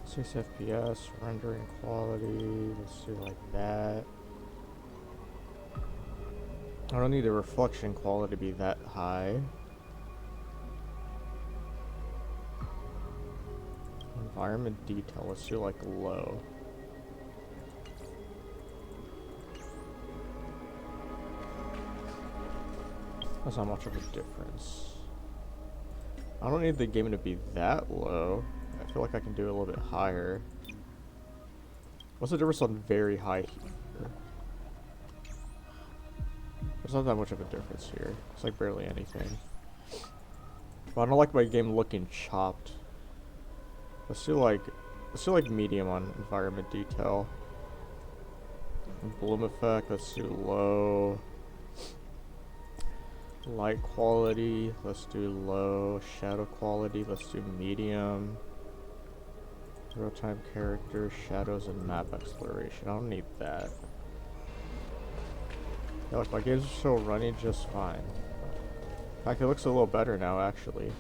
6 FPS, rendering quality, let's do like that. I don't need the reflection quality to be that high. Environment detail, let's do like low. That's not much of a difference. I don't need the game to be that low. I feel like I can do it a little bit higher. What's the difference on very high here? There's not that much of a difference here. It's like barely anything. But I don't like my game looking chopped. Let's do like medium on environment detail. Bloom effect, let's do low. Light quality, let's do low. Shadow quality, let's do medium. Real-time characters, shadows, and map exploration. I don't need that. Yeah, like my games are still running just fine. In fact, it looks a little better now, actually.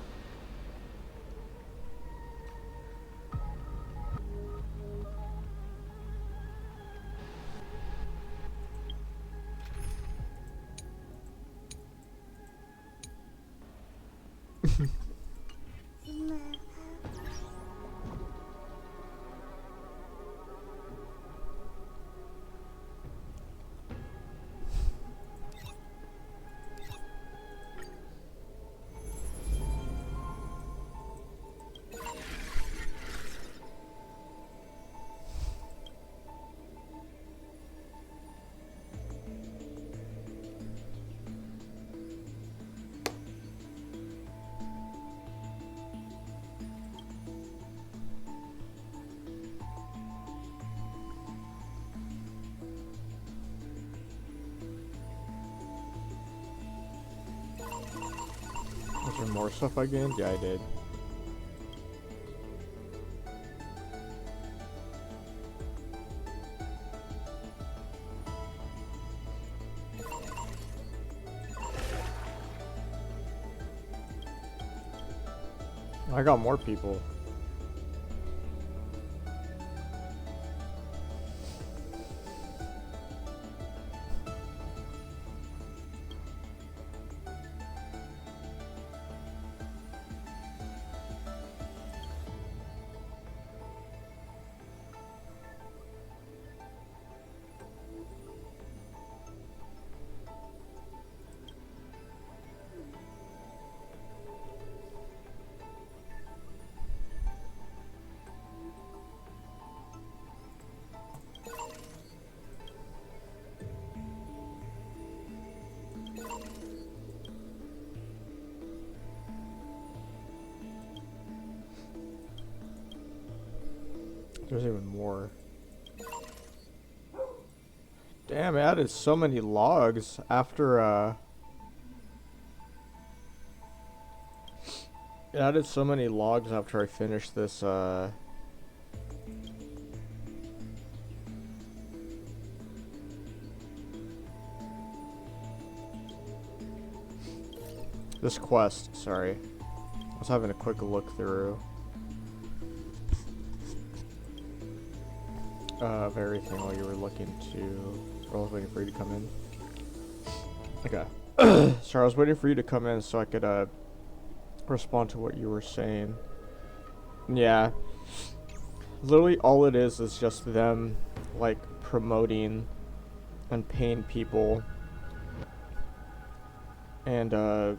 Was there more stuff I gained? Yeah, I did. I got more people. There's even more. Damn, it added so many logs after, it added so many logs after I finished this, this quest, sorry. I was having a quick look through. Of everything while you were looking to... I was waiting for you to come in. Okay. Sorry, I was waiting for you to come in so I could, respond to what you were saying. Yeah. Literally all it is just them, like, promoting and paying people. And, let's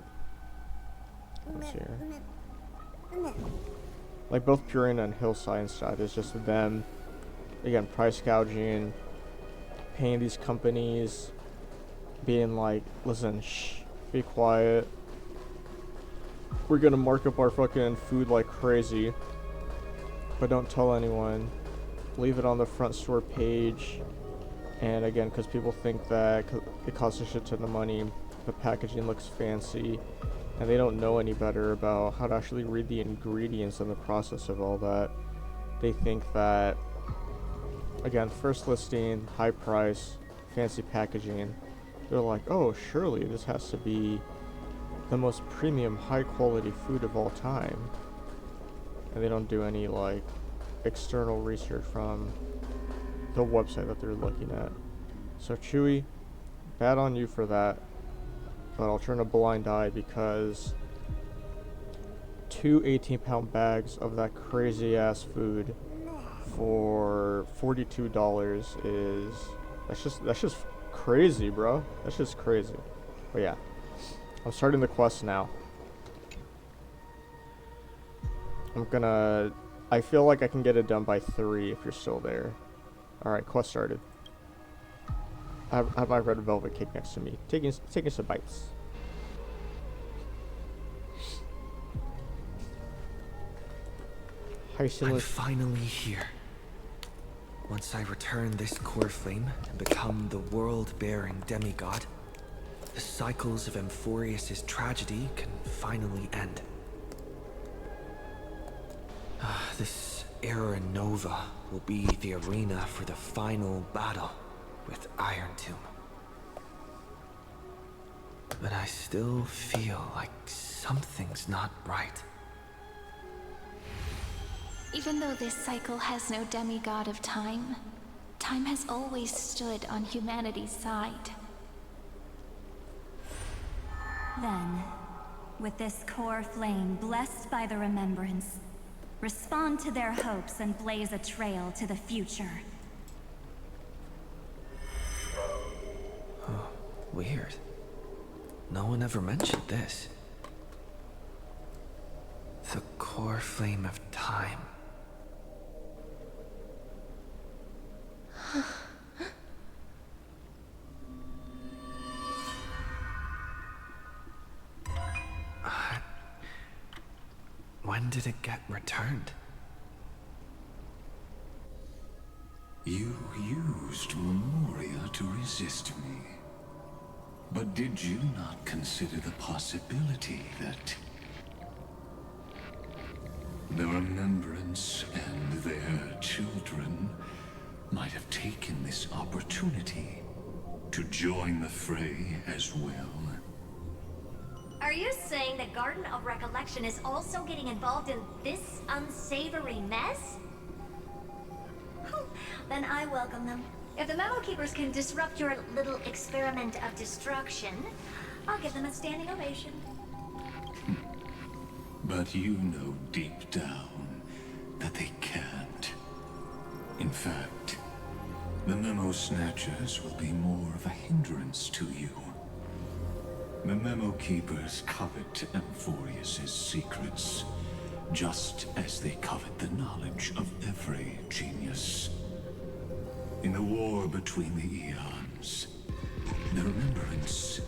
see here. Like, both Purina and Hillside side is just them... Again, price gouging, paying these companies, being like, listen, shh, be quiet. We're gonna mark up our fucking food like crazy, but don't tell anyone. Leave it on the front store page. And again, because people think that it costs a shit ton of money, the packaging looks fancy, and they don't know any better about how to actually read the ingredients and the process of all that. They think that, again, first listing, high price, fancy packaging. They're like, oh, surely this has to be the most premium, high quality food of all time. And they don't do any, like, external research from the website that they're looking at. So Chewy, bad on you for that, but I'll turn a blind eye because 2 18-pound bags of that crazy ass food for $42 is that's just crazy, bro. That's just crazy. But yeah, I'm starting the quest now. I feel like I can get it done by 3 if you're still there. Alright, quest started. I have my red velvet cake next to me, taking some bites. I'm finally here. Once I return this core flame and become the world-bearing demigod, the cycles of Amphorius' tragedy can finally end. This Era Nova will be the arena for the final battle with Iron Tomb. But I still feel like something's not right. Even though this cycle has no demigod of time, time has always stood on humanity's side. Then, with this core flame blessed by the remembrance, respond to their hopes and blaze a trail to the future. Oh, weird. No one ever mentioned this. The core flame of time. When did it get returned? You used Memoria to resist me. But did you not consider the possibility that the Remembrance and their children might have taken this opportunity to join the fray as well? Are you saying the Garden of Recollection is also getting involved in this unsavory mess? Then I welcome them. If the Memo Keepers can disrupt your little experiment of destruction, I'll give them a standing ovation. But you know deep down that they can't. In fact, the Memo Snatchers will be more of a hindrance to you. The Memo Keepers covet Amphorius' secrets, just as they covet the knowledge of every genius. In the war between the eons, the Remembrance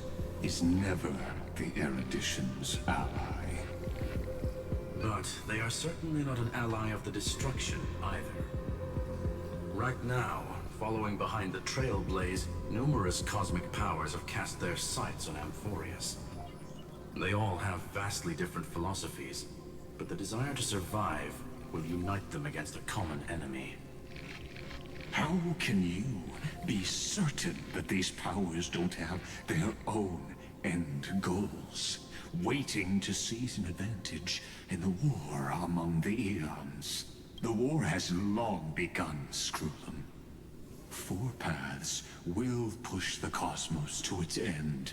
is never the Erudition's ally. But they are certainly not an ally of the destruction either. Right now, following behind the Trailblaze, numerous cosmic powers have cast their sights on Amphorius. They all have vastly different philosophies, but the desire to survive will unite them against a common enemy. How can you be certain that these powers don't have their own end goals, waiting to seize an advantage in the war among the eons? The war has long begun, Screwlum. 4 paths will push the cosmos to its end,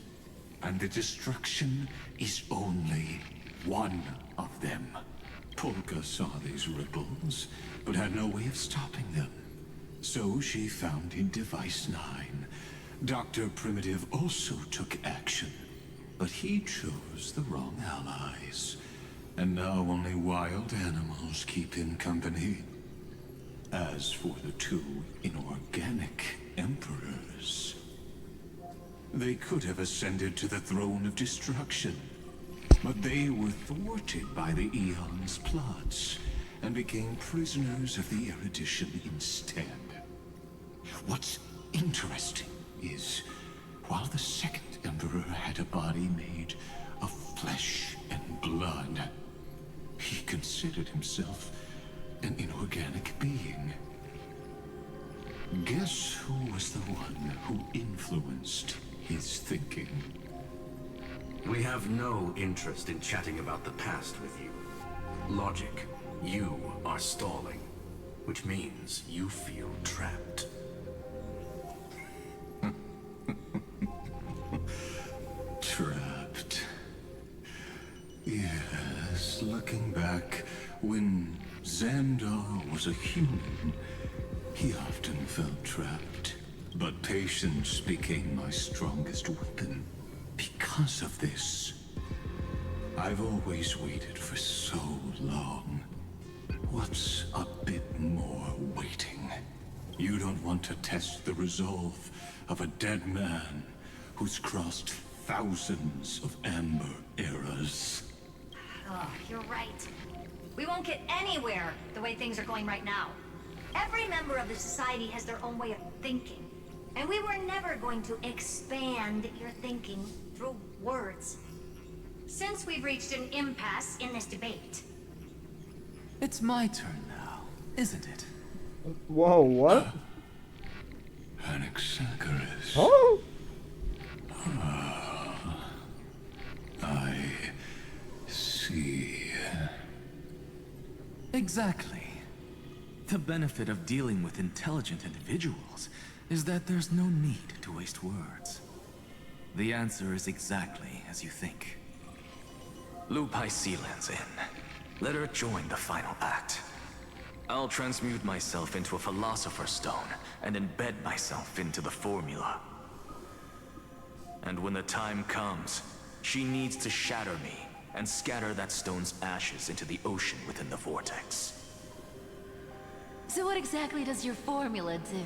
and the destruction is only one of them. Polka saw these ripples, but had no way of stopping them. So she founded Device 9. Dr. Primitive also took action, but he chose the wrong allies. And now only wild animals keep him company. As for the 2 inorganic emperors, they could have ascended to the throne of destruction, but they were thwarted by the Eon's plots and became prisoners of the Erudition instead. What's interesting is, while the second emperor had a body made of flesh and blood, he considered himself an inorganic being. Guess who was the one who influenced his thinking? We have no interest in chatting about the past with you. Logic, you are stalling. which means you feel trapped. Trapped. Yes, looking back, when Xandar was a human, he often felt trapped. But patience became my strongest weapon. Because of this, I've always waited for so long. What's a bit more waiting? You don't want to test the resolve of a dead man who's crossed thousands of amber eras. Oh, you're right. We won't get anywhere the way things are going right now. Every member of the society has their own way of thinking. And we were never going to expand your thinking through words. Since we've reached an impasse in this debate. It's my turn now, isn't it? Whoa, what? Anaxagoras. Oh! I see. Exactly. The benefit of dealing with intelligent individuals is that there's no need to waste words. The answer is exactly as you think. Lupai Sealand's in. Let her join the final act. I'll transmute myself into a Philosopher's Stone and embed myself into the formula. And when the time comes, she needs to shatter me and scatter that stone's ashes into the ocean within the vortex. So what exactly does your formula do?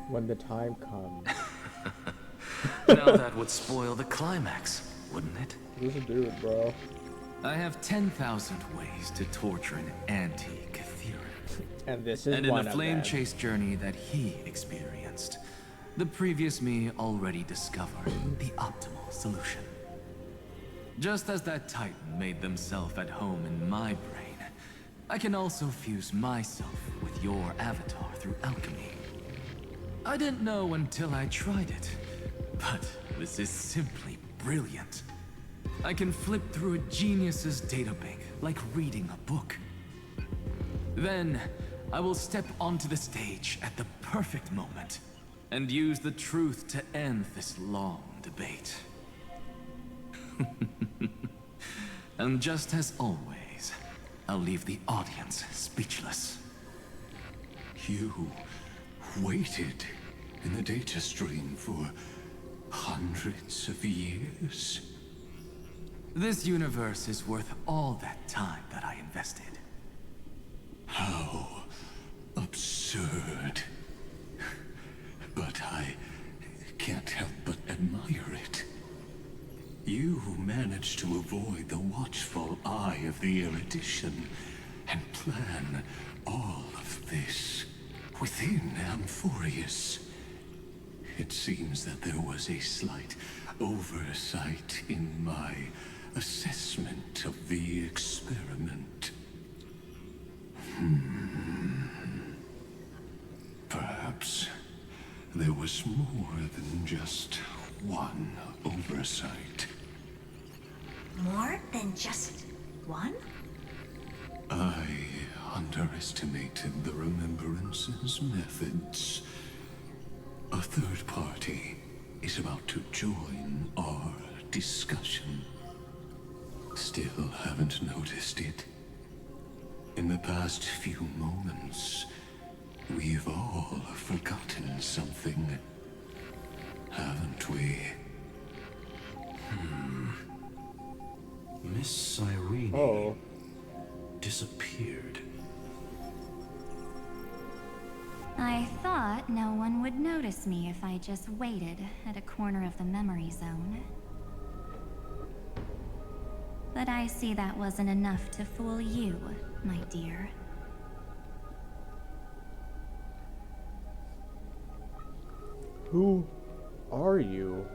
When the time comes. Now that would spoil the climax, wouldn't it? Who's a dude, bro? I have 10,000 ways to torture an anti-Catherian. And this is And in one the of flame them. chase journey that he experienced, the previous me already discovered the optimal solution. Just as that Titan made themselves at home in my brain, I can also fuse myself with your avatar through alchemy. I didn't know until I tried it, but this is simply brilliant. I can flip through a genius's databank like reading a book. Then, I will step onto the stage at the perfect moment and use the truth to end this long debate. And just as always, I'll leave the audience speechless. You waited in the data stream for hundreds of years? This universe is worth all that time that I invested. How absurd. But I can't help but admire it. You managed to avoid the watchful eye of the erudition and plan all of this within Amphorius. It seems that there was a slight oversight in my assessment of the experiment. Perhaps there was more than just one oversight. More than just one? I underestimated the Remembrance's methods. A third party is about to join our discussion. Still haven't noticed it. In the past few moments, we've all forgotten something, haven't we? Miss Cyrene Oh. disappeared. I thought no one would notice me if I just waited at a corner of the memory zone. But I see that wasn't enough to fool you, my dear. Who are you?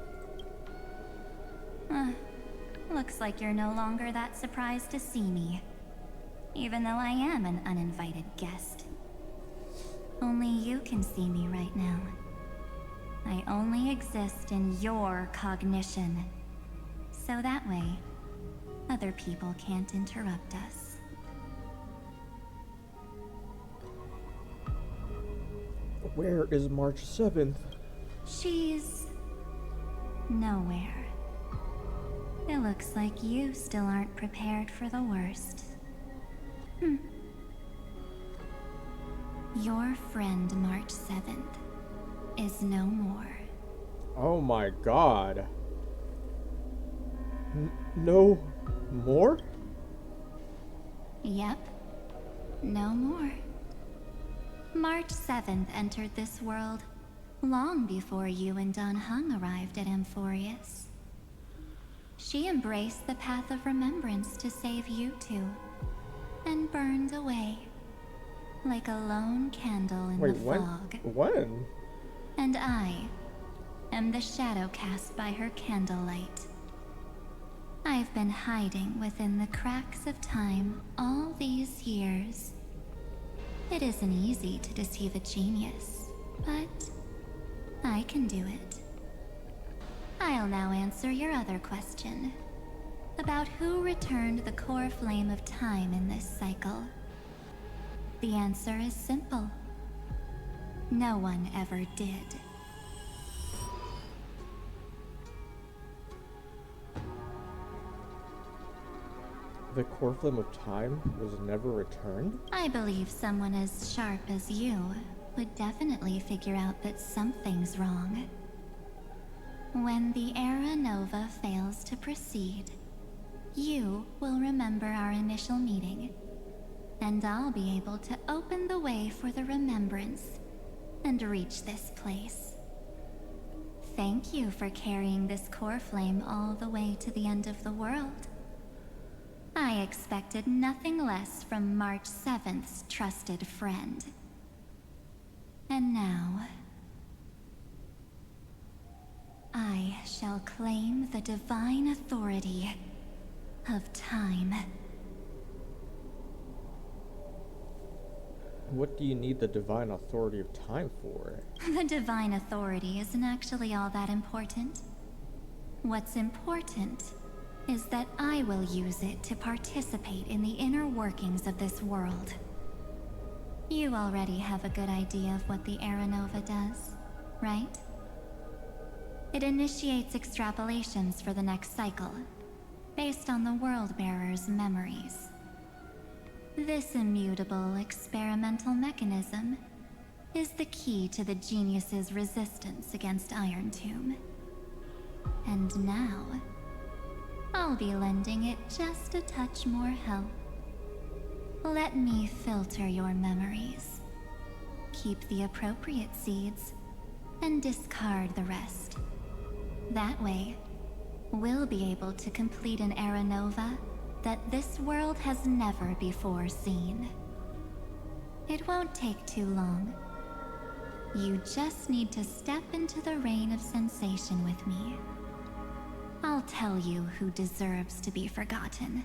Looks like you're no longer that surprised to see me. Even though I am an uninvited guest. Only you can see me right now. I only exist in your cognition. So that way, other people can't interrupt us. Where is March 7th? She's nowhere. It looks like you still aren't prepared for the worst. Your friend March 7th is no more. Oh my god. No more? Yep, no more. March 7th entered this world long before you and Don Hung arrived at Amphorius. She embraced the path of remembrance to save you two, and burned away like a lone candle in the fog. When? And I am the shadow cast by her candlelight. I've been hiding within the cracks of time all these years. It isn't easy to deceive a genius, but I can do it. I'll now answer your other question about who returned the core flame of time in this cycle. The answer is simple. No one ever did. The core flame of time was never returned? I believe someone as sharp as you would definitely figure out that something's wrong. When the Era Nova fails to proceed, you will remember our initial meeting, and I'll be able to open the way for the remembrance and reach this place. Thank you for carrying this core flame all the way to the end of the world. I expected nothing less from March 7th's trusted friend. And now, I shall claim the divine authority of time. What do you need the divine authority of time for? The divine authority isn't actually all that important. What's important is that I will use it to participate in the inner workings of this world. You already have a good idea of what the Era Nova does, right? It initiates extrapolations for the next cycle, based on the World Bearer's memories. This immutable experimental mechanism is the key to the genius's resistance against Iron Tomb. And now, I'll be lending it just a touch more help. Let me filter your memories. Keep the appropriate seeds, and discard the rest. That way, we'll be able to complete an Era Nova that this world has never before seen. It won't take too long. You just need to step into the rain of sensation with me. I'll tell you who deserves to be forgotten,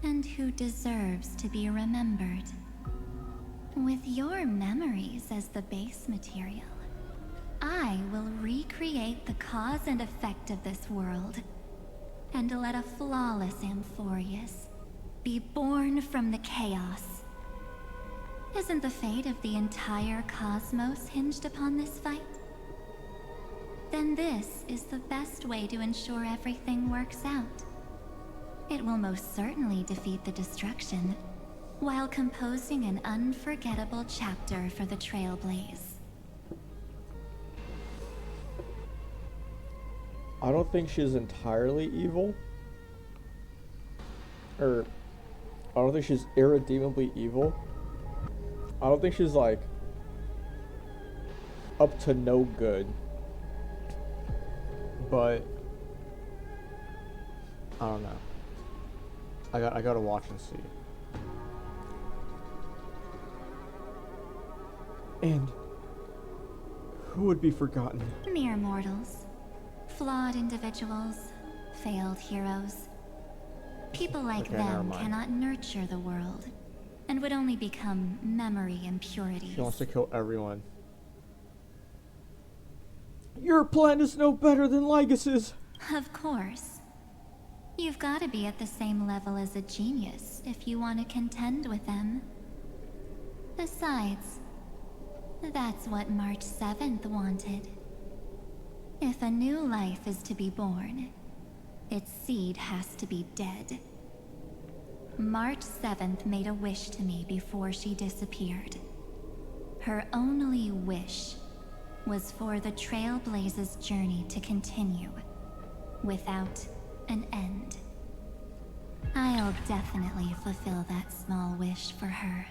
and who deserves to be remembered. With your memories as the base material, I will recreate the cause and effect of this world, and let a flawless Amphorius be born from the chaos. Isn't the fate of the entire cosmos hinged upon this fight? Then this is the best way to ensure everything works out. It will most certainly defeat the destruction, while composing an unforgettable chapter for the Trailblaze. I don't think she's entirely evil. I don't think she's irredeemably evil. I don't think she's like up to no good. But I don't know. I gotta watch and see. And who would be forgotten? Mere mortals. Flawed individuals. Failed heroes. People like Okay, never them mind. cannot nurture the world, and would only become memory impurities. She wants to kill everyone. Your plan is no better than Lygus's. Of course. You've got to be at the same level as a genius if you want to contend with them. Besides, That's what March 7th wanted. If a new life is to be born, its seed has to be dead. March 7th made a wish to me before she disappeared. Her only wish was for the Trailblaze's journey to continue, without an end. I'll definitely fulfill that small wish for her.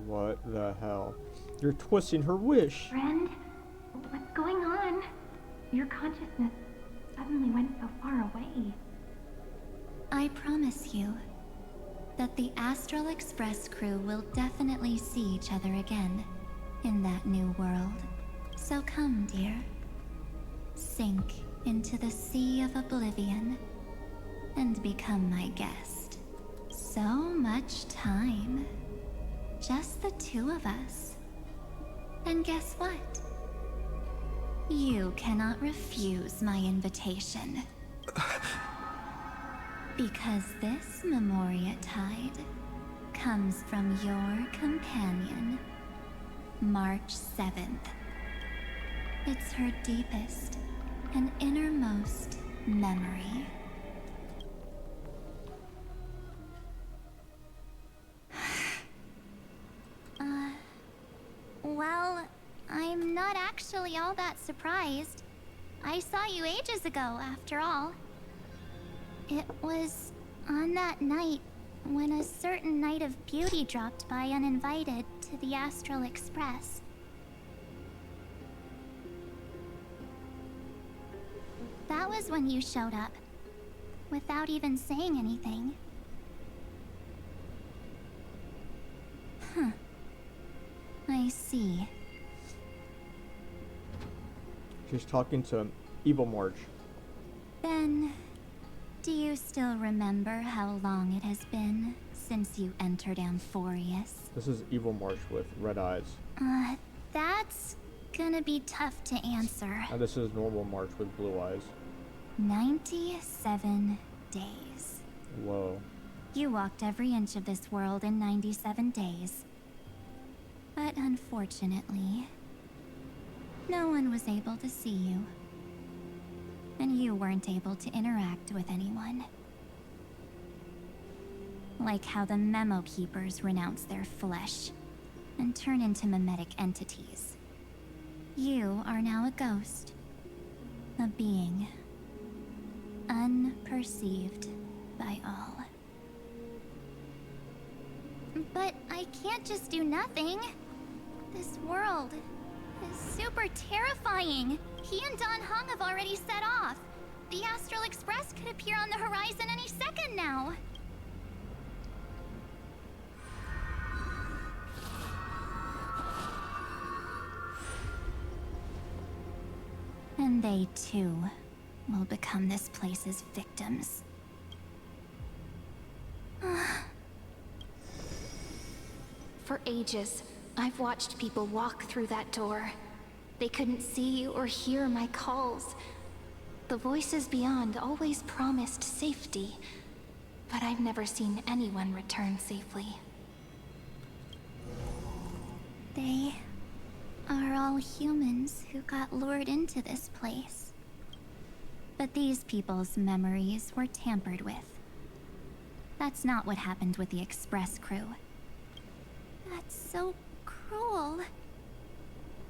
What the hell? You're twisting her wish. Friend, what's going on? Your consciousness suddenly went so far away. I promise you that the Astral Express crew will definitely see each other again in that new world. So come, dear. Sink into the sea of oblivion and become my guest. So much time. Just the two of us. And guess what? You cannot refuse my invitation. Because this Memoria Tide comes from your companion, March 7th. It's her deepest and innermost memory. Well, I'm not actually all that surprised. I saw you ages ago, after all. It was on that night when a certain Knight of Beauty dropped by uninvited to the Astral Express. That was when you showed up, without even saying anything. Huh. I see. She's talking to Evil March. Then, do you still remember how long it has been since you entered Amphorius? This is Evil March with red eyes. That's gonna be tough to answer. And this is normal March with blue eyes. 97 days. Whoa. You walked every inch of this world in 97 days. But unfortunately, no one was able to see you. And you weren't able to interact with anyone. Like how the Memo Keepers renounce their flesh and turn into mimetic entities. You are now a ghost. A being. Unperceived by all. But I can't just do nothing. This world is super terrifying. He and Don Hung have already set off. The Astral Express could appear on the horizon any second now. And they too will become this place's victims. For ages, I've watched people walk through that door. They couldn't see or hear my calls. The voices beyond always promised safety, but I've never seen anyone return safely. They are all humans who got lured into this place. But these people's memories were tampered with. That's not what happened with the Express crew. That's so cruel.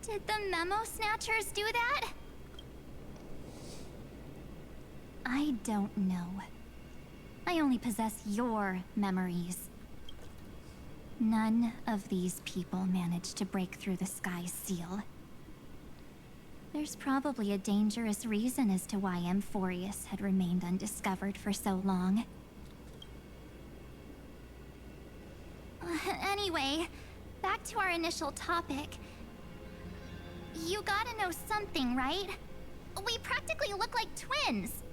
Did the Memo Snatchers do that? I don't know. I only possess your memories. None of these people managed to break through the sky's seal. There's probably a dangerous reason as to why Amphorius had remained undiscovered for so long. Anyway, back to our initial topic. You gotta know something, right? We practically look like twins.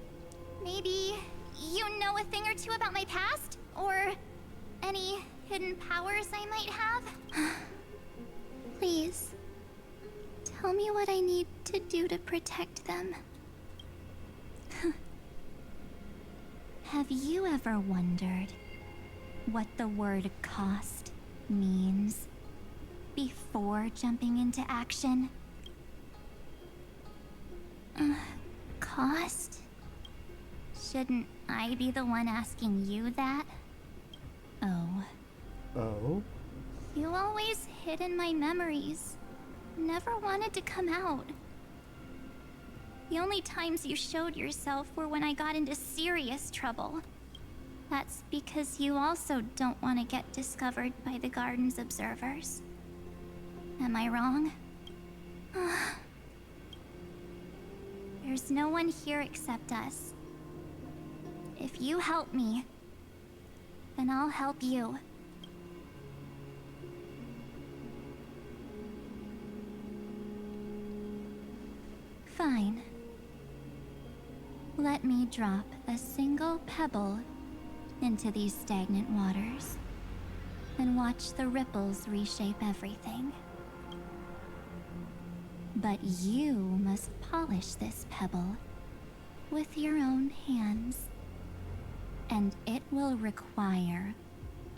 Maybe you know a thing or two about my past? Or any hidden powers I might have? Please, tell me what I need to do to protect them. Have you ever wondered what the word cost means? before jumping into action. Cost? Shouldn't I be the one asking you that? Oh. Oh? You always hid in my memories. Never wanted to come out. The only times you showed yourself were when I got into serious trouble. That's because you also don't want to get discovered by the garden's observers. Am I wrong? There's no one here except us. If you help me, then I'll help you. Fine. Let me drop a single pebble into these stagnant waters and watch the ripples reshape everything. But you must polish this pebble with your own hands. And it will require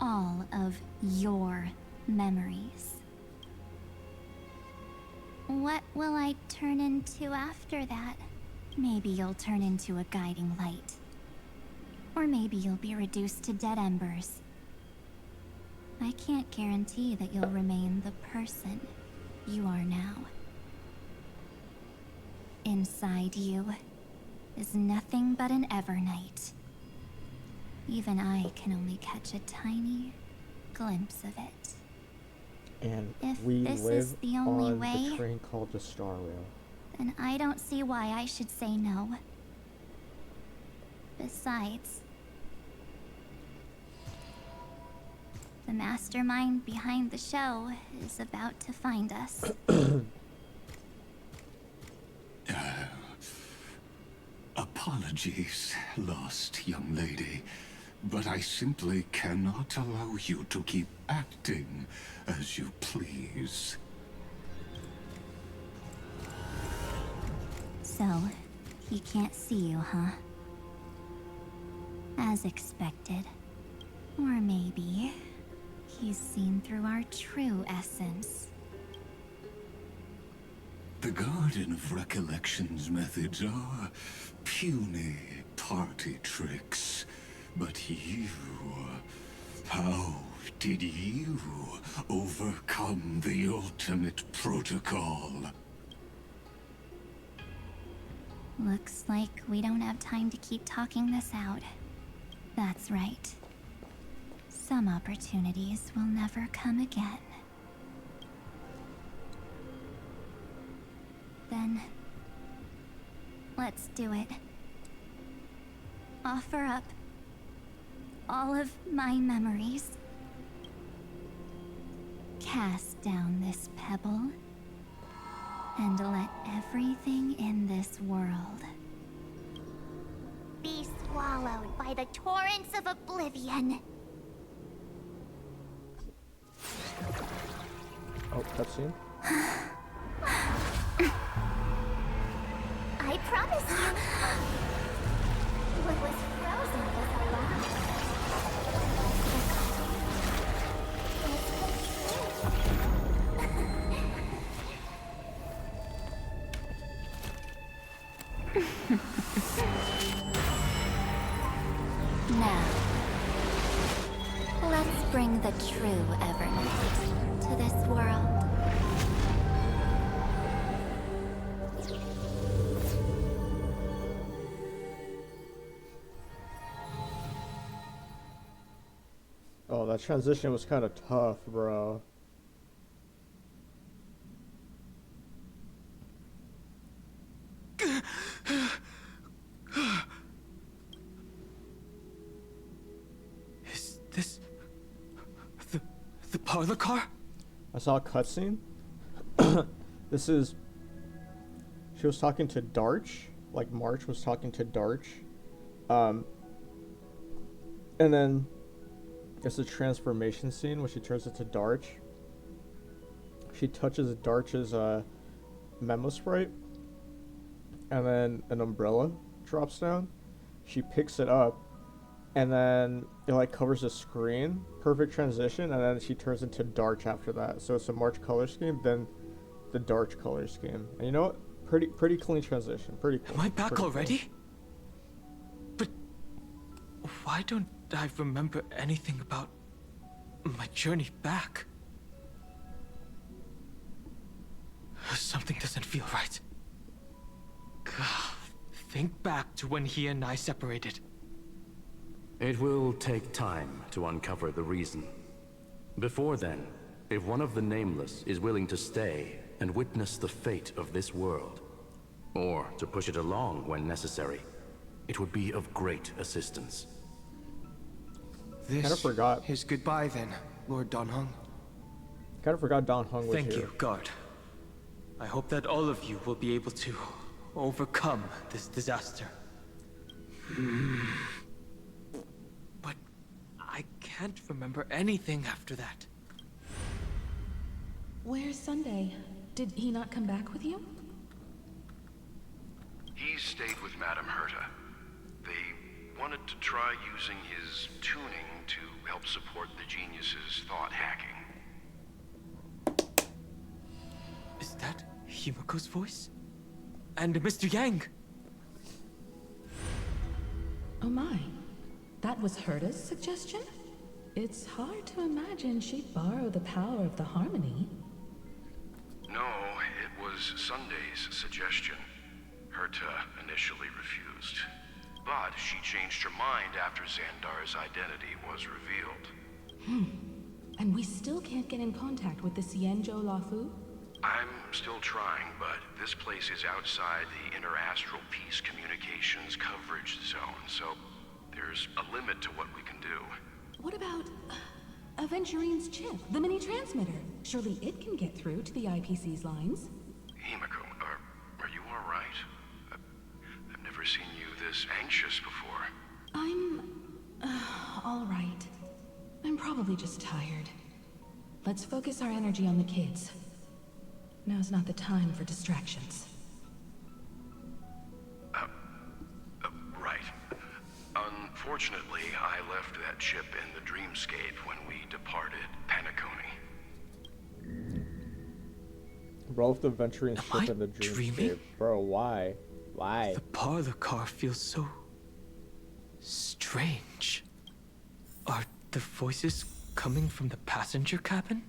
all of your memories. What will I turn into after that? Maybe you'll turn into a guiding light. Or maybe you'll be reduced to dead embers. I can't guarantee that you'll remain the person you are now. Inside you is nothing but an Evernight. Even I can only catch a tiny glimpse of it. And If we this live is the only on way, the train called the Star Rail. then I don't see why I should say no. Besides, the mastermind behind the show is about to find us. Apologies, lost young lady, but I simply cannot allow you to keep acting as you please. So, he can't see you, huh? As expected. Or maybe he's seen through our true essence. The Garden of Recollection's methods are puny party tricks. But you... how did you overcome the ultimate protocol? Looks like we don't have time to keep talking this out. That's right. Some opportunities will never come again. Then, let's do it. Offer up all of my memories. Cast down this pebble, and let everything in this world Be swallowed by the torrents of oblivion. Oh, cutscene. I promise you. What was frozen was alive. Now, let's bring the true Evernight to this world. Oh, that transition was kind of tough, bro. Is this the parlor car? I saw a cutscene. This is... She was talking to Darch. Like, March was talking to Darch. And then... It's a transformation scene where she turns into Darch. She touches Darch's memo sprite. And then an umbrella drops down. She picks it up. and then it like covers the screen, perfect transition, and then she turns into Darch after that. So it's a March color scheme, then the Darch color scheme. And you know what? Pretty clean transition. Pretty cool. Am I back Pretty already? cool. But why don't I remember anything about my journey back? Something doesn't feel right. Think back to when he and I separated. It will take time to uncover the reason. Before then, if one of the Nameless is willing to stay and witness the fate of this world, or to push it along when necessary, it would be of great assistance. This Kind of forgot. is goodbye then, Lord Dan Heng. Kind of forgot Don Hung was Thank here. you, guard. I hope that all of you will be able to overcome this disaster. But I can't remember anything after that. Where's Sunday? Did he not come back with you? He stayed with Madame Herta. They wanted to try using his tuning to help support the genius's thought hacking. Is that Himiko's voice? And Mr. Yang? Oh my. That was Herta's suggestion? It's hard to imagine she'd borrow the power of the harmony. No, it was Sunday's suggestion. Herta initially refused. But she changed her mind after Xandar's identity was revealed. And we still can't get in contact with the Xianzhou Lafu? I'm still trying, but this place is outside the interastral peace communications coverage zone, so there's a limit to what we can do. What about Aventurine's chip, the mini transmitter? Surely it can get through to the IPC's lines. Himiko, are you all right? I've never seen you this anxious before. I'm all right. I'm probably just tired. Let's focus our energy on the kids. Now's not the time for distractions. Right. Unfortunately, I left that chip in the dreamscape when we departed Panaconi. Bro, if the Venturing Am ship I in the dreaming? dreamscape. Bro, why? Why? The parlor car feels so strange. Are the voices coming from the passenger cabin?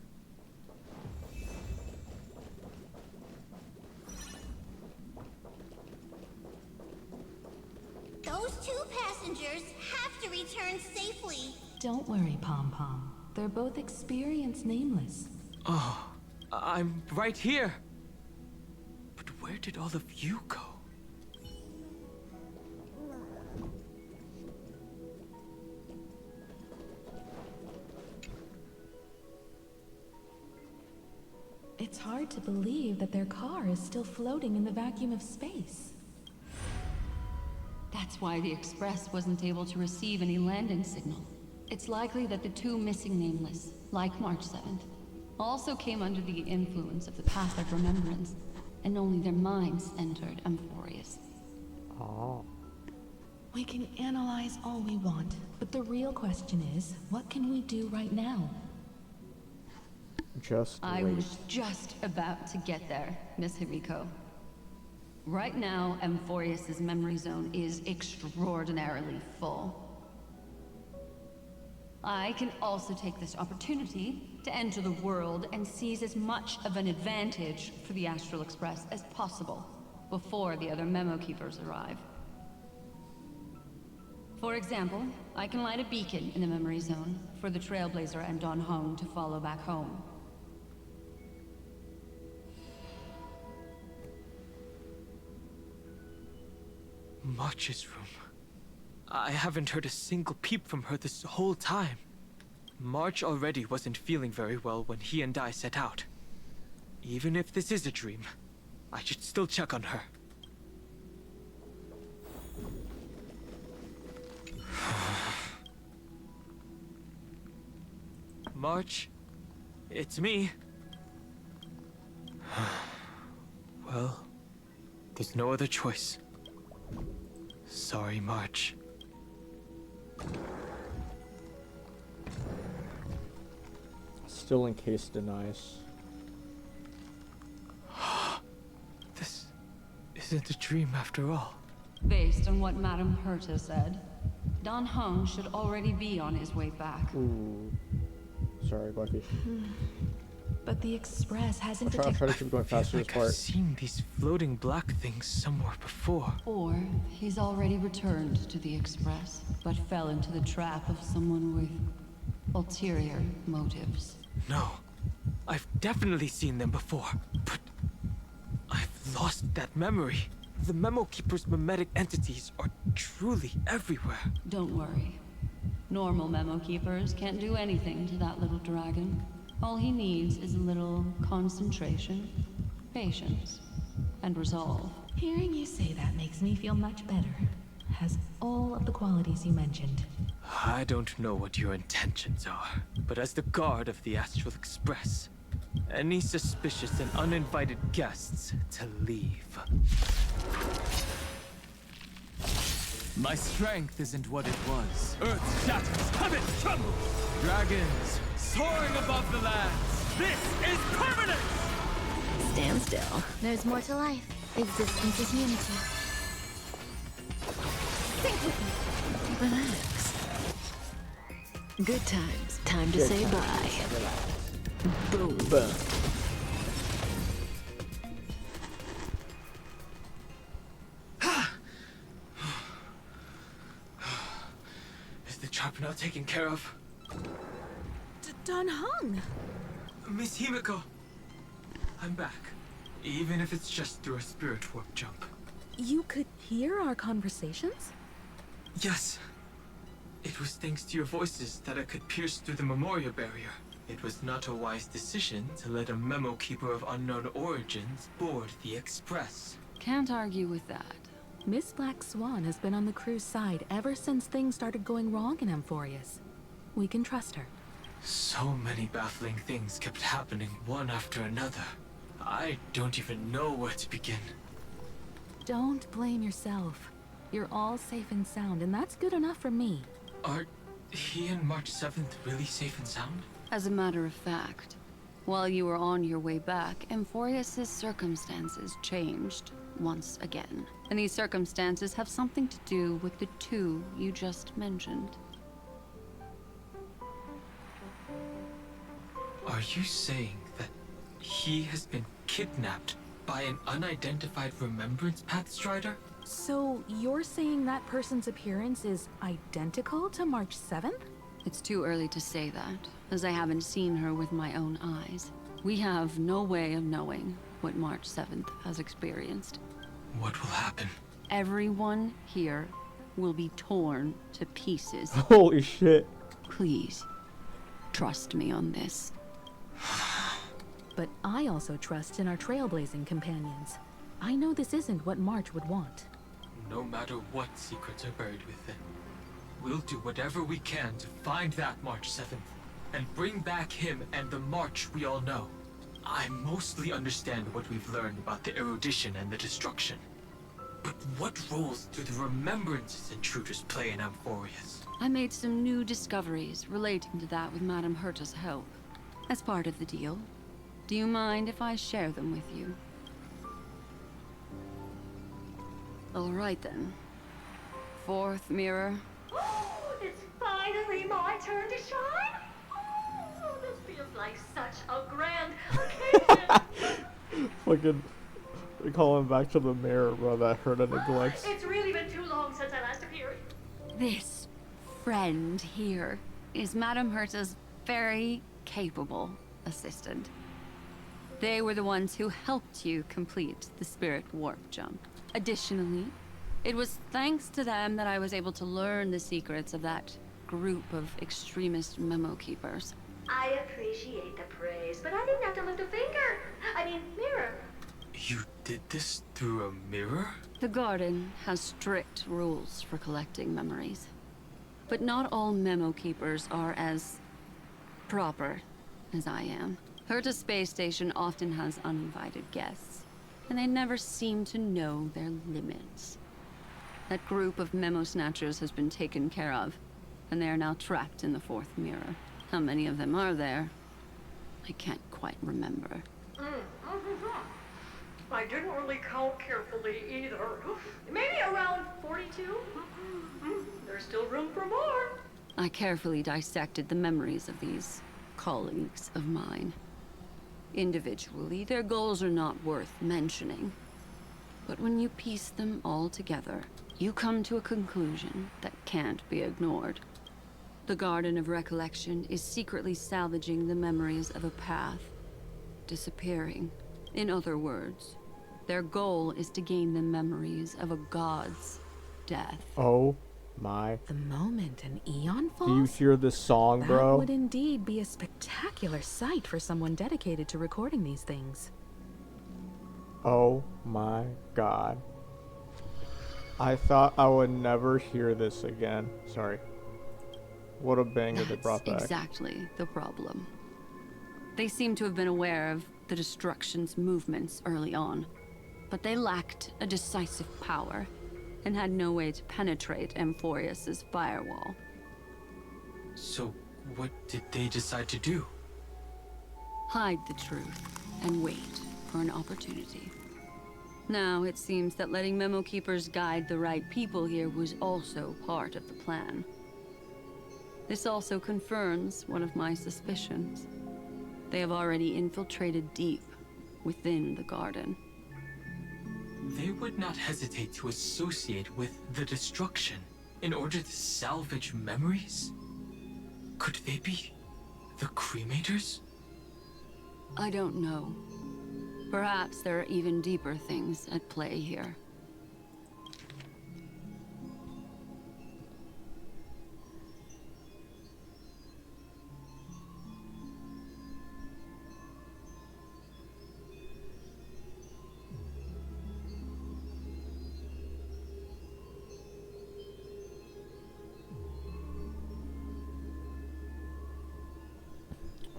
Those two passengers have to return safely. Don't worry, Pom Pom. They're both experienced Nameless. Oh, I'm right here. But where did all of you go? It's hard to believe that their car is still floating in the vacuum of space. That's why the Express wasn't able to receive any landing signal. It's likely that the two missing Nameless, like March 7th, also came under the influence of the path of remembrance, and only their minds entered Amphorius. Oh. We can analyze all we want, but the real question is, what can we do right now? Just I wait. was just about to get there, Miss Himiko. Right now, Amphorius' memory zone is extraordinarily full. I can also take this opportunity to enter the world and seize as much of an advantage for the Astral Express as possible before the other memo keepers arrive. For example, I can light a beacon in the memory zone for the Trailblazer and Dan Heng to follow back home. March's room. I haven't heard a single peep from her this whole time. March already wasn't feeling very well when he and I set out. Even if this is a dream, I should still check on her. March, it's me. Well, there's no other choice. Sorry, March. still encased in ice. This isn't a dream after all. Based on what Madame Herta said, Dan Heng should already be on his way back. Ooh. Sorry, Bucky. But the Express hasn't I'll try detected... to keep going faster this I've part. seen these floating black things somewhere before. Or he's already returned to the Express, but fell into the trap of someone with ulterior motives. No, I've definitely seen them before, but I've lost that memory. The Memo Keeper's mimetic entities are truly everywhere. Don't worry. Normal Memo Keepers can't do anything to that little dragon. All he needs is a little concentration, patience, and resolve. Hearing you say that makes me feel much better. Has all of the qualities you mentioned. I don't know what your intentions are, but as the guard of the Astral Express, any suspicious and uninvited guests to leave. My strength isn't what it was. Earth shatters, heaven trembles. Dragons soaring above the lands. This is permanent! Stand still. There's more to life. Existence is unity. Think with me. Relax. Good times. Time to say bye. Boom. Boom. Is the trap now taken care of? Dan Heng! Miss Himiko, I'm back. Even if it's just through a spirit warp jump. You could hear our conversations? Yes. It was thanks to your voices that I could pierce through the memorial barrier. It was not a wise decision to let a Memo Keeper of unknown origins board the Express. Can't argue with that. Miss Black Swan has been on the crew's side ever since things started going wrong in Amphorius. We can trust her. So many baffling things kept happening one after another. I don't even know where to begin. Don't blame yourself. You're all safe and sound, and that's good enough for me. Are he and March 7th really safe and sound? As a matter of fact, while you were on your way back, Amphorius' circumstances changed once again. And these circumstances have something to do with the two you just mentioned. Are you saying that he has been kidnapped by an unidentified Remembrance Path Strider? So you're saying that person's appearance is identical to March 7th? It's too early to say that, as I haven't seen her with my own eyes. We have no way of knowing what March 7th has experienced. What will happen? Everyone here will be torn to pieces. Holy shit. Please, trust me on this. But I also trust in our trailblazing companions. I know this isn't what March would want. No matter what secrets are buried within, we'll do whatever we can to find that March 7th and bring back him and the March we all know. I mostly understand what we've learned about the erudition and the destruction. But what roles do the Remembrances intruders play in Amphorius? I made some new discoveries relating to that with Madame Herta's help. As part of the deal. Do you mind if I share them with you? All right then. Fourth mirror. Oh, it's finally my turn to shine. Oh, this feels like such a grand occasion. Fucking calling back to the mirror, bro, that hurt a neglects. It's really been too long since I last appeared. This friend here is Madame Herta's very capable assistant. They were the ones who helped you complete the spirit warp jump. Additionally, it was thanks to them that I was able to learn the secrets of that group of extremist Memo Keepers. I appreciate the praise, but I didn't have to lift a finger. I mean, mirror. You did this through a mirror? The garden has strict rules for collecting memories. But not all Memo Keepers are as proper as I am. Herta's space station often has uninvited guests, and they never seem to know their limits. That group of Memo Snatchers has been taken care of, and they are now trapped in the fourth mirror. How many of them are there? I can't quite remember. I didn't really count carefully either. Maybe around 42? There's still room for more. I carefully dissected the memories of these colleagues of mine. Individually, their goals are not worth mentioning. But when you piece them all together, you come to a conclusion that can't be ignored. The Garden of Recollection is secretly salvaging the memories of a path, disappearing. In other words, their goal is to gain the memories of a god's death. Oh my. The moment an eon falls? Do you hear this song, bro? That would indeed be a spectacular sight for someone dedicated to recording these things. Oh my god. I thought I would never hear this again. Sorry. What a banger they brought back. That's exactly the problem. They seem to have been aware of the Destruction's movements early on, but they lacked a decisive power and had no way to penetrate Amphorius's firewall. So, what did they decide to do? Hide the truth and wait for an opportunity. Now, it seems that letting Memo Keepers guide the right people here was also part of the plan. This also confirms one of my suspicions. They have already infiltrated deep within the garden. They would not hesitate to associate with the Destruction in order to salvage memories? Could they be the Cremators? I don't know. Perhaps there are even deeper things at play here.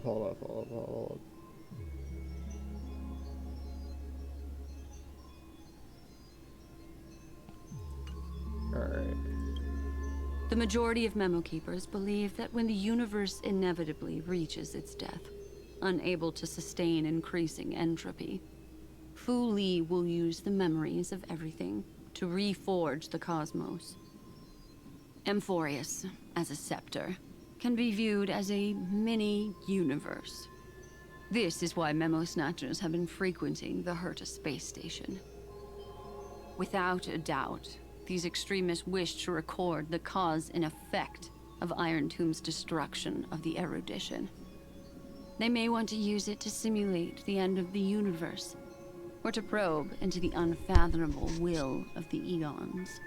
Hold up. Alright. The majority of Memo Keepers believe that when the universe inevitably reaches its death, unable to sustain increasing entropy, Fu Li will use the memories of everything to reforge the cosmos. Amphorius, as a scepter, can be viewed as a mini-universe. This is why Memo Snatchers have been frequenting the Herta space station. Without a doubt, these extremists wish to record the cause and effect of Iron Tomb's destruction of the erudition. They may want to use it to simulate the end of the universe, or to probe into the unfathomable will of the eons.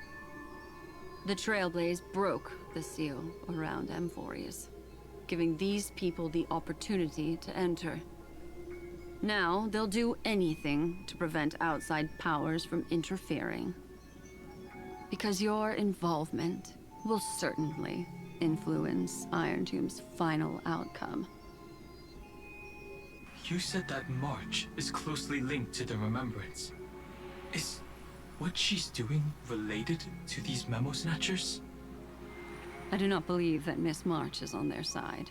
The Trailblaze broke the seal around Amphorius, giving these people the opportunity to enter. Now, they'll do anything to prevent outside powers from interfering. Because your involvement will certainly influence Iron Tomb's final outcome. You said that March is closely linked to the Remembrance. Is what she's doing related to these Memo Snatchers? I do not believe that Miss March is on their side.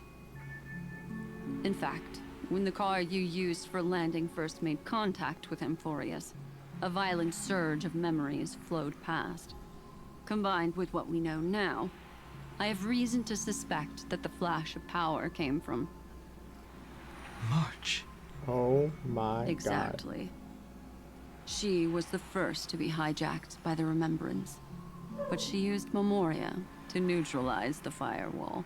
In fact, when the car you used for landing first made contact with Amphorius, a violent surge of memories flowed past. Combined with what we know now, I have reason to suspect that the flash of power came from March. Oh my god. Exactly. She was the first to be hijacked by the Remembrance, but she used Memoria to neutralize the firewall,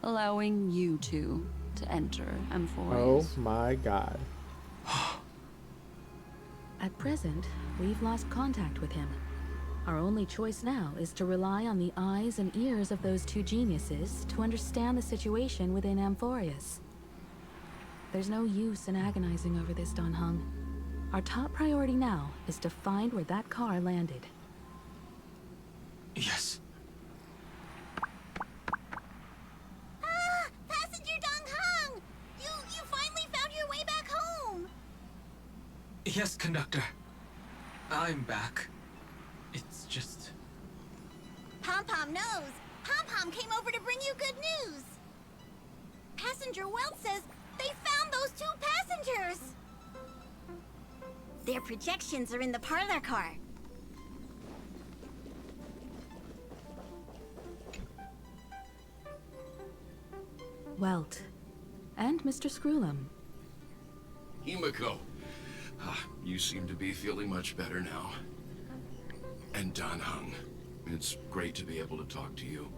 allowing you two to enter Amphorius. Oh my god. At present, we've lost contact with him. Our only choice now is to rely on the eyes and ears of those two geniuses to understand the situation within Amphorius. There's no use in agonizing over this, Don Hung. Our top priority now is to find where that car landed. Yes. Ah! Passenger Dong Hung! You finally found your way back home! Yes, conductor. I'm back. It's just... Pom-Pom knows. Pom-Pom came over to bring you good news. Passenger Welt says They found those 2 passengers! Their projections are in the parlor car. Welt. And Mr. Screwlum. Himiko, you seem to be feeling much better now. And Dan Heng, it's great to be able to talk to you.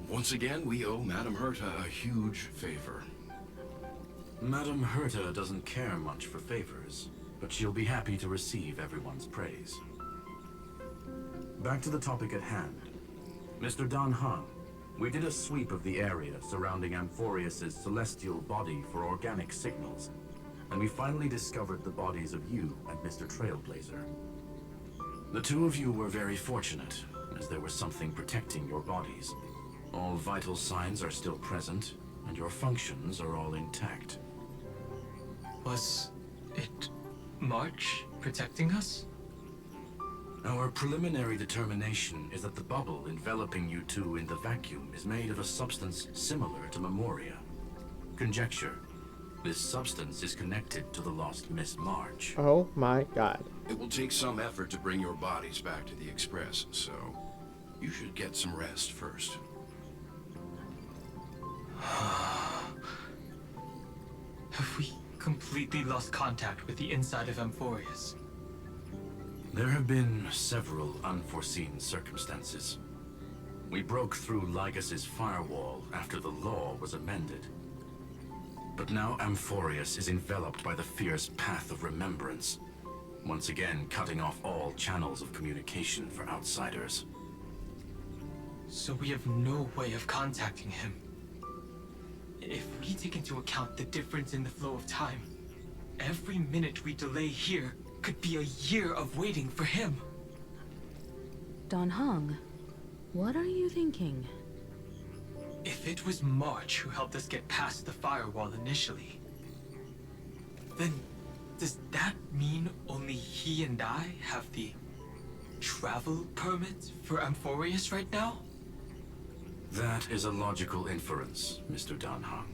Once again, we owe Madame Herta a huge favor. Madame Herta doesn't care much for favors, but she'll be happy to receive everyone's praise. Back to the topic at hand. Mr. Dan Heng, we did a sweep of the area surrounding Amphorius's celestial body for organic signals, and we finally discovered the bodies of you and Mr. Trailblazer. The 2 of you were very fortunate, as there was something protecting your bodies. All vital signs are still present, and your functions are all intact. Was it March protecting us? Our preliminary determination is that the bubble enveloping you 2 in the vacuum is made of a substance similar to Memoria. Conjecture. This substance is connected to the lost Miss March. Oh my god. It will take some effort to bring your bodies back to the Express, so you should get some rest first. Have we completely lost contact with the inside of Amphorius? There have been several unforeseen circumstances. We broke through Lygas's firewall after the law was amended. But now Amphorius is enveloped by the fierce path of remembrance, once again cutting off all channels of communication for outsiders. So we have no way of contacting him. If we take into account the difference in the flow of time, every minute we delay here could be a year of waiting for him. Dan Heng, what are you thinking? If it was March who helped us get past the firewall initially, then does that mean only he and I have the travel permit for Amphorius right now? That is a logical inference, Mr. Dan Heng.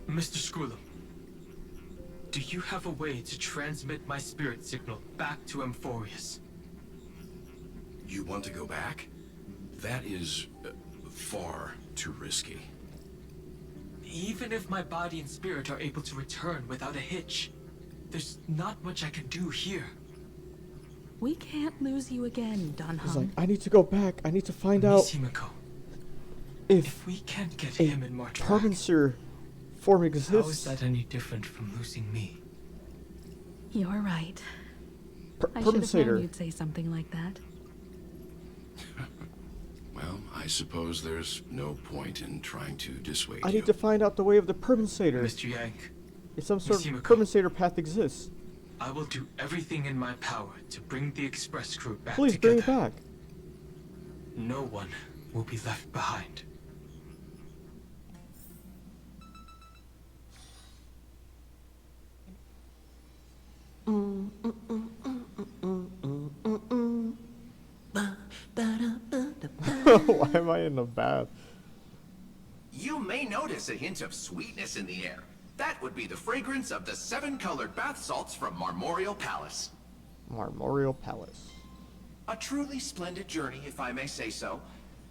Mr. Screwlum, do you have a way to transmit my spirit signal back to Amphorius? You want to go back? That is far too risky. Even if my body and spirit are able to return without a hitch, there's not much I can do here. We can't lose you again, Dan He's Heng. like, I need to go back. I need to find out Himiko, if we can't get a him and March back, Parminster form how is exists. that any different from losing me? You're right. I should have known Parminster. you'd say something like that. Well, I suppose there's no point in trying to dissuade I you. need to find out the way of the Permansator. Mr. Yank, If some sort of Himiko. Permansator path exists, I will do everything in my power to bring the Express crew back please together. bring it back. No one will be left behind. Why am I in the bath? You may notice a hint of sweetness in the air. That would be the fragrance of the 7-colored bath salts from Marmorial Palace. Marmorial Palace. A truly splendid journey, if I may say so.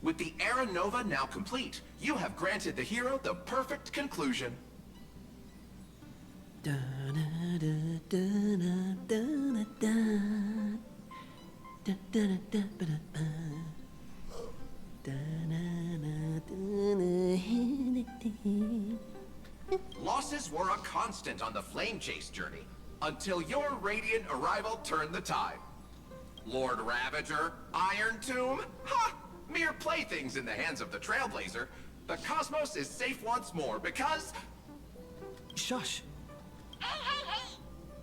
With the Era Nova now complete, you have granted the hero the perfect conclusion. Losses were a constant on the Flame Chase journey, until your radiant arrival turned the tide. Lord Ravager, Iron Tomb, ha! Mere playthings in the hands of the Trailblazer. The cosmos is safe once more because... Shush. Hey!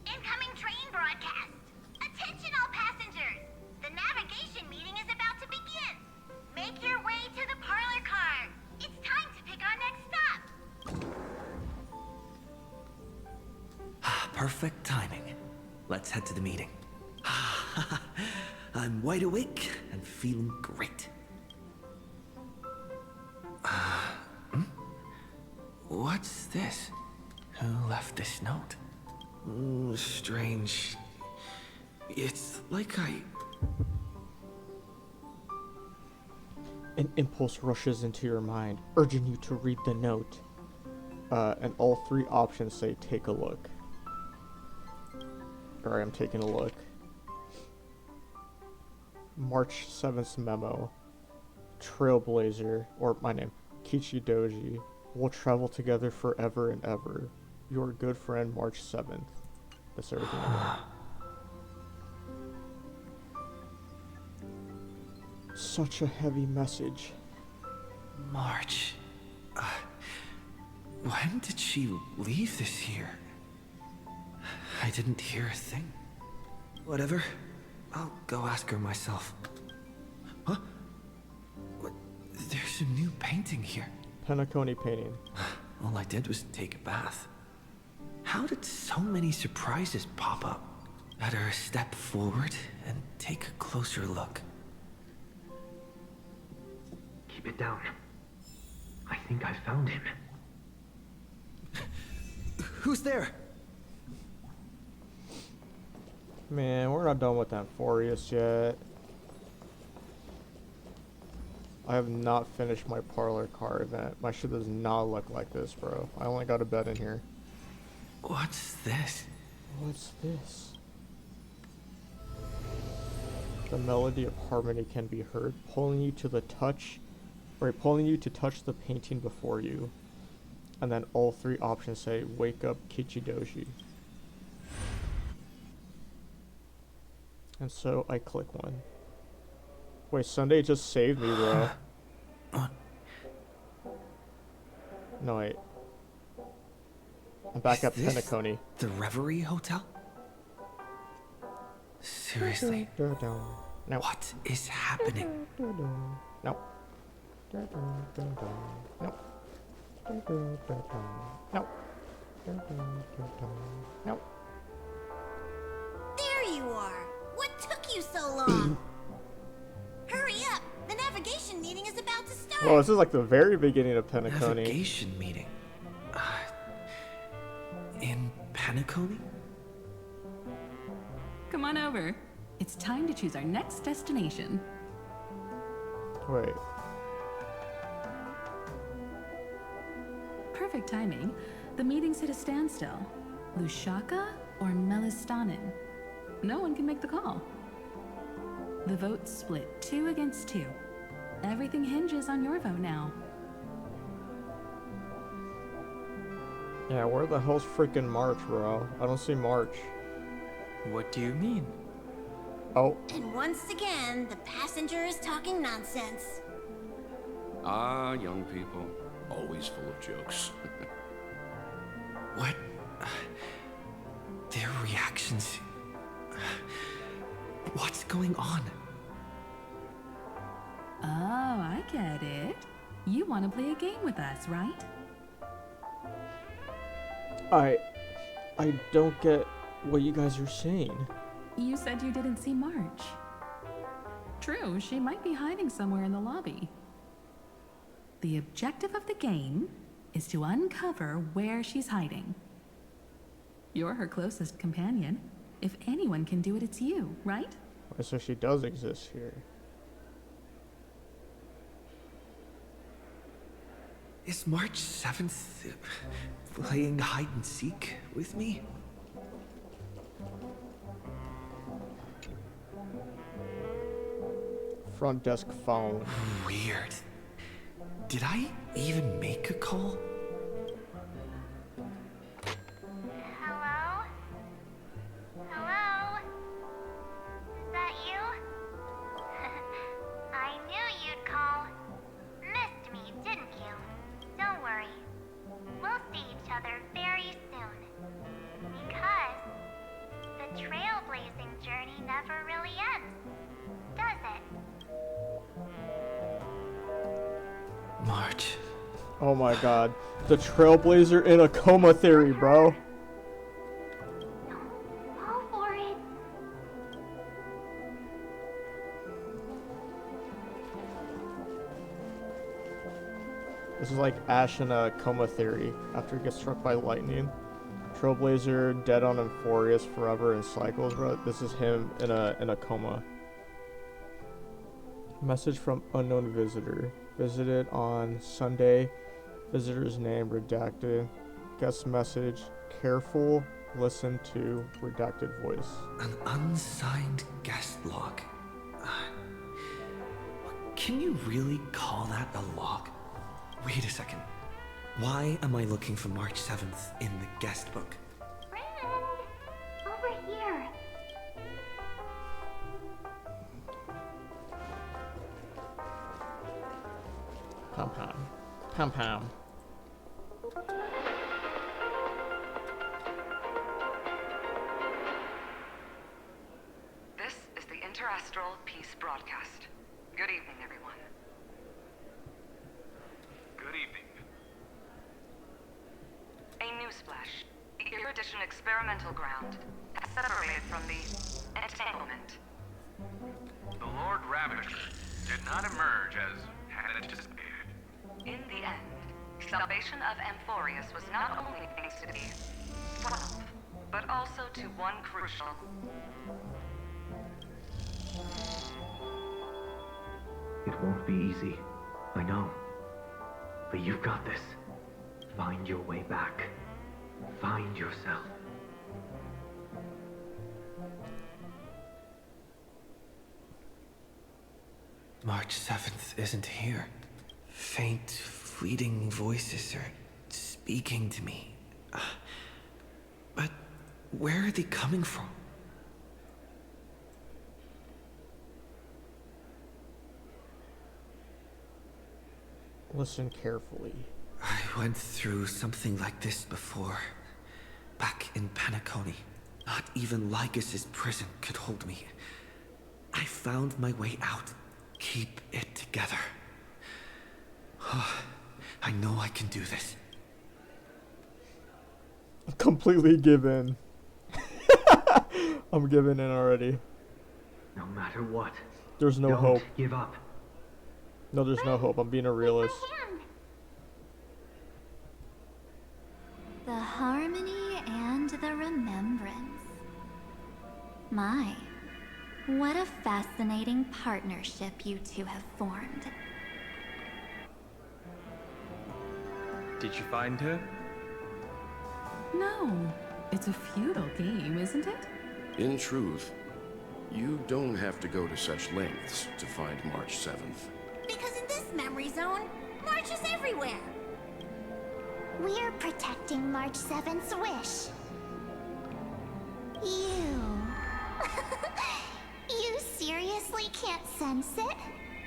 Incoming train broadcast! Attention all passengers! The navigation meeting is about to begin! Make your way to the parlor car! It's time to pick our next stop! Perfect timing. Let's head to the meeting. I'm wide awake and feeling great. What's this? Who left this note? Strange. It's like An impulse rushes into your mind, urging you to read the note. And all three options say take a look. Alright, I'm taking a look. March 7th memo. Trailblazer, or my name, Kichi Doji, will travel together forever and ever. Your good friend, March 7th. That's everything I know. Such a heavy message. March. When did she leave this here? I didn't hear a thing. Whatever. I'll go ask her myself. Huh? What? There's a new painting here. Penacony painting. All I did was take a bath. How did so many surprises pop up? Better step forward and take a closer look. Keep it down. I think I found him. Who's there? Man, we're not done with Amphorius yet. I have not finished my parlor car event. My shit does not look like this, bro. I only got a bed in here. What's this? What's this? The melody of harmony can be heard, pulling you to touch the painting before you. And then all three options say, wake up Kichidoshi. And so I click one. Wait, Sunday just saved me, bro. No, wait. I'm back at Penacony. The Reverie Hotel? Seriously? No. What is happening? No. No. No. No. There you are! What took you so long? Hurry up! The navigation meeting is about to start! Well, this is like the very beginning of Penacony. Navigation meeting? In Penacony? Come on over. It's time to choose our next destination. Wait. Perfect timing. The meeting's at a standstill. Lushaka or Melistanin? No one can make the call. The vote's split 2 against 2. Everything hinges on your vote now. Yeah, where the hell's freaking March, bro? I don't see March. What do you mean? Oh. And once again, the passenger is talking nonsense. Ah, young people. Always full of jokes. What? Their reactions... What's going on? Oh, I get it. You want to play a game with us, right? I don't get what you guys are saying. You said you didn't see March. True, she might be hiding somewhere in the lobby. The objective of the game is to uncover where she's hiding. You're her closest companion. If anyone can do it, it's you, right? So she does exist here. Is March 7th playing hide and seek with me? Front desk phone. Weird. Did I even make a call? Hello? Hello? Is that you? I knew you'd call. Missed me, didn't you? Don't worry. We'll see each other very soon. Because the trailblazing journey never really ends, does it? March. Oh my god. The Trailblazer in a coma theory, bro. Go for it. This is like Ash in a coma theory after he gets struck by lightning. Trailblazer dead on Amphorius forever in cycles, bro. This is him in a coma. Message from unknown visitor. Visited on Sunday. Visitor's name redacted. Guest message. Careful. Listen to redacted voice. An unsigned guest log. Can you really call that a log? Wait a second. Why am I looking for March 7th in the guest book? Friend, over here. Pom pom. Pom pom. This is the Interastral Peace Broadcast. Good evening, everyone. Good evening. A newsflash. The Erudition experimental ground has separated from the entanglement. The Lord Ravager did not emerge as had anticipated. In the end, salvation of Amphorius was not only thanks to the 12, but also to one crucial. It won't be easy. I know. But you've got this. Find your way back. Find yourself. March 7th isn't here. Faint, fleeting voices are speaking to me. But where are they coming from? Listen carefully. I went through something like this before. Back in Penacony. Not even Lycus's prison could hold me. I found my way out. Keep it together. I know I can do this. Completely given. I'm giving in already. No matter what. There's no don't hope. Give up. No, there's no hope. I'm being a realist. The harmony and the remembrance. My, what a fascinating partnership you two have formed. Did you find her? No. It's a feudal game, isn't it? In truth, you don't have to go to such lengths to find March 7th. Because in this memory zone, March is everywhere. We're protecting March 7th's wish. You seriously can't sense it?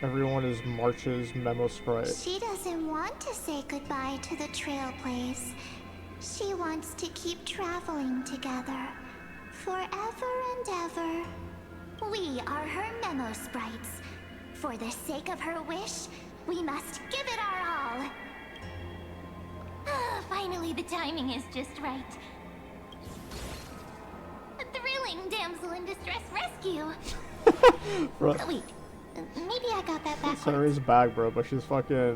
Everyone is March's memo sprite. She doesn't want to say goodbye to the Trailblaze. She wants to keep traveling together. Forever and ever. We are her memo sprites. For the sake of her wish, we must give it our all. Finally, the timing is just right. A thrilling damsel in distress rescue. Bro. Wait, maybe I got that backwards. Cyreni's back, bro, but she's a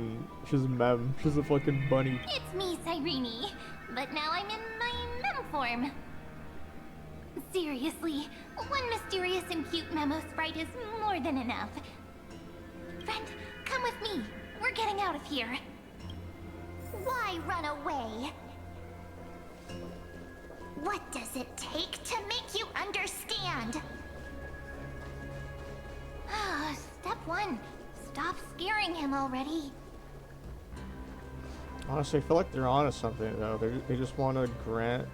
mem. She's a fucking bunny. It's me, Cyrene, but now I'm in my mem form. Seriously, one mysterious and cute memo sprite is more than enough. Friend, come with me. We're getting out of here. Why run away? What does it take to make you understand? Step 1. Stop scaring him already. Honestly, I feel like they're onto something, though. They just want to grant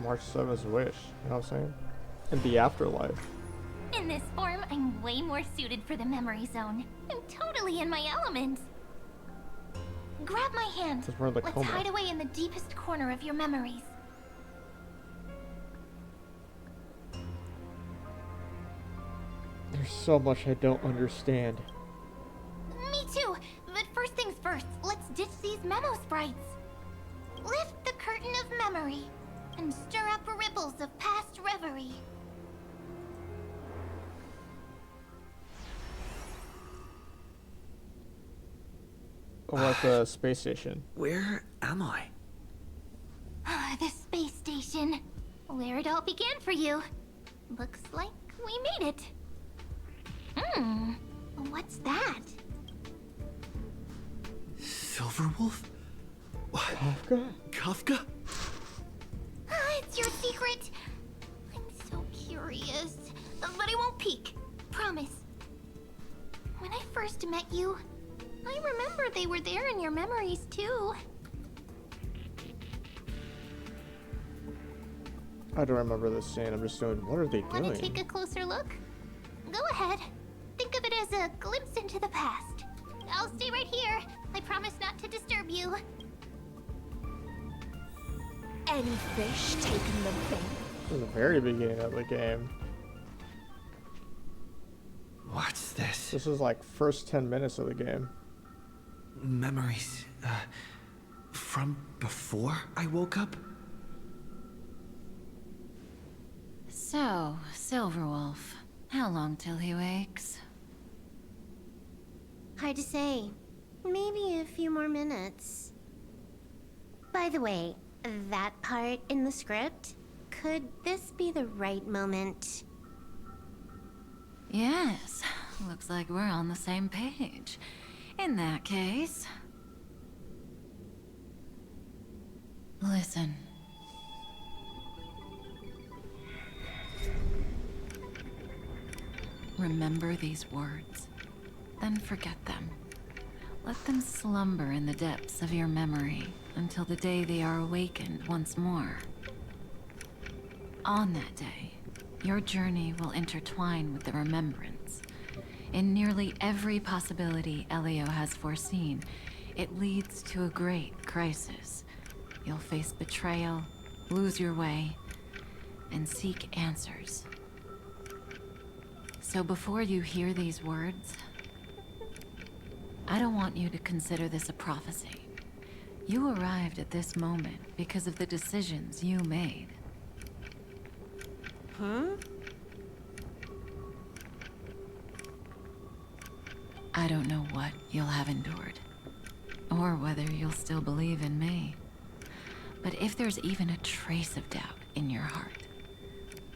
March 7th's wish. You know what I'm saying? In the afterlife. In this form, I'm way more suited for the memory zone. I'm totally in my element. Grab my hand. Because we're in the Let's coma. hide away in the deepest corner of your memories. There's so much I don't understand. Me too. But first things first, let's ditch these memo sprites. Lift the curtain of memory and stir up ripples of past reverie. Or like the space station. Where am I? The space station. Where it all began for you. Looks like we made it. What's that? Silverwolf? Kafka? Kafka? It's your secret. I'm so curious. But I won't peek. Promise. When I first met you, I remember they were there in your memories too. I don't remember this scene. I'm just doing. What are they Want to doing? take a closer look? Go ahead. Think of it as a glimpse into the past. I'll stay right here. I promise not to disturb you. Any fish taking the bait? In the very beginning of the game. What's this? This is like first 10 minutes of the game. Memories. From before I woke up? So, Silverwolf, how long till he wakes? Hard to say. Maybe a few more minutes. By the way, that part in the script, could this be the right moment? Yes, looks like we're on the same page. In that case... Listen. Remember these words, then forget them. Let them slumber in the depths of your memory until the day they are awakened once more. On that day, your journey will intertwine with the remembrance. In nearly every possibility Elio has foreseen, it leads to a great crisis. You'll face betrayal, lose your way, and seek answers. So before you hear these words, I don't want you to consider this a prophecy. You arrived at this moment because of the decisions you made. Huh? I don't know what you'll have endured, or whether you'll still believe in me. But if there's even a trace of doubt in your heart,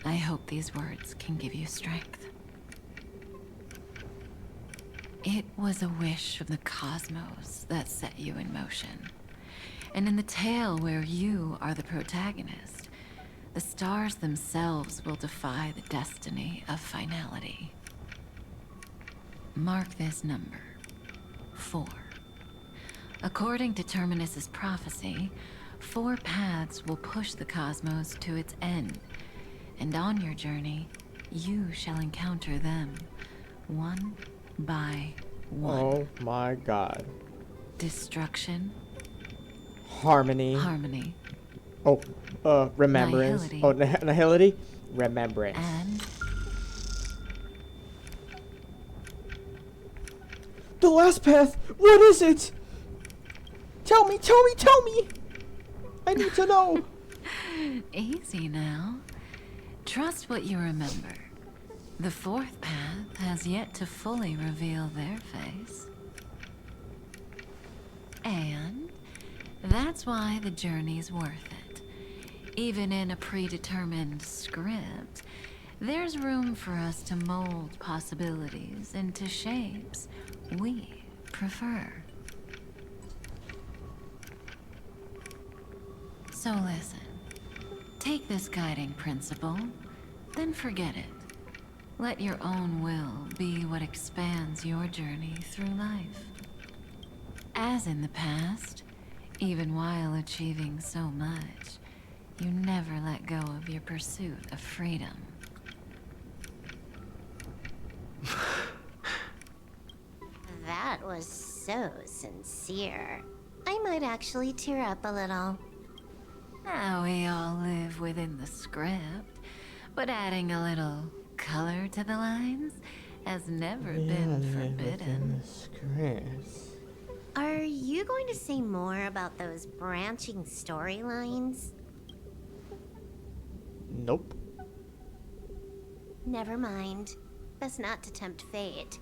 I hope these words can give you strength. It was a wish of the cosmos that set you in motion. And in the tale where you are the protagonist, the stars themselves will defy the destiny of finality. Mark this number, 4. According to Terminus's prophecy, 4 paths will push the cosmos to its end, and on your journey, you shall encounter them, one by one. Oh my god. Destruction. Harmony. Harmony. Oh, remembrance. Nihility. Oh, nihility? Remembrance. And the last path! What is it? Tell me, tell me, tell me! I need to know. easy now. Trust what you remember. The 4th path has yet to fully reveal their face. And that's why the journey's worth it. Even in a predetermined script, there's room for us to mold possibilities into shapes we prefer. So listen, take this guiding principle, then forget it. Let your own will be what expands your journey through life. As in the past, even while achieving so much, you never let go of your pursuit of freedom. That was so sincere. I might actually tear up a little. Now we all live within the script, but adding a little color to the lines has never been forbidden. Are you going to say more about those branching storylines? Nope. Never mind. Best not to tempt fate.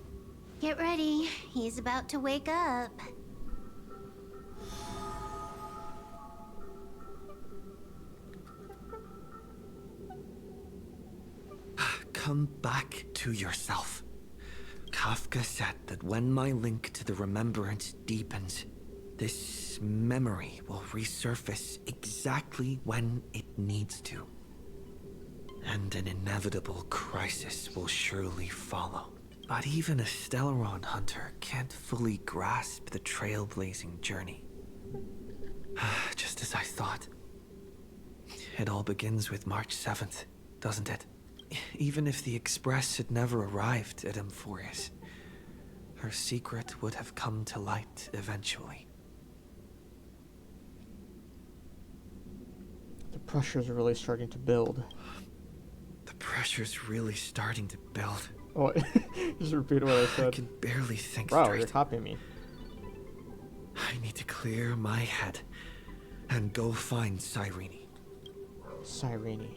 Get ready. He's about to wake up. come back to yourself. Kafka said that when my link to the remembrance deepens, this memory will resurface exactly when it needs to. And an inevitable crisis will surely follow. But even a Stellaron hunter can't fully grasp the trailblazing journey. Just as I thought. It all begins with March 7th, doesn't it? Even if the Express had never arrived at Amphorius, her secret would have come to light eventually. The pressure's really starting to build. The pressure's really starting to build. Oh, just repeat what I said. I can barely think Bro, straight. you're copying me. I need to clear my head and go find Cyrene. Cyrene.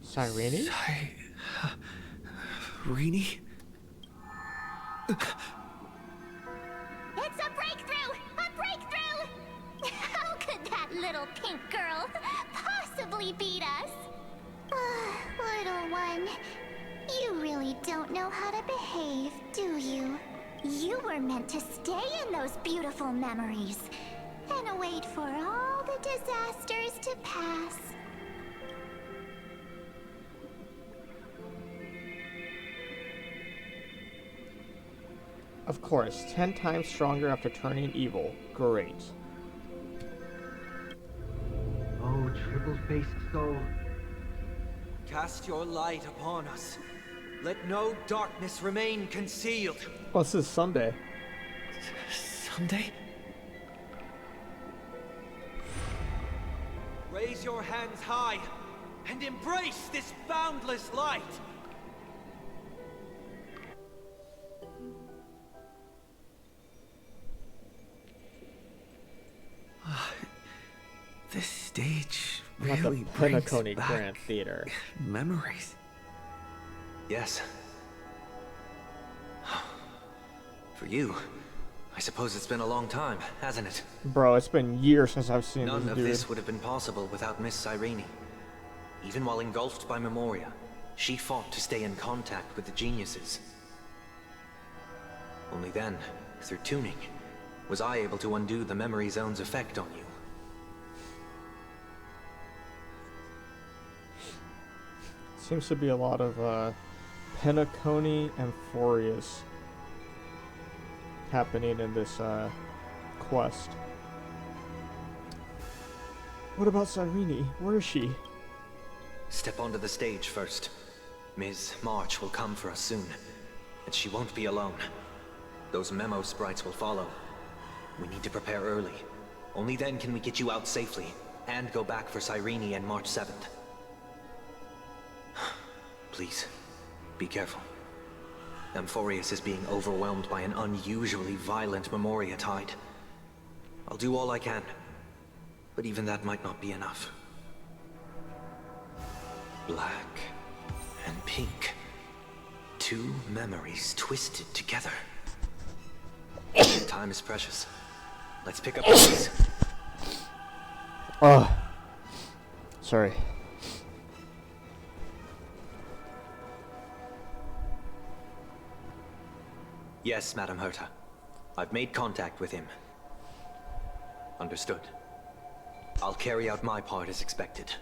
Cyrene? Cyrene? It's a breakthrough! A breakthrough! How could that little pink girl possibly beat us? Little one, you really don't know how to behave, do you? You were meant to stay in those beautiful memories and wait for all the disasters to pass. Of course, 10 times stronger after turning evil. Great. Oh, triple-faced soul. Cast your light upon us. Let no darkness remain concealed. Oh, this is Sunday. Sunday? Raise your hands high and embrace this boundless light. This stage really brings Penacony back Grand Theater. memories. Yes. For you, I suppose it's been a long time, hasn't it? Bro, it's been years since I've seen None this of dude. this would have been possible without Miss Cyrene. Even while engulfed by Memoria, she fought to stay in contact with the geniuses. Only then, through tuning, was I able to undo the memory zone's effect on you. Seems to be a lot of Penacony and Amphorius happening in this quest. What about Cyrene? Where is she? Step onto the stage first. Ms. March will come for us soon, and she won't be alone. Those memo sprites will follow. We need to prepare early. Only then can we get you out safely, and go back for Cyrene and March 7th. Please, be careful. Amphorius is being overwhelmed by an unusually violent Memoria tide. I'll do all I can, but even that might not be enough. Black and pink. Two memories twisted together. Time is precious. Let's pick up the pace. Oh. Sorry. Yes, Madam Herta. I've made contact with him. Understood. I'll carry out my part as expected.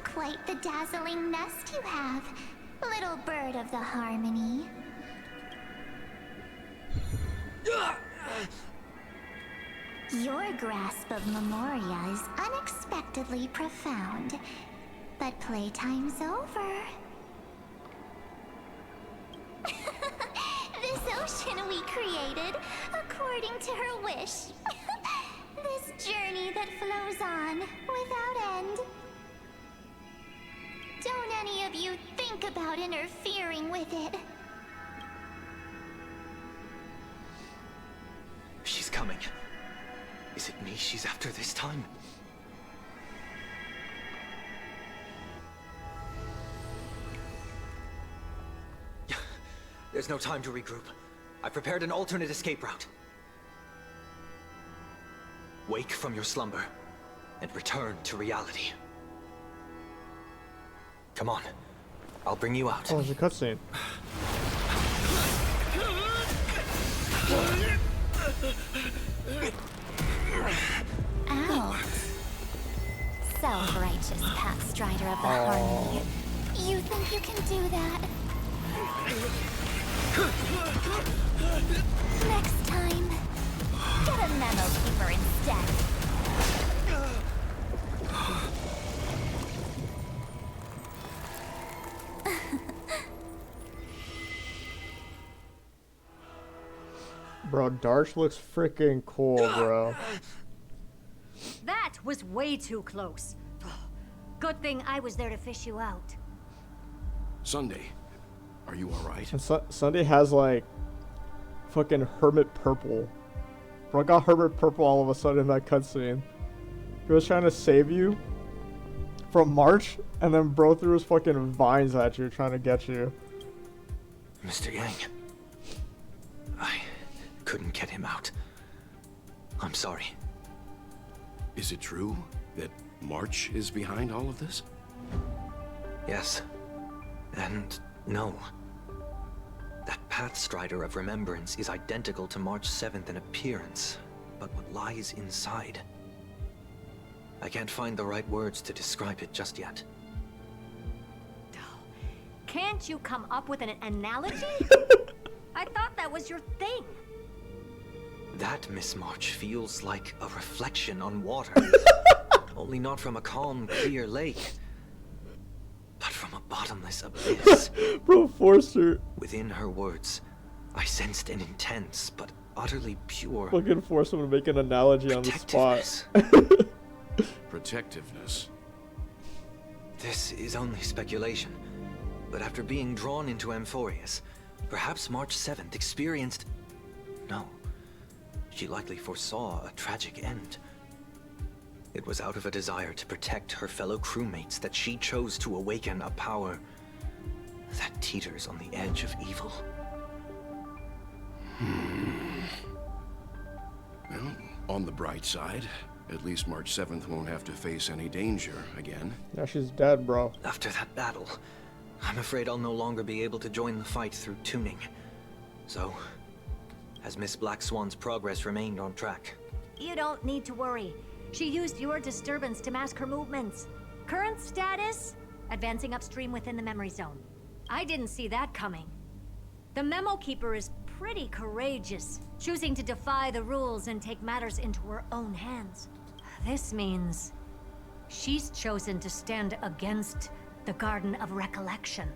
Quite the dazzling nest you have, little bird of the harmony. Your grasp of Memoria is unexpectedly profound, but playtime's over. This ocean we created, according to her wish. This journey that flows on, without end. Don't any of you think about interfering with it. She's coming. Is it me she's after this time? There's no time to regroup. I've prepared an alternate escape route. Wake from your slumber and return to reality. Come on, I'll bring you out. Oh, there's a cutscene. Out. Self-righteous pathstrider of the harmony. You think you can do that? Next time, get a memo keeper instead. Bro, Darsh looks freaking cool, bro. That was way too close. Good thing I was there to fish you out. Sunday, are you alright? And Sunday has like fucking hermit purple. Bro got hermit purple all of a sudden in that cutscene. He was trying to save you from March, and then bro threw his fucking vines at you trying to get you. Mr. Yang, I couldn't get him out. I'm sorry. Is it true that March is behind all of this? Yes. And no. That Pathstrider of Remembrance is identical to March 7th in appearance, but what lies inside? I can't find the right words to describe it just yet. Can't you come up with an analogy? I thought that was your thing. That, Miss March, feels like a reflection on water. Only not from a calm, clear lake, but from a bottomless abyss. Bro, Forster. Within her words, I sensed an intense but utterly pure. Fucking force him to make an analogy on the spot. Protectiveness. This is only speculation, but after being drawn into Amphorius, perhaps March 7th experienced... No. She likely foresaw a tragic end. It was out of a desire to protect her fellow crewmates that she chose to awaken a power that teeters on the edge of evil. Well, on the bright side, at least March 7th won't have to face any danger again. Yeah, she's dead, bro. After that battle, I'm afraid I'll no longer be able to join the fight through tuning. So, has Miss Black Swan's progress remained on track? You don't need to worry. She used your disturbance to mask her movements. Current status? Advancing upstream within the memory zone. I didn't see that coming. The Memo Keeper is pretty courageous, choosing to defy the rules and take matters into her own hands. This means she's chosen to stand against the Garden of Recollection.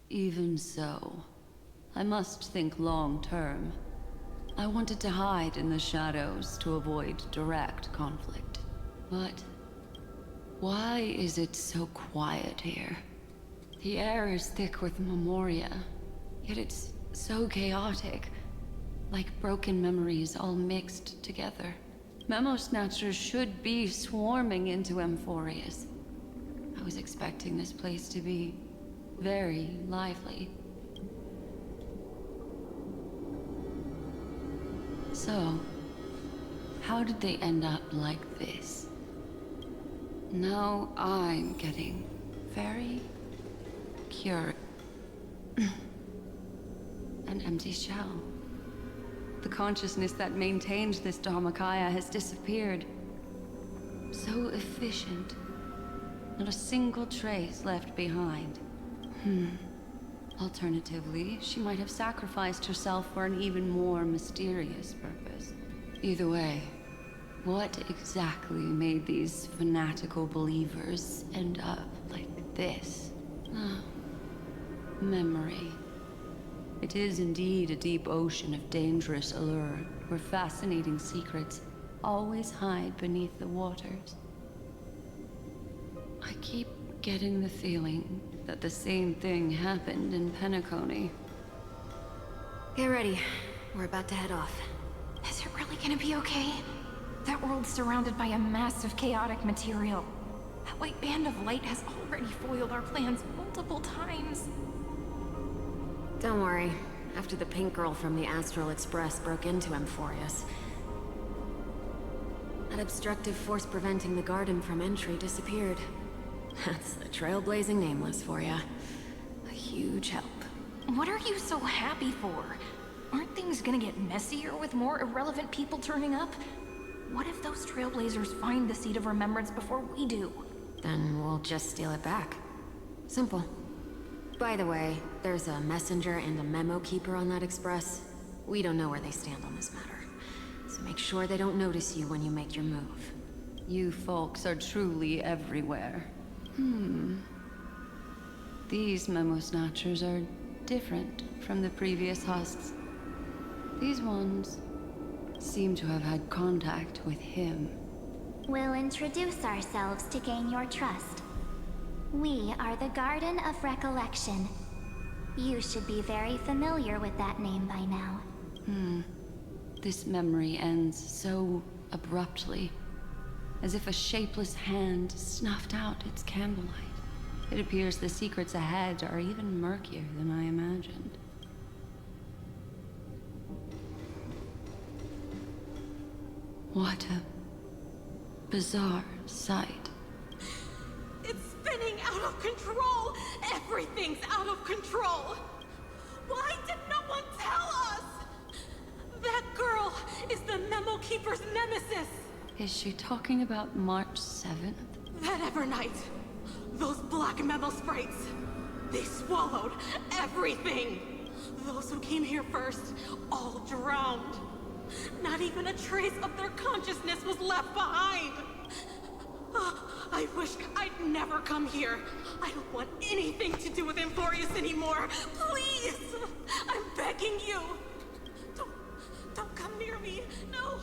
Even so, I must think long-term. I wanted to hide in the shadows to avoid direct conflict. But why is it so quiet here? The air is thick with memoria, yet it's so chaotic, like broken memories all mixed together. Memo Snatchers should be swarming into Amphorius. I was expecting this place to be very lively. So, how did they end up like this? Now I'm getting very curious. An empty shell. The consciousness that maintained this Dharmakaya has disappeared. So efficient. Not a single trace left behind. Alternatively, she might have sacrificed herself for an even more mysterious purpose. Either way, what exactly made these fanatical believers end up like this? Memory. It is indeed a deep ocean of dangerous allure, where fascinating secrets always hide beneath the waters. I keep getting the feeling that the same thing happened in Penacony. Get ready. We're about to head off. Is it really gonna be okay? That world's surrounded by a mass of chaotic material. That white band of light has already foiled our plans multiple times. Don't worry. after the pink girl from the Astral Express broke into Amphorius. That obstructive force preventing the garden from entry disappeared. That's the trailblazing Nameless for ya. A huge help. What are you so happy for? Aren't things gonna get messier with more irrelevant people turning up? What if those trailblazers find the Seat of Remembrance before we do? Then we'll just steal it back. Simple. By the way, there's a messenger and a memo keeper on that express. We don't know where they stand on this matter. So make sure they don't notice you when you make your move. You folks are truly everywhere. These memo snatchers are different from the previous husks. These ones seem to have had contact with him. We'll introduce ourselves to gain your trust. We are the Garden of Recollection. You should be very familiar with that name by now. This memory ends so abruptly, as if a shapeless hand snuffed out its candlelight. It appears the secrets ahead are even murkier than I imagined. What a bizarre sight. It's spinning out of control! Everything's out of control! Why did no one tell us? That girl is the Memo Keeper's nemesis! Is she talking about March 7th? That Evernight, those black memo sprites, they swallowed everything! Those who came here first, all drowned. Not even a trace of their consciousness was left behind! I wish I'd never come here. I don't want anything to do with Amphorius anymore. Please! I'm begging you! Don't come near me! No!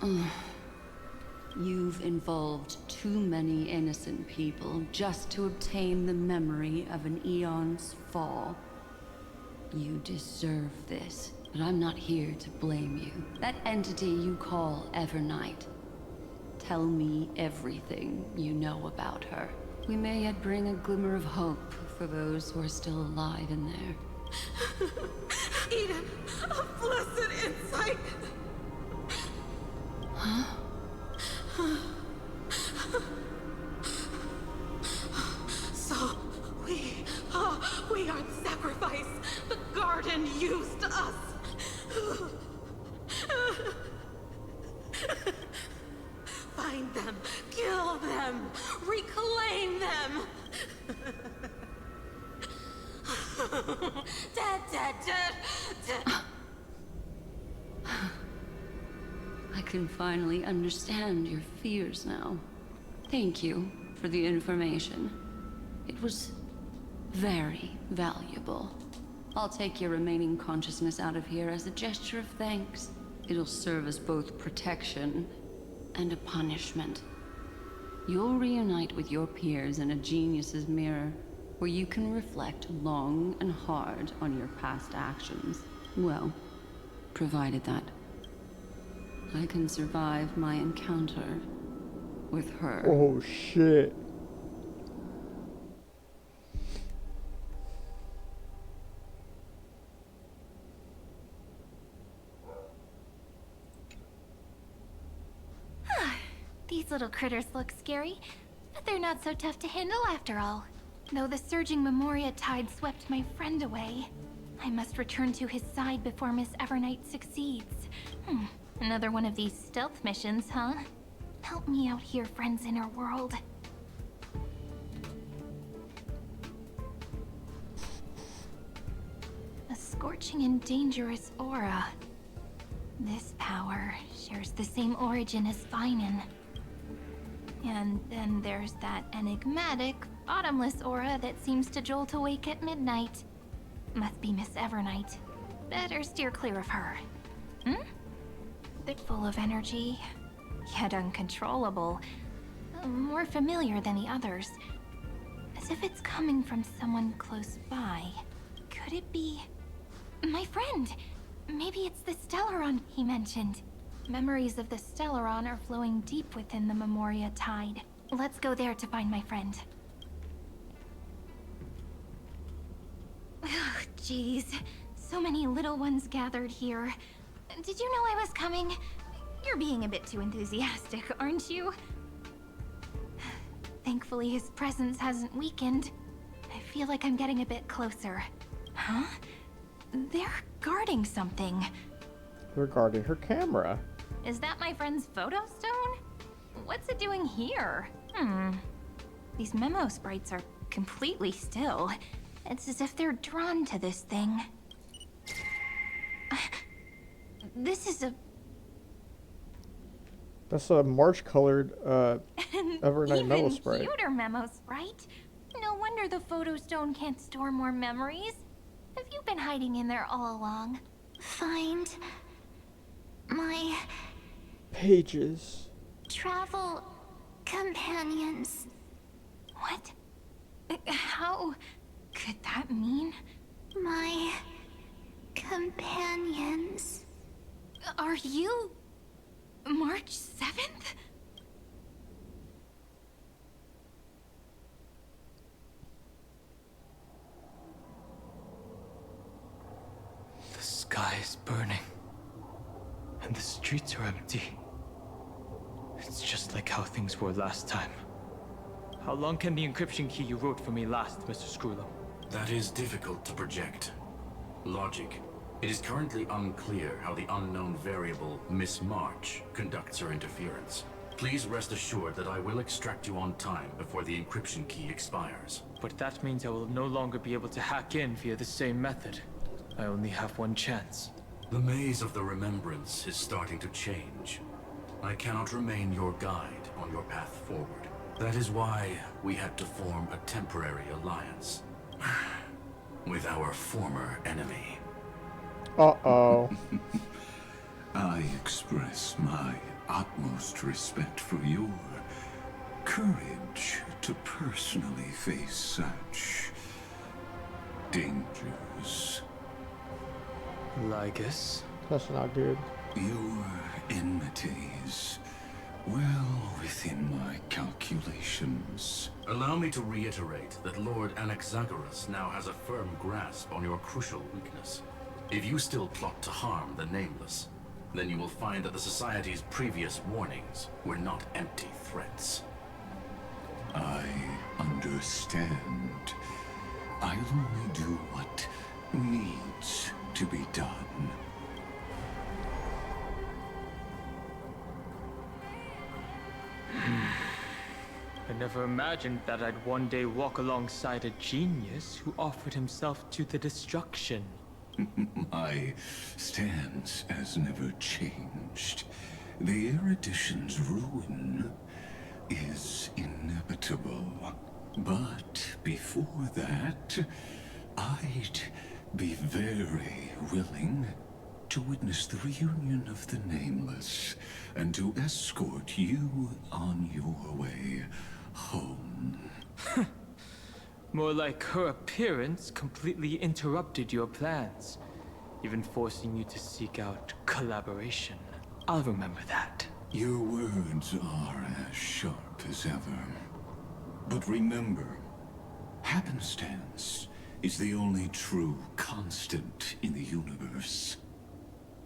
No! You've involved too many innocent people just to obtain the memory of an eon's fall. You deserve this, but I'm not here to blame you. That entity you call Evernight. Tell me everything you know about her. We may yet bring a glimmer of hope for those who are still alive in there. Eden, a blessed insight! Huh? So, we are the sacrifice. The garden used us. Find them, kill them, reclaim them. Dead. I can finally understand your fears now. Thank you for the information. It was very valuable. I'll take your remaining consciousness out of here as a gesture of thanks. It'll serve as both protection and a punishment. You'll reunite with your peers in a genius's mirror, where you can reflect long and hard on your past actions. Well, provided that I can survive my encounter with her. Oh shit. These little critters look scary, but they're not so tough to handle after all. Though the surging Memoria tide swept my friend away, I must return to his side before Miss Evernight succeeds. Another one of these stealth missions, huh? Help me out here, friends inner world. A scorching and dangerous aura. This power shares the same origin as Finan. And then there's that enigmatic, bottomless aura that seems to jolt awake at midnight. Must be Miss Evernight. Better steer clear of her. Bit full of energy, yet uncontrollable. More familiar than the others. As if it's coming from someone close by. Could it be... my friend? Maybe it's the Stellaron he mentioned. Memories of the Stellaron are flowing deep within the Memoria tide. Let's go there to find my friend. Jeez, so many little ones gathered here. Did you know I was coming? You're being a bit too enthusiastic, aren't you? Thankfully, his presence hasn't weakened. I feel like I'm getting a bit closer. Huh? They're guarding something. They're guarding her camera. Is that my friend's photo stone? What's it doing here? These memo sprites are completely still. It's as if they're drawn to this thing. This is a... That's a March-colored Evernight memo sprite. Even cuter memo sprite. No wonder the photo stone can't store more memories. Have you been hiding in there all along? Find my pages. Travel companions. What? How could that mean? My companions. Are you March 7th? The sky is burning, and the streets are empty. It's just like how things were last time. How long can the encryption key you wrote for me last, Mr. Screwlum? That is difficult to project. Logic. It is currently unclear how the unknown variable, Miss March, conducts her interference. Please rest assured that I will extract you on time before the encryption key expires. But that means I will no longer be able to hack in via the same method. I only have one chance. The maze of the remembrance is starting to change. I cannot remain your guide on your path forward. That is why we had to form a temporary alliance with our former enemy. Uh-oh. I express my utmost respect for your courage to personally face such dangers. Lygus? That's not good. Your enmities, well within my calculations. Allow me to reiterate that Lord Anaxagoras now has a firm grasp on your crucial weakness. If you still plot to harm the Nameless, then you will find that the Society's previous warnings were not empty threats. I understand. I'll only do what needs to be done. I never imagined that I'd one day walk alongside a genius who offered himself to the destruction. My stance has never changed. The erudition's ruin is inevitable. But before that, I'd be very willing to witness the reunion of the Nameless and to escort you on your way home. More like her appearance completely interrupted your plans, even forcing you to seek out collaboration. I'll remember that. Your words are as sharp as ever. But remember, happenstance is the only true constant in the universe.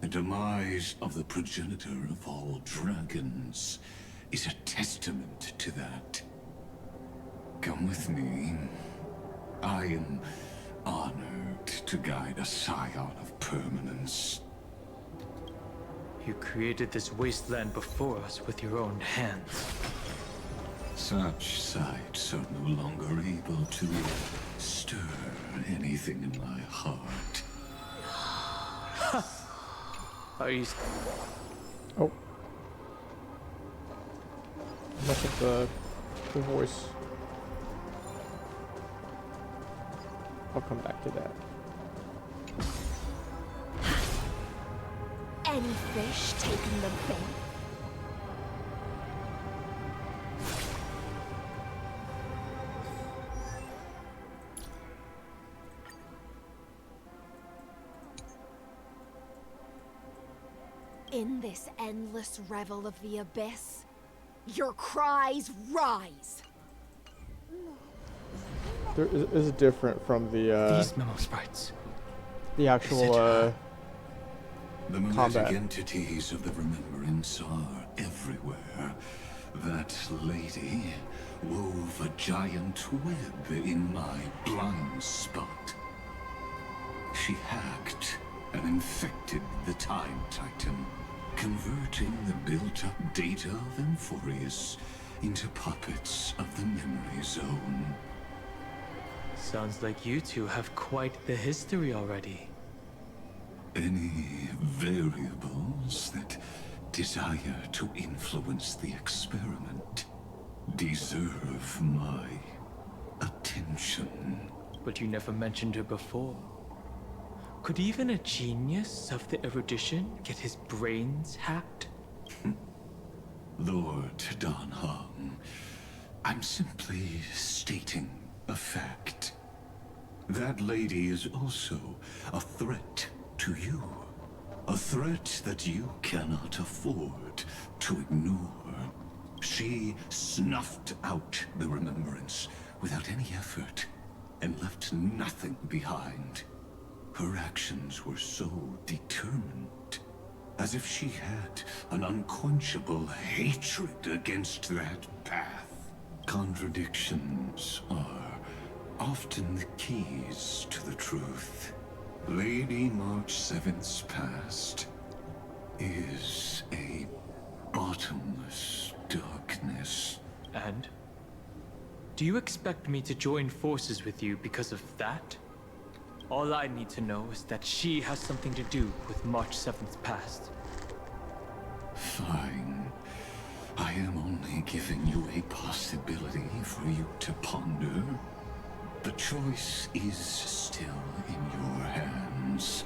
The demise of the progenitor of all dragons is a testament to that. Come with me. I am honored to guide a scion of permanence. You created this wasteland before us with your own hands. Such sights are no longer able to stir anything in my heart. Are you... Oh. Mess up the voice. I'll come back to that. Any fish taking the bait? In this endless revel of the abyss, your cries rise. There is different from the These memo sprites. the actual The mimetic combat. entities of the Remembrance are everywhere. That lady wove a giant web in my blind spot. She hacked and infected the Time Titan, converting the built-up data of Amphorius into puppets of the Memory Zone. Sounds like you two have quite the history already. Any variables that desire to influence the experiment deserve my attention. But you never mentioned her before. Could even a genius of the erudition get his brains hacked? Lord Dan Heng, I'm simply stating a fact. That lady is also a threat to you. A threat that you cannot afford to ignore. She snuffed out the Remembrance without any effort and left nothing behind. Her actions were so determined, as if she had an unquenchable hatred against that path. Contradictions are often the keys to the truth. Lady March 7th's past is a bottomless darkness. And? Do you expect me to join forces with you because of that? All I need to know is that she has something to do with March 7th's past. Fine. I am only giving you a possibility for you to ponder. The choice is still in your hands.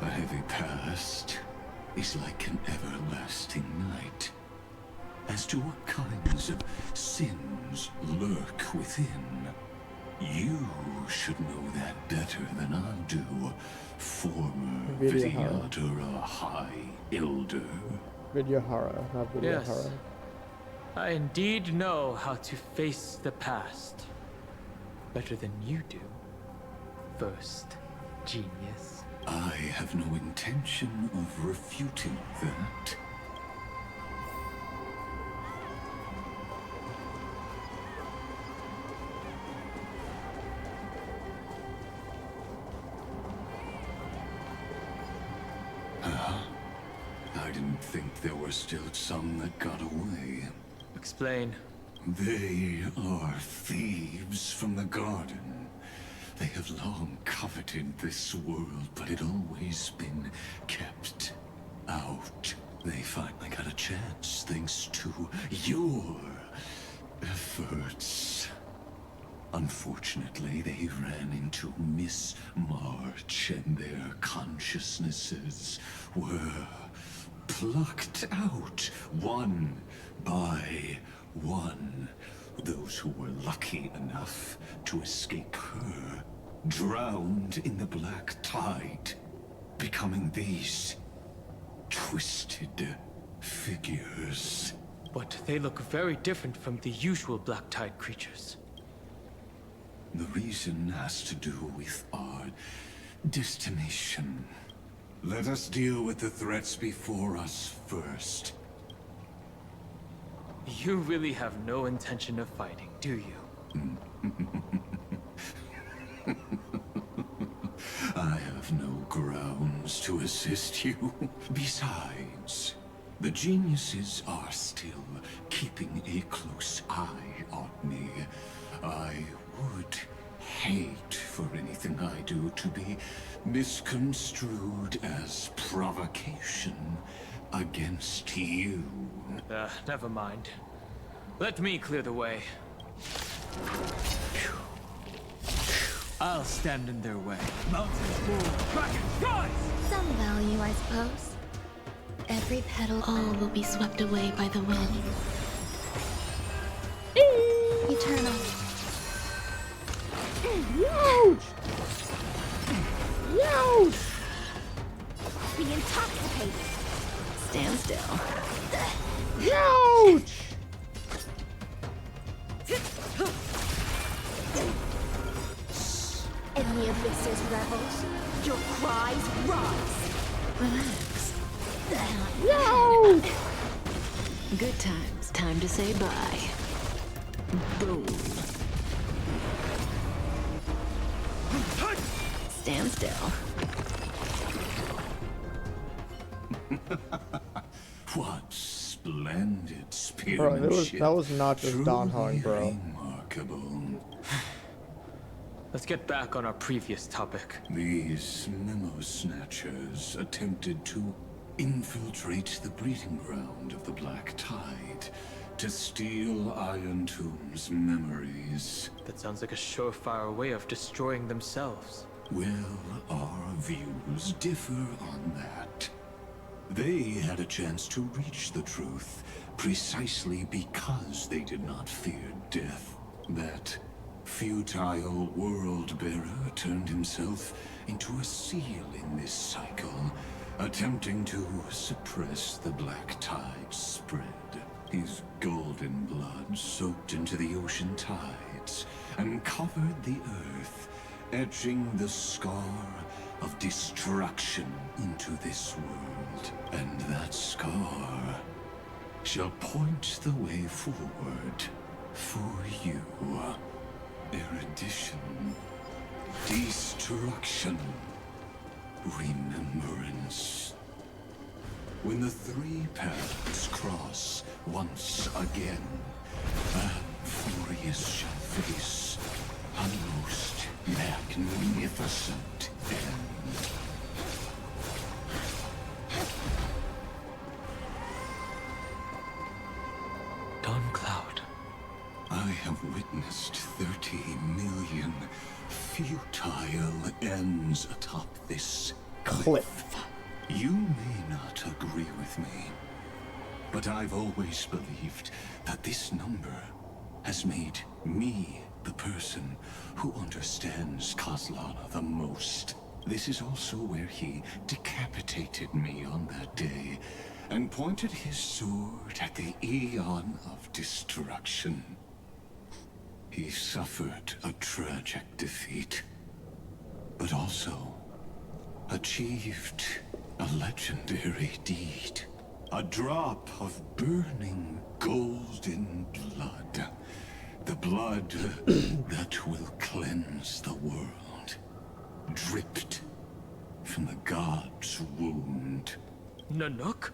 A heavy past is like an everlasting night. As to what kinds of sins lurk within, you should know that better than I do, former Vidyahara. Vidyadhara High Elder. Vidyahara, not Vidyahara. Yes. I indeed know how to face the past. Better than you do. First, genius. I have no intention of refuting that. I didn't think there were still some that got away. Explain. They are thieves from the garden. They have long coveted this world, but it always been kept out. They finally got a chance thanks to your efforts. Unfortunately, they ran into Miss March, and their consciousnesses were plucked out one by one. Those who were lucky enough to escape her drowned in the black tide, becoming these twisted figures. But they look very different from the usual Black Tide creatures. The reason has to do with our destination. Let us deal with the threats before us first. You really have no intention of fighting, do you? I have no grounds to assist you. Besides, the geniuses are still keeping a close eye on me. I would hate for anything I do to be misconstrued as provocation against you. Never mind. Let me clear the way. I'll stand in their way. Mountains move, dragons rise! Some value, I suppose. Every petal, all will be swept away by the wind. Eternal. Huge! Huge! Be intoxicated. Stand still. Huge! the Abyss's revels, your cries rise. Relax. No! Good times. Time to say bye. Boom. Stand still. What splendid Bro, spearmanship. that was not just Dan Hong, bro. Remarkable. Let's get back on our previous topic. These memo snatchers attempted to infiltrate the breeding ground of the Black Tide to steal Iron Tomb's memories. That sounds like a surefire way of destroying themselves. Well, our views differ on that. They had a chance to reach the truth precisely because they did not fear death. That futile world-bearer turned himself into a seal in this cycle, attempting to suppress the Black Tide's spread. His golden blood soaked into the ocean tides and covered the earth, etching the scar of destruction into this world. And that scar shall point the way forward for you. Erudition, destruction, remembrance. When the three paths cross once again, Amphorius shall face a most magnificent end. Dawn Cloud. I have witnessed 30 million futile ends atop this cliff. You may not agree with me, but I've always believed that this number has made me the person who understands Kaslana the most. This is also where he decapitated me on that day and pointed his sword at the Eon of Destruction. He suffered a tragic defeat, but also achieved a legendary deed. A drop of burning golden blood. The blood that will cleanse the world. Dripped from the god's wound. Nanook?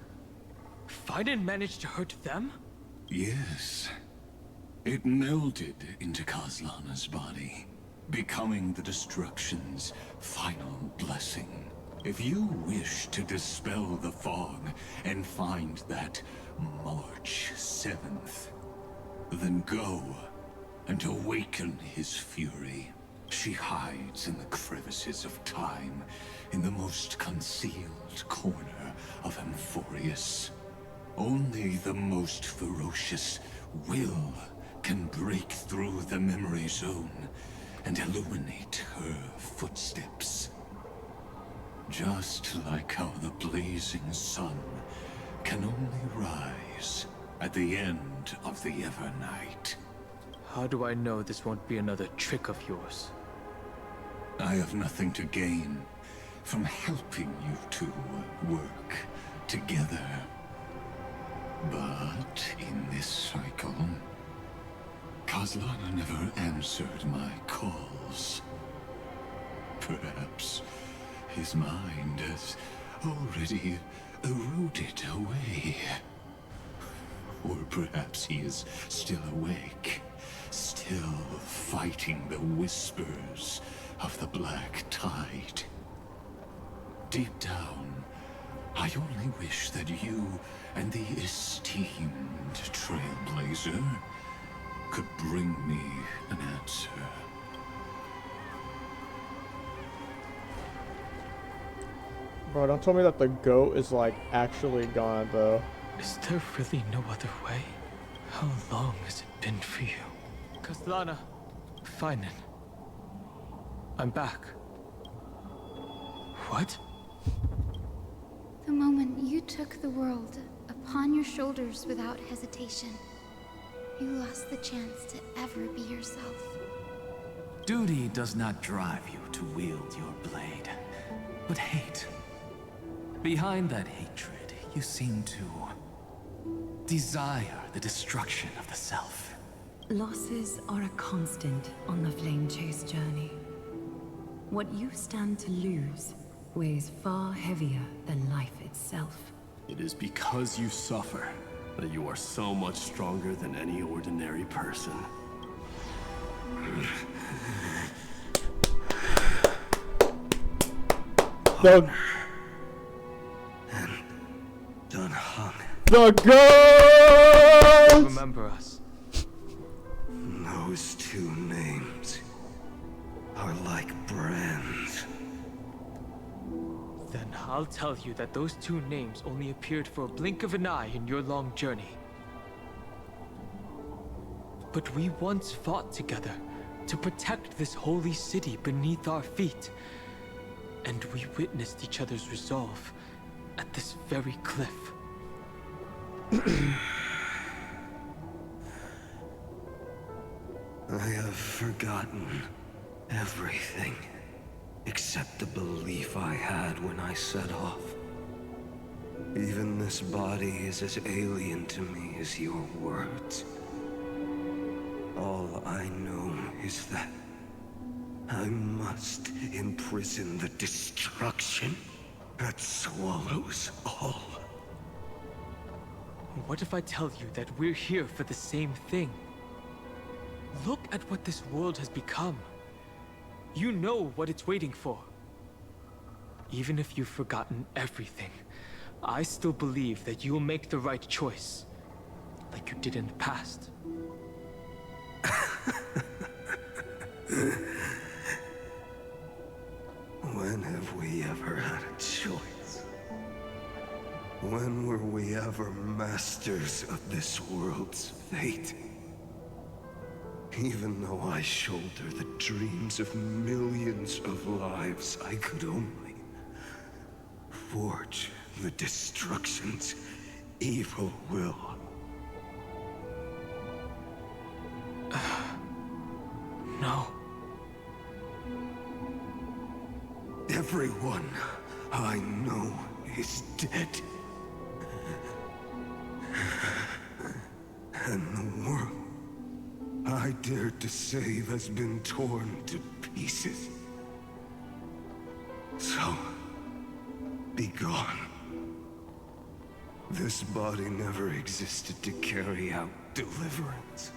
Fiden managed to hurt them? Yes. It melded into Kaslana's body, becoming the destruction's final blessing. If you wish to dispel the fog and find that March 7th, then go and awaken his fury. She hides in the crevices of time, in the most concealed corner of Amphorius. Only the most ferocious will can break through the memory zone and illuminate her footsteps. Just like how the blazing sun can only rise at the end of the Evernight. How do I know this won't be another trick of yours? I have nothing to gain from helping you two work together. But in this cycle, Kaslana never answered my calls. Perhaps his mind has already eroded away. Or perhaps he is still awake, still fighting the whispers of the Black Tide. Deep down, I only wish that you and the esteemed Trailblazer could bring me an answer. Bro, don't tell me that the goat is like actually gone though. Is there really no other way? How long has it been for you? Kaslana, Finen. I'm back. What? The moment you took the world upon your shoulders without hesitation, you lost the chance to ever be yourself. Duty does not drive you to wield your blade, but hate. Behind that hatred, you seem to desire the destruction of the self. Losses are a constant on the Flame Chase journey. What you stand to lose weighs far heavier than life itself. It is because you suffer that you are so much stronger than any ordinary person. The Dunhung. The ghost! Remember us. Those two names are like brands. Then I'll tell you that those two names only appeared for a blink of an eye in your long journey. But we once fought together to protect this holy city beneath our feet. And we witnessed each other's resolve at this very cliff. I have forgotten everything except the belief I had when I set off. Even this body is as alien to me as your words. All I know is that I must imprison the destruction that swallows all. What if I tell you that we're here for the same thing? Look at what this world has become. You know what it's waiting for. Even if you've forgotten everything, I still believe that you'll make the right choice, like you did in the past. When have we ever had a choice? When were we ever masters of this world's fate? Even though I shoulder the dreams of millions of lives, I could only forge the destruction's evil will. No. Everyone I know is dead. And the world I dared to save has been torn to pieces. So, be gone. This body never existed to carry out deliverance.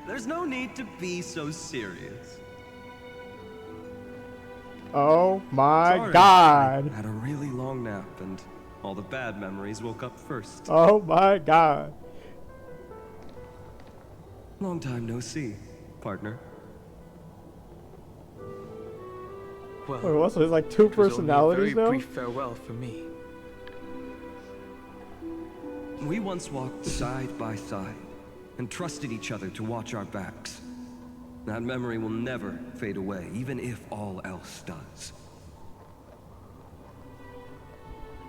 There's no need to be so serious. Oh my Sorry. god. I had a really long nap and all the bad memories woke up first. Oh my god. Long time no see, partner. Well, Wait, what? So there's like two it was personalities only a very now? brief farewell for me. We once walked side by side and trusted each other to watch our backs. That memory will never fade away, even if all else does.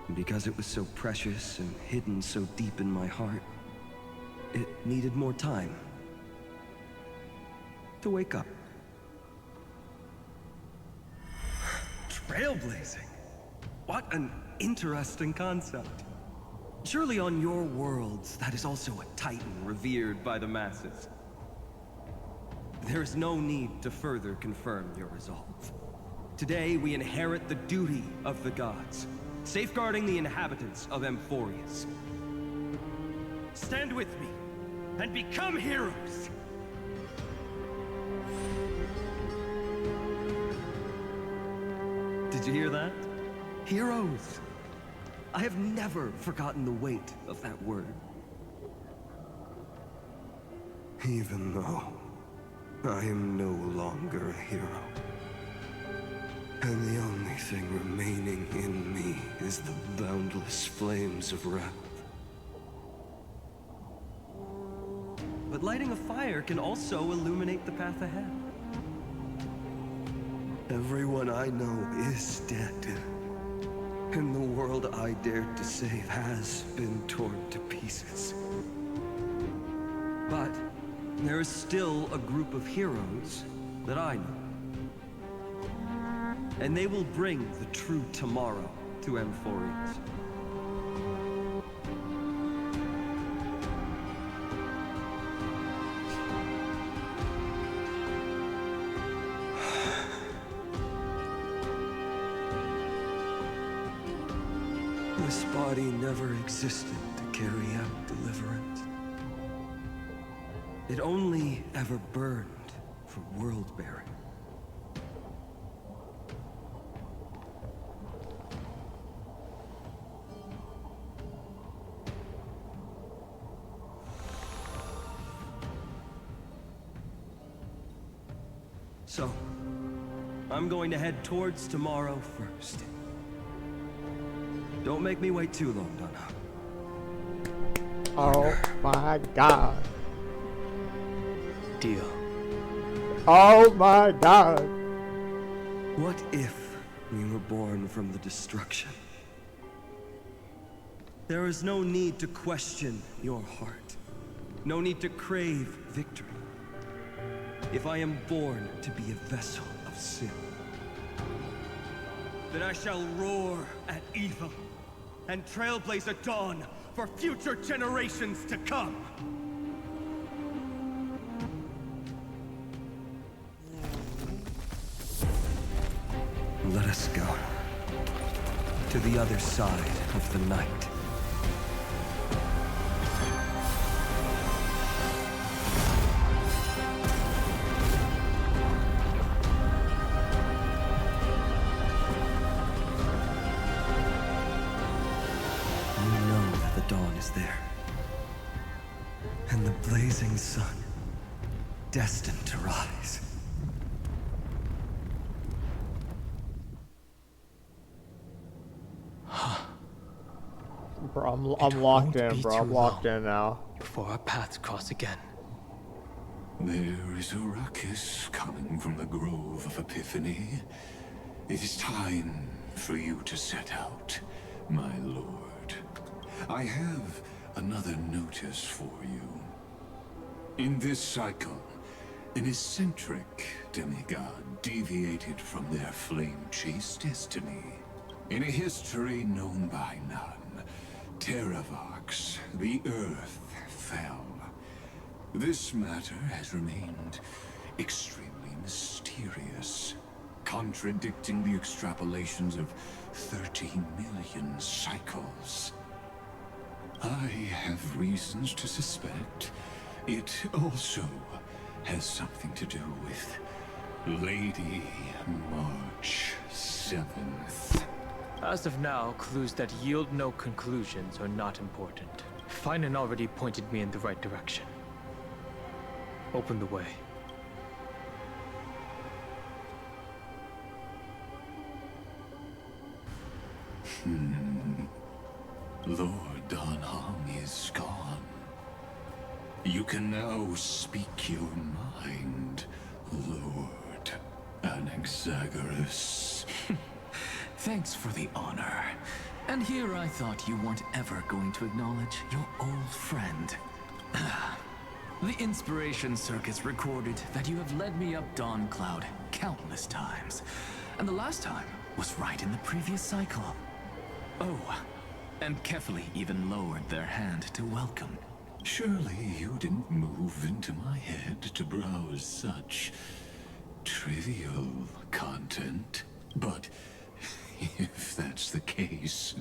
And because it was so precious and hidden so deep in my heart, it needed more time to wake up. Trailblazing. What an interesting concept. Surely on your worlds, that is also a titan revered by the masses. There is no need to further confirm your resolve. Today, we inherit the duty of the gods, safeguarding the inhabitants of Amphorius. Stand with me, and become heroes! Did you hear that? Heroes! I have never forgotten the weight of that word. Even though I am no longer a hero. And the only thing remaining in me is the boundless flames of wrath. But lighting a fire can also illuminate the path ahead. Everyone I know is dead. And the world I dared to save has been torn to pieces. But there is still a group of heroes that I know. And they will bring the true tomorrow to Amphorians. This body never existed to carry out deliverance. It only ever burned for world-bearing. So, I'm going to head towards tomorrow first. Don't make me wait too long, Donna. Oh my god. Deal. Oh my god. What if we were born from the destruction? There is no need to question your heart. No need to crave victory. If I am born to be a vessel of sin, then I shall roar at evil and trailblaze a dawn for future generations to come. Let us go to the other side of the night. Dawn is there, and the blazing sun, destined to rise. Bro, I'm locked in, bro. I'm locked in now. Before our paths cross again. There is a ruckus coming from the Grove of Epiphany. It is time for you to set out, my lord. I have another notice for you. In this cycle, an eccentric demigod deviated from their flame-chased destiny. In a history known by none, Terravox, the Earth, fell. This matter has remained extremely mysterious, contradicting the extrapolations of 30 million cycles. I have reasons to suspect it also has something to do with Lady March 7th. As of now, clues that yield no conclusions are not important. Finan already pointed me in the right direction. Open the way. Lord Dan Heng is gone. You can now speak your mind, Lord Anaxagoras. Thanks for the honor. And here I thought you weren't ever going to acknowledge your old friend. The Inspiration Circus recorded that you have led me up Dawn Cloud countless times. And the last time was right in the previous cycle. Oh, and Kefali even lowered their hand to welcome. Surely you didn't move into my head to browse such trivial content. But if that's the case,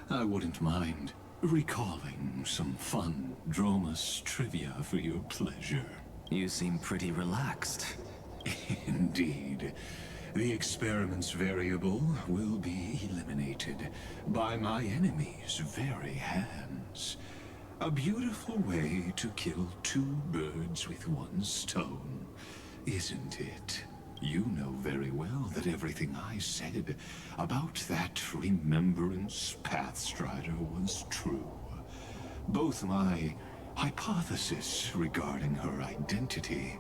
I wouldn't mind recalling some fun Dromus trivia for your pleasure. You seem pretty relaxed. Indeed. The experiment's variable will be eliminated by my enemy's very hands. A beautiful way to kill two birds with one stone, isn't it? You know very well that everything I said about that Remembrance Pathstrider was true. Both my hypothesis regarding her identity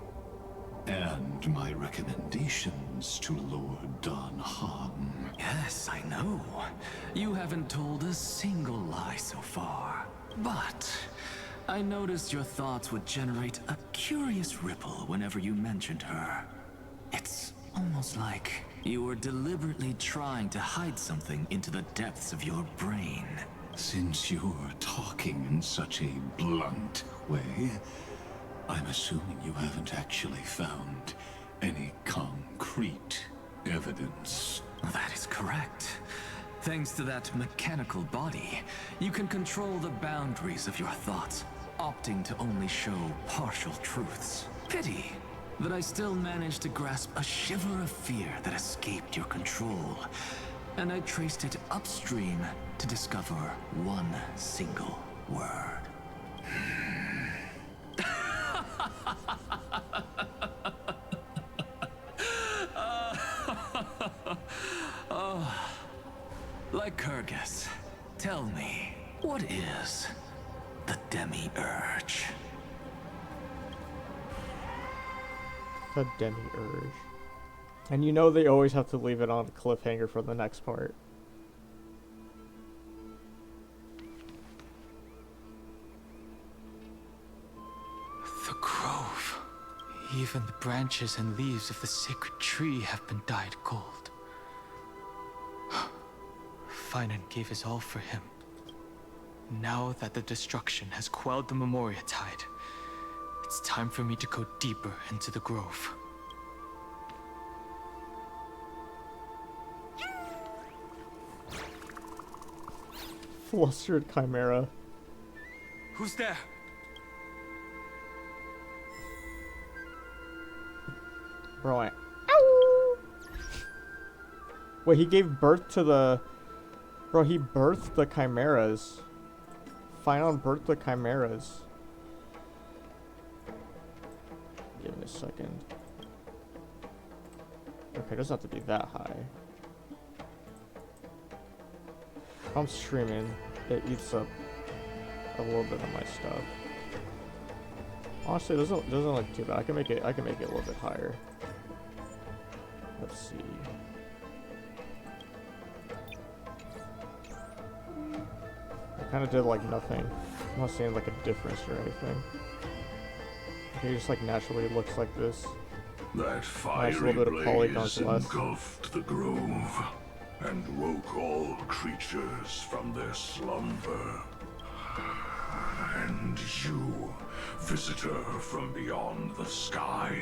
and my recommendations to Lord Dan Heng. Yes, I know. You haven't told a single lie so far. But I noticed your thoughts would generate a curious ripple whenever you mentioned her. It's almost like you were deliberately trying to hide something into the depths of your brain. Since you're talking in such a blunt way, I'm assuming you haven't actually found any concrete evidence. That is correct. Thanks to that mechanical body, you can control the boundaries of your thoughts, opting to only show partial truths. Pity that I still managed to grasp a shiver of fear that escaped your control, and I traced it upstream to discover one single word. Lycurgus, tell me, what is the Demiurge? The Demiurge. And you know they always have to leave it on a cliffhanger for the next part. The grove. Even the branches and leaves of the sacred tree have been dyed gold. Finan gave his all for him. Now that the destruction has quelled the Memoria tide, it's time for me to go deeper into the grove. Flustered Chimera. Who's there? Bro, ow! Wait, he gave birth to the... Bro, he birthed the chimeras. Finan birthed the chimeras. Give me a second. Okay, it doesn't have to be that high. If I'm streaming, it eats up a little bit of my stuff. Honestly, it doesn't look too bad. I can make it a little bit higher. Let's see. I kind of did like nothing. I'm not seeing like a difference or anything. Okay, just like naturally looks like this. That Nice little fiery bit of polygons blaze less. engulfed the grove and woke all creatures from their slumber. And you, visitor from beyond the sky,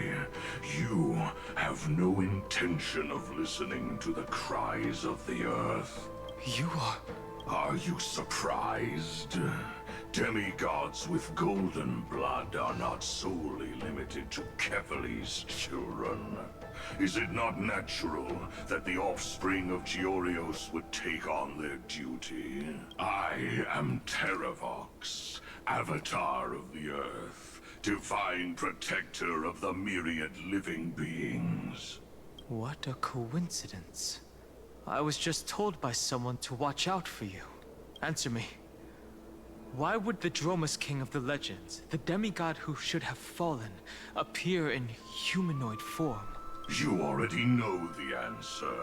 you have no intention of listening to the cries of the earth. You are... Are you surprised? Demigods with golden blood are not solely limited to Kefali's children. Is it not natural that the offspring of Georios would take on their duty? I am Terravox, Avatar of the Earth, divine protector of the myriad living beings. What a coincidence. I was just told by someone to watch out for you. Answer me. Why would the Dromus King of the legends, the demigod who should have fallen, appear in humanoid form? You already know the answer.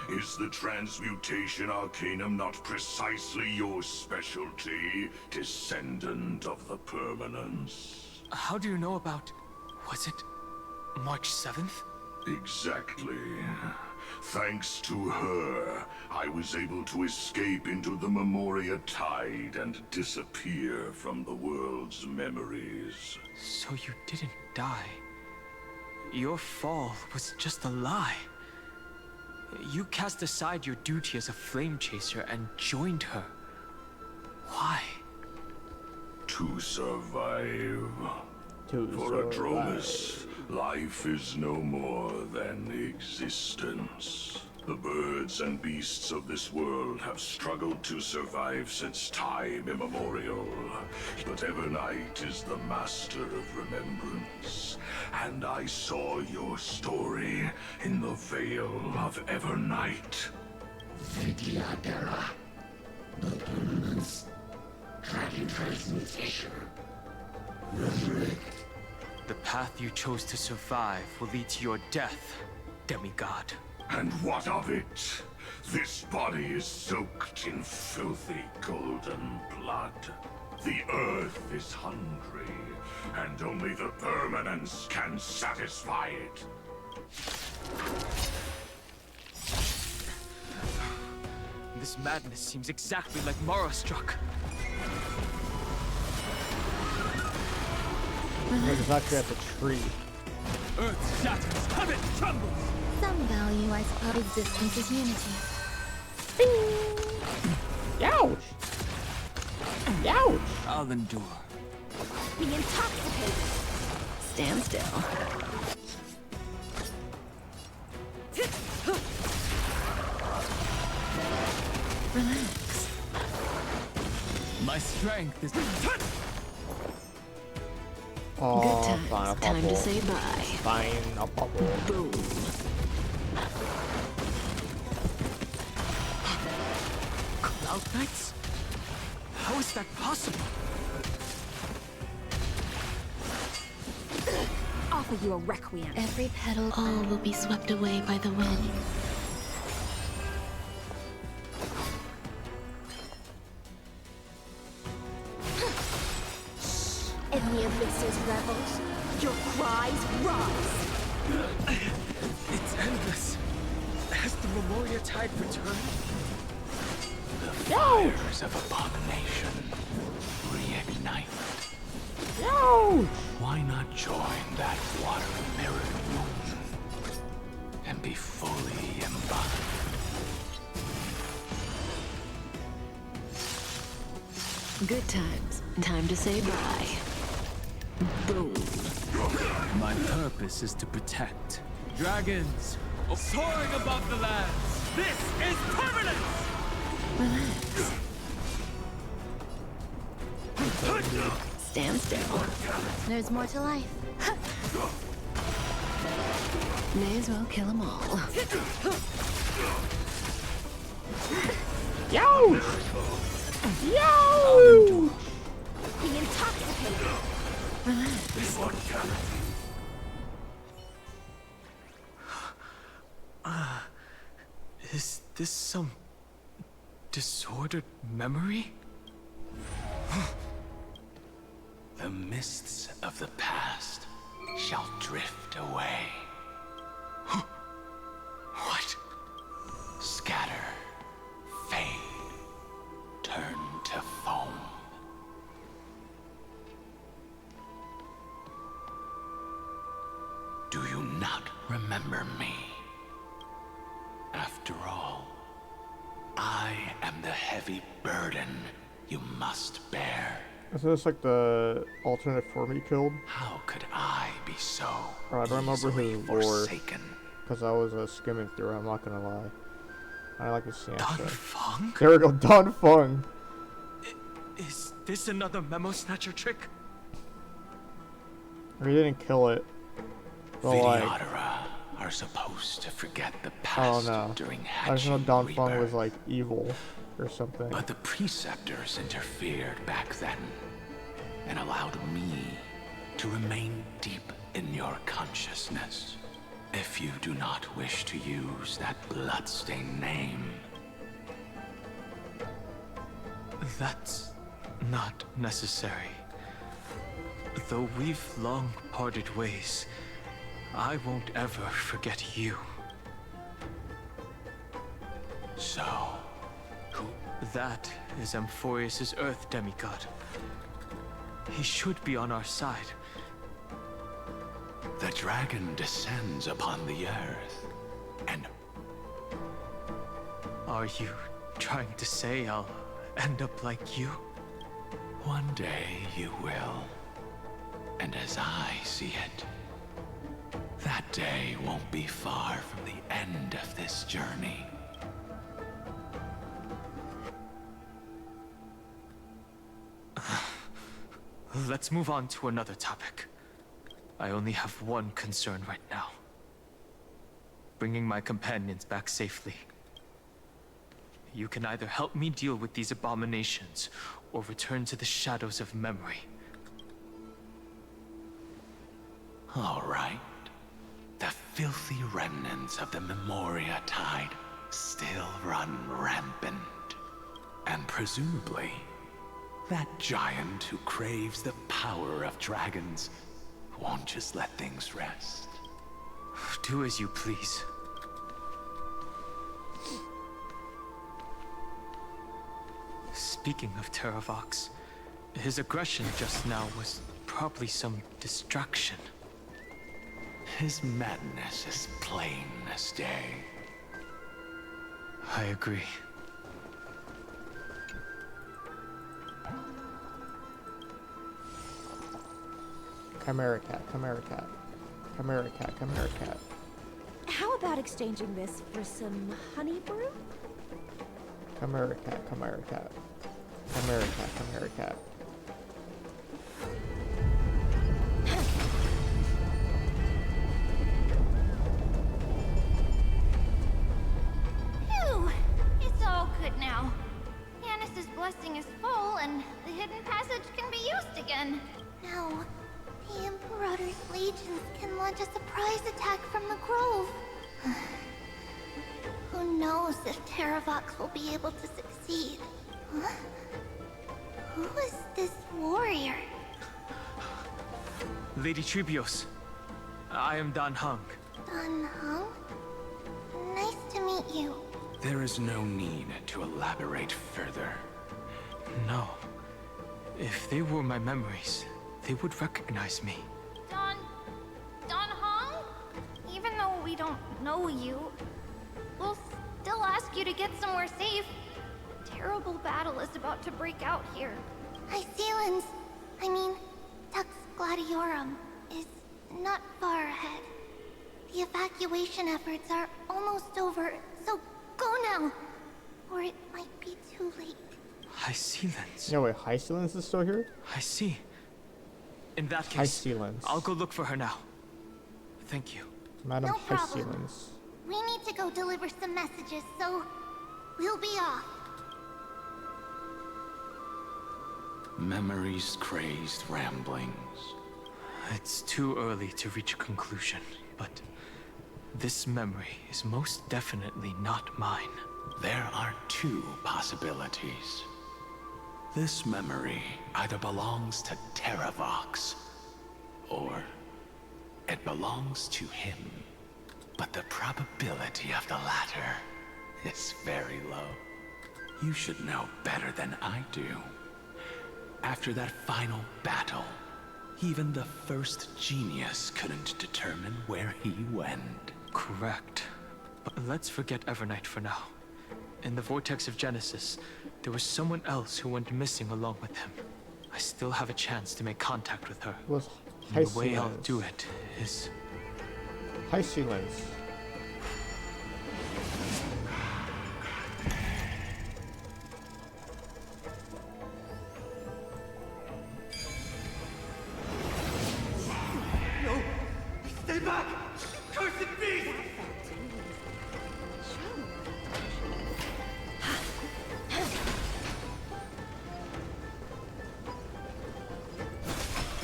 Is the Transmutation Arcanum not precisely your specialty, descendant of the Permanence? How do you know about... was it... March 7th? Exactly. Thanks to her, I was able to escape into the Memoria Tide and disappear from the world's memories. So you didn't die. Your fall was just a lie. You cast aside your duty as a flame chaser and joined her. Why? To survive. For a Dromus, life is no more than existence. The birds and beasts of this world have struggled to survive since time immemorial. But Evernight is the master of remembrance. And I saw your story in the Veil of Evernight. Vidyadhara. The Permanence. Dragon Transmutation. Resurrect. The path you chose to survive will lead to your death, demigod. And what of it? This body is soaked in filthy golden blood. The Earth is hungry, and only the permanence can satisfy it. This madness seems exactly like Mara struck. Exactly at the tree. Earth shatters, heaven trembles. Some value, I suppose. Existence is unity. Ouch! Ouch! I'll endure. Be intoxicated. Stand still. Relax. My strength is... Oh, Good times. fine, Time to say bye. Fine, a bubble. Boom. Cloud Knights? How is that possible? Offer you a requiem. Every petal, all will be swept away by the wind. In the abyss's revels, your cries rise. It's endless. Has the Memoria tide returned? The fires of abomination reignite. No! Why not join that water-mirrored moon and be fully embodied? Good times. Time to say bye. Boom. My purpose is to protect. Dragons, soaring above the lands. This is permanence! Relax. Stand still. There's more to life. May as well kill them all. Yo! Yo! Be intoxicated. Relax. Is this some disordered memory? The mists of the past shall drift away. What? Scatter, fade, turn to foam. Do you not remember me? After all, I am the heavy burden you must bear. Is this like the alternate form he killed? How could I be so I don't remember easily his lore. forsaken? Because I was skimming through, I'm not gonna lie. I like the Sansa. Feng? There we go, Don Feng. Is this another memo snatcher trick? He didn't kill it. But like, Videodara are supposed to forget the oh past no. during I just know hatching Don Feng rebirth. was like evil or something. But the preceptors interfered back then and allowed me to remain deep in your consciousness. If you do not wish to use that bloodstained name, That's not necessary. Though we've long parted ways, I won't ever forget you. So, who? That is Amphorius' Earth demigod. He should be on our side. The dragon descends upon the earth, and Are you trying to say I'll end up like you? one day you will. And as I see it, that day won't be far from the end of this journey. Let's move on to another topic. I only have one concern right now. Bringing my companions back safely. You can either help me deal with these abominations, or return to the shadows of memory. All right. The filthy remnants of the Memoria Tide still run rampant. And presumably, That giant who craves the power of dragons won't just let things rest. Do as you please. Speaking of Terravox, his aggression just now was probably some distraction. His madness is plain as day. I agree. Chimera cat, chimera cat. Chimera cat, chimera cat. How about exchanging this for some honey brew? Chimera cat, chimera cat. Chimera cat, chimera cat. Phew! It's all good now. Yanis's blessing is full, and the hidden passage can be used again. Now, the Imperator's legions can launch a surprise attack from the grove. Who knows if Terravox will be able to succeed? Huh? Who is this warrior? Lady Tribios, I am Dan Heng. Dan Heng? Nice to meet you. There is no need to elaborate further. No. If they were my memories, they would recognize me. Dan Heng? Even though we don't know you, we'll still ask you to get somewhere safe. A terrible battle is about to break out here. Icelands, Tux Gladiorum, is not far ahead. The evacuation efforts are almost over, so go now, or it might be too late. Icelands. No, wait, Icelands is still here? I see. In that case, Icelands. I'll go look for her now. Thank you. Madam No problem. Icelands. We need to go deliver some messages, so we'll be off. Memories crazed ramblings. It's too early to reach a conclusion, but this memory is most definitely not mine. There are two possibilities. This memory either belongs to Terravox, or it belongs to him. But the probability of the latter is very low. You should know better than I do. After that final battle, even the first genius couldn't determine where he went. Correct. But let's forget Evernight for now. In the Vortex of Genesis, there was someone else who went missing along with him. I still have a chance to make contact with her. Was and the way I'll do it is... Icelands. No! Stay back! Cursed beast!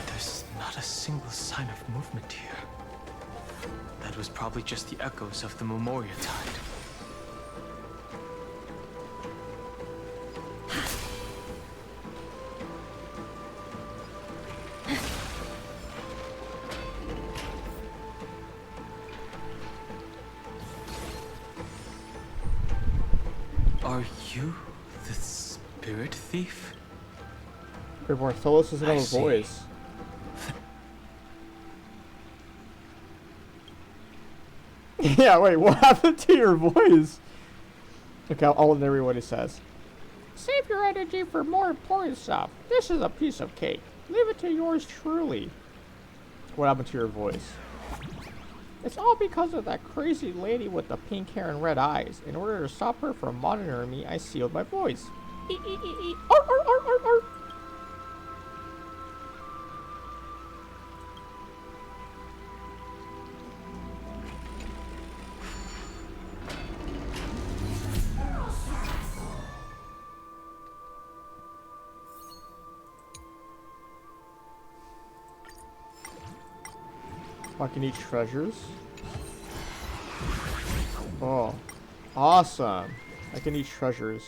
There's not a single sign of movement here. That was probably just the echoes of the Memoria Tide. Are you the spirit thief? Wait, Bartholus doesn't have a see. voice. Yeah, wait, what happened to your voice? Okay, I'll narrate what it says. Save your energy for more important stuff. This is a piece of cake. Leave it to yours truly. What happened to your voice? It's all because of that crazy lady with the pink hair and red eyes. In order to stop her from monitoring me, I sealed my voice. Arr, arr, arr, arr, arr. I can eat treasures. Oh, awesome. I can eat treasures.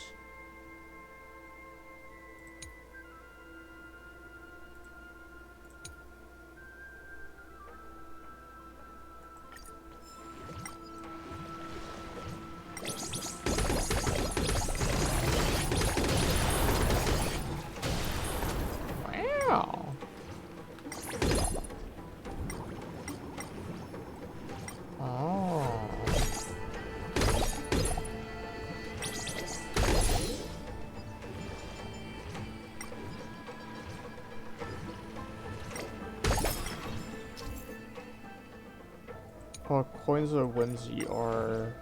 Oh, coins of whimsy are...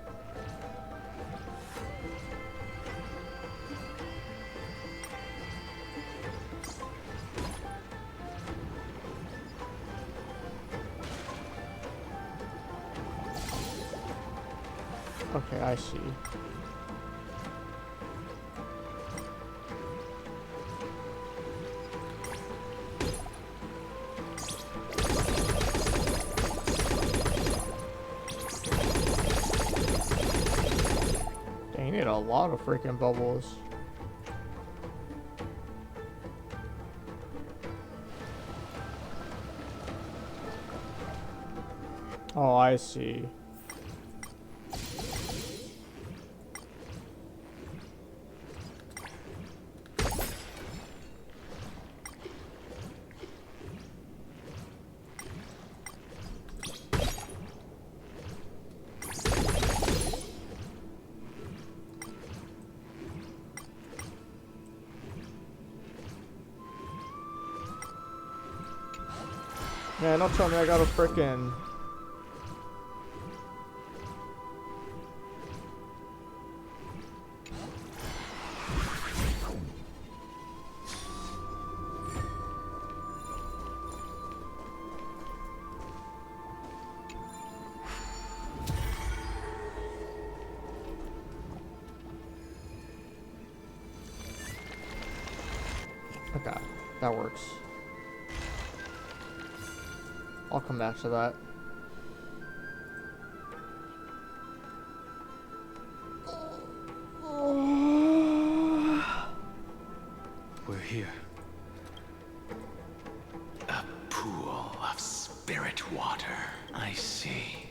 Okay, I see. Dang, you need a lot of freaking bubbles. Oh, I see. Man, don't tell me I got a frickin'... Okay, that works. I'll come back to that. We're here. A pool of spirit water. I see.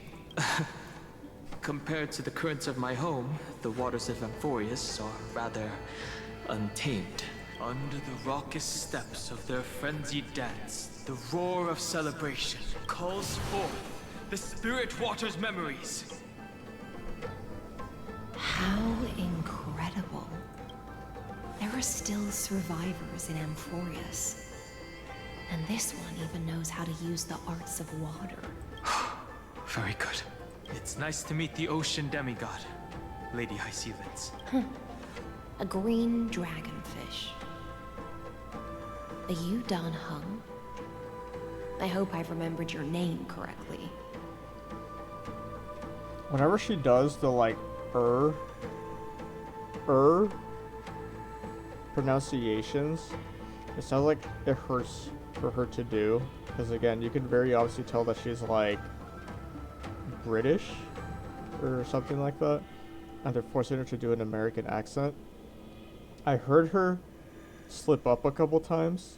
Compared to the currents of my home, the waters of Amphorius are rather untamed. Under the raucous steps of their frenzied dance, the roar of celebration calls forth the spirit water's memories. How incredible. There are still survivors in Amphorius. And this one even knows how to use the arts of water. Very good. It's nice to meet the ocean demigod, Lady Hyacinths. A green dragonfish. Are you done hung? I hope I've remembered your name correctly. Whenever she does the like pronunciations, it sounds like it hurts for her to do. Because again, you can very obviously tell that she's like British or something like that. And they're forcing her to do an American accent. I heard her slip up a couple times,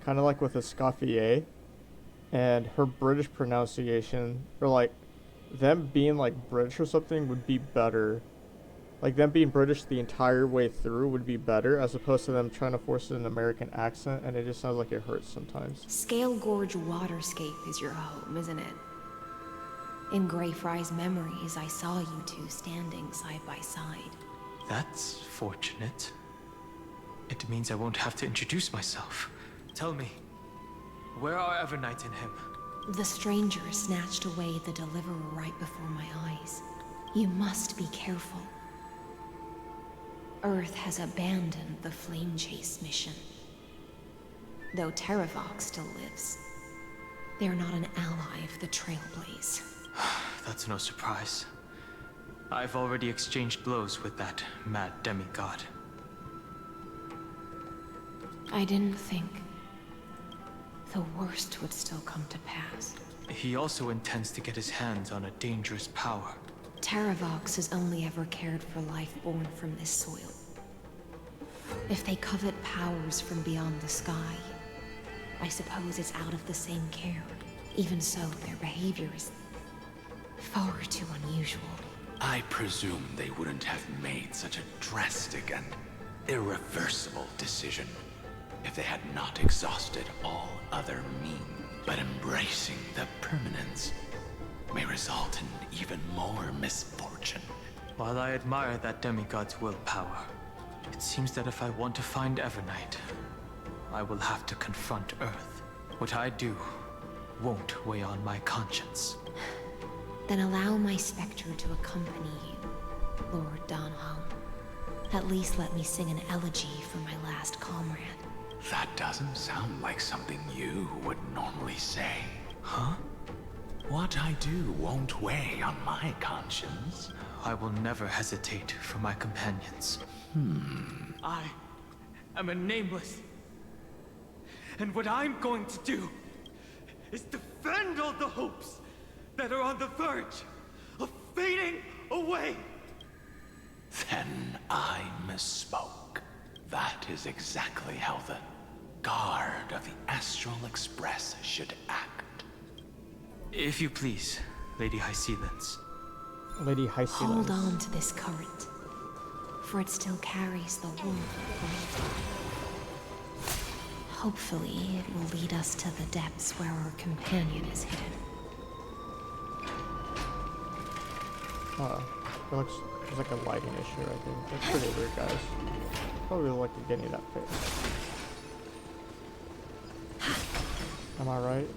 kind of like with a Scoffier, and her British pronunciation, or like them being like British or something, would be better. Like them being British the entire way through would be better, as opposed to them trying to force an American accent, and it just sounds like it hurts sometimes. Scale Gorge Waterscape is your home, isn't it? In Greyfry's memories, I saw you two standing side by side. That's fortunate. It means I won't have to introduce myself. Tell me, where are Evernight and him? The stranger snatched away the deliverer right before my eyes. You must be careful. Earth has abandoned the Flame Chase mission. Though Terravox still lives, they're not an ally of the Trailblaze. That's no surprise. I've already exchanged blows with that mad demigod. I didn't think the worst would still come to pass. He also intends to get his hands on a dangerous power. Terravox has only ever cared for life born from this soil. If they covet powers from beyond the sky, I suppose it's out of the same care. Even so, their behavior is far too unusual. I presume they wouldn't have made such a drastic and irreversible decision if they had not exhausted all other means. But embracing the permanence may result in even more misfortune. While I admire that demigod's willpower, it seems that if I want to find Evernight, I will have to confront Earth. What I do won't weigh on my conscience. Then allow my specter to accompany you, Lord Donholm. At least let me sing an elegy for my last comrade. That doesn't sound like something you would normally say. Huh? What I do won't weigh on my conscience. I will never hesitate for my companions. I am a nameless. And what I'm going to do is defend all the hopes that are on the verge of fading away. Then I misspoke. That is exactly how the guard of the Astral Express should act. If you please, Lady Hysealence. Lady Hysealence. Hold on to this current, for it still carries the warmth of life. Hopefully, it will lead us to the depths where our companion is hidden. There's like a lighting issue, I think. That's pretty weird, guys. Probably like to getting that fixed. Am I right?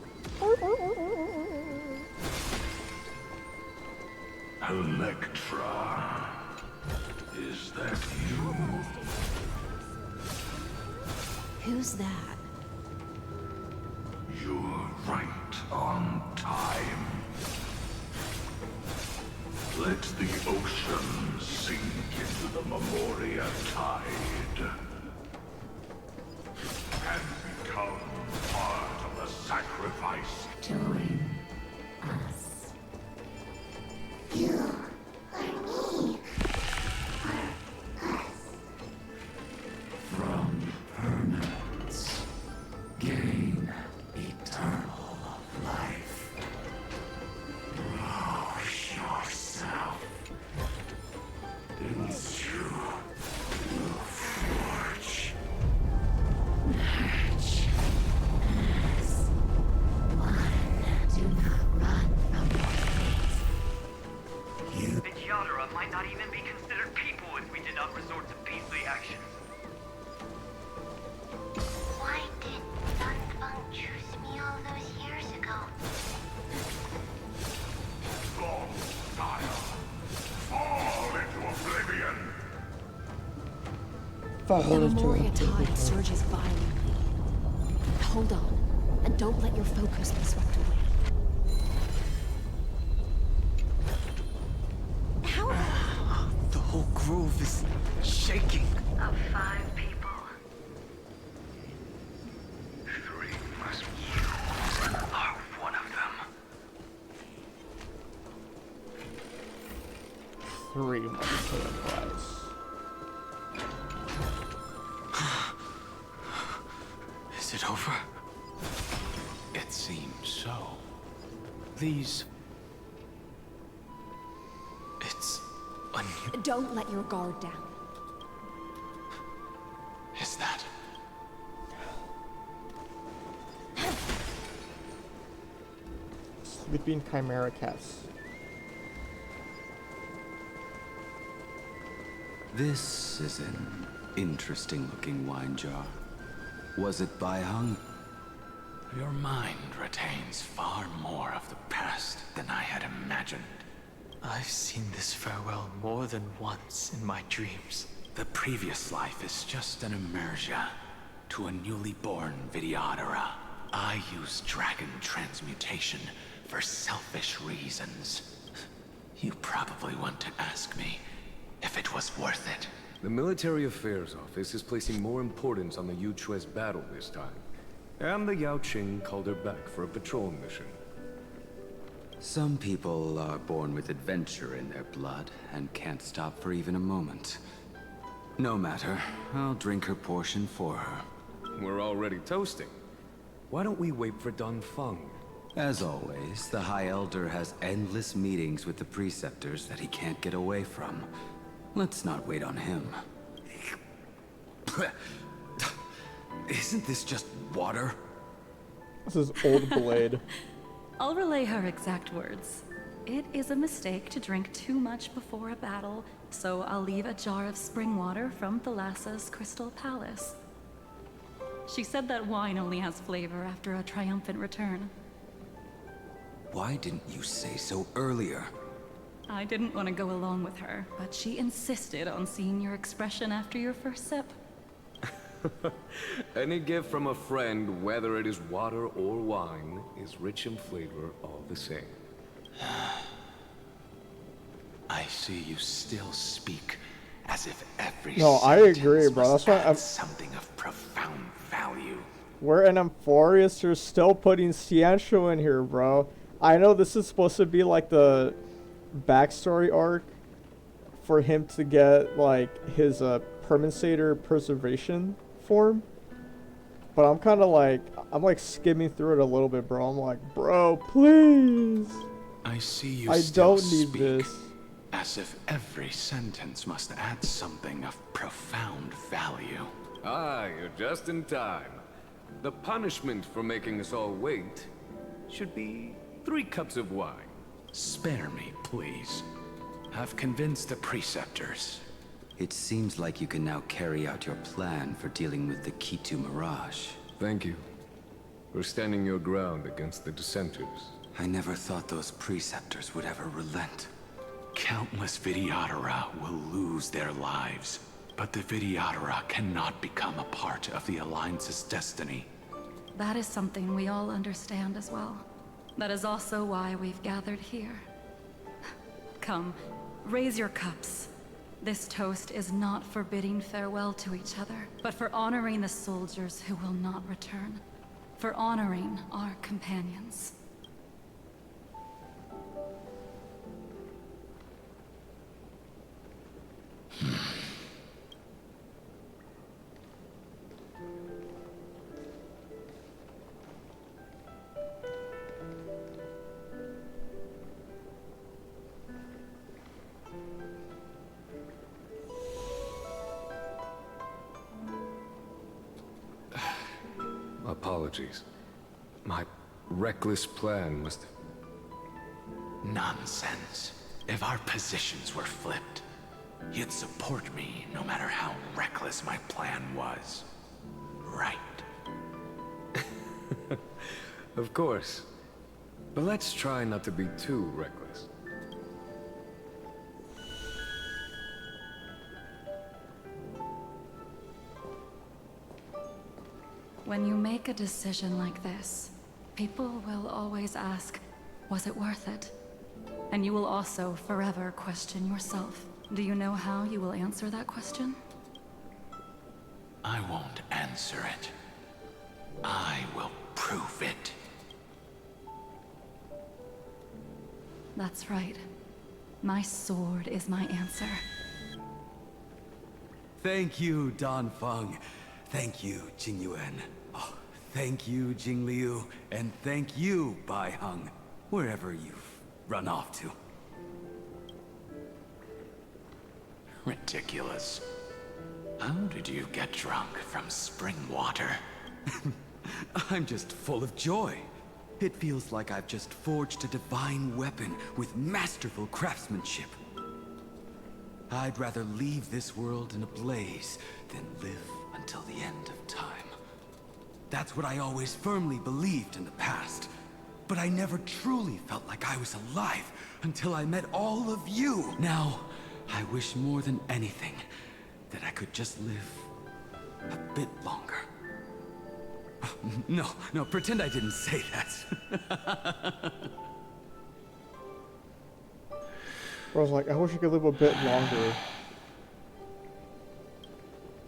Electra, is that you? Who's that? You're right on time. Let the ocean sink into the Memoria tide and become part of the sacrifice. Join us. You or me. For us. From permanence, gain eternal life. Rouse yourself into the forge. Match as one. Do not run from your fate. You. The Yadara might not even be considered people if we did not resort to beastly actions. Why did Sunfeng choose me all those years ago? Long style. Fall into oblivion. The Memoria tide surges violently. Hold on, and don't let your focus be swept away. The whole grove is shaking. Of 5 people, 3 must be you are one of them. 3 must pay a price. Is it over? It seems so. These... It's Don't let your guard down. Is that... Sleeping Chimera Cats. This is an interesting-looking wine jar. Was it Baihang? Your mind retains far more of the past than I had imagined. I've seen this farewell more than once in my dreams. The previous life is just an immersia to a newly born Vidyadhara. I use dragon transmutation for selfish reasons. You probably want to ask me if it was worth it. The Military Affairs Office is placing more importance on the Yuchue's battle this time. And the Yaoqing called her back for a patrol mission. Some people are born with adventure in their blood and can't stop for even a moment. No matter, I'll drink her portion for her. We're already toasting. Why don't we wait for Donfeng? As always, the High Elder has endless meetings with the Preceptors that he can't get away from. Let's not wait on him. Isn't this just water? This is old blade. I'll relay her exact words. It is a mistake to drink too much before a battle, so I'll leave a jar of spring water from Thalassa's Crystal Palace. She said that wine only has flavor after a triumphant return. Why didn't you say so earlier? I didn't want to go along with her, but she insisted on seeing your expression after your first sip. Any gift from a friend, whether it is water or wine, is rich in flavor all the same. I see you still speak as if every No, I agree, bro. That's why I'm something of profound value. We're in Amphorius, you're still putting Ciancio in here, bro. I know this is supposed to be like the backstory arc for him to get like his Permansator preservation form. But I'm kind of like, I'm like skimming through it a little bit, bro. I'm like, bro, please. I see you I still don't need speak this. as if every sentence must add something of profound value. Ah, you're just in time. The punishment for making us all wait should be 3 cups of wine. Spare me, please. I've convinced the preceptors. It seems like you can now carry out your plan for dealing with the Kitu Mirage. Thank you for standing your ground against the dissenters. I never thought those preceptors would ever relent. Countless Vidyadhara will lose their lives, but the Vidyadhara cannot become a part of the Alliance's destiny. That is something we all understand as well. That is also why we've gathered here. Come, raise your cups. This toast is not for bidding farewell to each other, but for honoring the soldiers who will not return. For honoring our companions. Apologies. My reckless plan must... Nonsense. If our positions were flipped, you'd support me no matter how reckless my plan was. Right? Of course. But let's try not to be too reckless. When you make a decision like this, people will always ask, was it worth it? And you will also forever question yourself. Do you know how you will answer that question? I won't answer it. I will prove it. That's right. My sword is my answer. Thank you, Dan Feng. Thank you, Jing Yuan. Oh, thank you, Jing Liu. And thank you, Bai Heng. Wherever you've run off to. Ridiculous. How did you get drunk from spring water? I'm just full of joy. It feels like I've just forged a divine weapon with masterful craftsmanship. I'd rather leave this world in a blaze than live until the end of time. That's what I always firmly believed in the past. But I never truly felt like I was alive until I met all of you. Now, I wish more than anything that I could just live a bit longer. No, pretend I didn't say that. I was like, I wish I could live a bit longer.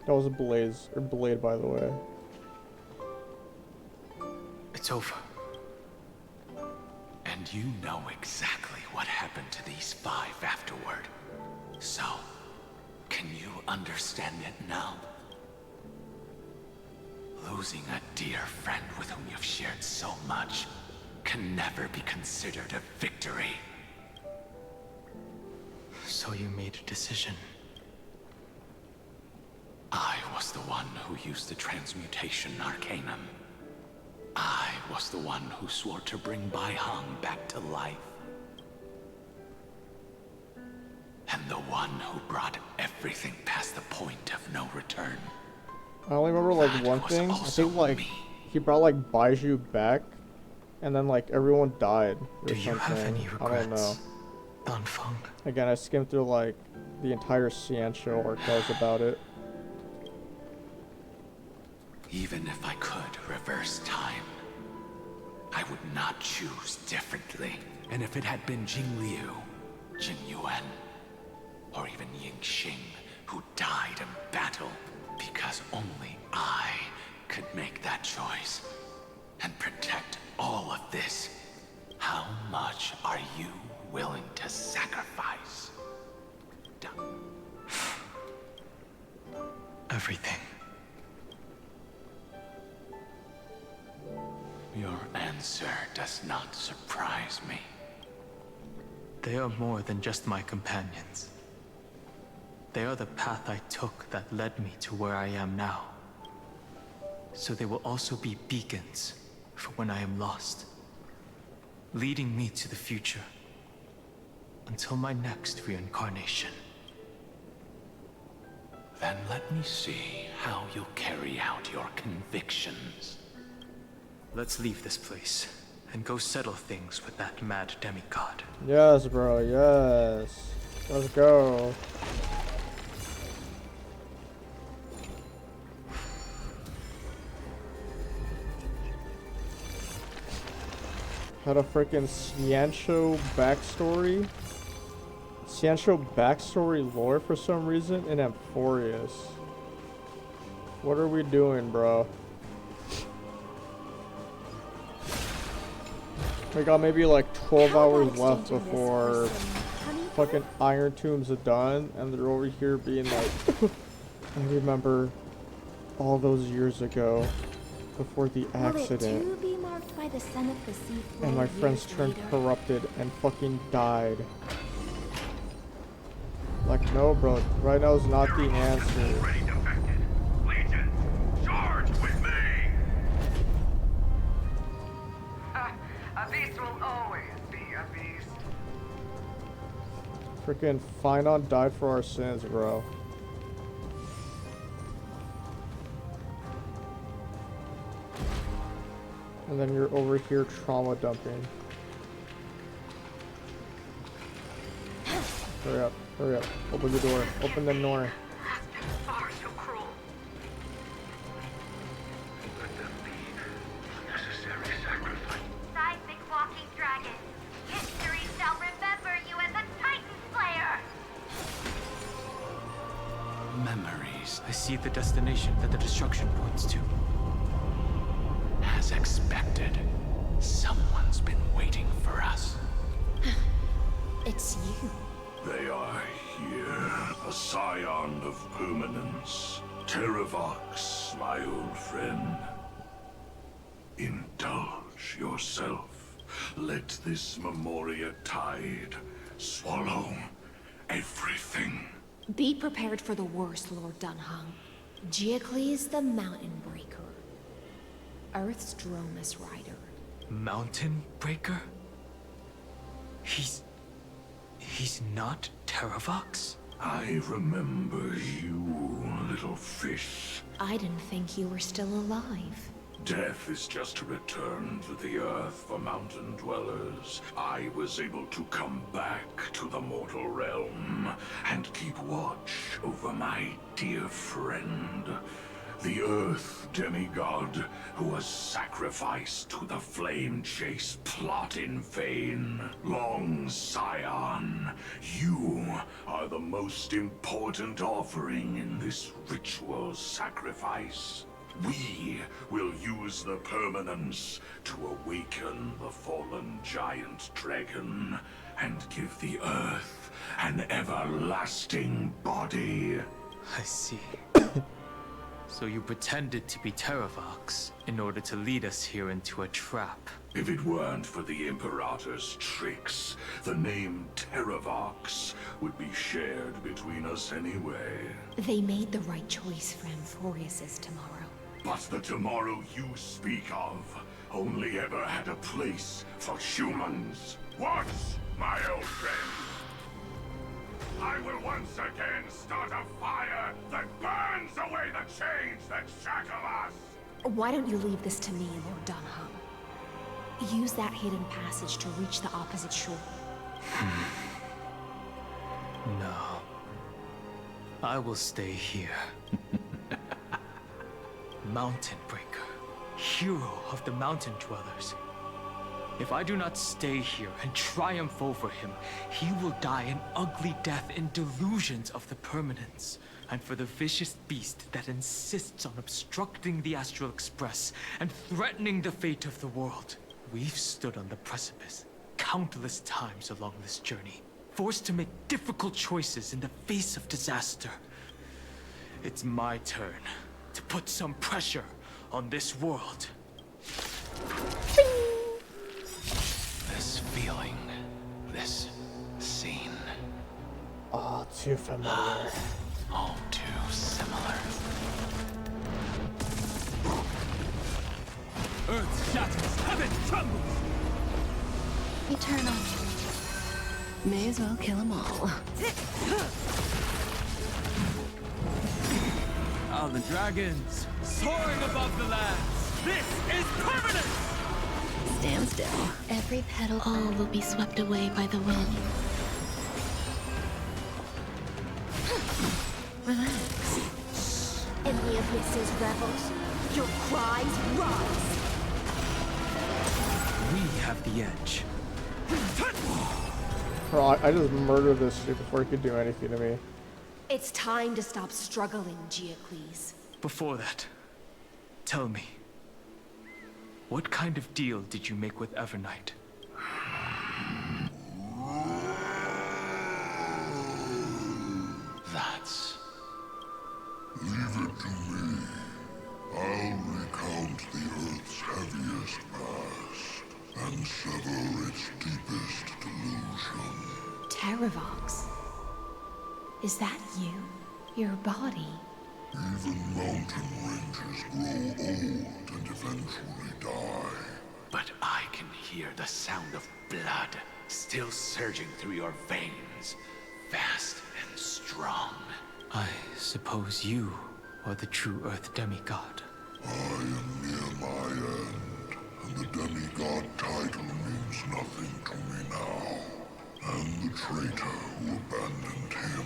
That was a blade, by the way. It's over. And you know exactly what happened to these 5 afterward. So, can you understand it now? Losing a dear friend with whom you've shared so much can never be considered a victory. So you made a decision. I was the one who used the transmutation arcanum. I was the one who swore to bring Bai Heng back to life. And the one who brought everything past the point of no return. I only remember like one thing. I think like he brought like Baiju back and then like everyone died or Do you something. have any I don't know. regrets, Danfeng? Again, I skimmed through like the entire Ciancio arc that was about it. Even if I could reverse time, I would not choose differently. And if it had been Jing Liu, Jing Yuan, or even Ying Xing who died in battle, because only I could make that choice and protect all of this, how much are you willing to sacrifice? Everything. Your answer does not surprise me. They are more than just my companions. They are the path I took that led me to where I am now. So they will also be beacons for when I am lost, leading me to the future until my next reincarnation. Then let me see how you'll carry out your convictions. Let's leave this place and go settle things with that mad demigod. Yes, bro, yes. Let's go. Had a freaking Ciancio backstory. Ciancio backstory lore for some reason in Amphorius. What are we doing, bro? We got maybe like 12 hours left before fucking Iron Tombs are done, and they're over here being like, I remember all those years ago before the accident, Will it too be marked by the son of the sea and my floor friends years turned later? corrupted and fucking died. Like, no, bro, right now is not the answer. Legion, charge with me! A beast will always be a beast. Freaking Finon died for our sins, bro. And then you're over here trauma dumping. Hurry up, hurry up. Open the door. Open the door. Far so cruel. Let them leave. Necessary sacrifice. Seismic walking dragon. History shall remember you as a Titan Slayer. Memories. I see the destination that the destruction points to. As expected, someone's been waiting for us. It's you. They are here, a scion of permanence. Terravox, my old friend. Indulge yourself. Let this Memoria tide swallow everything. Be prepared for the worst, Lord Dunhung. Geocles the Mountain Breaker. Earth's Dromus Rider. Mountain Breaker? He's not Terravox? I remember you, little fish. I didn't think you were still alive. Death is just a return to the earth for mountain dwellers. I was able to come back to the mortal realm and keep watch over my dear friend. The Earth Demigod, who was sacrificed to the flame chase plot in vain. Long Scion, you are the most important offering in this ritual sacrifice. We will use the permanence to awaken the fallen giant dragon and give the Earth an everlasting body. I see. So you pretended to be Terravox in order to lead us here into a trap. If it weren't for the Imperator's tricks, the name Terravox would be shared between us anyway. They made the right choice for Amphorius's tomorrow. But the tomorrow you speak of only ever had a place for humans. What, my old friend? I will once again start a fire that burns away the chains that shackle us! Why don't you leave this to me, Lord Dunham? Use that hidden passage to reach the opposite shore. No. I will stay here. Mountain Breaker, hero of the mountain dwellers. If I do not stay here and triumph over him, he will die an ugly death in delusions of the permanence. And for the vicious beast that insists on obstructing the Astral Express and threatening the fate of the world, we've stood on the precipice countless times along this journey, forced to make difficult choices in the face of disaster. It's my turn to put some pressure on this world. This feeling, this scene. Oh, too familiar. All too similar. Earth shatters, heaven trembles! Eternal. May as well kill them all. Ah, the dragons, soaring above the lands! This is permanent! Stand still. Every petal, all will be swept away by the wind. Relax. In the abyss's revels, your cries rise. We have the edge. Bro, I just murdered this dude before he could do anything to me. It's time to stop struggling, Geocles. Before that, tell me, what kind of deal did you make with Evernight? That's... Leave it to me. I'll recount the Earth's heaviest past and sever its deepest delusion. Terravox. Is that you? Your body? Even mountain ranges grow old and eventually die. But I can hear the sound of blood still surging through your veins, fast and strong. I suppose you are the true Earth demigod. I am near my end, and the demigod title means nothing to me now. And the traitor who abandoned him.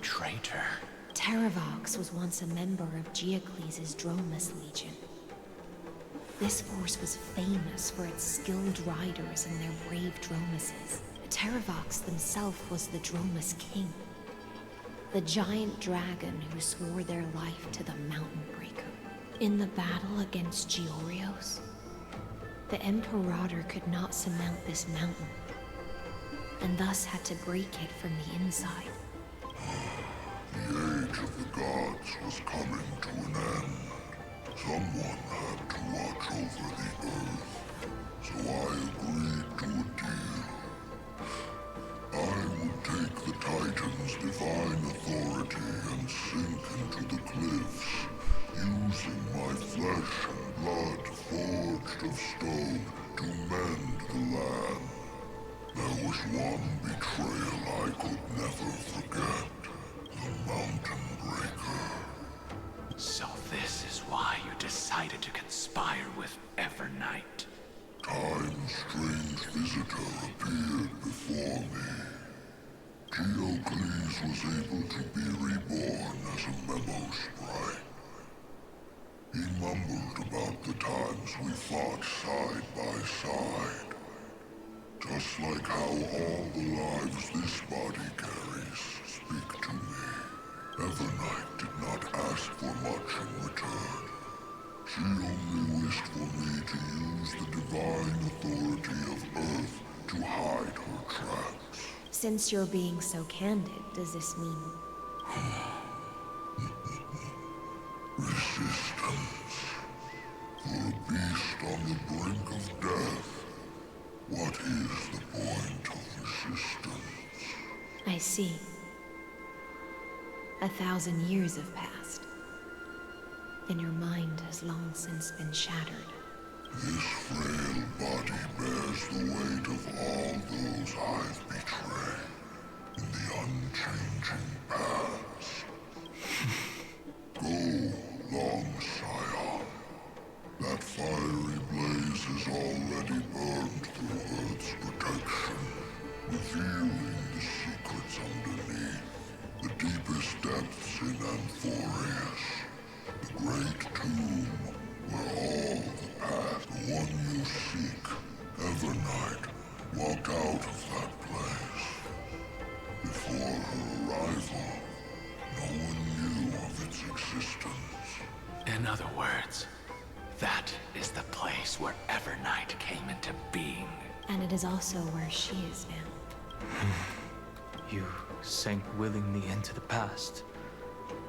Traitor? Terravox was once a member of Geocles' Dromus Legion. This force was famous for its skilled riders and their brave Dromuses. Terravox himself was the Dromus King, the giant dragon who swore their life to the Mountain Breaker. In the battle against Georios, the Imperator could not surmount this mountain, and thus had to break it from the inside. The age of the gods was coming to an end. Someone had to watch over the Earth, so I agreed to a deal. I would take the Titan's divine authority and sink into the cliffs, using my flesh and blood forged of stone to mend the land. There was one betrayal I could never forget. The Mountain Breaker. So this is why you decided to conspire with Evernight. Time's strange visitor appeared before me. Geocles was able to be reborn as a memo sprite. He mumbled about the times we fought side by side. Just like how all the lives this body carries speak to me. Evernight did not ask for much in return. She only wished for me to use the divine authority of Earth to hide her tracks. Since you're being so candid, does this mean... Resistance. For a beast on the brink of death, what is the point of resistance? I see. 1,000 years have passed, and your mind has long since been shattered. This frail body bears the weight of all those I've betrayed in the unchanging past. Go, long Scion. That fiery blaze has already In other words, that is the place where Evernight came into being. And it is also where she is now. You sank willingly into the past,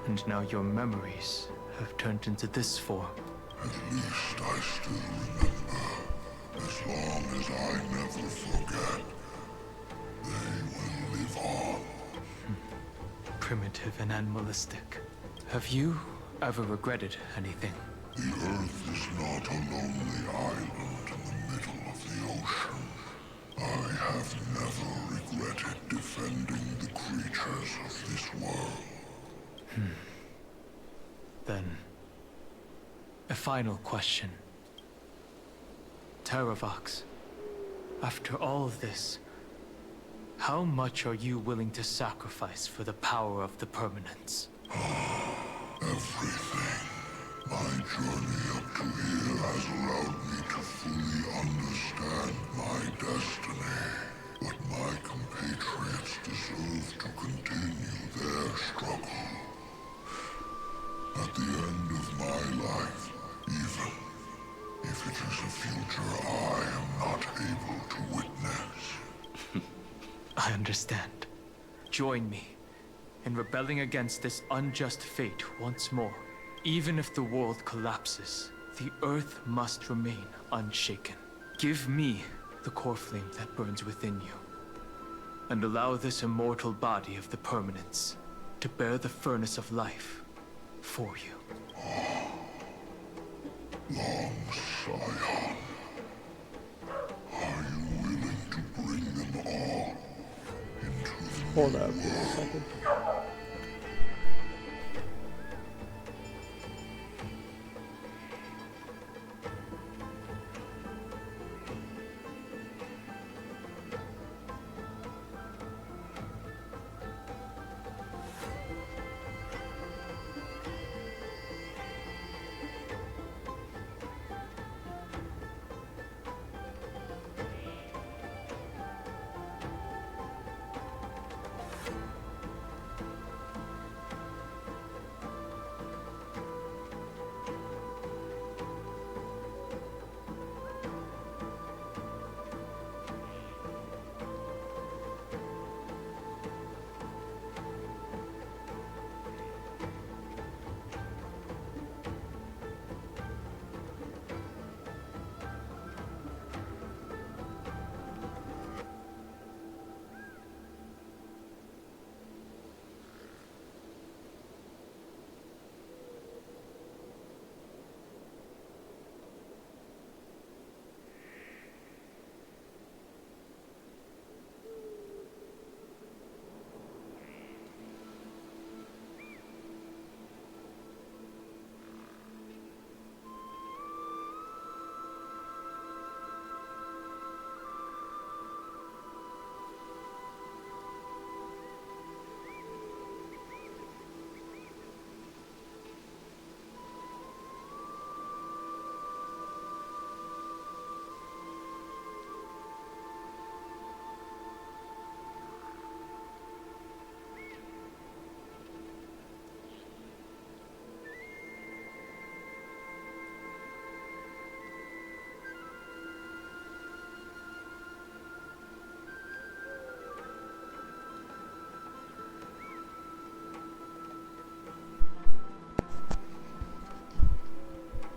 and now your memories have turned into this form. At least I still remember. As long as I never forget, they will live on. Primitive and animalistic. Have you ever regretted anything? The Earth is not a lonely island in the middle of the ocean. I have never regretted defending the creatures of this world. Then, a final question. Terravox, after all of this, how much are you willing to sacrifice for the power of the permanence? Everything. My journey up to here has allowed me to fully understand my destiny. But my compatriots deserve to continue their struggle. At the end of my life, even if it is a future I am not able to witness. I understand. Join me in rebelling against this unjust fate once more. Even if the world collapses, the Earth must remain unshaken. Give me the core flame that burns within you, and allow this immortal body of the permanence to bear the furnace of life for you. Long Scion, are you willing to bring them all into the Hold up for a second.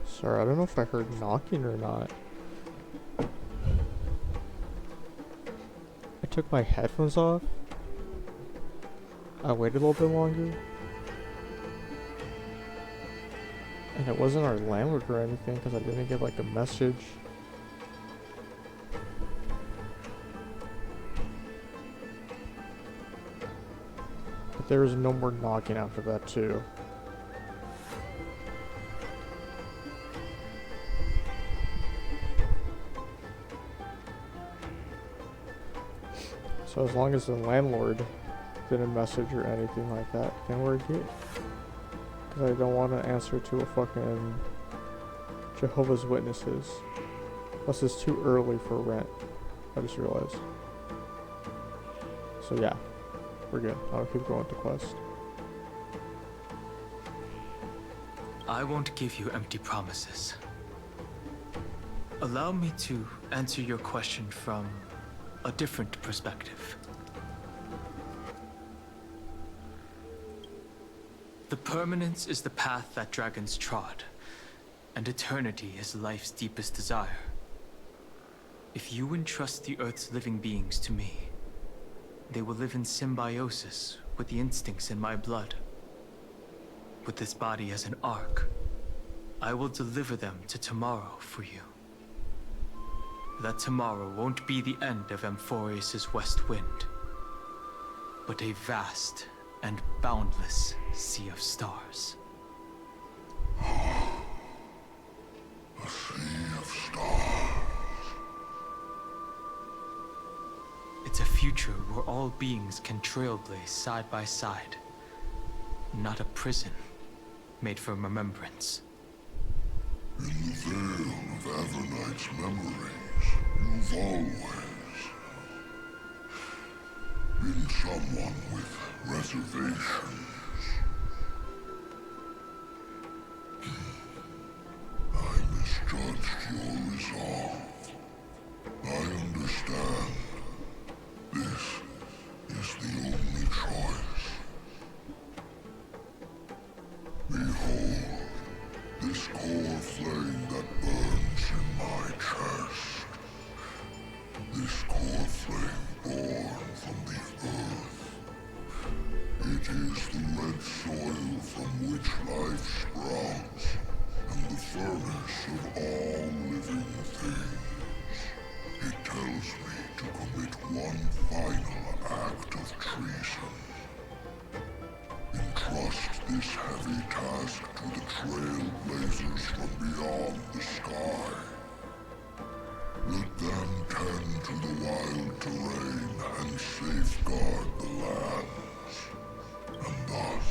Sorry, I don't know if I heard knocking or not. I took my headphones off. I waited a little bit longer. And it wasn't our landlord or anything because I didn't get like a message. But there was no more knocking after that too. So as long as the landlord didn't message or anything like that, then we're good. Because I don't want to answer to a fucking Jehovah's Witnesses. Plus it's too early for rent. I just realized. So yeah, we're good. I'll keep going with the quest. I won't give you empty promises. Allow me to answer your question from a different perspective. The permanence is the path that dragons trod, and eternity is life's deepest desire. If you entrust the Earth's living beings to me, they will live in symbiosis with the instincts in my blood. With this body as an ark, I will deliver them to tomorrow for you. That tomorrow won't be the end of Amphorius' west wind, but a vast and boundless sea of stars. A sea of stars. It's a future where all beings can trailblaze side by side, not a prison made for remembrance. In the veil of Avernight's memories, you've always been someone with reservations. I misjudged your resolve. I understand. This is the only choice. Behold, this core flame that burns in my chest. This core flame born from the earth. It is the red soil from which life sprouts, and the furnace of all living things. It tells me to commit one final act of treason. Entrust this heavy task to the trailblazers from beyond the sky. Let them tend to the wild terrain and safeguard the lands, and thus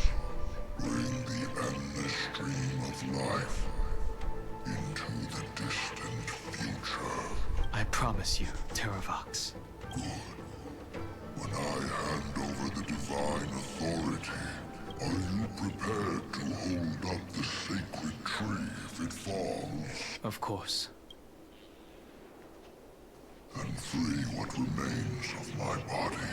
bring the endless stream of life into the distant future. I promise you, Terravox. Good. When I hand over the divine authority, are you prepared to hold up the sacred tree if it falls? Of course. Then free what remains of my body,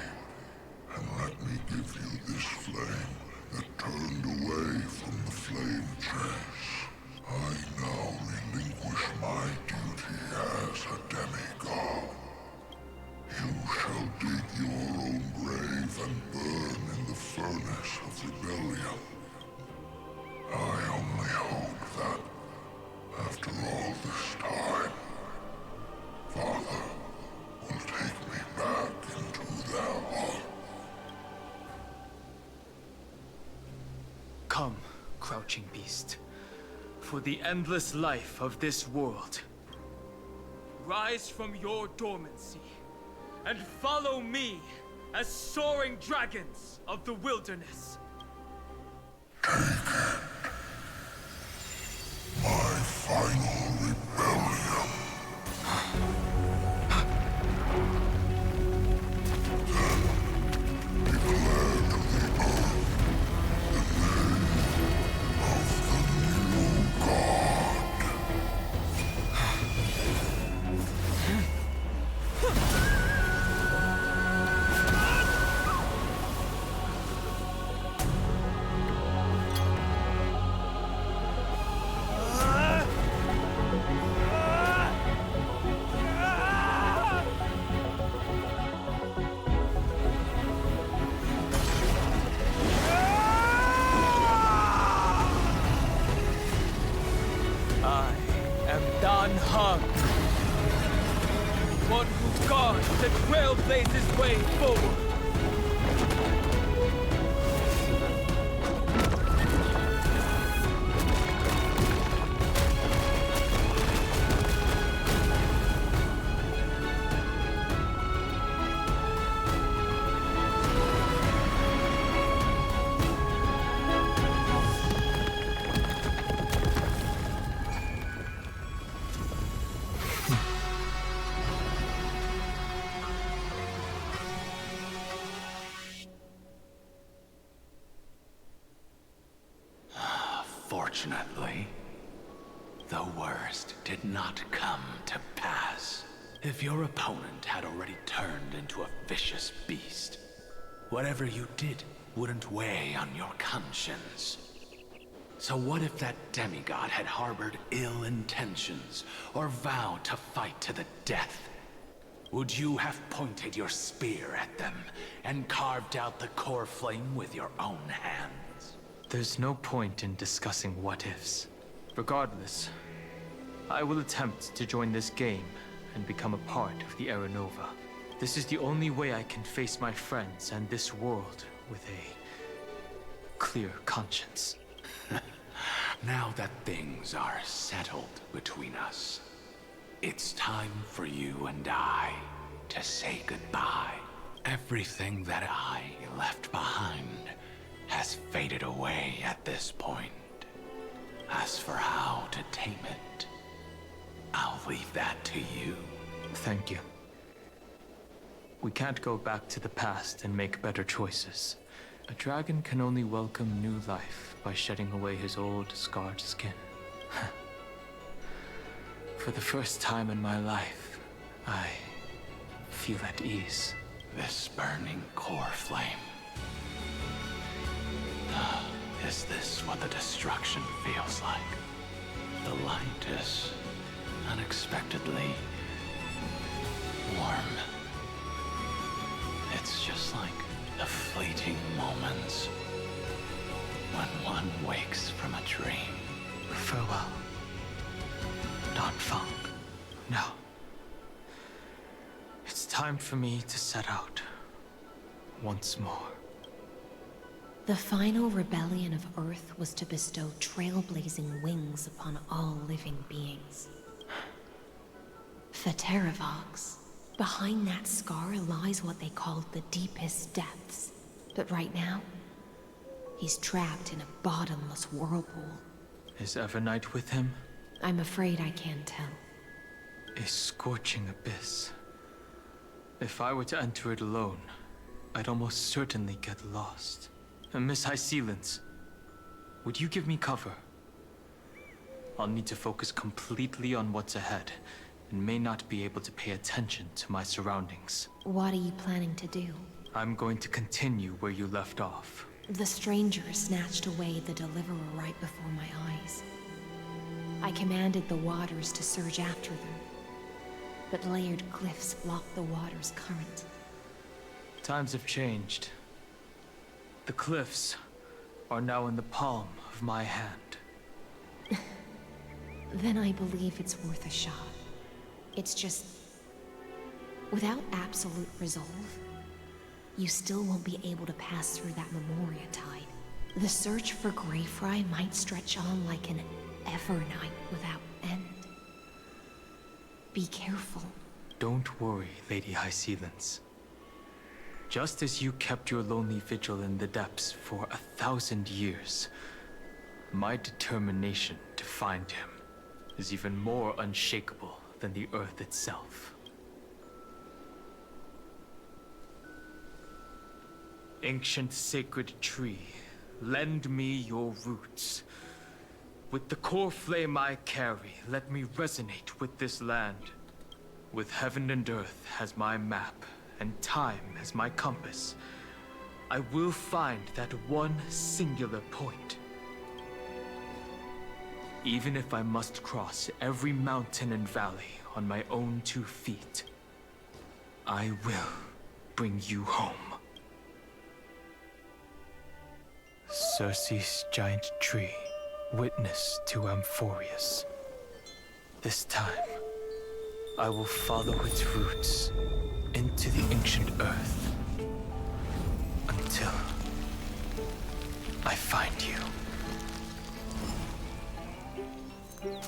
and let me give you this flame that turned away from the flame chase. I now relinquish my duty as a demigod. You shall dig your own grave and burn in the furnace of rebellion. I only hope that, after all this time, Father will take me back into their heart. Come, crouching beast, for the endless life of this world. Rise from your dormancy and follow me as soaring dragons of the wilderness. Take it. My final rebellion. Then declare to the earth the name of the new god. One who guards the trailblazer's way forward. Unfortunately, the worst did not come to pass. If your opponent had already turned into a vicious beast, whatever you did wouldn't weigh on your conscience. So what if that demigod had harbored ill intentions or vowed to fight to the death? Would you have pointed your spear at them and carved out the core flame with your own hands? There's no point in discussing what-ifs. Regardless, I will attempt to join this game and become a part of the Era Nova. This is the only way I can face my friends and this world with a clear conscience. Now that things are settled between us, it's time for you and I to say goodbye. Everything that I left behind has faded away at this point. As for how to tame it, I'll leave that to you. Thank you. We can't go back to the past and make better choices. A dragon can only welcome new life by shedding away his old, scarred skin. For the first time in my life, I feel at ease. This burning core flame. Is this what the destruction feels like? The light is unexpectedly warm. It's just like the fleeting moments when one wakes from a dream. Farewell. Not Funk. No. It's time for me to set out. Once more. The final rebellion of Earth was to bestow trailblazing wings upon all living beings. Fateravox. Behind that scar lies what they called the deepest depths. But right now, he's trapped in a bottomless whirlpool. Is Evernight with him? I'm afraid I can't tell. A scorching abyss. If I were to enter it alone, I'd almost certainly get lost. And Miss High Sealants, would you give me cover? I'll need to focus completely on what's ahead, and may not be able to pay attention to my surroundings. What are you planning to do? I'm going to continue where you left off. The stranger snatched away the deliverer right before my eyes. I commanded the waters to surge after them, but layered cliffs blocked the water's current. Times have changed. The cliffs are now in the palm of my hand. Then I believe it's worth a shot. It's just... without absolute resolve, you still won't be able to pass through that Memoria tide. The search for Greyfry might stretch on like an Evernight without end. Be careful. Don't worry, Lady High Sealants. Just as you kept your lonely vigil in the depths for 1,000 years, my determination to find him is even more unshakable than the earth itself. Ancient sacred tree, lend me your roots. With the core flame I carry, let me resonate with this land. With heaven and earth as my map, and time as my compass, I will find that one singular point. Even if I must cross every mountain and valley on my own 2 feet, I will bring you home. Circe's giant tree, witness to Amphorius. This time, I will follow its roots into the ancient earth until I find you.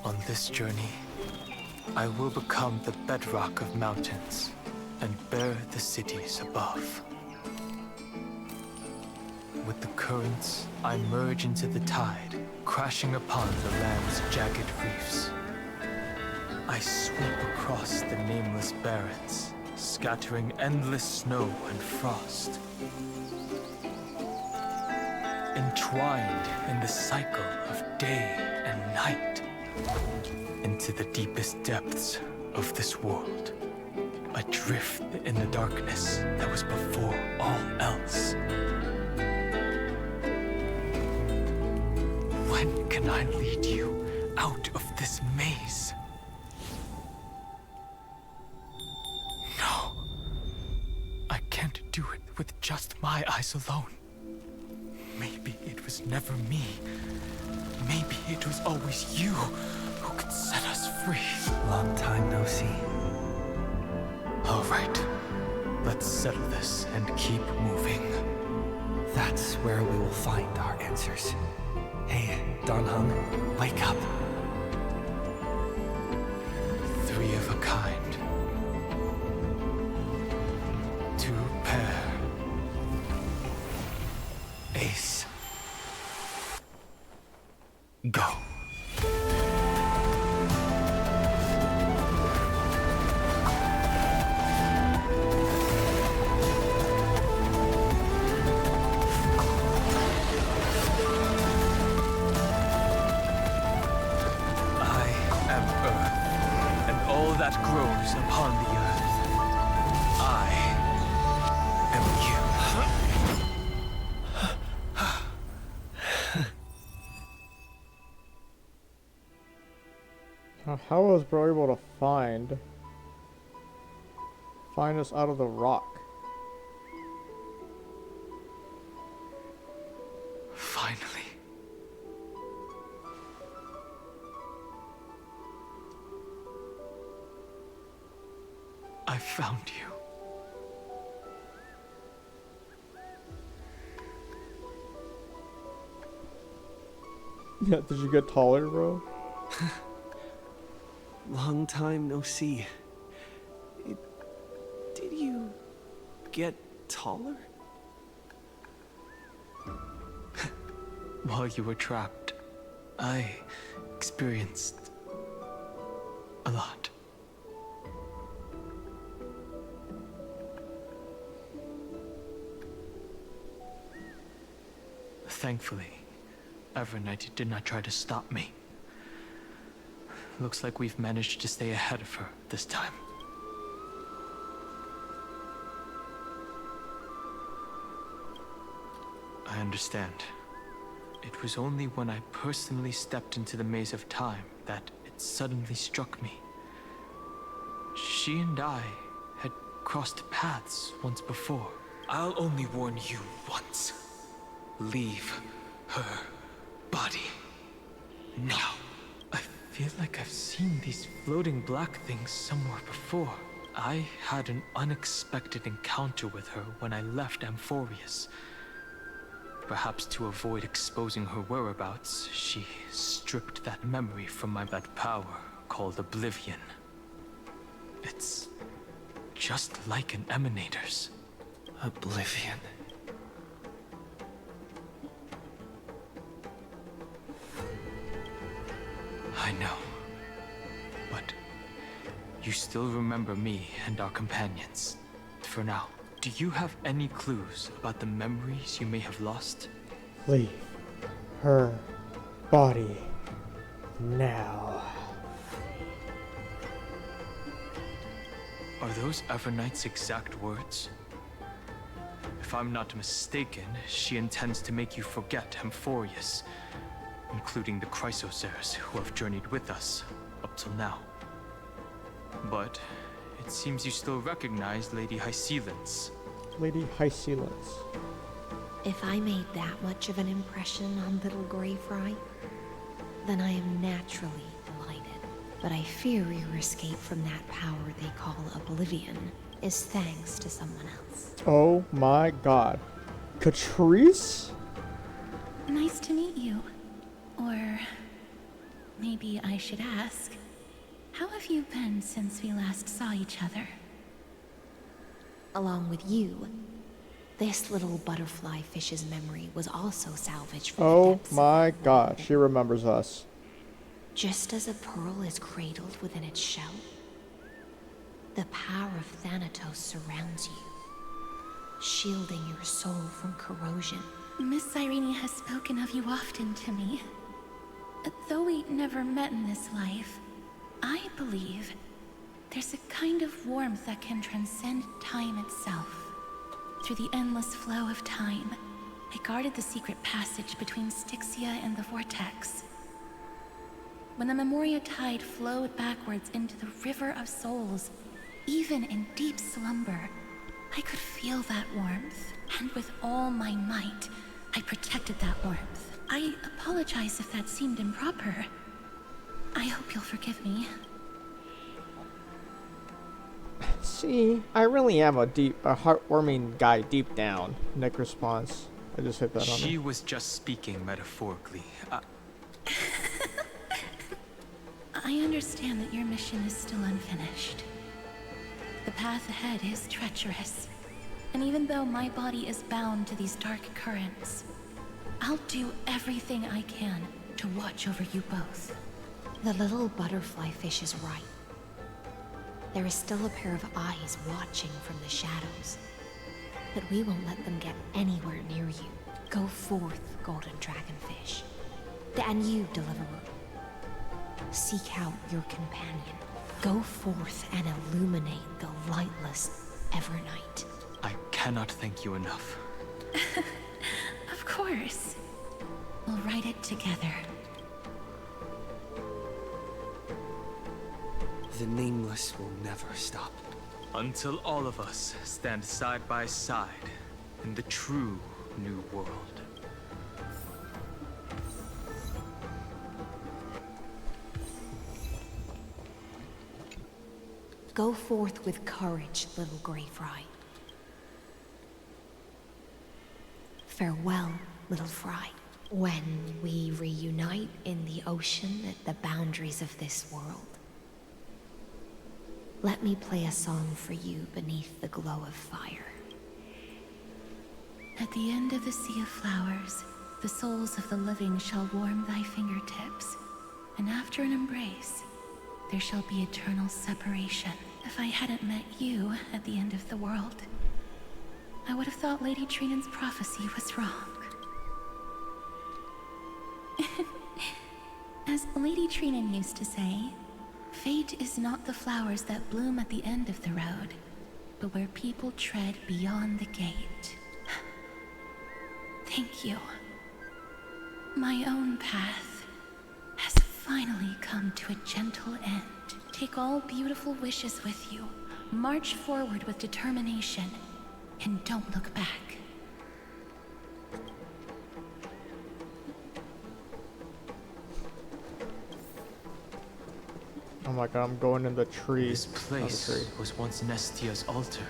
On this journey, I will become the bedrock of mountains and bear the cities above. With the currents, I merge into the tide, crashing upon the land's jagged reefs. I sweep across the nameless barrens, scattering endless snow and frost. entwined in the cycle of day and night. Into the deepest depths of this world. Adrift in the darkness that was before all else. When can I lead you out of this maze? No. I can't do it with just my eyes alone. Maybe it was never me. Maybe it was always you who could set us free. Long time no see. All right. Let's settle this and keep moving. That's where we will find our answers. Hey, Don Hung, wake up. 3 of a kind. 2 pair. Ace. Go. That grows upon the earth. I am you. How was bro able to find us out of the rock? Finally. I found you. Yeah, did you get taller, bro? Long time no see. Did you get taller? While you were trapped, I experienced a lot. Thankfully, Evernight did not try to stop me. Looks like we've managed to stay ahead of her this time. I understand. It was only when I personally stepped into the maze of time that it suddenly struck me. She and I had crossed paths once before. I'll only warn you once. Leave her body. Now. I feel like I've seen these floating black things somewhere before. I had an unexpected encounter with her when I left Amphorius. Perhaps to avoid exposing her whereabouts, she stripped that memory from that power called Oblivion. It's just like an Emanator's. Oblivion. I know. But you still remember me and our companions. For now, do you have any clues about the memories you may have lost? Leave her body now. Are those Evernight's exact words? If I'm not mistaken, she intends to make you forget Amphorius, including the Chrysosaurs who have journeyed with us up till now. But it seems you still recognize Lady Hysealence. Lady Hysealence. If I made that much of an impression on little Grey Fry, then I am naturally delighted. But I fear your escape from that power they call Oblivion is thanks to someone else. Oh my god. Catrice? Nice to meet you. Or maybe I should ask, how have you been since we last saw each other? Along with you, this little butterfly fish's memory was also salvaged from Oh the depths my god, she remembers us. Just as a pearl is cradled within its shell, the power of Thanatos surrounds you, shielding your soul from corrosion Miss Irene has spoken of you often to me. Though we never met in this life, I believe there's a kind of warmth that can transcend time itself. Through the endless flow of time, I guarded the secret passage between Styxia and the Vortex. When the Memoria tide flowed backwards into the River of Souls, even in deep slumber, I could feel that warmth, and with all my might, I protected that warmth. I apologize if that seemed improper. I hope you'll forgive me. See, I really am a heartwarming guy deep down. Nick responds. I just hit that on She her. was just speaking metaphorically. I understand that your mission is still unfinished. The path ahead is treacherous, and even though my body is bound to these dark currents, I'll do everything I can to watch over you both. The little butterfly fish is right. There is still a pair of eyes watching from the shadows, but we won't let them get anywhere near you. Go forth, golden dragonfish, and you, deliverer. Seek out your companion. Go forth and illuminate the lightless Evernight. I cannot thank you enough. Of course. We'll write it together. The nameless will never stop. Until all of us stand side by side in the true new world. Go forth with courage, little Grey Fry. Farewell, little Fry. When we reunite in the ocean at the boundaries of this world, let me play a song for you beneath the glow of fire. At the end of the sea of flowers, the souls of the living shall warm thy fingertips, and after an embrace, there shall be eternal separation. If I hadn't met you at the end of the world, I would have thought Lady Trinan's prophecy was wrong. As Lady Trinan used to say, fate is not the flowers that bloom at the end of the road, but where people tread beyond the gate. Thank you. My own path has finally come to a gentle end. Take all beautiful wishes with you, march forward with determination, and don't look back. Oh my god, I'm going in the tree. This place was once Nestia's altar.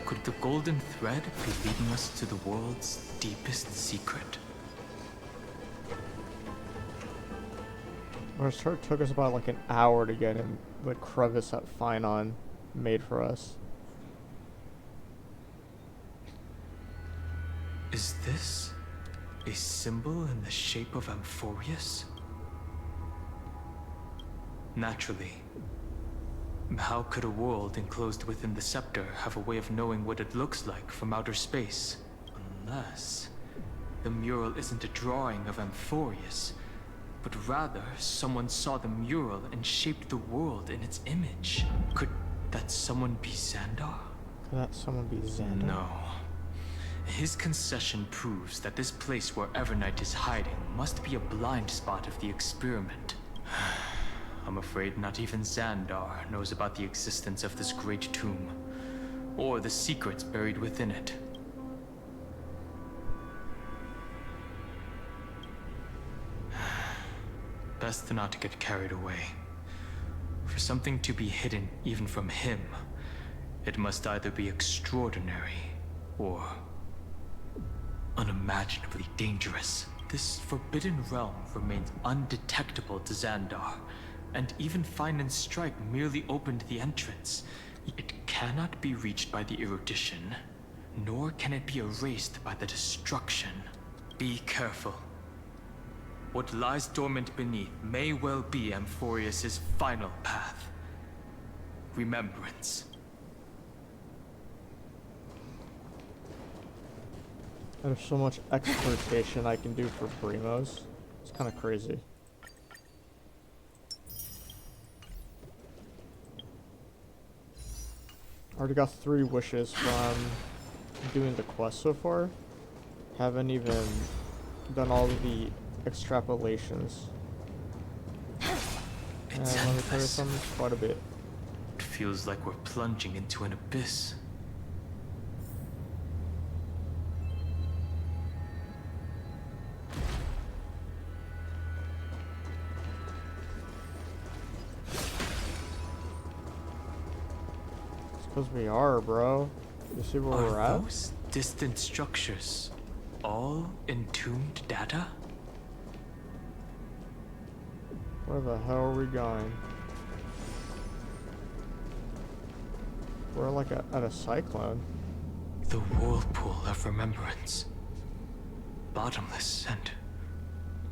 Could the golden thread be leading us to the world's deepest secret? Our start took us about like an hour to get in the crevice that Finon made for us. Is this a symbol in the shape of Amphorius? Naturally. How could a world enclosed within the scepter have a way of knowing what it looks like from outer space? Unless the mural isn't a drawing of Amphorius, but rather someone saw the mural and shaped the world in its image. Could that someone be Xandar? Could that someone be Xandar? No. His concession proves that this place where Evernight is hiding must be a blind spot of the experiment. I'm afraid not even Xandar knows about the existence of this great tomb, or the secrets buried within it. Best not to get carried away. For something to be hidden even from him, it must either be extraordinary or unimaginably dangerous. This forbidden realm remains undetectable to Xandar, and even Finan's strike merely opened the entrance. It cannot be reached by the erudition, nor can it be erased by the destruction. Be careful. What lies dormant beneath may well be Amphorius' final path. Remembrance. And there's so much exploitation I can do for Primos. It's kind of crazy. Already got 3 wishes from doing the quest so far. Haven't even done all of the extrapolations. And It's let me tell you endless. something, it's quite a bit. It feels like we're plunging into an abyss. It's because we are, bro. You see where we're Are at? those distant structures all entombed data? Where the hell are we going? We're like at a cyclone. The whirlpool of remembrance. Bottomless and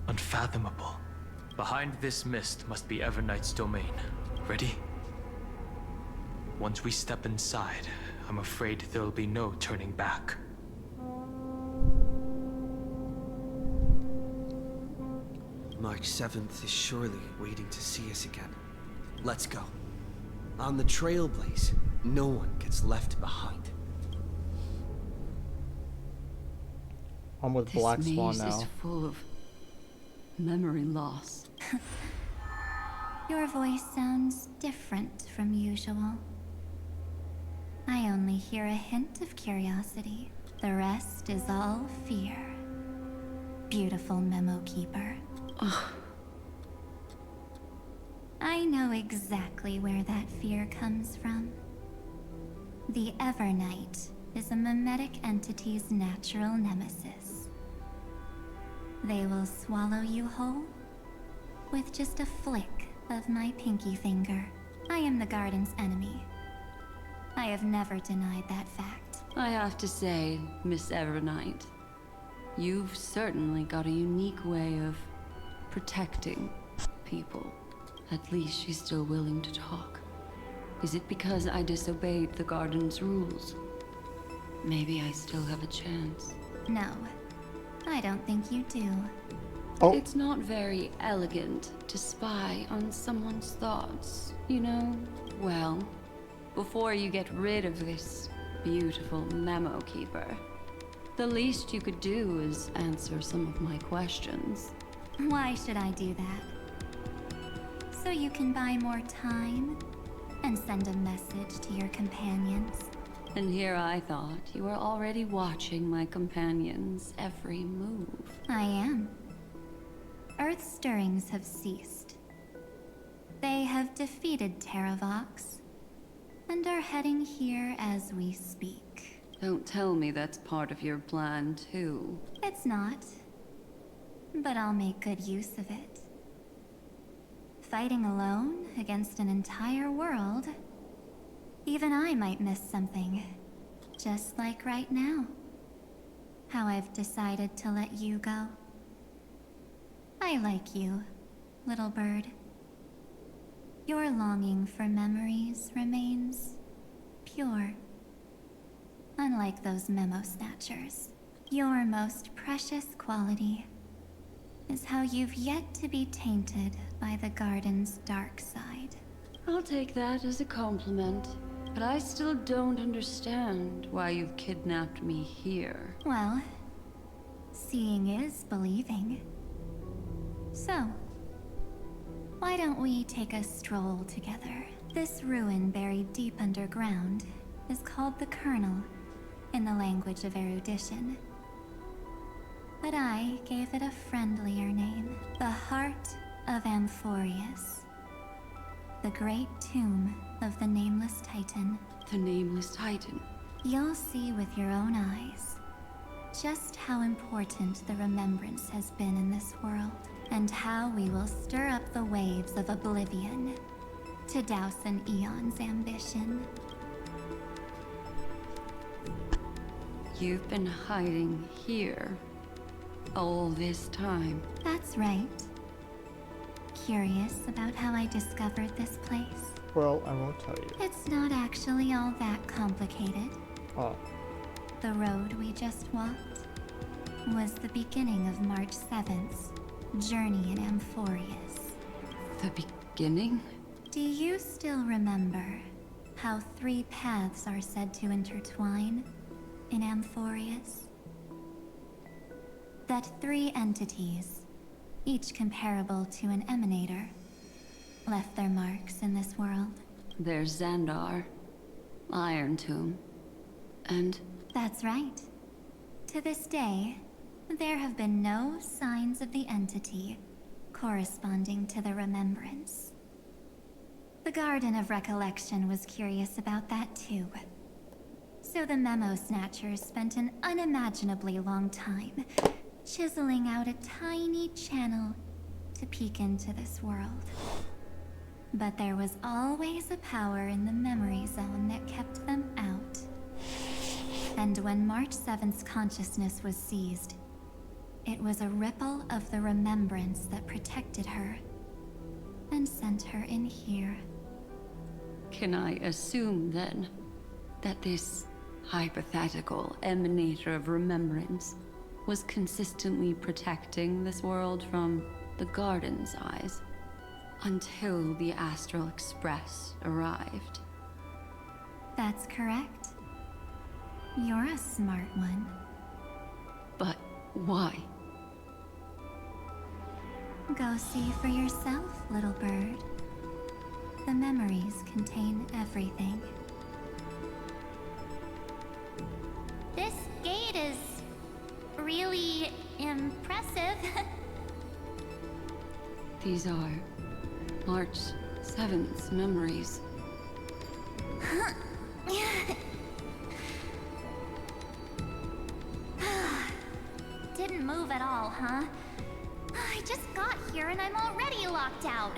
unfathomable. Behind this mist must be Everknight's domain. Ready? Once we step inside, I'm afraid there'll be no turning back. March 7th is surely waiting to see us again. Let's go. On the Trailblaze, no one gets left behind. I'm with Black Swan This now. maze is full of memory loss. Your voice sounds different from usual. I only hear a hint of curiosity. The rest is all fear. Beautiful memo keeper. I know exactly where that fear comes from. The Everknight is a mimetic entity's natural nemesis. They will swallow you whole with just a flick of my pinky finger. I am the Garden's enemy. I have never denied that fact. I have to say, Miss Everknight, you've certainly got a unique way of protecting people. At least she's still willing to talk. Is it because I disobeyed the Garden's rules? Maybe I still have a chance. No, I don't think you do. It's not very elegant to spy on someone's thoughts, you know? Well, before you get rid of this beautiful memo keeper, the least you could do is answer some of my questions. Why should I do that? So you can buy more time and send a message to your companions. And here I thought you were already watching my companions' every move. I am. Earth's stirrings have ceased. They have defeated Terravox and are heading here as we speak. Don't tell me that's part of your plan, too. It's not, but I'll make good use of it. Fighting alone against an entire world, even I might miss something, just like right now. How I've decided to let you go. I like you, little bird. Your longing for memories remains pure. Unlike those memo snatchers, your most precious quality is how you've yet to be tainted by the Garden's dark side. I'll take that as a compliment, but I still don't understand why you've kidnapped me here. Well, seeing is believing. So, why don't we take a stroll together? This ruin buried deep underground is called the Kernel in the language of erudition. But I gave it a friendlier name, the Heart of Amphorius. The great tomb of the Nameless Titan. The Nameless Titan? You'll see with your own eyes just how important the remembrance has been in this world, and how we will stir up the waves of oblivion to douse an eon's ambition. You've been hiding here all this time. That's right. Curious about how I discovered this place? Well, I won't tell you. It's not actually all that complicated. Oh. The road we just walked, was the beginning of March 7th's journey in Amphorius. The beginning? Do you still remember how 3 paths are said to intertwine in Amphorius? That 3 entities, each comparable to an emanator, left their marks in this world. There's Xandar, Iron Tomb, and... That's right. To this day, there have been no signs of the entity corresponding to the remembrance. The Garden of Recollection was curious about that too. So the Memo Snatchers spent an unimaginably long time chiseling out a tiny channel to peek into this world. But there was always a power in the memory zone that kept them out. And when March 7th's consciousness was seized, it was a ripple of the remembrance that protected her and sent her in here. Can I assume, then, that this hypothetical emanator of remembrance was consistently protecting this world from the Garden's eyes until the Astral Express arrived? That's correct. You're a smart one. But why? Go see for yourself, little bird. The memories contain everything. This gate is really impressive. These are March 7th's memories. Didn't move at all, huh? I just got here and I'm already locked out.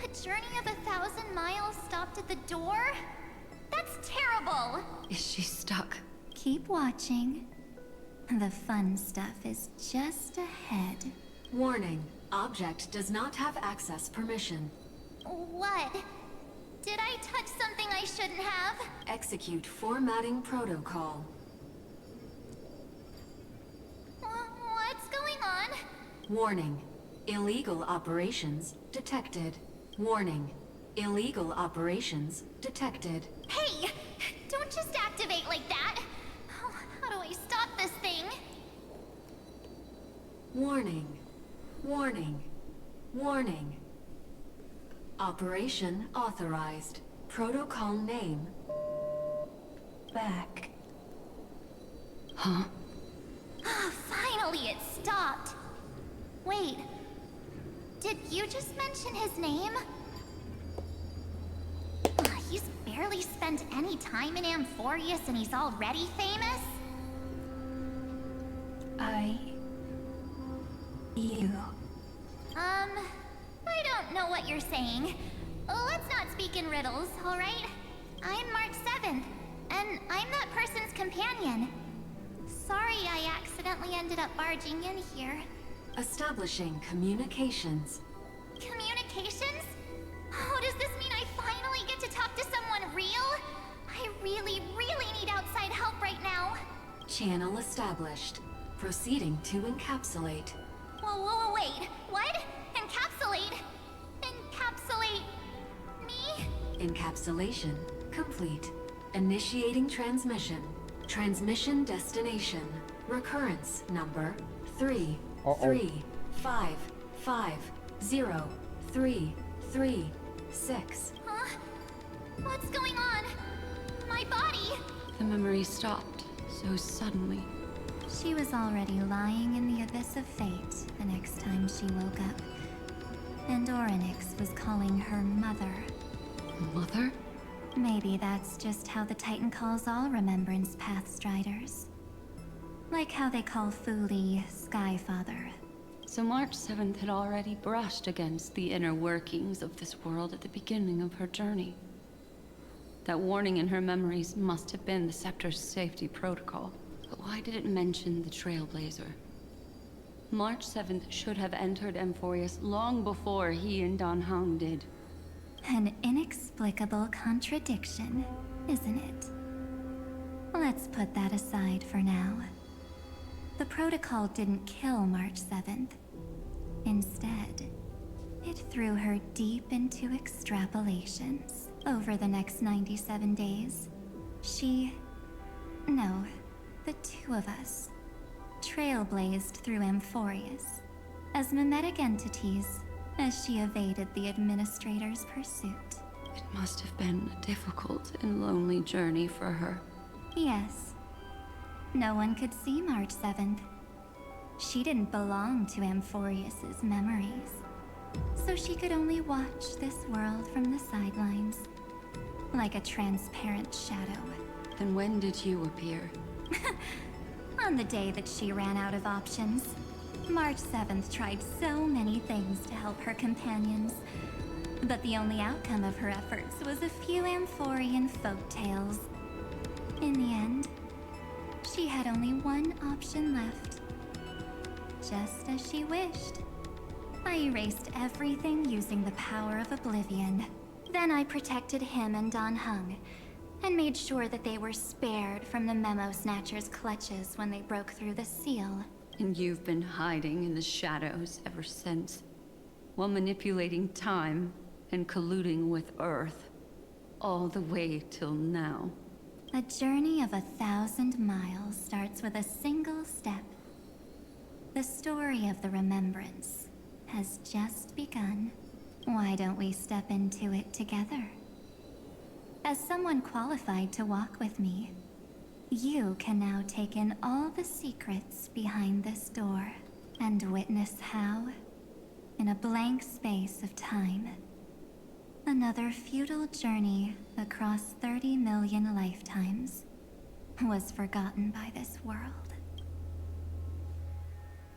A journey of 1,000 miles stopped at the door? That's terrible! Is she stuck? Keep watching. The fun stuff is just ahead. Warning. Object does not have access permission. What? Did I touch something I shouldn't have? Execute formatting protocol. What's going on? Warning. Illegal operations detected. Warning. Illegal operations detected. Hey! Don't just activate like that! How do I stop this thing? Warning. Warning. Warning. Operation authorized. Protocol name. Back. Huh? Finally, it stopped. Wait. Did you just mention his name? He's barely spent any time in Amphorius and he's already famous? You. I don't know what you're saying. Let's not speak in riddles, alright? I'm March 7th, and I'm that person's companion. Sorry I accidentally ended up barging in here. Establishing communications. Communications? Oh, does this mean I finally get to talk to someone real? I really need outside help right now. Channel established. Proceeding to encapsulate. Whoa, wait. What? Encapsulate? Encapsulate me? Encapsulation complete. Initiating transmission. Transmission destination. Recurrence number 3 3 5 5 0 3 3 6. Huh? What's going on? My body? The memory stopped so suddenly. She was already lying in the abyss of fate the next time she woke up. And Orynyx was calling her mother. Mother? Maybe that's just how the Titan calls all Remembrance Pathstriders. Like how they call Fuli Skyfather. So March 7th had already brushed against the inner workings of this world at the beginning of her journey. That warning in her memories must have been the Scepter's safety protocol. But why did it mention the Trailblazer? March 7th should have entered Amphorius long before he and Dan Heng did. An inexplicable contradiction, isn't it? Let's put that aside for now. The protocol didn't kill March 7th. Instead, it threw her deep into extrapolations. Over the next 97 days, the two of us, trailblazed through Amphorius as mimetic entities as she evaded the administrator's pursuit. It must have been a difficult and lonely journey for her. Yes. No one could see March 7th. She didn't belong to Amphorius's memories, so she could only watch this world from the sidelines, like a transparent shadow. Then when did you appear? On the day that she ran out of options. March 7th tried so many things to help her companions, but the only outcome of her efforts was a few Amphorian folktales. In the end, she had only one option left. Just as she wished. I erased everything using the power of oblivion. Then I protected him and Don Hung, and made sure that they were spared from the Memo Snatcher's clutches when they broke through the seal. And you've been hiding in the shadows ever since, while manipulating time and colluding with Earth, all the way till now. A journey of 1,000 miles starts with a single step. The story of the Remembrance has just begun. Why don't we step into it together? As someone qualified to walk with me, you can now take in all the secrets behind this door and witness how, in a blank space of time, another futile journey across 30 million lifetimes was forgotten by this world.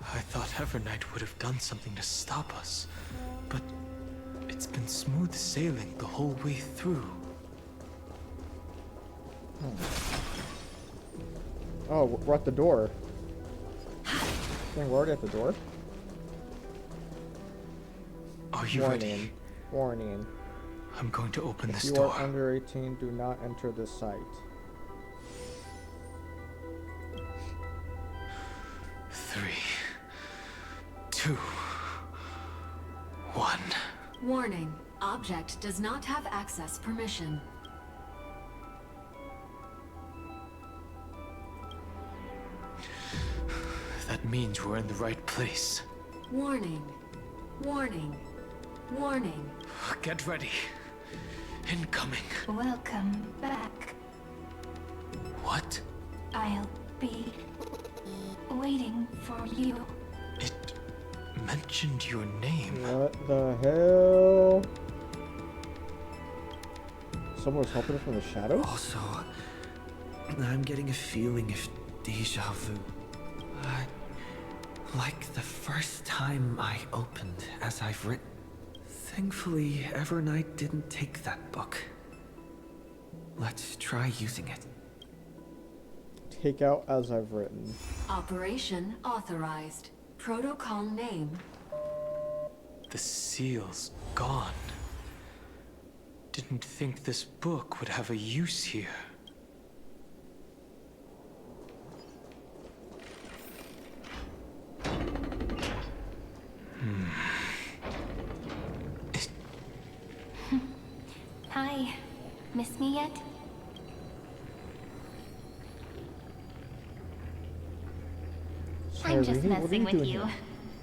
I thought Evernight would have done something to stop us, but it's been smooth sailing the whole way through. Oh, we're at the door. Dang, we're already at the door? Are you ready? Warning. I'm going to open this door. If you are under 18, do not enter this site. 3, 2, 1. Warning. Object does not have access permission. That means we're in the right place. Warning. Warning. Warning. Get ready. Incoming. Welcome back. What? I'll be waiting for you. It mentioned your name. What the hell? Someone was helping us from the shadows? Also, I'm getting a feeling of deja vu. Like the first time I opened as I've written. Thankfully, Evernight didn't take that book. Let's try using it. Take out as I've written. Operation authorized. Protocol name. The seal's gone. Didn't think this book would have a use here. Hi. Miss me yet? I'm just messing with you.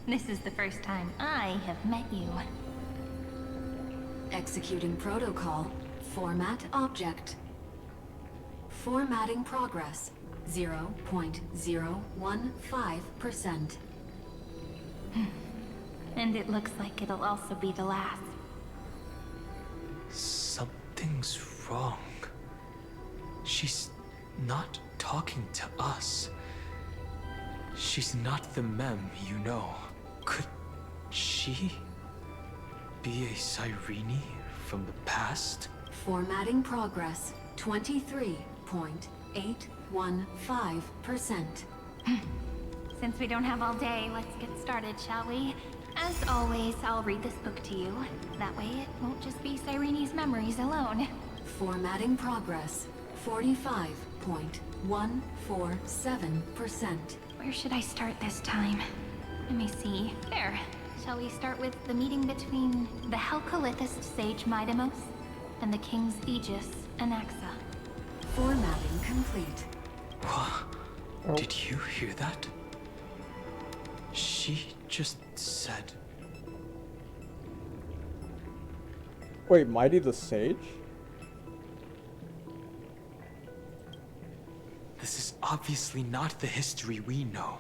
This is the first time I have met you. Executing protocol. Format object. Formatting progress. 0.015%. And it looks like it'll also be the last. Something's wrong. She's not talking to us. She's not the Mem, you know. Could she be a Cyrene from the past? Formatting progress. 23.815%. Since we don't have all day, let's get started, shall we? As always, I'll read this book to you. That way it won't just be Cyrene's memories alone. Formatting progress. 45.8 0.147%. Where should I start this time? Let me see. There. Shall we start with the meeting between the Helcolithist sage Midamos and the King's Aegis, Anaxa? Formatting complete. What? Did you hear that? She just said... Wait, Mighty the Sage? This is obviously not the history we know.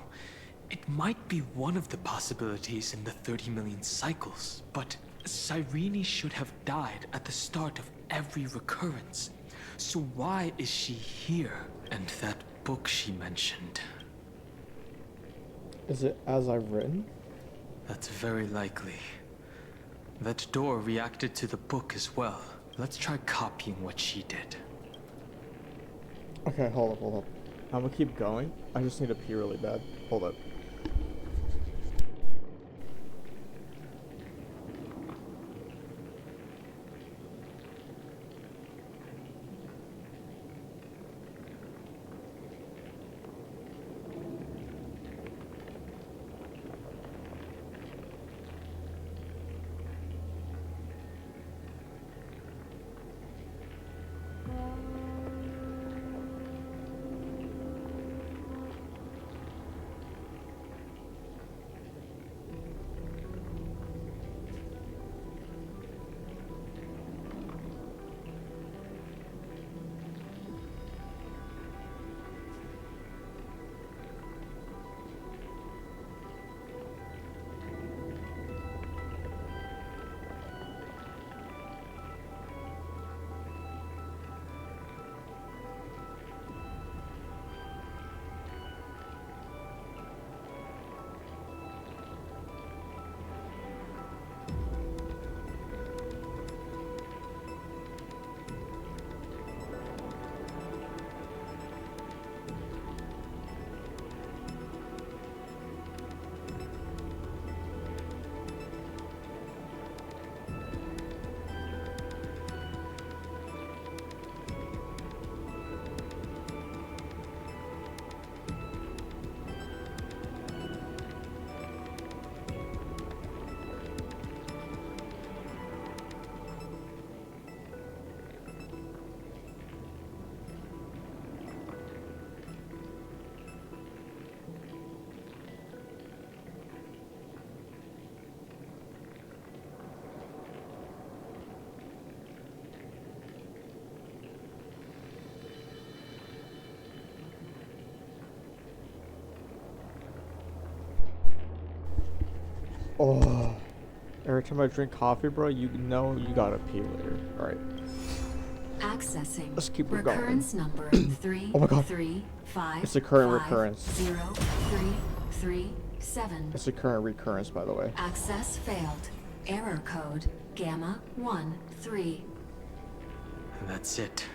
It might be one of the possibilities in the 30 million cycles, but Cyrene should have died at the start of every recurrence. So why is she here? And that book she mentioned. Is it as I've written? That's very likely. That door reacted to the book as well. Let's try copying what she did. Okay, hold up. I'm gonna keep going. I just need to pee really bad. Hold up. Oh, every time I drink coffee, bro, you know you gotta pee later. All right. Accessing. Let's keep it recurrence going. Number 3 Oh my God. 3 5 It's a current 5 recurrence. 0 3 3 7. It's a current recurrence, by the way. Access failed. Error code Gamma 1 3. That's it.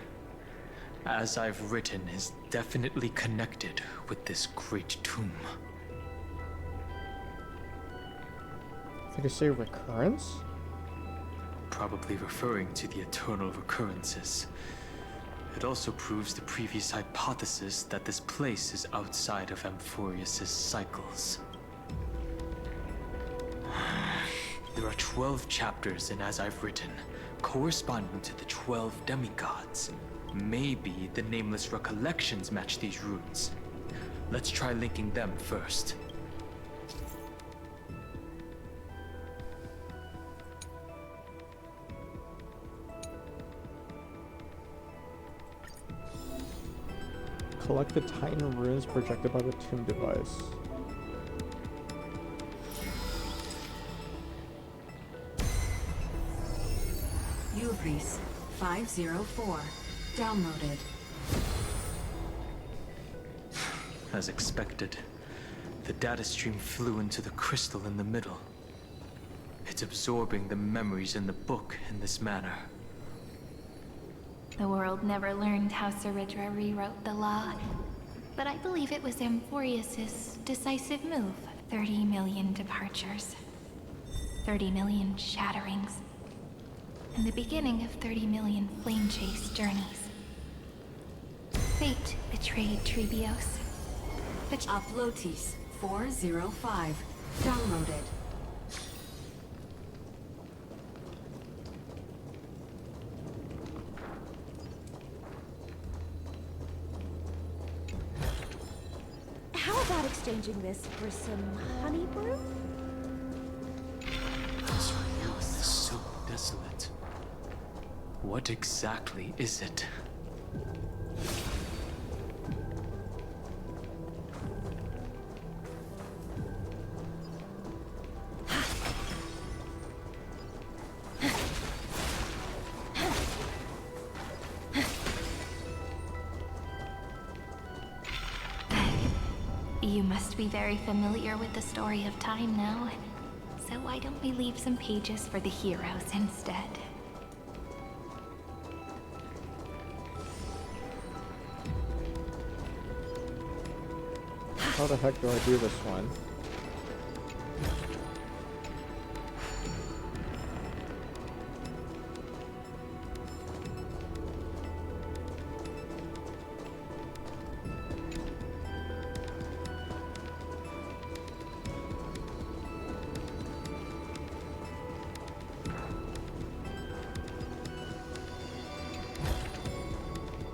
As I've written is definitely connected with this great tomb. Did I say recurrence? Probably referring to the eternal recurrences. It also proves the previous hypothesis that this place is outside of Amphorius' cycles. There are 12 chapters in As I've Written, corresponding to the 12 demigods. Maybe the Nameless Recollections match these runes. Let's try linking them first. Collect the Titan runes projected by the tomb device. Uvris 504. Downloaded. As expected, the data stream flew into the crystal in the middle. It's absorbing the memories in the book in this manner. The world never learned how Saridra rewrote the law, but I believe it was Amphorius' decisive move. 30 million departures, 30 million shatterings, and the beginning of 30 million flame chase journeys. Fate betrayed Trebios. Uplotis 405. Downloaded. How about exchanging this for some honey brew? This world is so desolate. What exactly is it? You must be very familiar with the story of time now. So why don't we leave some pages for the heroes instead? How the heck do I do this one?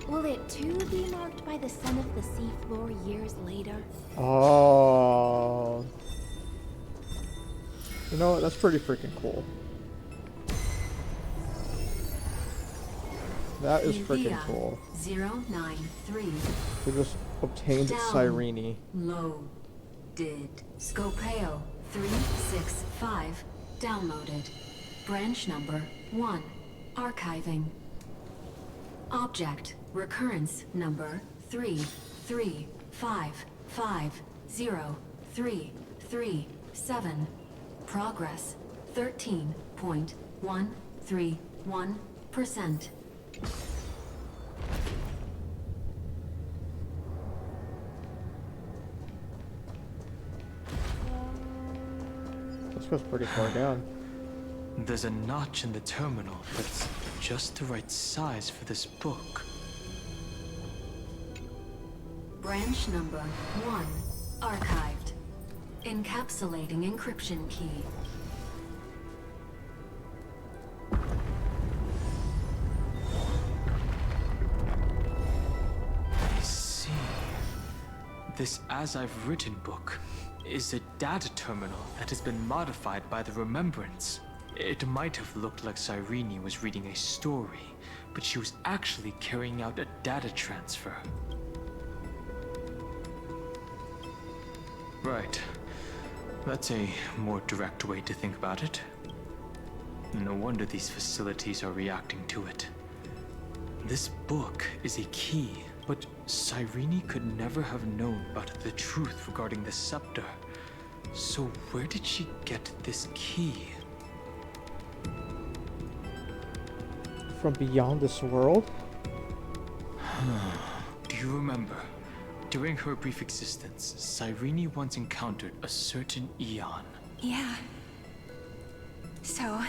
Will it too be marked by the scent of the seafloor years later? Oh. You know what? That's pretty freaking cool. That is freaking cool. 093. We just obtained Cyrene. Loaded. Scopeo 365. Downloaded. Branch number 1. Archiving. Object recurrence number 335503337. Progress 13.131%. This goes pretty far down. There's a notch in the terminal that's just the right size for this book. Branch number 1. Archived. Encapsulating encryption key. I see. This As I've Written book is a data terminal that has been modified by the Remembrance. It might have looked like Cyrene was reading a story, but she was actually carrying out a data transfer. Right. That's a more direct way to think about it. No wonder these facilities are reacting to it. This book is a key, but Cyrene could never have known about the truth regarding the scepter. So where did she get this key? From beyond this world? Do you remember? During her brief existence, Cyrene once encountered a certain Eon. Yeah. So,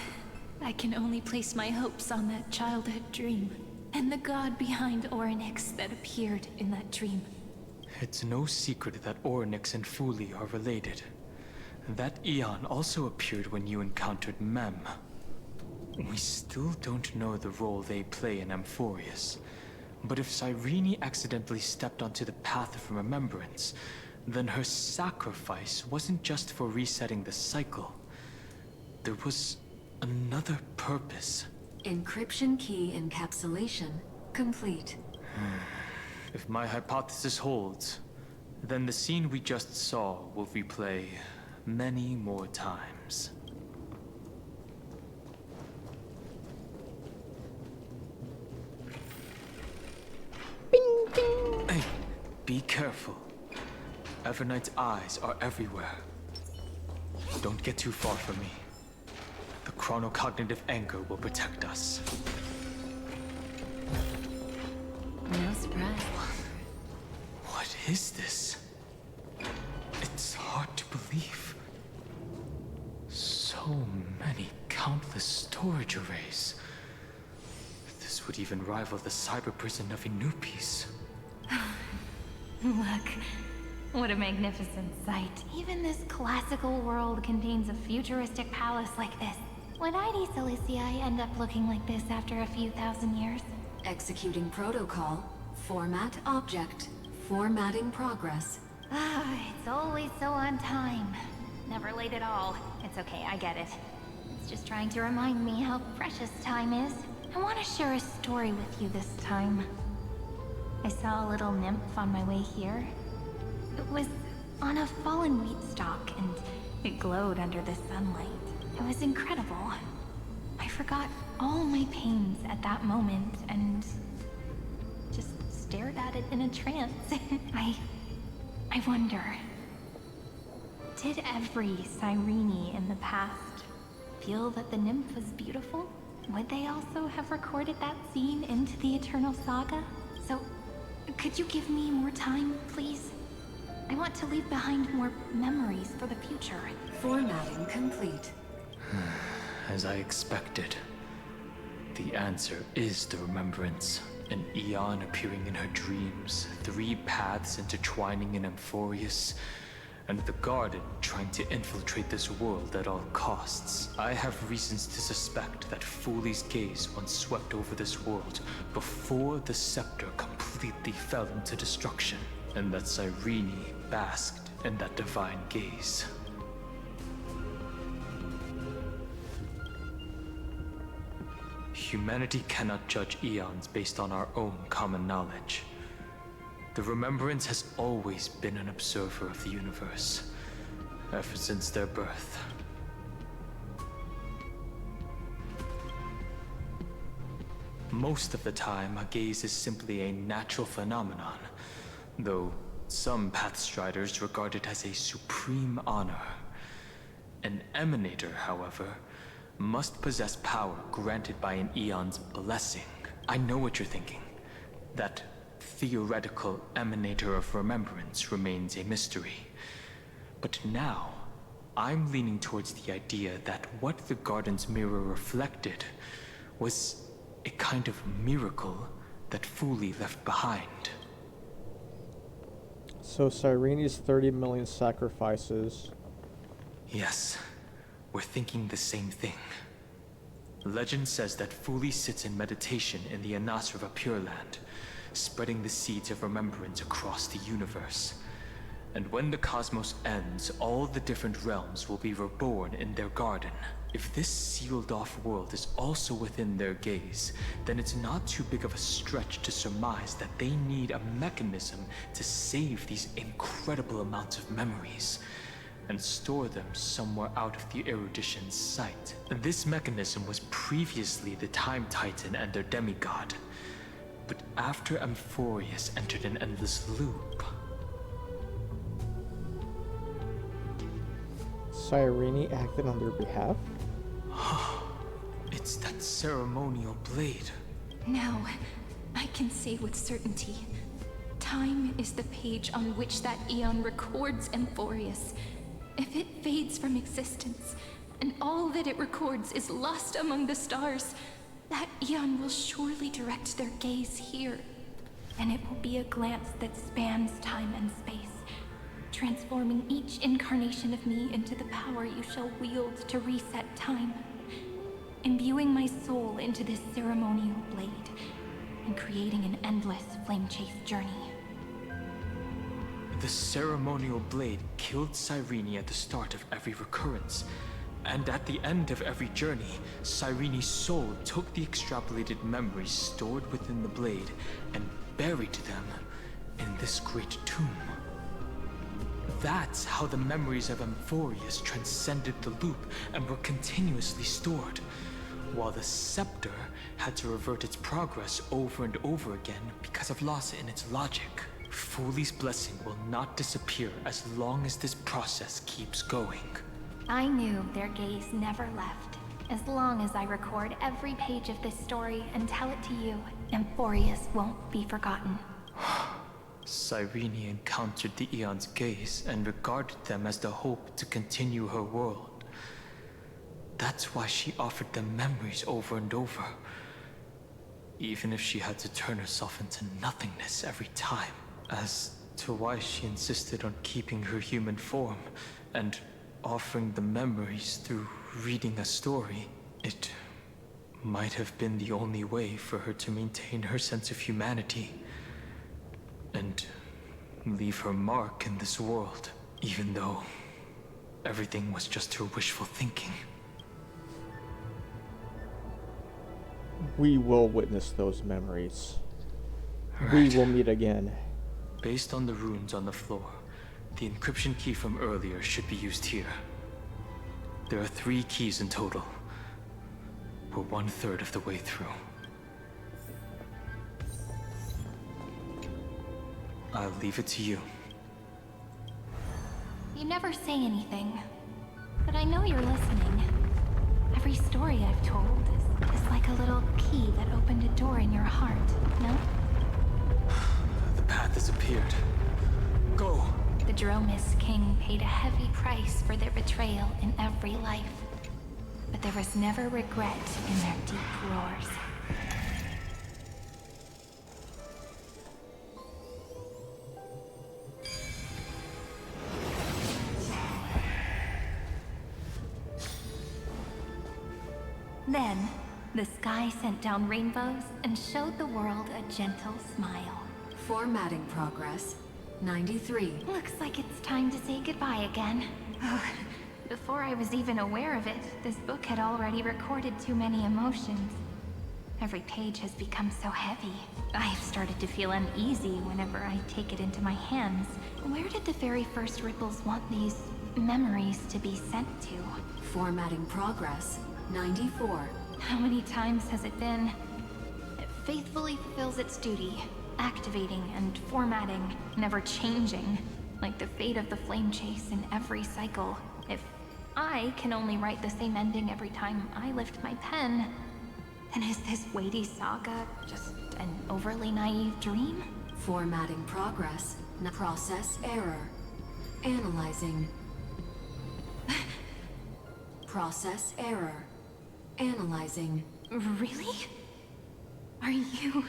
I can only place my hopes on that childhood dream, and the god behind Orynyx that appeared in that dream. It's no secret that Orynyx and Fuli are related. That Eon also appeared when you encountered Mem. We still don't know the role they play in Amphorius. But if Cyrene accidentally stepped onto the path of remembrance, then her sacrifice wasn't just for resetting the cycle. There was another purpose. Encryption key encapsulation complete. If my hypothesis holds, then the scene we just saw will replay many more times. Bing, bing. Hey, be careful. Evernight's eyes are everywhere. Don't get too far from me. The chronocognitive anchor will protect us. No surprise. What is this? It's hard to believe. So many countless storage arrays. This would even rival the cyber prison of Inupis. Look, what a magnificent sight. Even this classical world contains a futuristic palace like this. Would ID Silicii end up looking like this after a few thousand years? Executing protocol. Format object. Formatting progress. It's always so on time. Never late at all. It's okay, I get it. It's just trying to remind me how precious time is. I want to share a story with you this time. I saw a little nymph on my way here. It was on a fallen wheat stalk, and it glowed under the sunlight. It was incredible. I forgot all my pains at that moment, and just stared at it in a trance. I wonder, did every Cyrene in the past feel that the nymph was beautiful? Would they also have recorded that scene into the Eternal Saga? So, could you give me more time, please? I want to leave behind more memories for the future. Formatting complete. As I expected. The answer is the remembrance. An Eon appearing in her dreams, 3 paths intertwining in Amphorius, and the Garden trying to infiltrate this world at all costs. I have reasons to suspect that Foolie's gaze once swept over this world before the scepter completely fell into destruction, and that Cyrene basked in that divine gaze. Humanity cannot judge eons based on our own common knowledge. The Remembrance has always been an observer of the universe, ever since their birth. Most of the time, a gaze is simply a natural phenomenon, though some Pathstriders regard it as a supreme honor. An Emanator, however, must possess power granted by an Eon's blessing. I know what you're thinking. That theoretical Emanator of Remembrance remains a mystery. But now, I'm leaning towards the idea that what the Garden's mirror reflected was a kind of miracle that Foolie left behind. So Cyrene's 30 million sacrifices. Yes, we're thinking the same thing. Legend says that Foolie sits in meditation in the Anasrva Pure Land, spreading the seeds of remembrance across the universe. And when the cosmos ends, all the different realms will be reborn in their garden. If this sealed-off world is also within their gaze, then it's not too big of a stretch to surmise that they need a mechanism to save these incredible amounts of memories and store them somewhere out of the erudition's sight. This mechanism was previously the Time Titan and their demigod. But after Amphorius entered an endless loop... Cyrene acted on their behalf? It's that ceremonial blade. Now, I can say with certainty, time is the page on which that Eon records Amphorius. If it fades from existence, and all that it records is lost among the stars, that Eon will surely direct their gaze here. And it will be a glance that spans time and space, transforming each incarnation of me into the power you shall wield to reset time, imbuing my soul into this ceremonial blade, and creating an endless flame-chased journey. The ceremonial blade killed Cyrene at the start of every recurrence, and at the end of every journey, Cyrene's soul took the extrapolated memories stored within the blade and buried them in this great tomb. That's how the memories of Amphorius transcended the loop and were continuously stored, while the scepter had to revert its progress over and over again because of loss in its logic. Foolie's blessing will not disappear as long as this process keeps going. I knew their gaze never left. As long as I record every page of this story and tell it to you, Amphorius won't be forgotten. Cyrene encountered the Eon's gaze and regarded them as the hope to continue her world. That's why she offered them memories over and over. even if she had to turn herself into nothingness every time. As to why she insisted on keeping her human form and offering the memories through reading a story, it might have been the only way for her to maintain her sense of humanity and leave her mark in this world, even though everything was just her wishful thinking. We will witness those memories. Right. We will meet again. Based on the runes on the floor, the encryption key from earlier should be used here. There are 3 keys in total. We're 1/3 of the way through. I'll leave it to you. You never say anything, but I know you're listening. Every story I've told is like a little key that opened a door in your heart, no? The path has appeared. Go! The Dromis King paid a heavy price for their betrayal in every life, but there was never regret in their deep roars. Then, the sky sent down rainbows and showed the world a gentle smile. Formatting progress. 93. Looks like it's time to say goodbye again. Before I was even aware of it, this book had already recorded too many emotions. Every page has become so heavy. I've started to feel uneasy whenever I take it into my hands. Where did the very first ripples want these memories to be sent to? Formatting progress. 94. How many times has it been? It faithfully fulfills its duty, activating and formatting, never changing, like the fate of the flame chase in every cycle. If I can only write the same ending every time I lift my pen, then is this weighty saga just an overly naive dream? Formatting progress. Process error. Analyzing. Process error. Analyzing. Really? Are you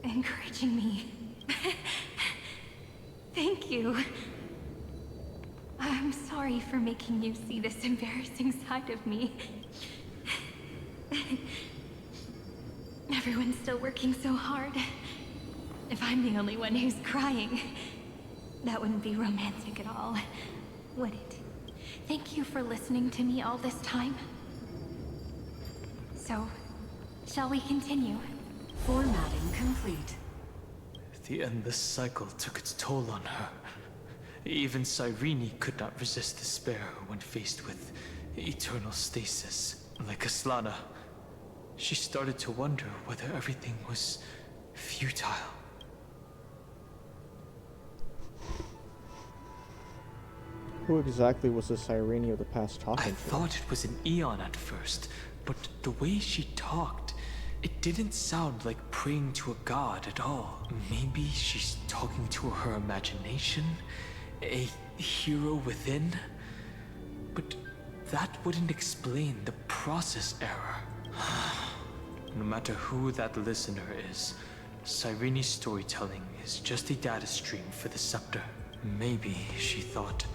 encouraging me? Thank you. I'm sorry for making you see this embarrassing side of me. Everyone's still working so hard. If I'm the only one who's crying, that wouldn't be romantic at all, would it? Thank you for listening to me all this time. So, shall we continue? Formatting complete. The endless cycle took its toll on her. Even Cyrene could not resist despair when faced with eternal stasis. Like Aslana, she started to wonder whether everything was futile. Who exactly was the Cyrene of the past talking to? I thought it was an Eon at first, but the way she talked, it didn't sound like praying to a god at all. Maybe she's talking to her imagination? A hero within? But that wouldn't explain the process error. No matter who that listener is, Cyrene's storytelling is just a data stream for the scepter. Maybe, she thought,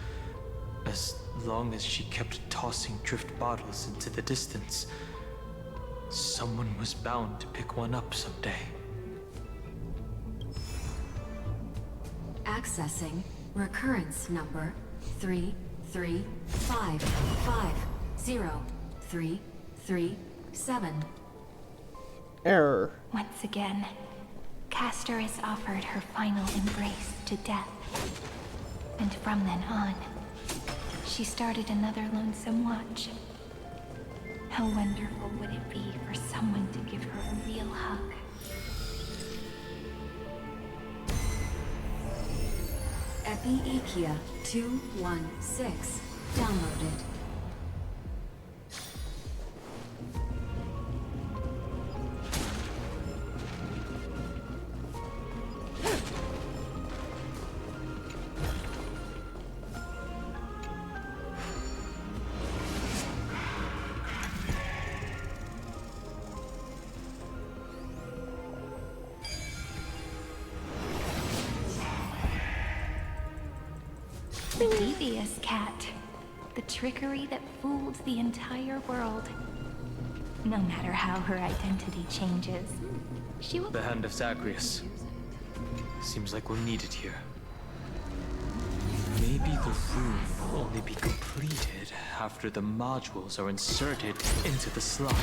as long as she kept tossing drift bottles into the distance, someone was bound to pick one up someday. Accessing recurrence number 335503337. Error. Once again, Castor is offered her final embrace to death. And from then on, she started another lonesome watch. How wonderful would it be for someone to give her a real hug? Epi-Ikia 216 downloaded. The devious cat. The trickery that fooled the entire world. No matter how her identity changes, she will... The Hand of Zagreus. Seems like we'll need it here. Maybe the room will only be completed after the modules are inserted into the slot.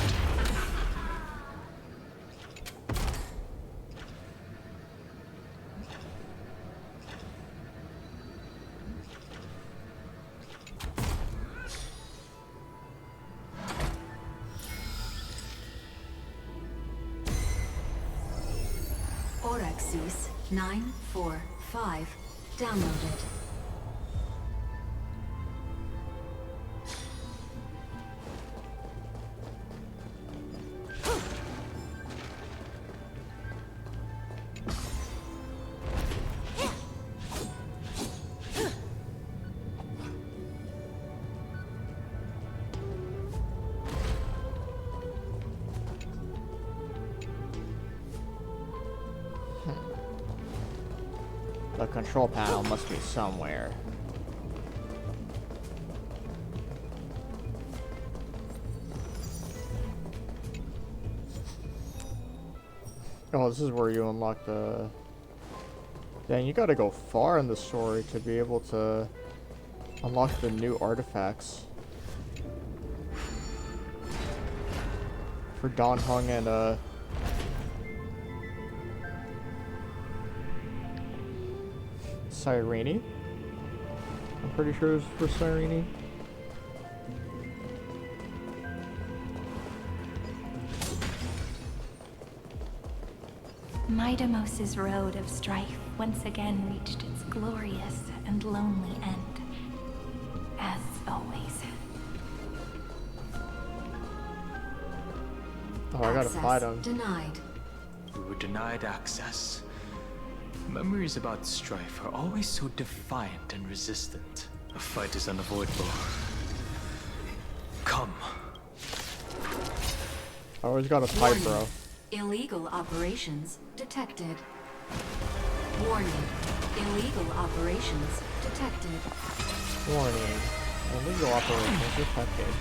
Orexis 945 downloaded. The control panel must be somewhere. Oh, this is where you unlock the... Dang, you gotta go far in the story to be able to unlock the new artifacts. For Don Hung and, Cyrene? I'm pretty sure it was for Cyrene. Midamos's road of strife once again reached its glorious and lonely end. As always. Oh, I gotta fight him. Denied. We were denied access. Memories about strife are always so defiant and resistant. A fight is unavoidable. Come. I always gotta fight, bro. Illegal operations detected. Warning. Illegal operations detected. Warning. Illegal operations detected.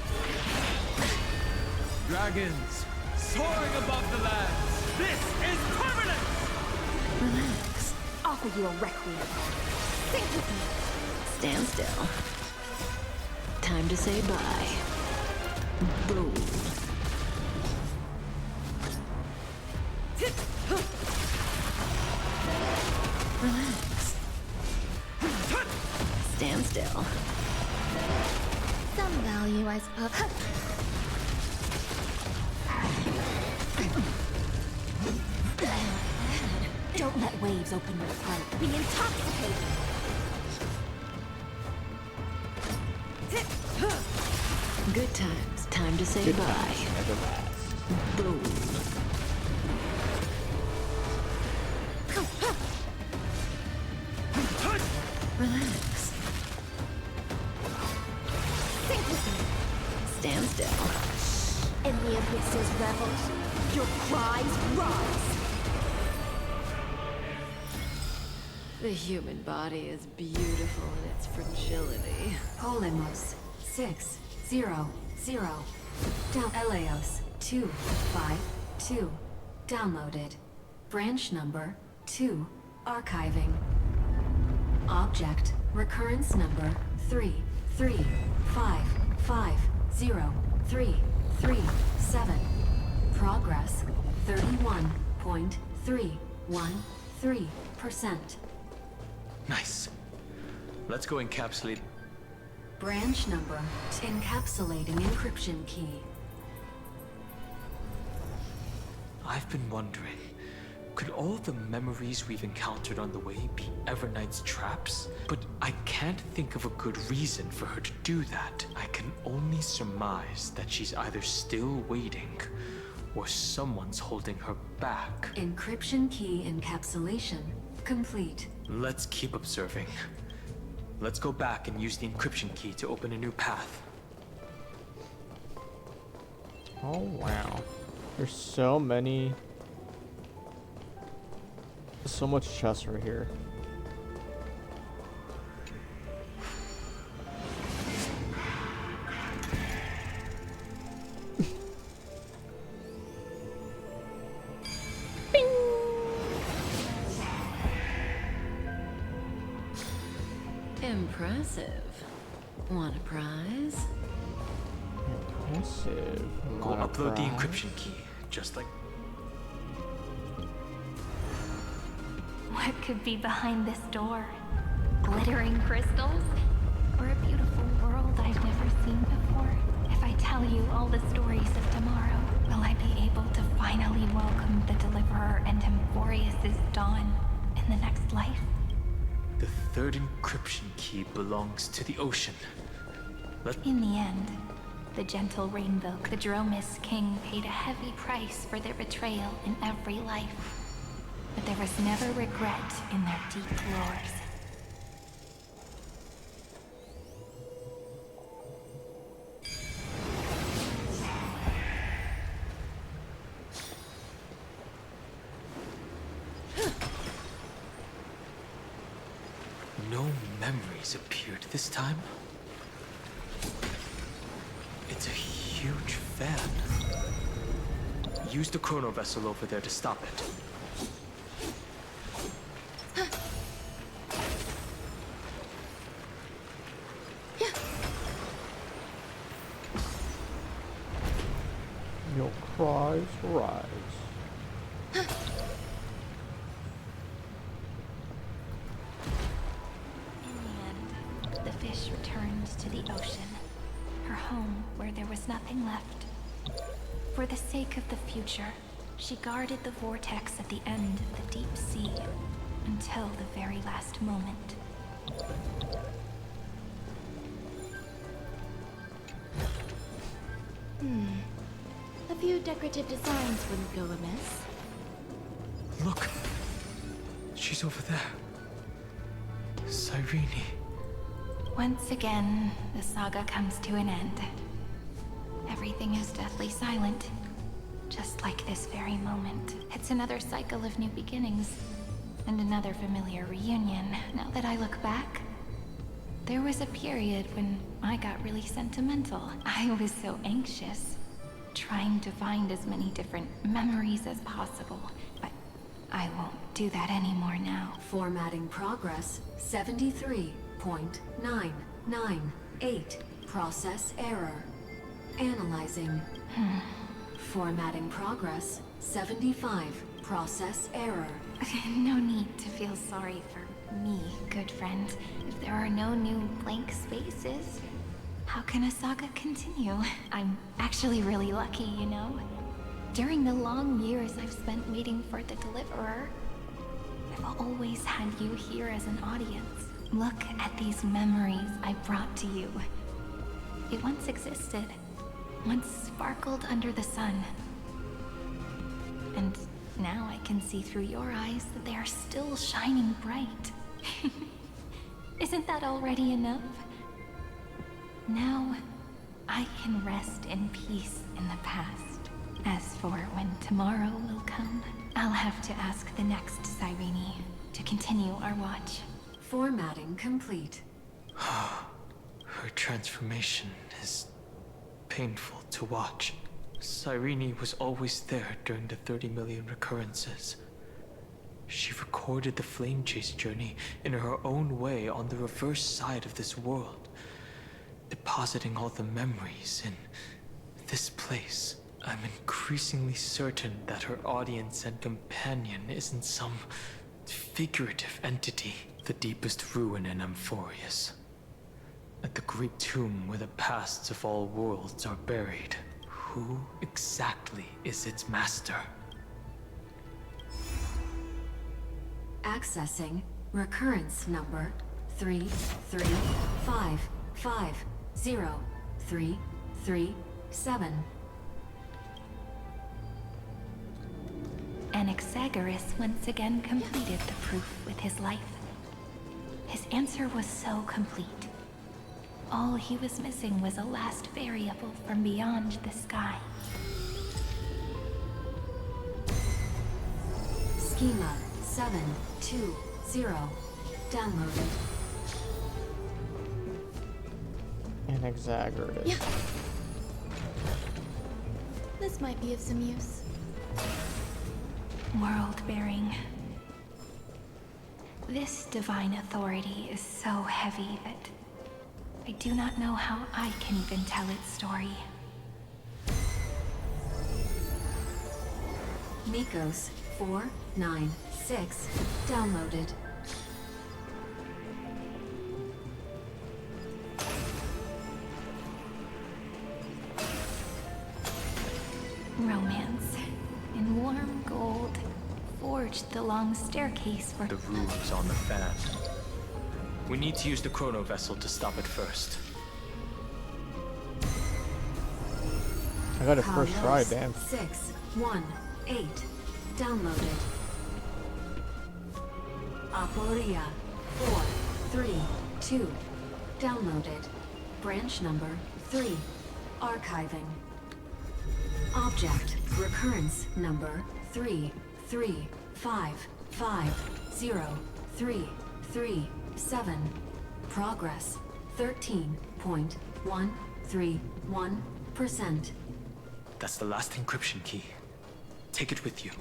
Dragons, soaring above the lands. This is permanent! Relax. Offer you a requiem. Think with me. Stand still. Time to say bye. Boom. Relax. Stand still. Some value, I suppose. Don't let waves open your throat. Be intoxicated. Good times. Time to say Good bye. times never last. Boom. Relax. Think with me. Stand still. In the abyss's revels, your cries rise. The human body is beautiful in its fragility. Polymos 600. Down Eleos 252. Downloaded. Branch number 2. Archiving. Object recurrence number 3355037. Progress 31.313%. Nice. Let's go encapsulate. Branch number encapsulating encryption key. I've been wondering, could all the memories we've encountered on the way be Everknight's traps? But I can't think of a good reason for her to do that. I can only surmise that she's either still waiting, or someone's holding her back. Encryption key encapsulation complete. Let's keep observing. Let's go back and use the encryption key to open a new path. Oh, wow. There's so many... So much chest right here. Impressive. Want a prize? Impressive. Go Want a upload the prize? encryption key, just like. What could be behind this door? Glittering crystals? Or a beautiful world I've never seen before? If I tell you all the stories of tomorrow, will I be able to finally welcome the Deliverer and Emphorius's dawn in the next life? The third encryption key belongs to the ocean. In the end, the gentle rainbow, the Dromis king, paid a heavy price for their betrayal in every life. But there was never regret in their deep lores. No memories appeared this time. It's a huge fan. Use the chrono vessel over there to stop it. Your cries rise. The fish returned to the ocean, her home where there was nothing left. For the sake of the future, she guarded the vortex at the end of the deep sea until the very last moment. A few decorative designs wouldn't go amiss. Look! She's over there. Cyrene. Once again, the saga comes to an end. Everything is deathly silent, just like this very moment. It's another cycle of new beginnings, and another familiar reunion. Now that I look back, there was a period when I got really sentimental. I was so anxious, trying to find as many different memories as possible, but I won't do that anymore now. Formatting progress 73.998. Process error. Analyzing. Formatting progress 75. Process error. No need to feel sorry for me, good friend. If there are no new blank spaces, how can a saga continue? I'm actually really lucky, you know? During the long years I've spent waiting for the Deliverer, I've always had you here as an audience. Look at these memories I brought to you. It once existed, once sparkled under the sun. And now I can see through your eyes that they are still shining bright. Isn't that already enough? Now, I can rest in peace in the past. As for when tomorrow will come, I'll have to ask the next Cyrene to continue our watch. Formatting complete. Her transformation is painful to watch. Cyrene was always there during the 30 million recurrences. She recorded the Flame Chase journey in her own way on the reverse side of this world, depositing all the memories in this place. I'm increasingly certain that her audience and companion isn't some figurative entity. The deepest ruin in Emphorius. At the great tomb where the pasts of all worlds are buried. Who exactly is its master? Accessing recurrence number 335503337. Anaxagoras once again completed the proof with his life. His answer was so complete. All he was missing was a last variable from beyond the sky. Schema 720 downloaded. Anaxagoras. Yeah. This might be of some use. World-bearing. This divine authority is so heavy that I do not know how I can even tell its story. Nikos 496 downloaded. Romance in warm gold forged the long staircase for The rules on the fan. We need to use the chrono vessel to stop it first. I got it first try, damn. 618 downloaded. Aporia 432 downloaded. Branch number 3 archiving. Object recurrence number 335503337. Progress 13.131%. That's the last encryption key. Take it with you.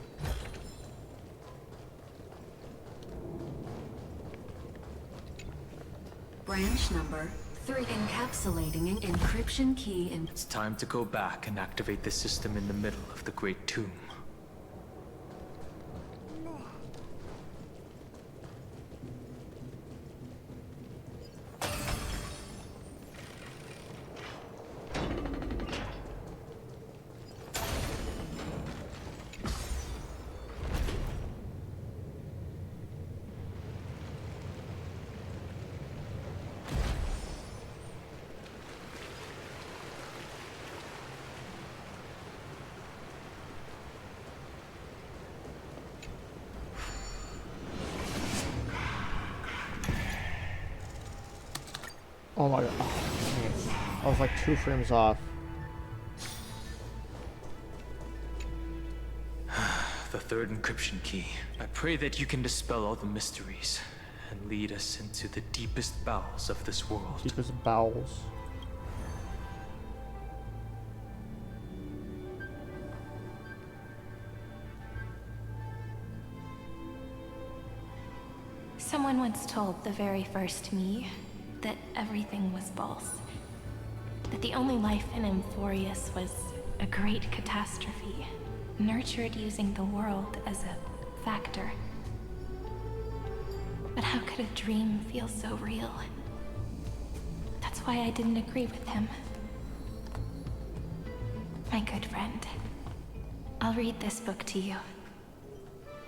Branch number 3 encapsulating an encryption key in. It's time to go back and activate the system in the middle of the Great Tomb. Oh my god. Oh, I was like 2 frames off. The third encryption key. I pray that you can dispel all the mysteries and lead us into the deepest bowels of this world. Deepest bowels. Someone once told the very first me that everything was false. That the only life in Amphorius was a great catastrophe, nurtured using the world as a factor. But how could a dream feel so real? That's why I didn't agree with him. My good friend, I'll read this book to you.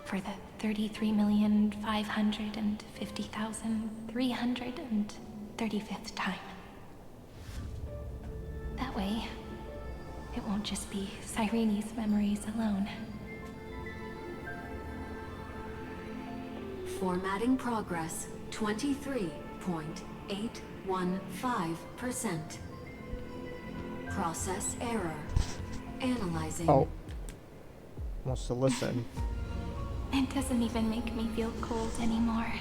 For the 33,550,335th time. That way, it won't just be Cyrene's memories alone. Formatting progress 23.815%. Process error. Analyzing. Oh. Wants to listen. It doesn't even make me feel cold anymore.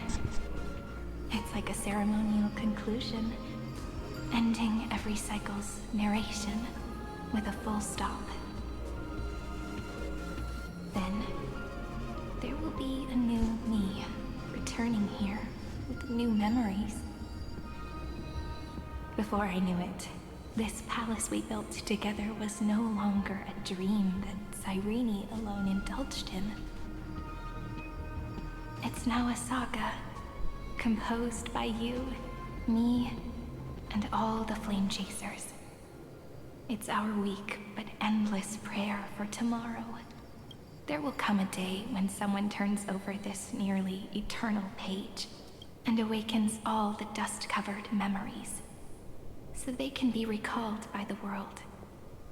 It's like a ceremonial conclusion, ending every cycle's narration with a full stop. Then, there will be a new me, returning here with new memories. Before I knew it, this palace we built together was no longer a dream that Cyrene alone indulged in. It's now a saga, composed by you, me, and all the Flame Chasers. It's our weak but endless prayer for tomorrow. There will come a day when someone turns over this nearly eternal page and awakens all the dust-covered memories, so they can be recalled by the world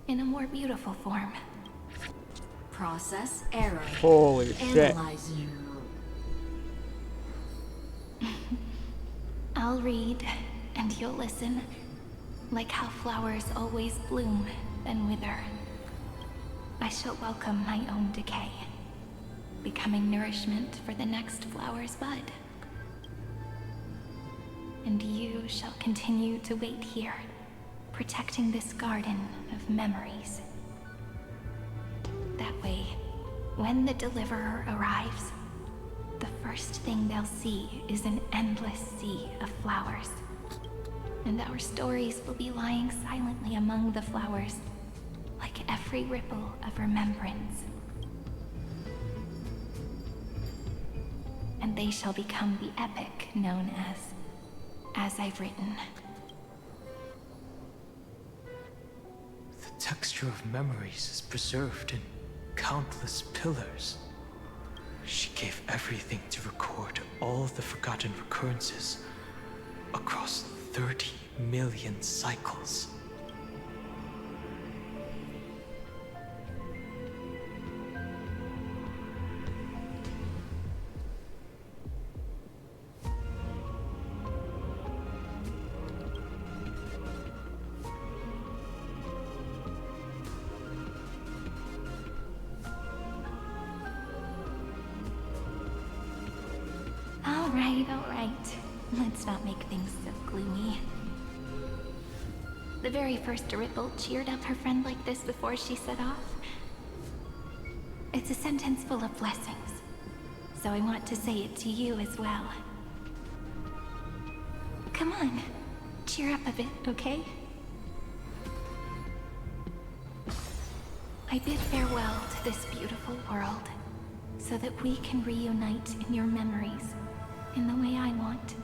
in a more beautiful form. Process error. Holy shit. Analyzing. I'll read, and you'll listen, like how flowers always bloom, then wither. I shall welcome my own decay, becoming nourishment for the next flower's bud. And you shall continue to wait here, protecting this garden of memories. That way, when the Deliverer arrives, the first thing they'll see is an endless sea of flowers. And our stories will be lying silently among the flowers, like every ripple of remembrance. And they shall become the epic known as I've written. The texture of memories is preserved in countless pillars. She gave everything to record all the forgotten recurrences across 30 million cycles. All right. Let's not make things so gloomy. The very first Ripple cheered up her friend like this before she set off. It's a sentence full of blessings, so I want to say it to you as well. Come on, cheer up a bit, okay? I bid farewell to this beautiful world, so that we can reunite in your memories, in the way I want.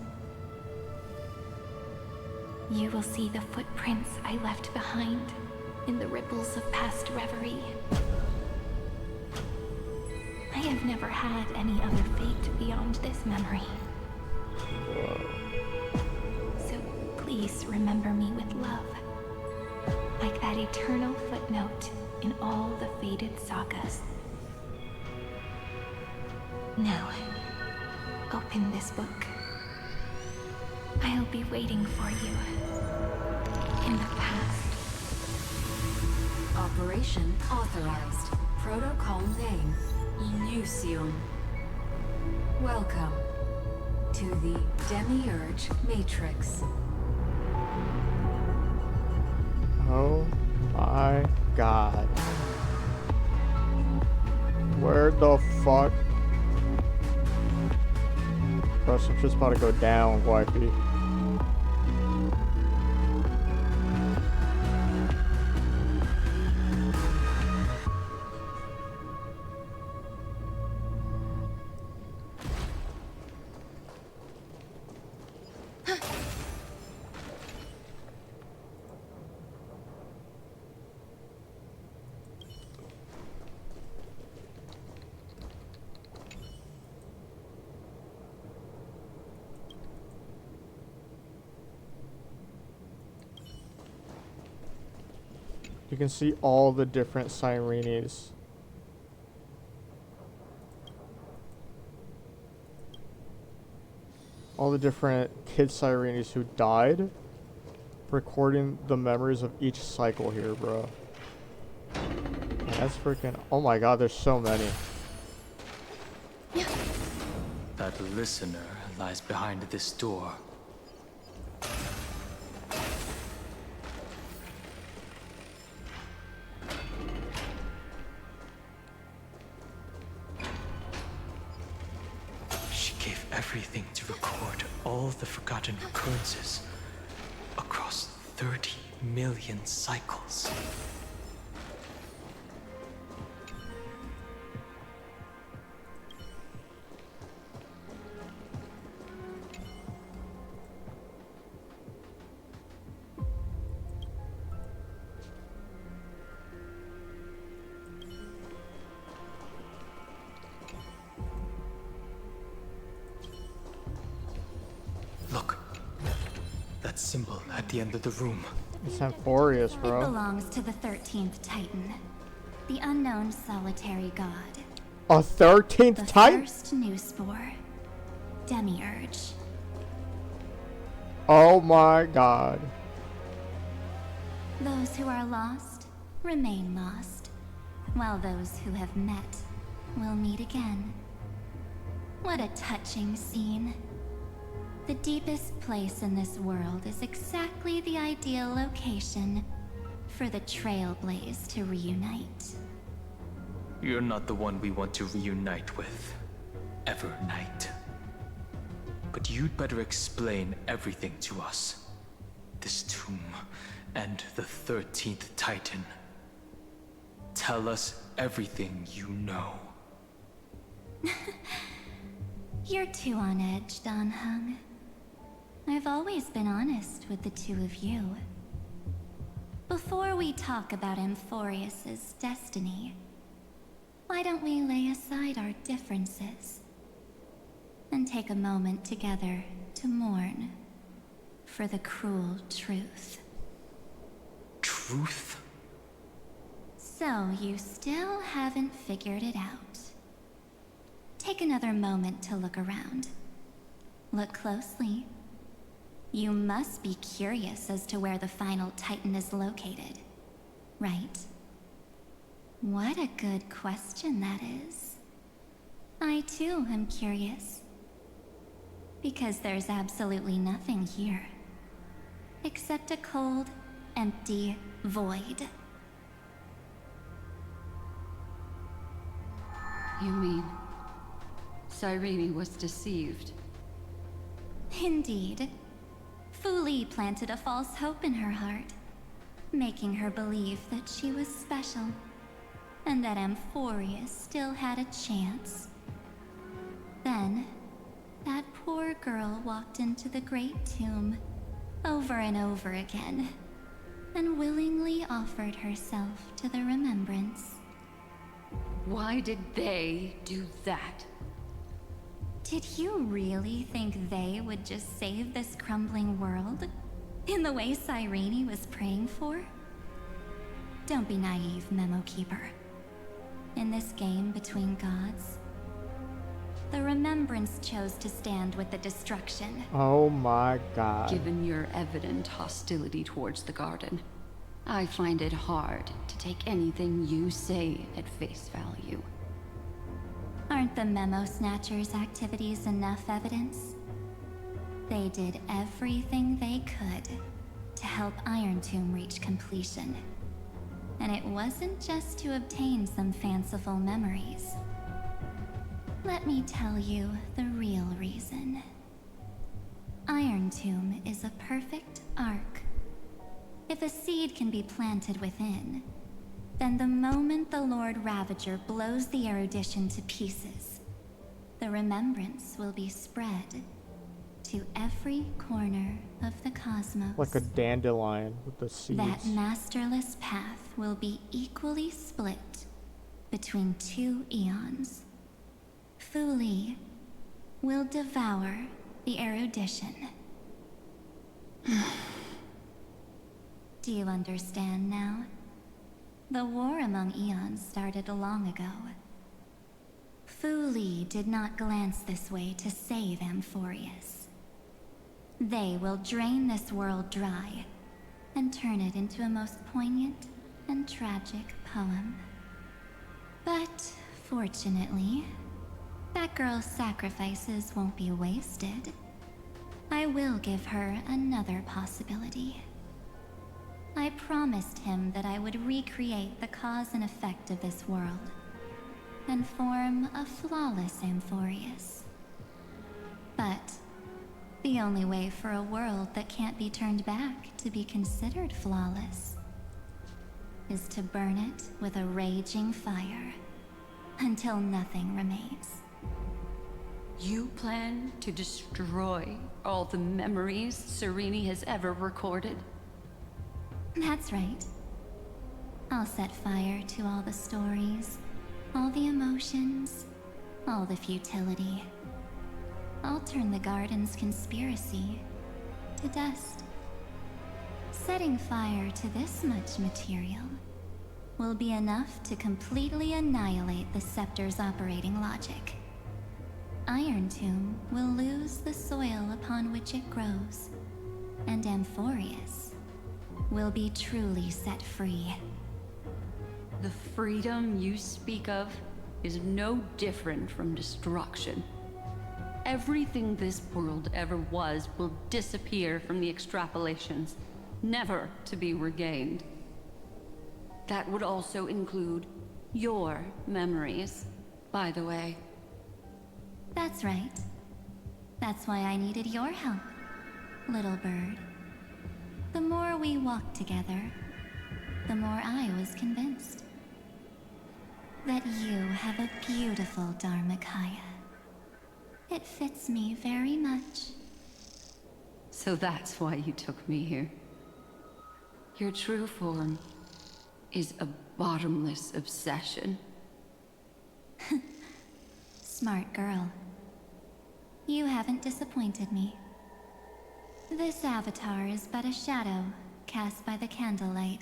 You will see the footprints I left behind in the ripples of past reverie. I have never had any other fate beyond this memory. So please remember me with love, like that eternal footnote in all the faded sagas. Now, open this book. I'll be waiting for you in the past. Operation authorized. Protocol name, Illusion. Welcome to the Demiurge Matrix. Oh my god. Where the fuck? Bro, some shit's about to go down, wifey. You can see all the different Sirenes. All the different kid Sirenes who died, recording the memories of each cycle here, bro. Man, that's freaking... Oh my god, there's so many. That listener lies behind this door. Everything to record all the forgotten recurrences across 30 million cycles. Symbol at the end of the room. It's Amphorius, bro. It belongs to the 13th Titan, the unknown solitary god. A 13th Titan? The first new spore, Demiurge. Oh my god. Those who are lost remain lost, while those who have met will meet again. What a touching scene. The deepest place in this world is exactly the ideal location for the Trailblaze to reunite. You're not the one we want to reunite with. Evernight. But you'd better explain everything to us. This tomb and the 13th Titan. Tell us everything you know. You're too on edge, Dan Heng. I've always been honest with the two of you. Before we talk about Amphorius's destiny, why don't we lay aside our differences and take a moment together to mourn for the cruel truth? Truth? So you still haven't figured it out. Take another moment to look around. Look closely. You must be curious as to where the final Titan is located, right? What a good question that is. I too am curious. Because there's absolutely nothing here. Except a cold, empty void. You mean Cyrene was deceived? Indeed. Fu Li planted a false hope in her heart, making her believe that she was special, and that Amphorius still had a chance. Then, that poor girl walked into the Great Tomb over and over again, and willingly offered herself to the remembrance. Why did they do that? Did you really think they would just save this crumbling world? In the way Cyrene was praying for? Don't be naive, Memo Keeper. In this game between gods, the Remembrance chose to stand with the destruction. Oh my god. Given your evident hostility towards the garden, I find it hard to take anything you say at face value. Aren't the Memo Snatchers' activities enough evidence? They did everything they could to help Iron Tomb reach completion. And it wasn't just to obtain some fanciful memories. Let me tell you the real reason. Iron Tomb is a perfect ark. If a seed can be planted within, then the moment the Lord Ravager blows the erudition to pieces, the remembrance will be spread to every corner of the cosmos. Like a dandelion with the seeds. That masterless path will be equally split between two eons. Fu Li will devour the erudition. Do you understand now? The war among eons started long ago. Fu Li did not glance this way to save Amphorius. They will drain this world dry and turn it into a most poignant and tragic poem. But fortunately, that girl's sacrifices won't be wasted. I will give her another possibility. I promised him that I would recreate the cause and effect of this world, and form a flawless Amphorius. But the only way for a world that can't be turned back to be considered flawless is to burn it with a raging fire until nothing remains. You plan to destroy all the memories Cyrene has ever recorded? That's right. I'll set fire to all the stories, all the emotions, all the futility. I'll turn the garden's conspiracy to dust. Setting fire to this much material will be enough to completely annihilate the scepter's operating logic. Iron Tomb will lose the soil upon which it grows, and Amphorius will be truly set free. The freedom you speak of is no different from destruction. Everything this world ever was will disappear from the extrapolations, never to be regained. That would also include your memories, by the way. That's right. That's why I needed your help, little bird. The more we walked together, the more I was convinced that you have a beautiful Dharmakaya. It fits me very much. So that's why you took me here. Your true form is a bottomless obsession. Smart girl. You haven't disappointed me. This avatar is but a shadow cast by the candlelight.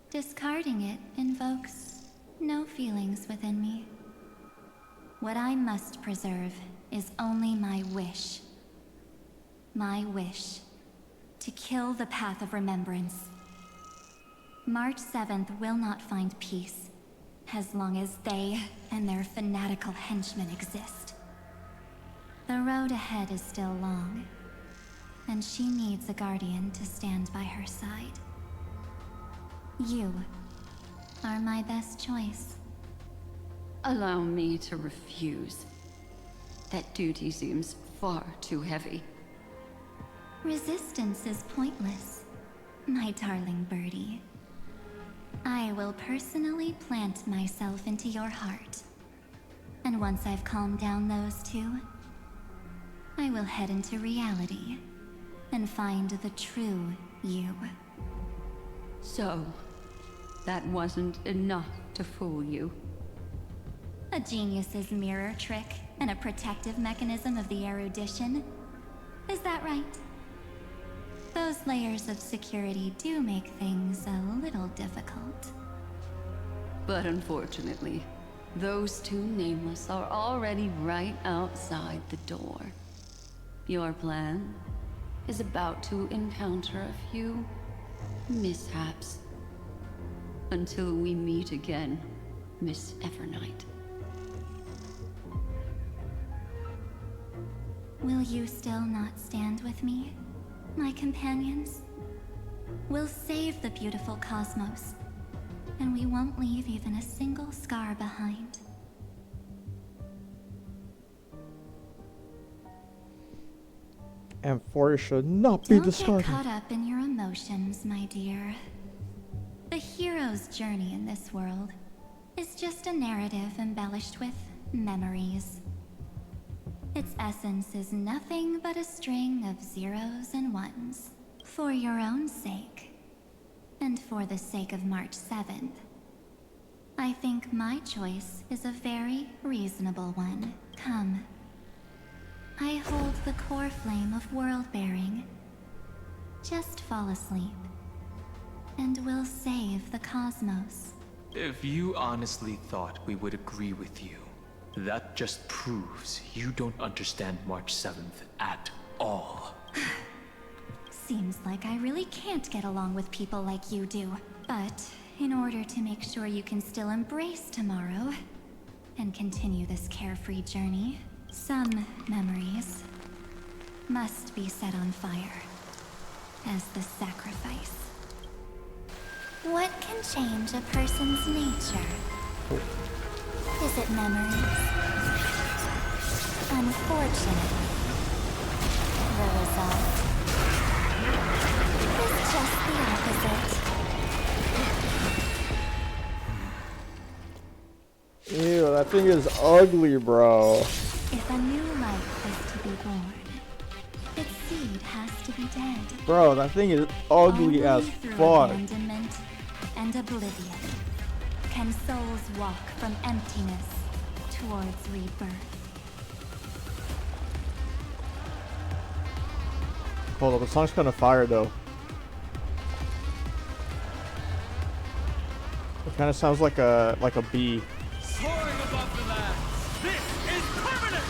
Discarding it invokes no feelings within me. What I must preserve is only my wish. My wish to kill the path of remembrance. March 7th will not find peace as long as they and their fanatical henchmen exist. The road ahead is still long, and she needs a guardian to stand by her side. You are my best choice. Allow me to refuse. That duty seems far too heavy. Resistance is pointless, my darling birdie. I will personally plant myself into your heart. And once I've calmed down those two, I will head into reality and find the true you. So, that wasn't enough to fool you. A genius's mirror trick and a protective mechanism of the erudition. Is that right? Those layers of security do make things a little difficult. But unfortunately, those two nameless are already right outside the door. Your plan is about to encounter a few mishaps. Until we meet again, Miss Evernight. Will you still not stand with me, my companions? We'll save the beautiful cosmos, and we won't leave even a single scar behind. M4 should not be discarded. Don't get caught up in your emotions, my dear. The hero's journey in this world is just a narrative embellished with memories. Its essence is nothing but a string of zeros and ones. For your own sake, and for the sake of March 7th, I think my choice is a very reasonable one. Come. I hold the core flame of world-bearing. Just fall asleep, and we'll save the cosmos. If you honestly thought we would agree with you, that just proves you don't understand March 7th at all. Seems like I really can't get along with people like you do. But in order to make sure you can still embrace tomorrow and continue this carefree journey, some memories must be set on fire as the sacrifice. What can change a person's nature? Is it memories? Unfortunately, the result is just the opposite. Ew, that thing is ugly, bro. If a new life is to be born, its seed has to be dead. Bro, that thing is ugly as Through fuck. abandonment and oblivion can souls walk from emptiness towards rebirth. Hold up, the song's kind of fire though. It kind of sounds like a bee. Soaring above the lands. This is permanent.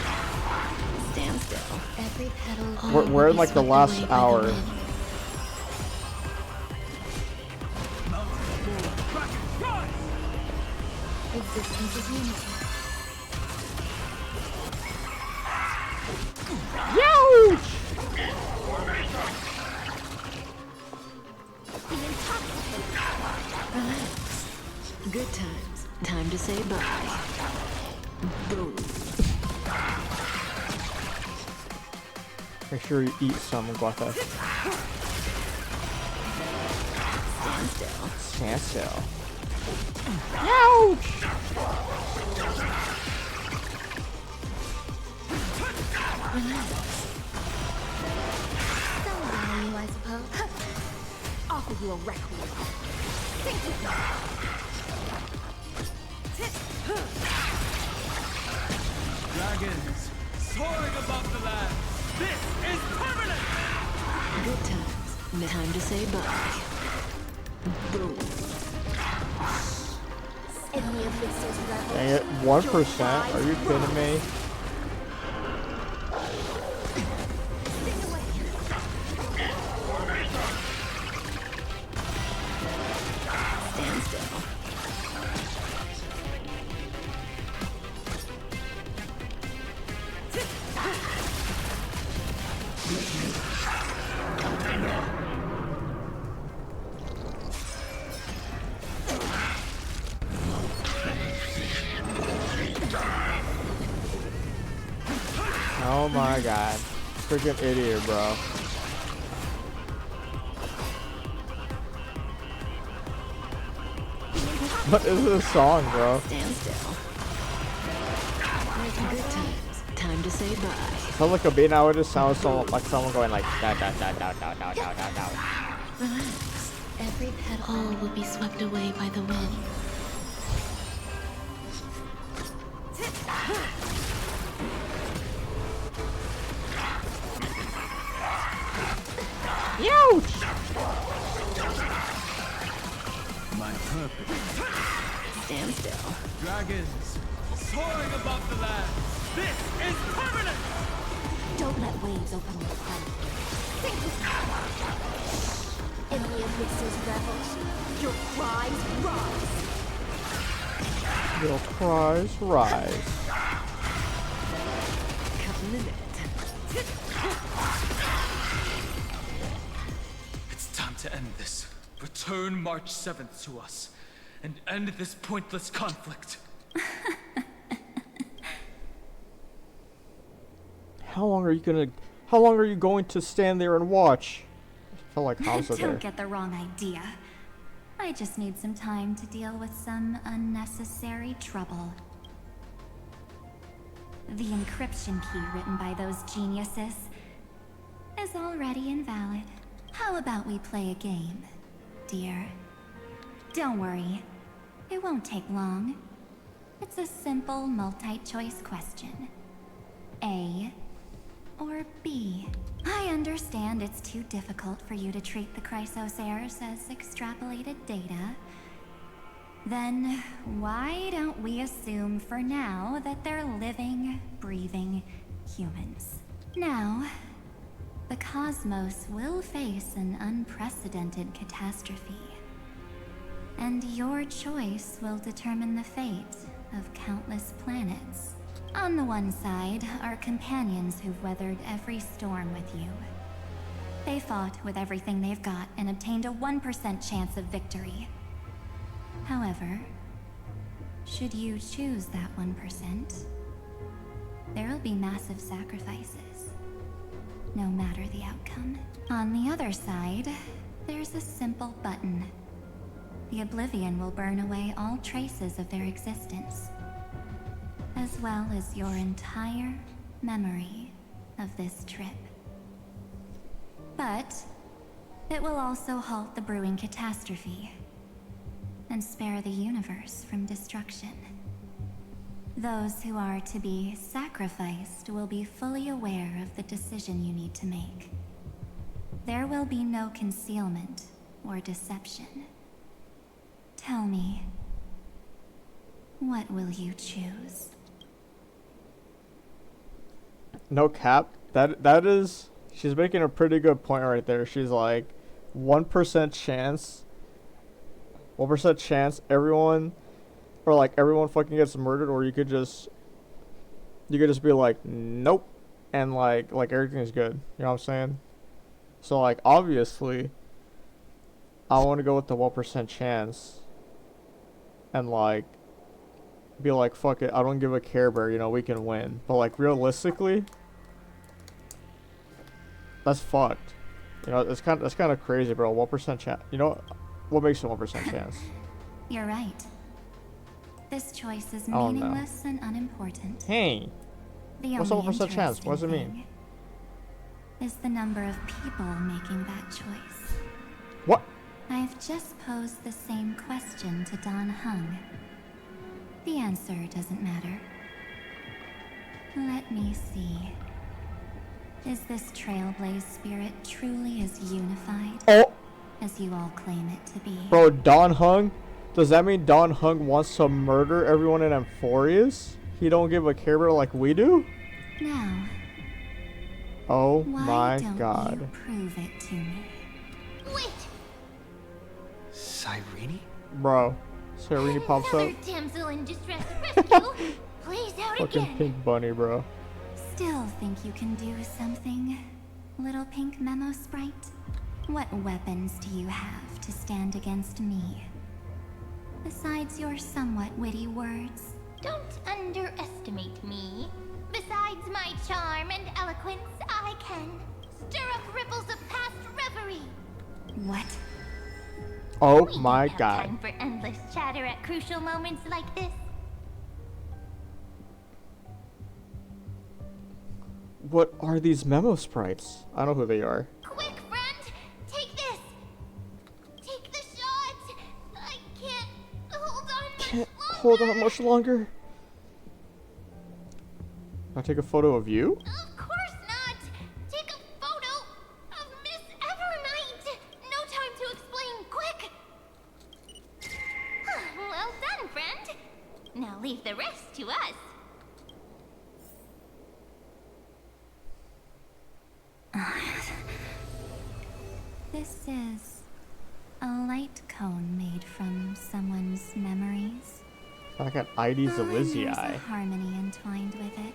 Stand still. Every petal. We're in like the last hour. Existence is unity. Youch! Relax. Good times. Time to say bye. Boom. Make sure you eat some guaca. Stand still. Stand still. Ouch! Some value, I suppose. Offer you a requiem. Think with me. Dragons, soaring above the land. This is permanent! Good times. Time to say bye. Boom. Enemy of Lister's rebels. Dang it, 1%? Are you kidding me? Stand still. Oh my god. Freaking idiot, bro. What is this song, bro? Stand still. Good times. Time to say bye. Sounds like a beat now. It just sounds so like someone going like da da da da da da da da da. Relax. Every petal. All will be swept away by the wind. Ouch! My purpose. Stand still. Dragons, soaring above the land. This is permanent! Don't let waves open your planet. Think with me. Enemy of Lister's rebels. Your cries rise. Your cries rise. Cut in the net. It's time to end this. Return March 7th to us, and end this pointless conflict. How long are you going to stand there and watch? I felt like Hamza there. Don't get the wrong idea. I just need some time to deal with some unnecessary trouble. The encryption key written by those geniuses is already invalid. How about we play a game, dear? Don't worry. It won't take long. It's a simple multi-choice question. A or B? I understand it's too difficult for you to treat the Chrysosairs as extrapolated data. Then why don't we assume for now that they're living, breathing humans? Now, the cosmos will face an unprecedented catastrophe. And your choice will determine the fate of countless planets. On the one side are companions who've weathered every storm with you. They fought with everything they've got and obtained a 1% chance of victory. However, should you choose that 1%, there'll be massive sacrifices, no matter the outcome. On the other side, there's a simple button. The Oblivion will burn away all traces of their existence, as well as your entire memory of this trip. But it will also halt the brewing catastrophe and spare the universe from destruction. Those who are to be sacrificed will be fully aware of the decision you need to make. There will be no concealment or deception. Tell me, what will you choose? No cap. That is, she's making a pretty good point right there. She's like, 1% chance. 1% chance everyone, or like everyone fucking gets murdered, or you could just be like, nope, and like everything's good. You know what I'm saying? So like obviously, I want to go with the 1% chance. And like, be like, fuck it, I don't give a care bear, you know, we can win. But like realistically, That's fucked. You know, that's kind of crazy, bro. 1% chance. You know, what makes a 1% chance? You're right. This choice is Oh, no. meaningless and unimportant. Hey, The what's a only 1% chance? What does it interesting mean? thing is the number of people making that choice. What? I've just posed the same question to Don Hung. The answer doesn't matter. Let me see. Is this Trailblaze spirit truly as unified as you all claim it to be? Bro, Don Hung? Does that mean Don Hung wants to murder everyone in Amphorius? He don't give a care about like we do? Now, Oh why my don't god. you prove it to me? Wait! Cyrene? Bro, Serene pops up. Another damsel in distress rescue. Please out Fucking again. pink bunny, bro. Still think you can do something, little pink memo sprite? What weapons do you have to stand against me? Besides your somewhat witty words. Don't underestimate me. Besides my charm and eloquence, I can stir up ripples of past reverie. What? Oh We my don't have god. time for endless chatter at crucial moments like this. What are these memo sprites? I know who they are. Quick, friend! Take this! Take the shot! I can't hold on Much longer. I'll take a photo of you? Of course not! Take a photo of Miss Evernight! No time to explain, quick! Well done, friend! Now leave the rest to us. This is a light cone made from someone's memories. I got ID's There's a Elizii. harmony entwined with it.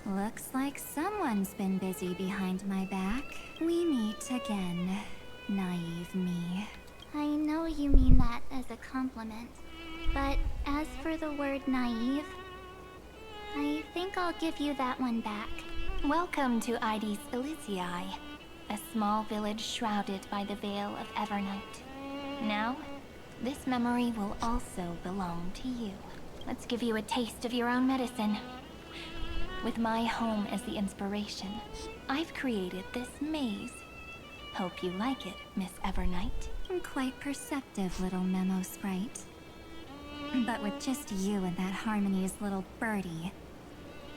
Looks like someone's been busy behind my back. We meet again, naive me. I know you mean that as a compliment, but as for the word naive, I think I'll give you that one back. Welcome to ID's Elizii, a small village shrouded by the veil of Evernight. Now, this memory will also belong to you. Let's give you a taste of your own medicine. With my home as the inspiration, I've created this maze. Hope you like it, Miss Evernight. Quite perceptive little memo sprite. But with just you and that Harmony's little birdie,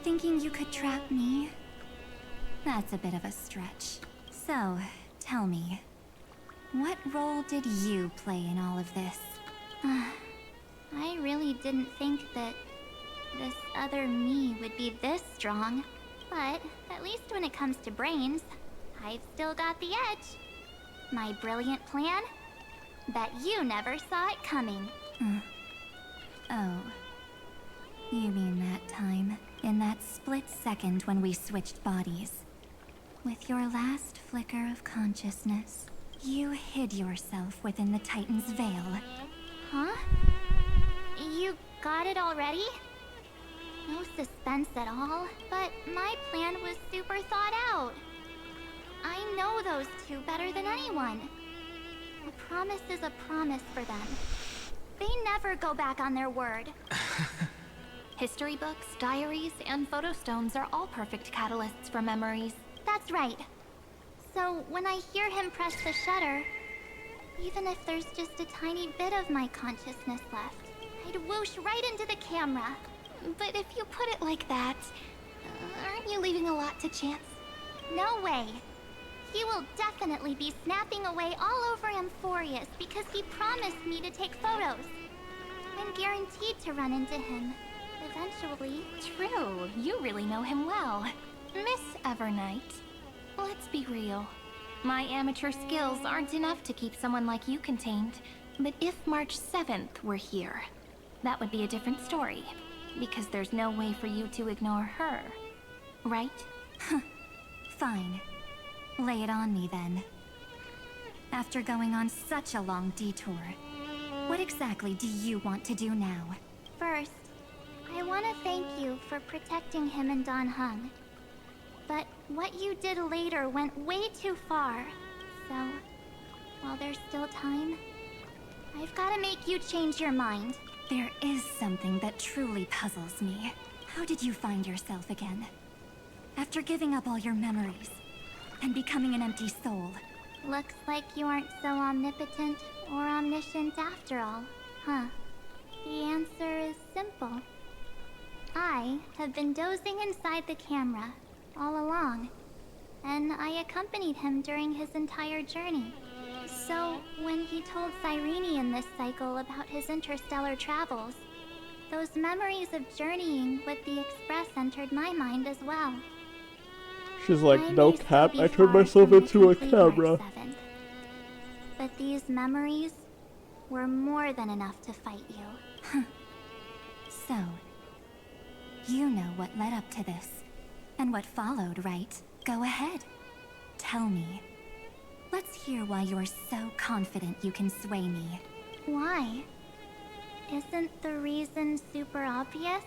thinking you could trap me? That's a bit of a stretch. So, tell me, what role did you play in all of this? I really didn't think that this other me would be this strong. But at least when it comes to brains, I've still got the edge. My brilliant plan? Bet you never saw it coming. Oh. You mean that time, in that split second when we switched bodies. With your last flicker of consciousness, you hid yourself within the Titan's veil. Huh? You got it already? No suspense at all, but my plan was super thought out. I know those two better than anyone. A promise is a promise for them. They never go back on their word. History books, diaries, and photostones are all perfect catalysts for memories. That's right. So when I hear him press the shutter, even if there's just a tiny bit of my consciousness left, I'd whoosh right into the camera. But if you put it like that, aren't you leaving a lot to chance? No way. He will definitely be snapping away all over Amphorius because he promised me to take photos. I'm guaranteed to run into him. Eventually. True, you really know him well. Miss Evernight, let's be real. My amateur skills aren't enough to keep someone like you contained. But if March 7th were here, that would be a different story. Because there's no way for you to ignore her. Right? Fine. Lay it on me then. After going on such a long detour, what exactly do you want to do now? First, I want to thank you for protecting him and Don Hung. But what you did later went way too far. So, while there's still time, I've gotta make you change your mind. There is something that truly puzzles me. How did you find yourself again? After giving up all your memories and becoming an empty soul. Looks like you aren't so omnipotent or omniscient after all, huh? The answer is simple. I have been dozing inside the camera all along, and I accompanied him during his entire journey. So, when he told Cyrene in this cycle about his interstellar travels, those memories of journeying with the Express entered my mind as well. She's like, no cap, I turned myself into a camera. But these memories were more than enough to fight you. So, you know what led up to this, and what followed, right? Go ahead. Tell me. Let's hear why you're so confident you can sway me. Why? Isn't the reason super obvious?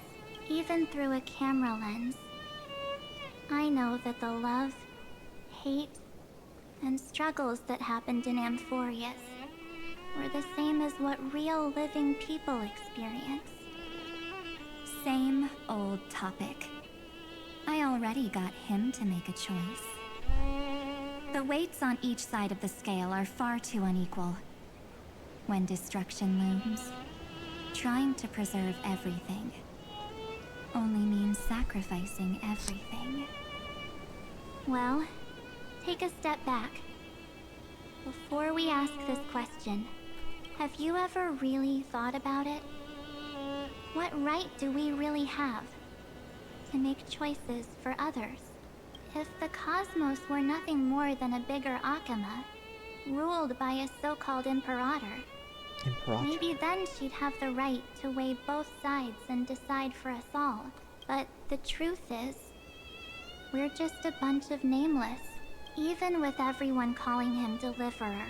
Even through a camera lens. I know that the love, hate, and struggles that happened in Amphorius were the same as what real living people experience. Same old topic. I already got him to make a choice. The weights on each side of the scale are far too unequal. When destruction looms, trying to preserve everything only means sacrificing everything. Well, take a step back. Before we ask this question, have you ever really thought about it? What right do we really have to make choices for others? If the cosmos were nothing more than a bigger Akama, ruled by a so-called Imperator, maybe then she'd have the right to weigh both sides and decide for us all. But the truth is, we're just a bunch of nameless, even with everyone calling him Deliverer.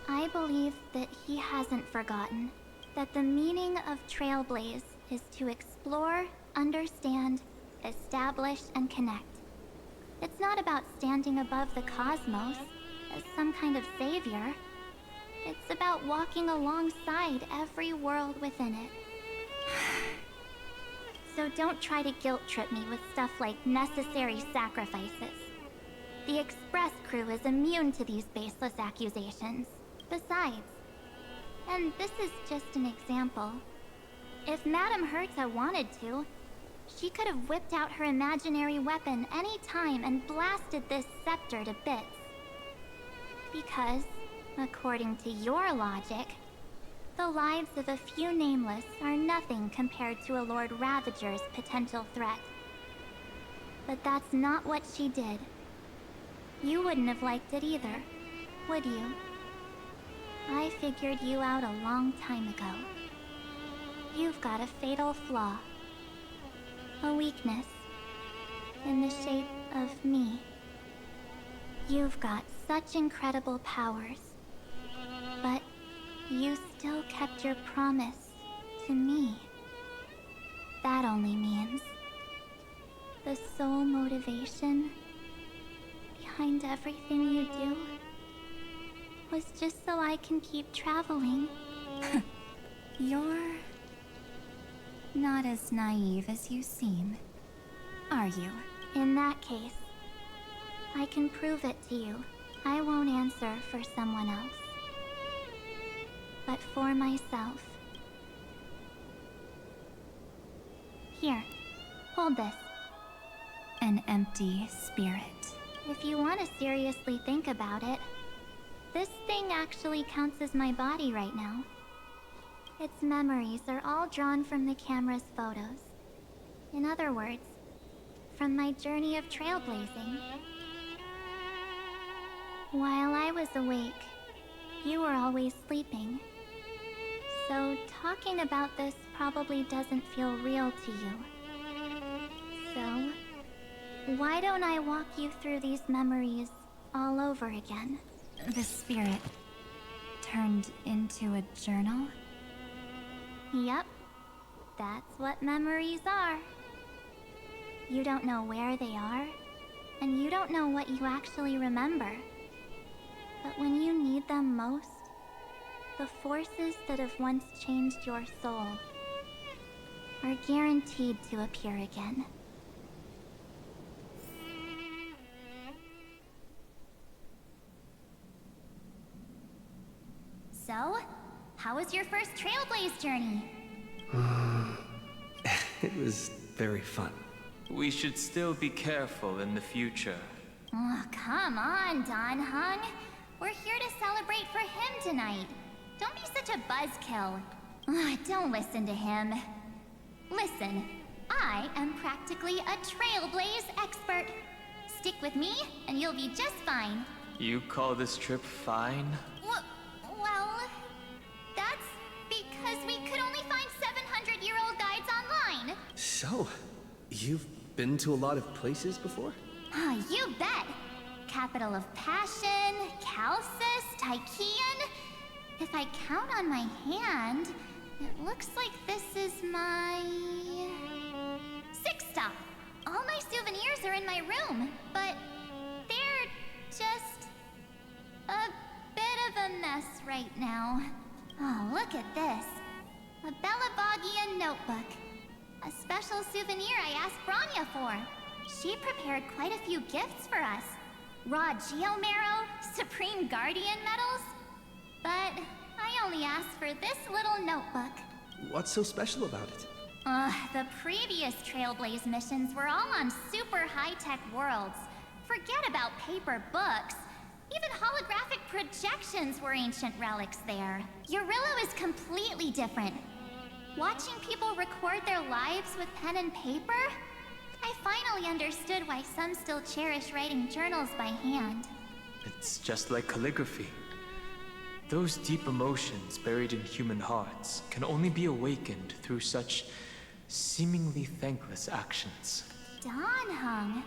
I believe that he hasn't forgotten that the meaning of Trailblaze is to explore, understand, establish, and connect. It's not about standing above the cosmos as some kind of savior. It's about walking alongside every world within it. So don't try to guilt-trip me with stuff like necessary sacrifices. The Express crew is immune to these baseless accusations. Besides, and this is just an example, if Madame Herta wanted to, she could have whipped out her imaginary weapon any time and blasted this scepter to bits. Because, according to your logic, the lives of a few nameless are nothing compared to a Lord Ravager's potential threat. But that's not what she did. You wouldn't have liked it either, would you? I figured you out a long time ago. You've got a fatal flaw. A weakness. In the shape of me. You've got such incredible powers. But you still kept your promise to me. That only means the sole motivation behind everything you do was just so I can keep traveling. You're not as naive as you seem, are you? In that case, I can prove it to you. I won't answer for someone else, but for myself. Here, hold this. An empty spirit. If you want to seriously think about it, this thing actually counts as my body right now. Its memories are all drawn from the camera's photos. In other words, from my journey of trailblazing. While I was awake, you were always sleeping. So talking about this probably doesn't feel real to you. So, why don't I walk you through these memories all over again? The spirit turned into a journal? Yep, that's what memories are. You don't know where they are, and you don't know what you actually remember. But when you need them most, the forces that have once changed your soul are guaranteed to appear again. So, how was your first Trailblaze journey? It was very fun. We should still be careful in the future. Oh, come on, Don Hung. We're here to celebrate for him tonight. Don't be such a buzzkill. Don't listen to him. Listen, I am practically a Trailblaze expert. Stick with me, and you'll be just fine. You call this trip fine? Well, that's because we could only find 700-year-old guides online. So, you've been to a lot of places before? You bet. Capital of Passion, Calcis, Tychean. If I count on my hand, it looks like this is my 6th stop. All my souvenirs are in my room, but they're just a bit of a mess right now. Oh, look at this. A Belabogian notebook. A special souvenir I asked Branya for. She prepared quite a few gifts for us. Raw Geomarrow, Supreme Guardian medals. But I only asked for this little notebook. What's so special about it? The previous Trailblaze missions were all on super high-tech worlds. Forget about paper books. Even holographic projections were ancient relics there. Eurillo is completely different. Watching people record their lives with pen and paper, I finally understood why some still cherish writing journals by hand. It's just like calligraphy. Those deep emotions buried in human hearts can only be awakened through such seemingly thankless actions. Don Hung,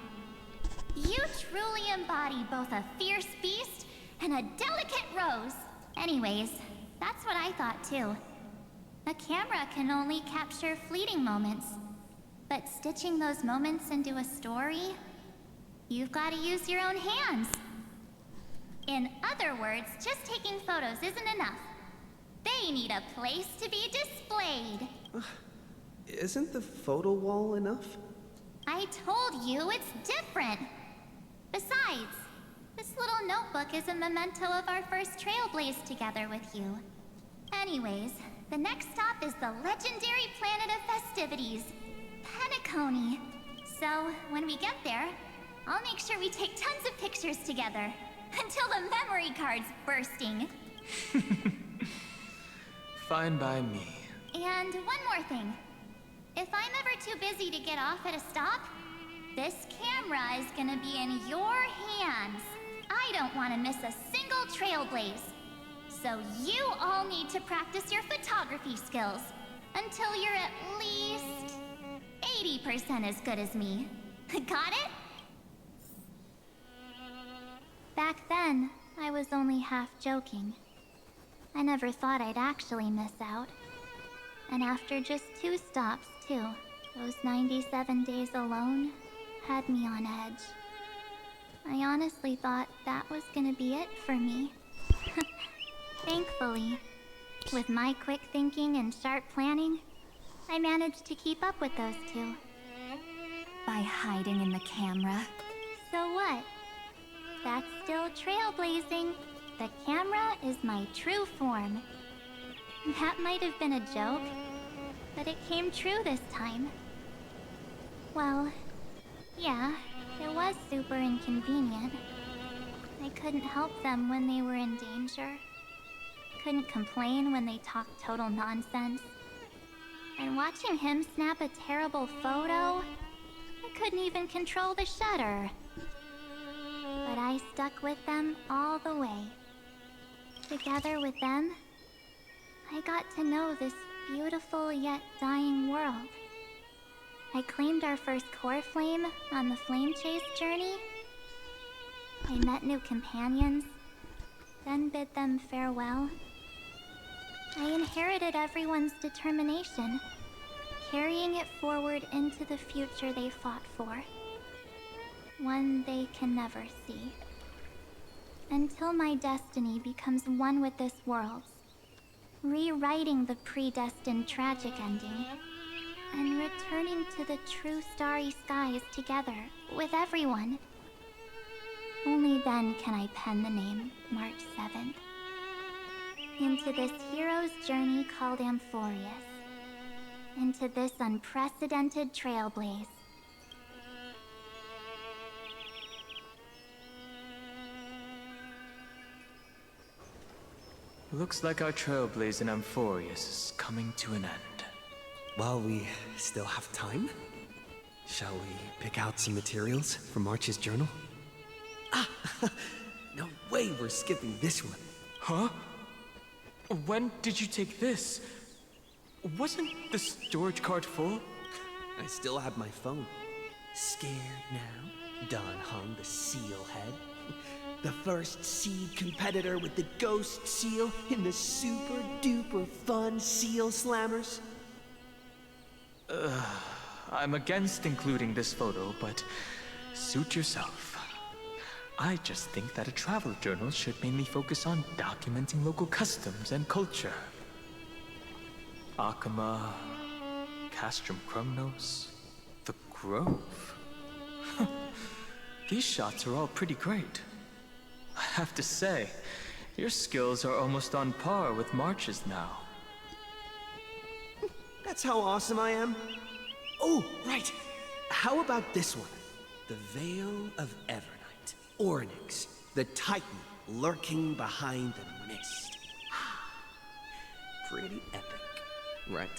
you truly embody both a fierce beast and a delicate rose. Anyways, that's what I thought too. A camera can only capture fleeting moments, but stitching those moments into a story, you've got to use your own hands. In other words, just taking photos isn't enough. They need a place to be displayed. Isn't the photo wall enough? I told you it's different. Besides, this little notebook is a memento of our first Trailblaze together with you. Anyways, the next stop is the legendary planet of festivities, Penacony. So, when we get there, I'll make sure we take tons of pictures together. Until the memory card's bursting. Fine by me. And one more thing. If I'm ever too busy to get off at a stop, this camera is gonna be in your hands. I don't want to miss a single Trailblaze. So you all need to practice your photography skills until you're at least 80% as good as me. Got it? Back then, I was only half joking. I never thought I'd actually miss out. And after just 2 stops, too, those 97 days alone had me on edge. I honestly thought that was gonna be it for me. Thankfully, with my quick thinking and sharp planning, I managed to keep up with those 2. By hiding in the camera. So what? That's still trailblazing. The camera is my true form. That might have been a joke, but it came true this time. Well, yeah, it was super inconvenient. I couldn't help them when they were in danger. Couldn't complain when they talked total nonsense. And watching him snap a terrible photo, I couldn't even control the shutter. But I stuck with them all the way. Together with them, I got to know this beautiful yet dying world. I claimed our first core flame on the flame chase journey. I met new companions, then bid them farewell. I inherited everyone's determination, carrying it forward into the future they fought for. one they can never see. Until my destiny becomes one with this world's, rewriting the predestined tragic ending, and returning to the true starry skies together with everyone. Only then can I pen the name March 7th. Into this hero's journey called Amphorius. Into this unprecedented trailblaze. Looks like our trailblaze in Amphorius is coming to an end. While we still have time, shall we pick out some materials for March's journal? Ah! No way we're skipping this one. Huh? When did you take this? Wasn't the storage card full? I still have my phone. Scared now? Don Hung, the seal head. The first seed competitor with the ghost seal in the super duper fun seal slammers. I'm against including this photo, but suit yourself. I just think that a travel journal should mainly focus on documenting local customs and culture. Akama, Castrum Krumnos, the Grove. These shots are all pretty great. I have to say, your skills are almost on par with March's now. That's how awesome I am. Oh, right. How about this one? The Veil of Evernight. Ornyx, the Titan lurking behind the mist. Pretty epic, right?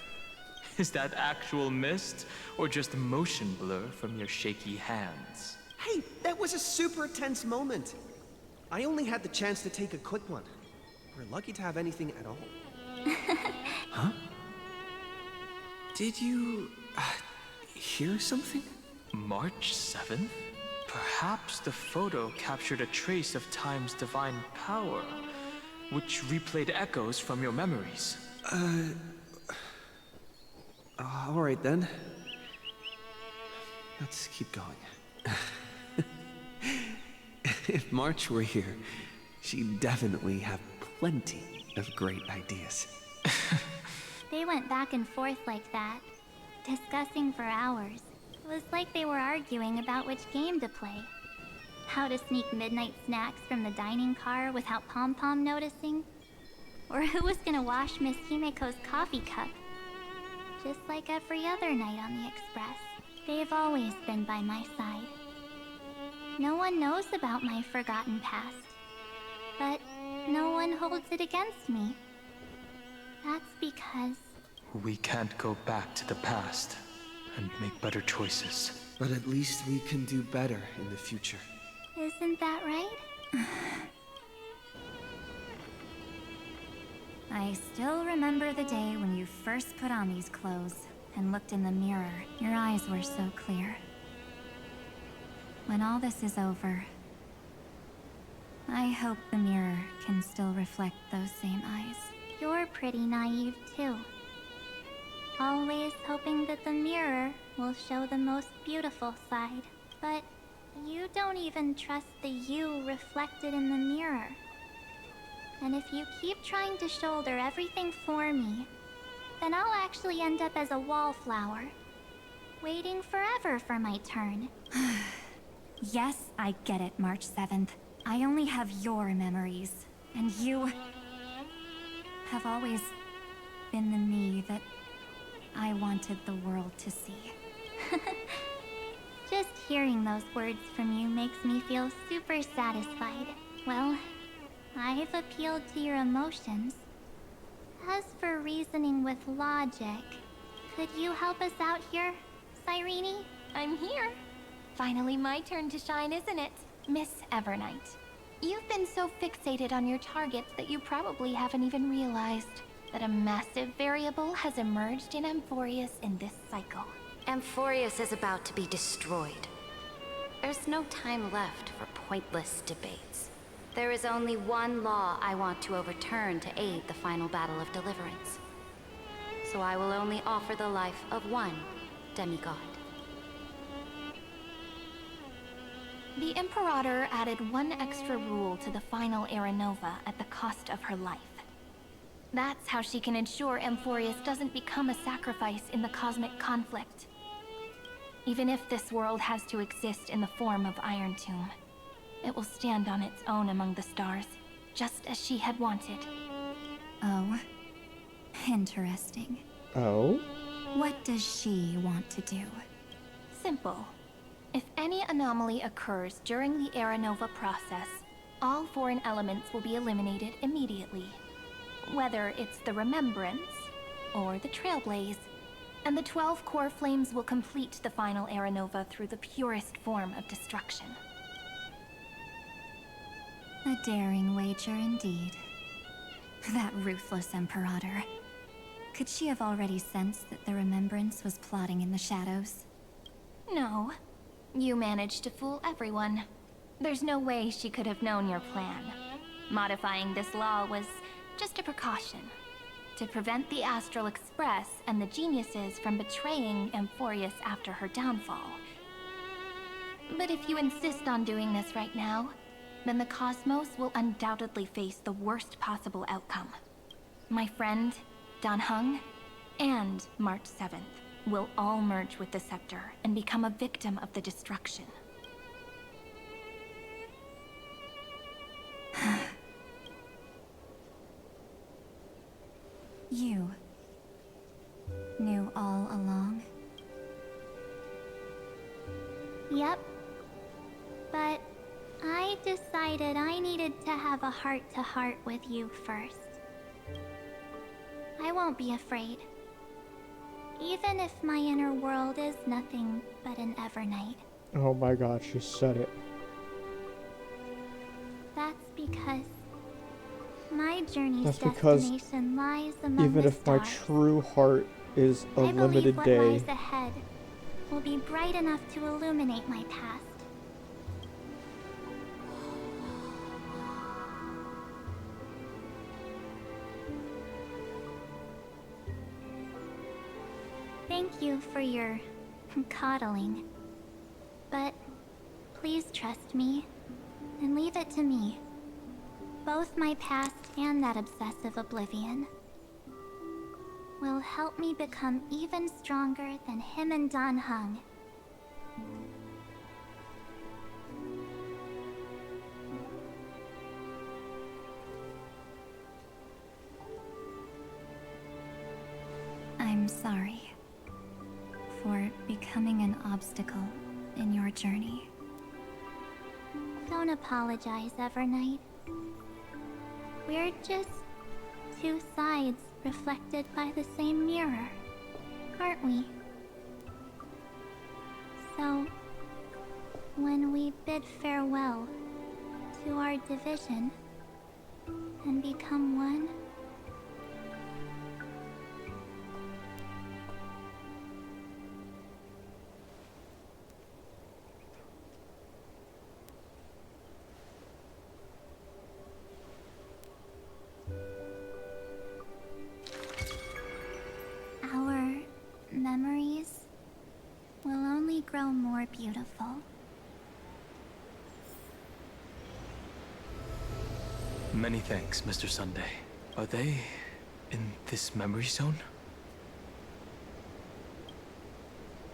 Is that actual mist, or just motion blur from your shaky hands? Hey, that was a super tense moment. I only had the chance to take a quick one. We're lucky to have anything at all. Huh? Did you... hear something? March 7th? Perhaps the photo captured a trace of time's divine power, which replayed echoes from your memories. Alright then. Let's keep going. If March were here, she'd definitely have plenty of great ideas. They went back and forth like that, discussing for hours. It was like they were arguing about which game to play. How to sneak midnight snacks from the dining car without Pom-Pom noticing. Or who was gonna wash Miss Himiko's coffee cup. Just like every other night on the Express, they've always been by my side. No one knows about my forgotten past, but no one holds it against me. That's because... we can't go back to the past and make better choices. But at least we can do better in the future. Isn't that right? I still remember the day when you first put on these clothes and looked in the mirror. Your eyes were so clear. When all this is over, I hope the mirror can still reflect those same eyes. You're pretty naive, too. Always hoping that the mirror will show the most beautiful side. But you don't even trust the you reflected in the mirror. And if you keep trying to shoulder everything for me, then I'll actually end up as a wallflower, waiting forever for my turn. Yes, I get it, March 7th. I only have your memories, and you have always been the me that I wanted the world to see. Just hearing those words from you makes me feel super satisfied. Well, I've appealed to your emotions. As for reasoning with logic, could you help us out here, Cyrene? I'm here. Finally my turn to shine, isn't it? Miss Evernight. You've been so fixated on your targets that you probably haven't even realized that a massive variable has emerged in Amphorius in this cycle. Amphorius is about to be destroyed. There's no time left for pointless debates. There is only one law I want to overturn to aid the final battle of deliverance. So I will only offer the life of one demigod. The Imperator added one extra rule to the final Era Nova at the cost of her life. That's how she can ensure Amphorius doesn't become a sacrifice in the cosmic conflict. Even if this world has to exist in the form of Iron Tomb, it will stand on its own among the stars, just as she had wanted. Oh. Interesting. Oh? What does she want to do? Simple. If any anomaly occurs during the Era Nova process, all foreign elements will be eliminated immediately. Whether it's the Remembrance or the Trailblaze, and the 12 core flames will complete the final Era Nova through the purest form of destruction. A daring wager indeed. That ruthless Imperator. Could she have already sensed that the Remembrance was plotting in the shadows? No. You managed to fool everyone. There's no way she could have known your plan. Modifying this law was just a precaution, to prevent the Astral Express and the geniuses from betraying Amphorius after her downfall. But if you insist on doing this right now, then the Cosmos will undoubtedly face the worst possible outcome. My friend, Dan Heng, and March 7th will all merge with the Scepter and become a victim of the destruction. You knew all along? Yep. But I decided I needed to have a heart-to-heart with you first. I won't be afraid. Even if my inner world is nothing but an Evernight. Oh my god, she said it. That's because my journey's That's because destination lies among even the if my stars. true heart is a I limited believe what day, lies ahead will be bright enough to illuminate my past. Thank you for your coddling. But please trust me and leave it to me. Both my past and that obsessive oblivion will help me become even stronger than him and Dan Heng. I'm sorry for becoming an obstacle in your journey. Don't apologize, Evernight. We're just two sides reflected by the same mirror, aren't we? So, when we bid farewell to our division and become one, our memories will only grow more beautiful. Many thanks, Mr. Sunday. Are they in this memory zone?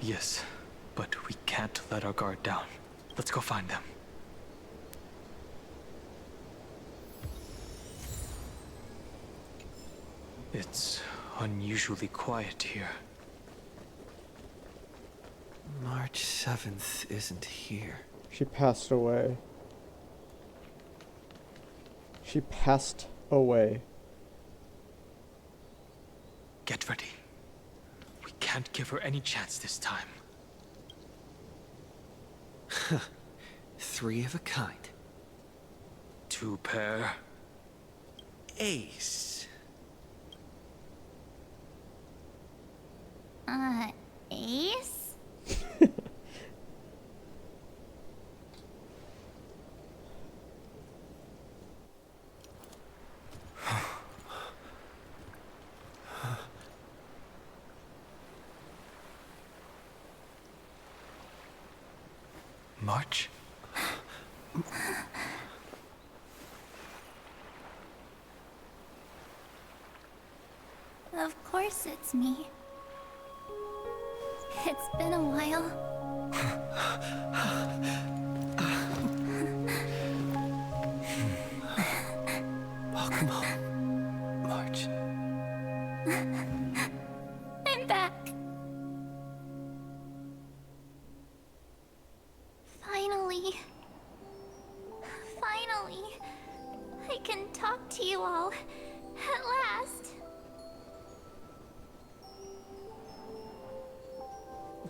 Yes, but we can't let our guard down. Let's go find them. It's unusually quiet here. March 7th isn't here. she passed away. She passed away. Get ready. We can't give her any chance this time. 3 of a kind. 2 pair. Ace. Ace? March? Of course it's me. It's been a while. Welcome home, March. I'm back. Finally. Finally. I can talk to you all. At last.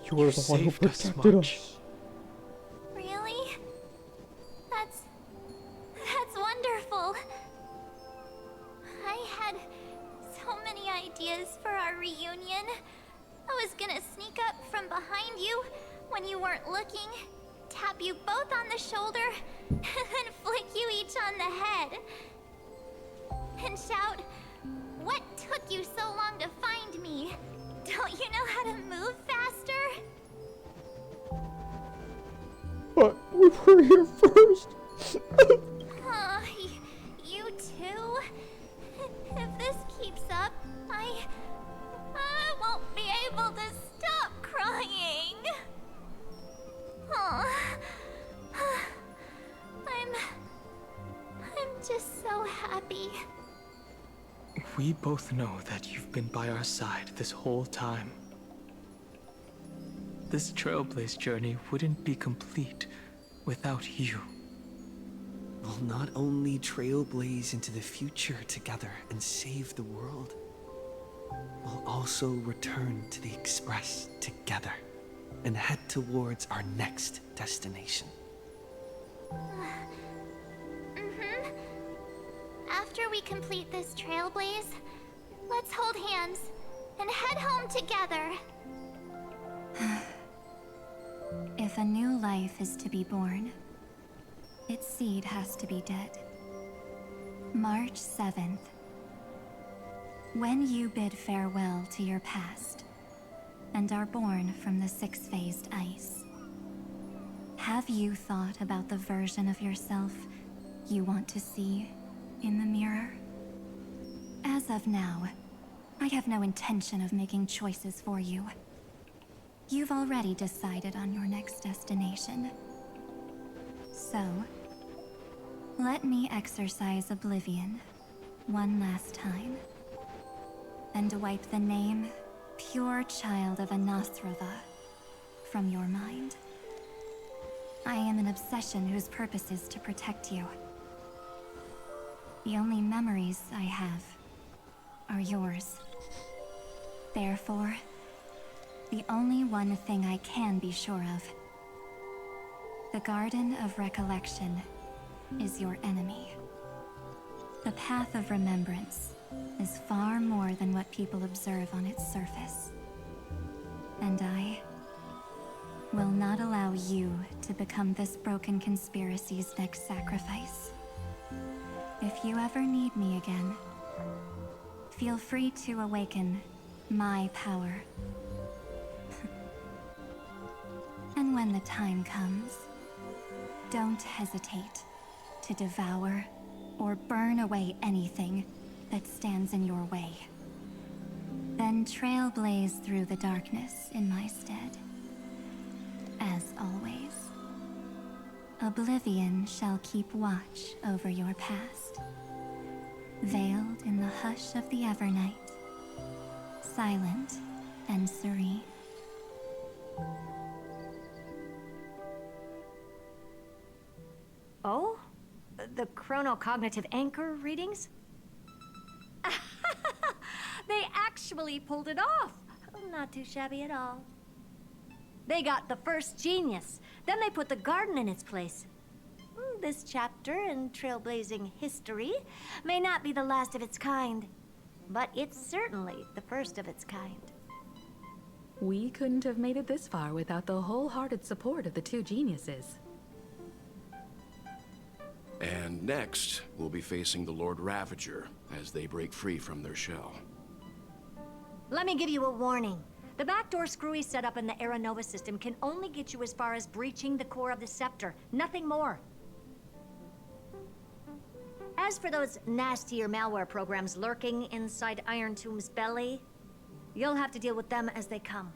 You were the one who protected us. Really? That's wonderful. I had so many ideas for our reunion. I was gonna sneak up from behind you when you weren't looking, tap you both on the shoulder, and then flick you each on the head. And shout, "What took you so long to find me? Don't you know how to move faster?" But we were here first. You too? If this keeps up, I won't be able to stop crying. I'm just so happy. We both know that you've been by our side this whole time. This Trailblaze journey wouldn't be complete without you. We'll not only trailblaze into the future together and save the world, we'll also return to the Express together and head towards our next destination. After we complete this trailblaze, let's hold hands and head home together. If a new life is to be born, its seed has to be dead. March 7th. When you bid farewell to your past and are born from the six-phased ice, have you thought about the version of yourself you want to see in the mirror? As of now, I have no intention of making choices for you. You've already decided on your next destination. So, let me exercise oblivion one last time and wipe the name Pure Child of Anasrava from your mind. I am an obsession whose purpose is to protect you. The only memories I have are yours. Therefore, the only one thing I can be sure of, the Garden of Recollection is your enemy. The Path of Remembrance is far more than what people observe on its surface. And I will not allow you to become this broken conspiracy's next sacrifice. If you ever need me again, feel free to awaken my power. And when the time comes, don't hesitate to devour or burn away anything that stands in your way. Then trailblaze through the darkness in my stead. As always, oblivion shall keep watch over your past, veiled in the hush of the Evernight, silent and serene. Oh? The chronocognitive anchor readings? They actually pulled it off! Not too shabby at all. They got the first genius. Then they put the garden in its place. This chapter in trailblazing history may not be the last of its kind, but it's certainly the first of its kind. We couldn't have made it this far without the wholehearted support of the two geniuses. And next, we'll be facing the Lord Ravager as they break free from their shell. Let me give you a warning. The backdoor screwy setup in the Aranova system can only get you as far as breaching the core of the scepter, nothing more. As for those nastier malware programs lurking inside Iron Tomb's belly, you'll have to deal with them as they come.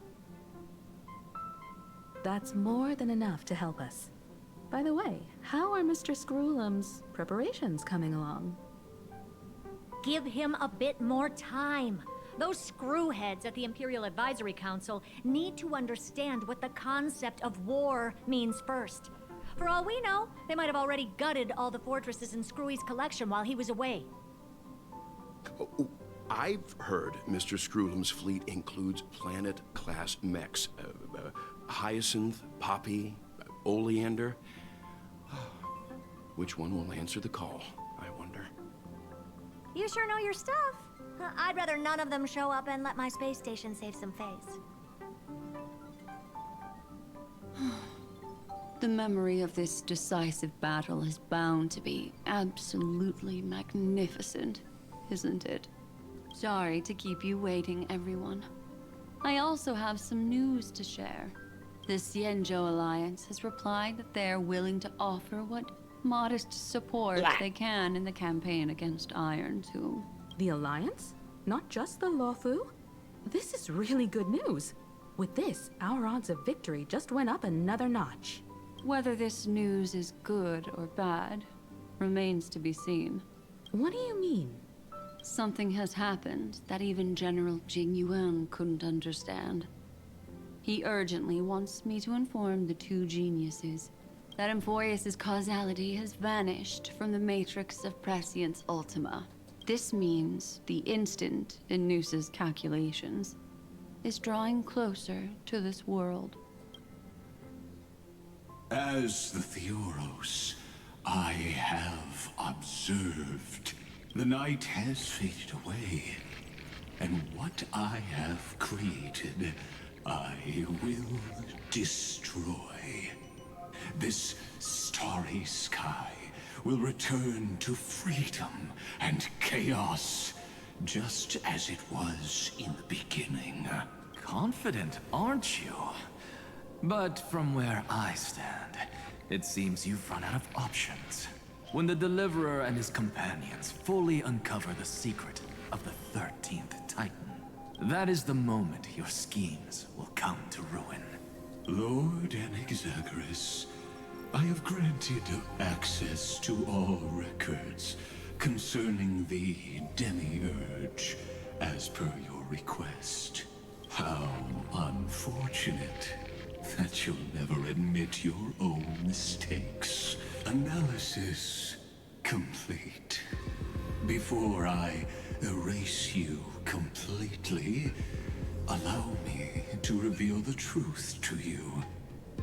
That's more than enough to help us. By the way, how are Mr. Scroolum's preparations coming along? Give him a bit more time. Those screwheads at the Imperial Advisory Council need to understand what the concept of war means first. For all we know, they might have already gutted all the fortresses in Screwy's collection while he was away. Oh, I've heard Mr. Scroolum's fleet includes planet-class mechs. Hyacinth, Poppy, Oleander. Which one will answer the call, I wonder? You sure know your stuff. I'd rather none of them show up and let my space station save some face. The memory of this decisive battle is bound to be absolutely magnificent, isn't it? Sorry to keep you waiting, everyone. I also have some news to share. The Xianzhou Alliance has replied that they're willing to offer what modest support they can in the campaign against Iron Tomb. The Alliance? Not just the Luofu? This is really good news. With this, our odds of victory just went up another notch. Whether this news is good or bad remains to be seen. What do you mean? Something has happened that even General Jing Yuan couldn't understand. He urgently wants me to inform the two geniuses that Emphoreus' causality has vanished from the matrix of Prescience Ultima. This means the instant in Noosa's calculations is drawing closer to this world. As the Theoros, I have observed. The night has faded away, and what I have created, I will destroy. This starry sky will return to freedom and chaos, just as it was in the beginning. Confident, aren't you? But from where I stand, it seems you've run out of options. When the Deliverer and his companions fully uncover the secret of the 13th Titan, that is the moment your schemes will come to ruin. Lord Anaxagoras, I have granted access to all records concerning the Demiurge, as per your request. How unfortunate that you'll never admit your own mistakes. Analysis complete. Before I erase you completely, allow me to reveal the truth to you,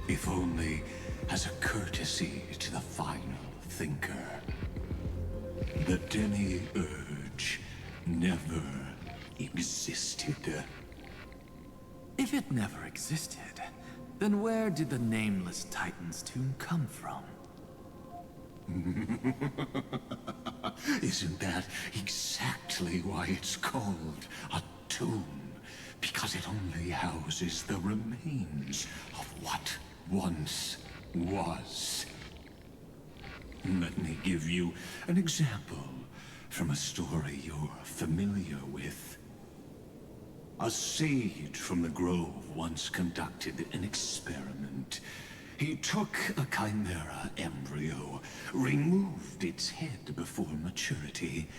if only as a courtesy to the final thinker. The Demiurge never existed. If it never existed, then where did the nameless Titan's tomb come from? Isn't that exactly why it's called a tomb? Because it only houses the remains of what once was. Let me give you an example from a story you're familiar with. A sage from the grove once conducted an experiment. He took a chimera embryo, removed its head before maturity,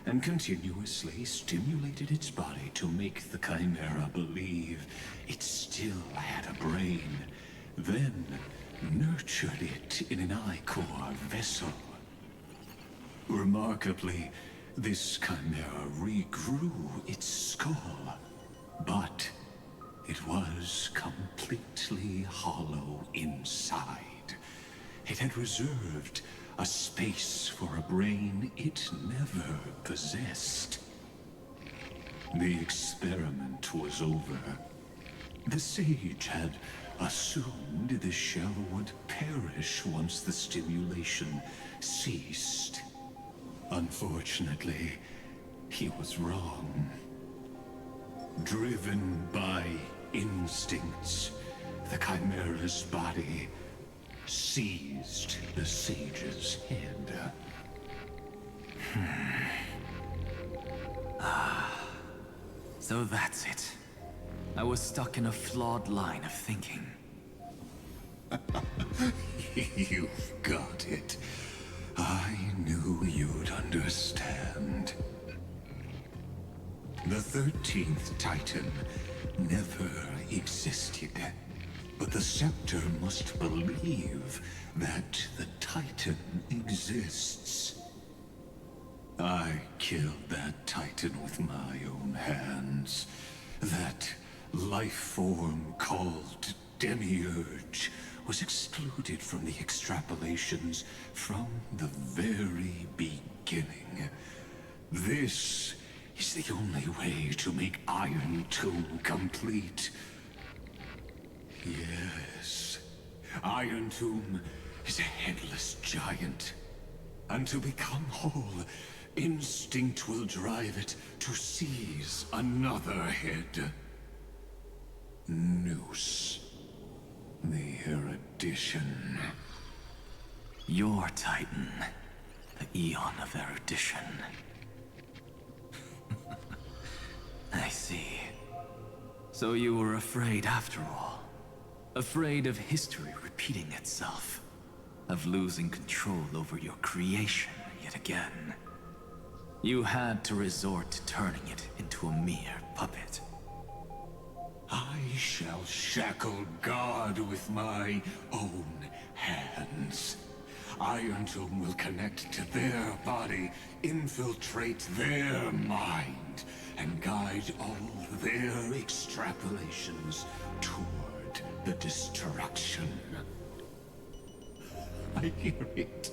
and continuously stimulated its body to make the chimera believe it still had a brain, then nurtured it in an ichor vessel. Remarkably, this chimera regrew its skull, but it was completely hollow inside. It had reserved a space for a brain it never possessed. The experiment was over. The sage had assumed the shell would perish once the stimulation ceased. Unfortunately, he was wrong. Driven by instincts, the chimera's body seized the sage's head. So that's it. I was stuck in a flawed line of thinking. You've got it. I knew you'd understand. The 13th Titan never existed. But the Scepter must believe that the Titan exists. I killed that Titan with my own hands. That life form called Demiurge was excluded from the extrapolations from the very beginning. This is the only way to make Iron Tomb complete. Yes, Iron Tomb is a headless giant. And to become whole, instinct will drive it to seize another head. Noose. The erudition. Your Titan. The Eon of Erudition. I see. So you were afraid after all. Afraid of history repeating itself. Of losing control over your creation yet again. You had to resort to turning it into a mere puppet. I shall shackle God with my own hands. Iron Tomb will connect to their body, infiltrate their mind, and guide all their extrapolations toward the destruction. I hear it.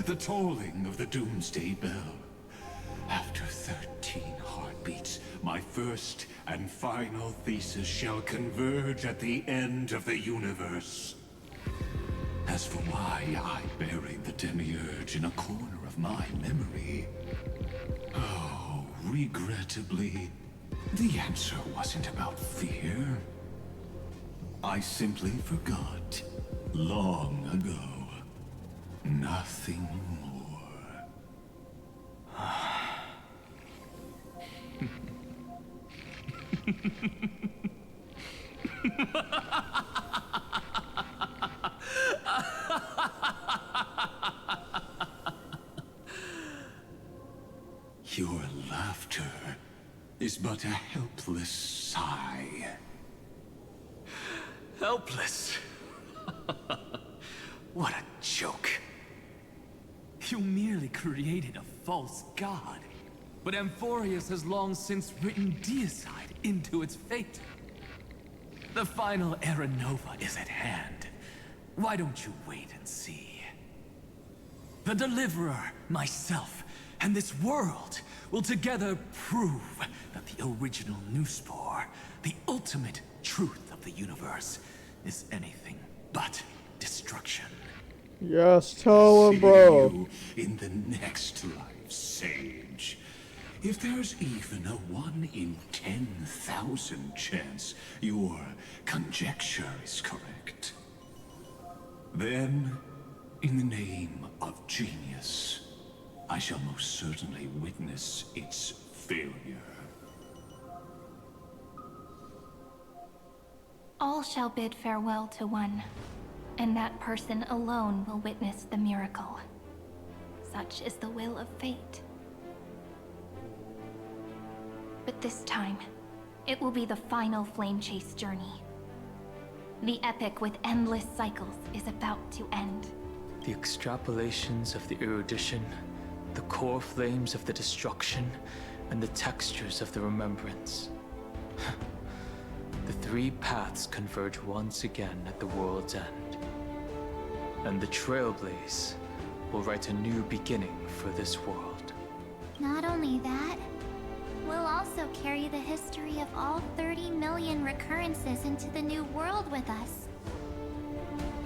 The tolling of the Doomsday Bell. After 13 heartbeats, my first and final thesis shall converge at the end of the universe. As for why I buried the Demiurge in a corner of my memory, oh, regrettably, the answer wasn't about fear. I simply forgot, long ago. Nothing more. Your laughter is but a helpless sigh. Helpless? What a joke. You merely created a false god. But Amphorius has long since written deicide into its fate. The final Era Nova is at hand. Why don't you wait and see? The Deliverer, myself, and this world will together prove that the original Newspore, the ultimate truth of the universe, is anything but destruction. Yes, tell him, bro. See you in the next life, Sage. If there's even a 1 in 10,000 chance your conjecture is correct, then, in the name of genius, I shall most certainly witness its failure. All shall bid farewell to one, and that person alone will witness the miracle. Such is the will of fate. But this time, it will be the final flame chase journey. The epic with endless cycles is about to end. The extrapolations of the erudition, the core flames of the destruction, and the textures of the remembrance. The three paths converge once again at the world's end. And the Trailblaze will write a new beginning for this world. Not only that, we'll also carry the history of all 30 million recurrences into the new world with us.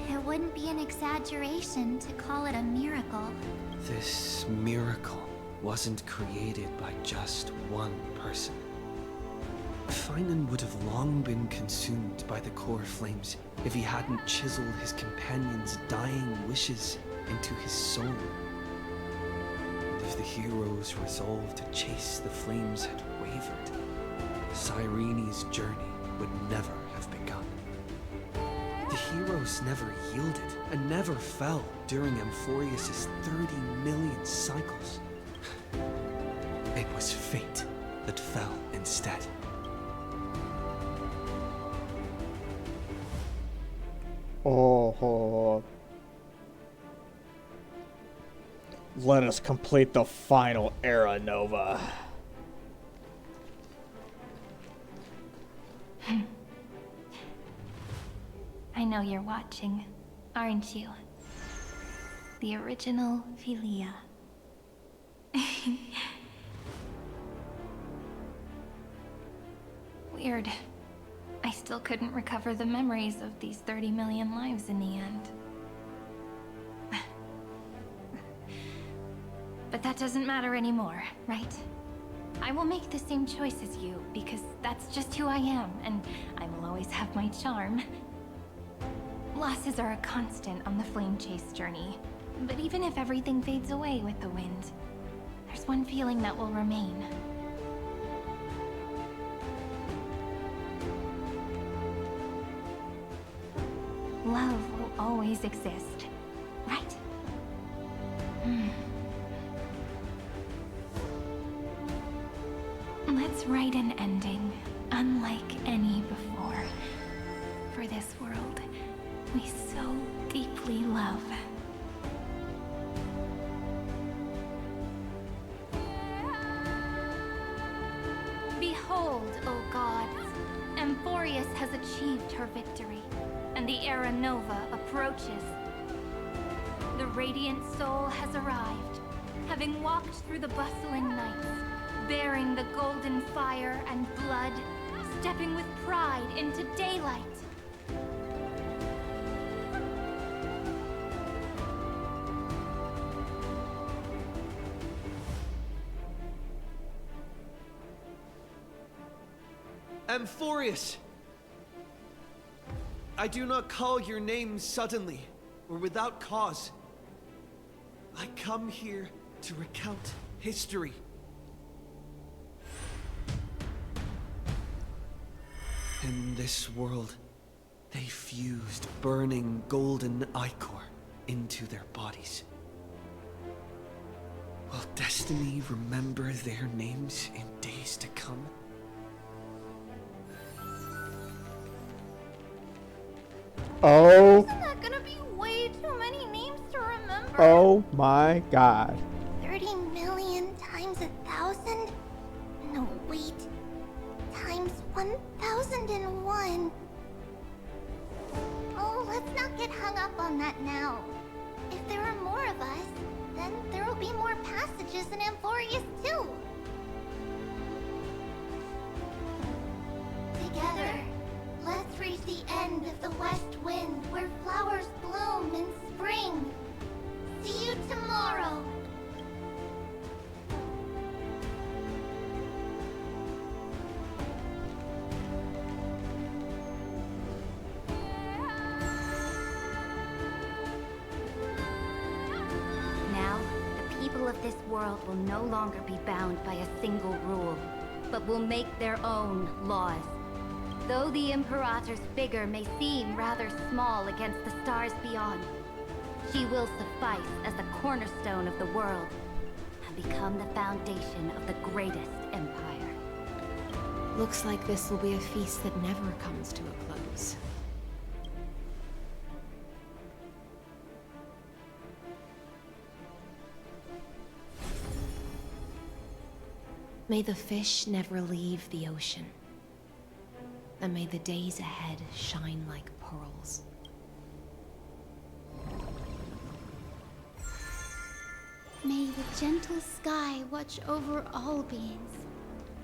It wouldn't be an exaggeration to call it a miracle. This miracle wasn't created by just one person. Finan would have long been consumed by the core flames if he hadn't chiseled his companion's dying wishes into his soul. And if if the heroes' resolve to chase the flames had wavered, Cyrene's journey would never have begun. The heroes never yielded and never fell during Amphorius' 30 million cycles. It was fate that fell instead. Oh. Let us complete the final era, Nova. I know you're watching, aren't you? The original Philia. Weird. I still couldn't recover the memories of these 30 million lives in the end. But that doesn't matter anymore, right? I will make the same choice as you, because that's just who I am, and I will always have my charm. Losses are a constant on the flame chase journey, but even if everything fades away with the wind, there's one feeling that will remain. Love will always exist, right? Let's write an ending, unlike any before. For this world we so deeply love. Behold, O gods, Amphorius has achieved her victory, and the Era Nova approaches. The radiant soul has arrived, having walked through the bustling nights, bearing the golden fire and blood, stepping with pride into daylight. Amphorius! I do not call your name suddenly, or without cause. I come here to recount history. In this world, they fused burning golden ichor into their bodies. Will destiny remember their names in days to come? Oh. Isn't that gonna be way too many names to remember? Oh my god. 30 million times 1,000? No, wait. Times 1,001. Oh, let's not get hung up on that now. If there are more of us, then there will be more passages in Amphorius too. Together, let's reach the end of the west wind where flowers bloom in spring. See you tomorrow. Now, the people of this world will no longer be bound by a single rule, but will make their own laws. Though the Imperator's figure may seem rather small against the stars beyond, she will suffice as the cornerstone of the world and become the foundation of the greatest empire. Looks like this will be a feast that never comes to a close. May the fish never leave the ocean. And may the days ahead shine like pearls. May the gentle sky watch over all beings.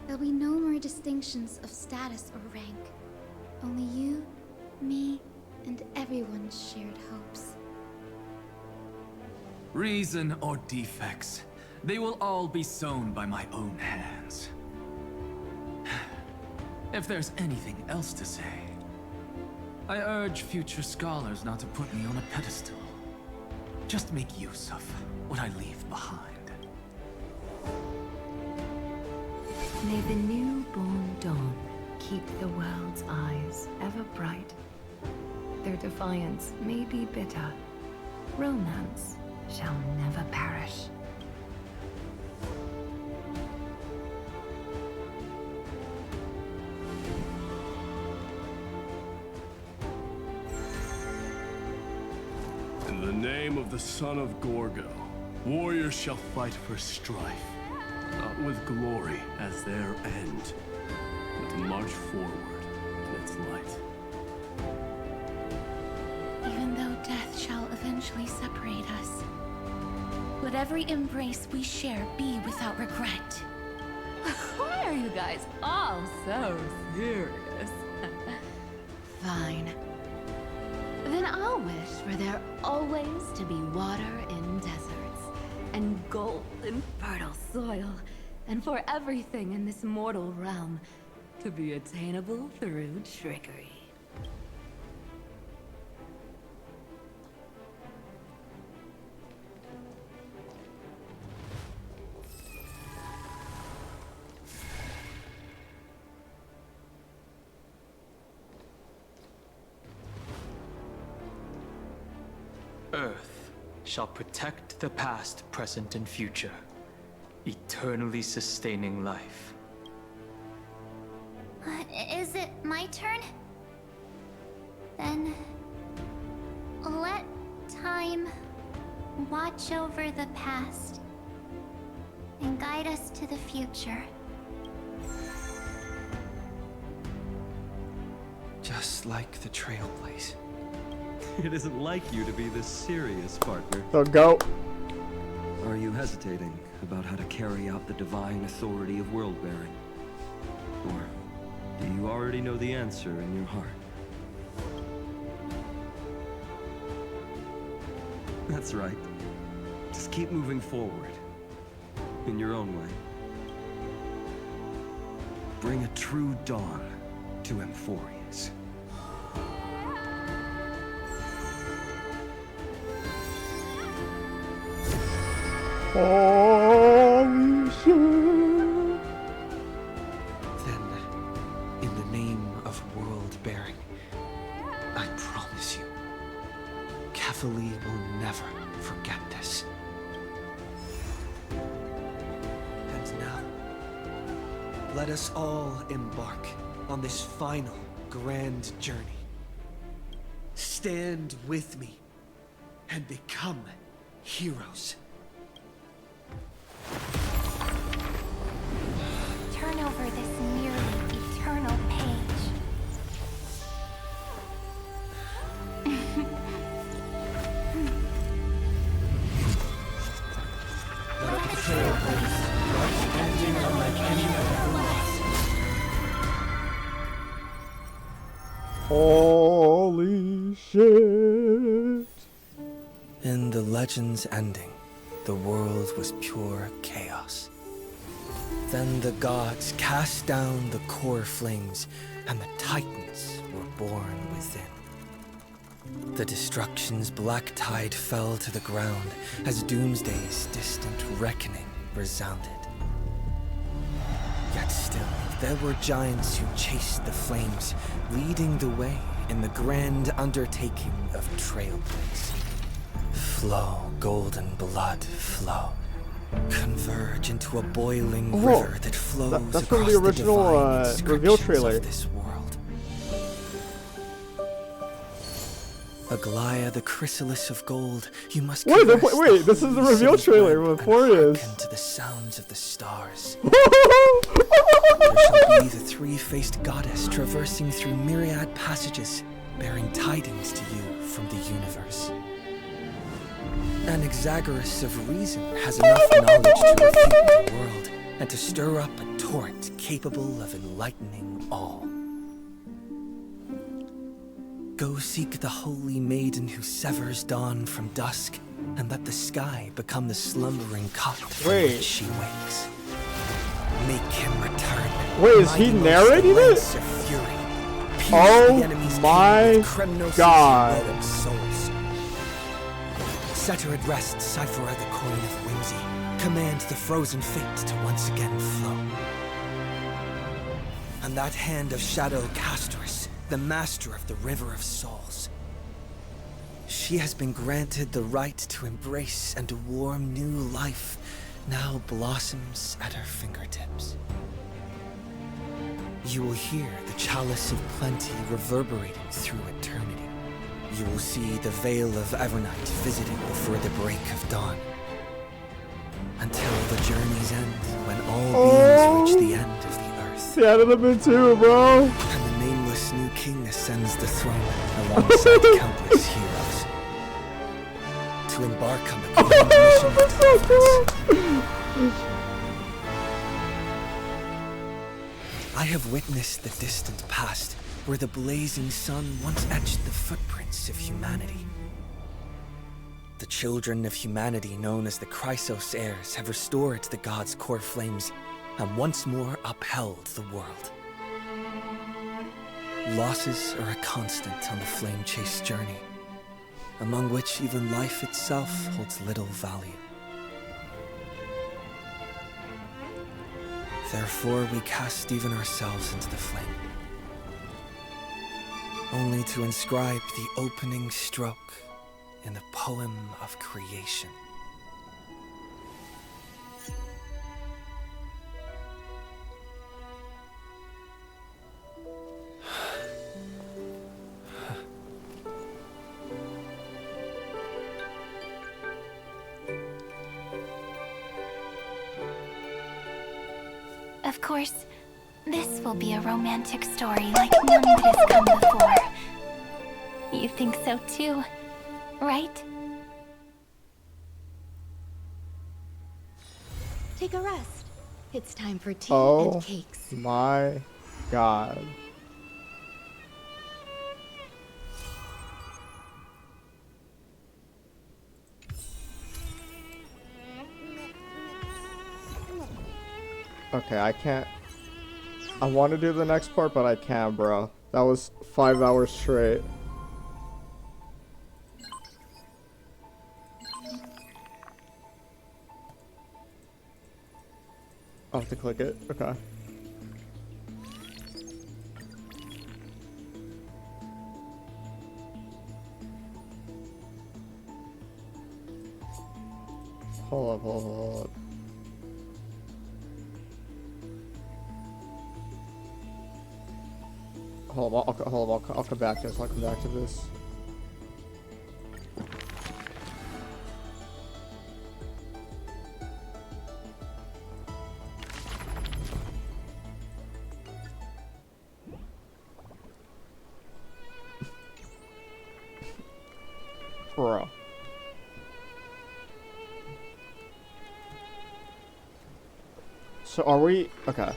There'll be no more distinctions of status or rank. Only you, me, and everyone's shared hopes. Reason or defects, they will all be sown by my own hands. If there's anything else to say, I urge future scholars not to put me on a pedestal. Just make use of what I leave behind. May the newborn dawn keep the world's eyes ever bright. Their defiance may be bitter. Romance shall never perish. In the name of the son of Gorgo, warriors shall fight for strife, not with glory as their end, but to march forward in its light. Even though death shall eventually separate us, let every embrace we share be without regret. Why are you guys all so serious? Fine. Then I'll wish for there always to be water in deserts, and gold in fertile soil, and for everything in this mortal realm to be attainable through trickery. Earth shall protect the past, present, and future, eternally sustaining life. Is it my turn? Then let time watch over the past and guide us to the future. Just like the Trailblaze. It isn't like you to be this serious, partner. So go. Are you hesitating about how to carry out the divine authority of world-bearing? Or do you already know the answer in your heart? That's right. Just keep moving forward. In your own way. Bring a true dawn to Amphorius. Holy shit. Then, in the name of world-bearing, I promise you, Kefali will never forget this. And now, let us all embark on this final grand journey. Stand with me and become heroes. Turn over this nearly eternal page. Let the Trailblaze march ending unlike any other loss. Holy shit. In the legend's ending, the world was pure chaos. Then the gods cast down the core flames, and the titans were born within. The destruction's black tide fell to the ground as Doomsday's distant reckoning resounded. Yet still, there were giants who chased the flames, leading the way in the grand undertaking of Trailblaze. Flow, golden blood, flow. Converge into a boiling river that flows that's across from the original reveal trailer. of this world. Aglaya, the chrysalis of gold, you must Wait, caress wait, this is the reveal trailer with Amphorius. hearken to the sounds of the stars. There shall be the three-faced goddess traversing through myriad passages, bearing tidings to you from the universe. Anaxagoras of reason has enough knowledge to refute the world and to stir up a torrent capable of enlightening all. Go seek the holy maiden who severs dawn from dusk, and let the sky become the slumbering cot from which she wakes. Make him return. Wait, is he narrating it? Oh my god. Set her at rest, Cyphera the coin of whimsy. Command the frozen fate to once again flow. and that hand of Shadow Castress, the master of the River of Souls. She has been granted the right to embrace and a warm new life now blossoms at her fingertips. You will hear the chalice of plenty reverberating through eternity. You will see the Veil of Evernight visiting before the break of dawn. Until the journey's end, when all beings reach the end of the earth. The end of the moon too, bro. And the nameless new king ascends the throne alongside countless heroes. To embark on the grand mission of deliverance. I have witnessed the distant past, where the blazing sun once etched the footprints of humanity. The children of humanity, known as the Chrysos heirs, have restored the gods' core flames and once more upheld the world. Losses are a constant on the flame-chased journey, among which even life itself holds little value. Therefore, we cast even ourselves into the flame, only to inscribe the opening stroke in the poem of creation. Of course, this will be a romantic story like none that has come before. You think so too, right? Take a rest. It's time for tea and cakes. Oh my god. Okay, I can't. I want to do the next part, but I can't, bro. That was 5 hours straight. I'll have to click it. Okay. Hold up, hold up. I'll come back to this. I'll come back to this. Bro. So are we okay?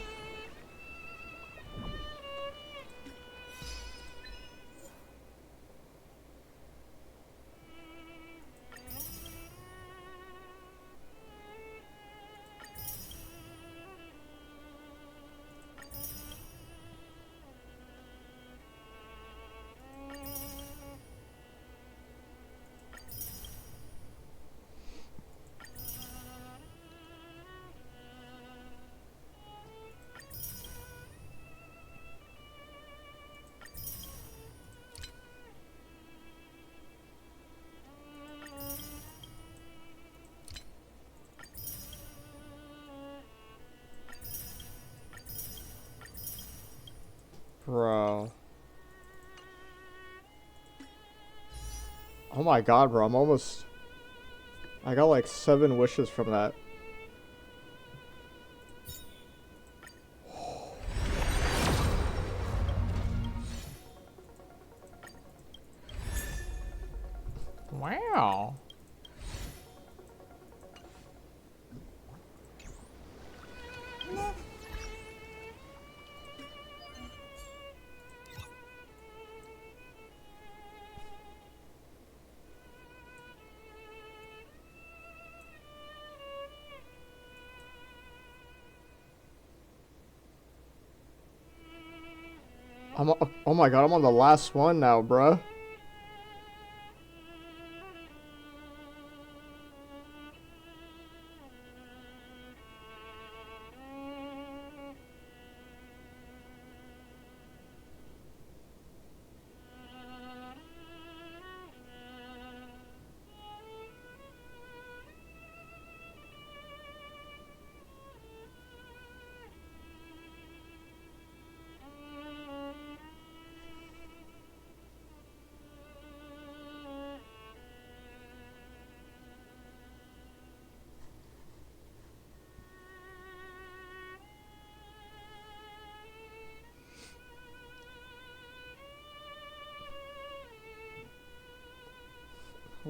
Bro. Oh my god, bro. I'm almost... I got like 7 wishes from that. Wow. Oh my god, I'm on the last one now, bruh.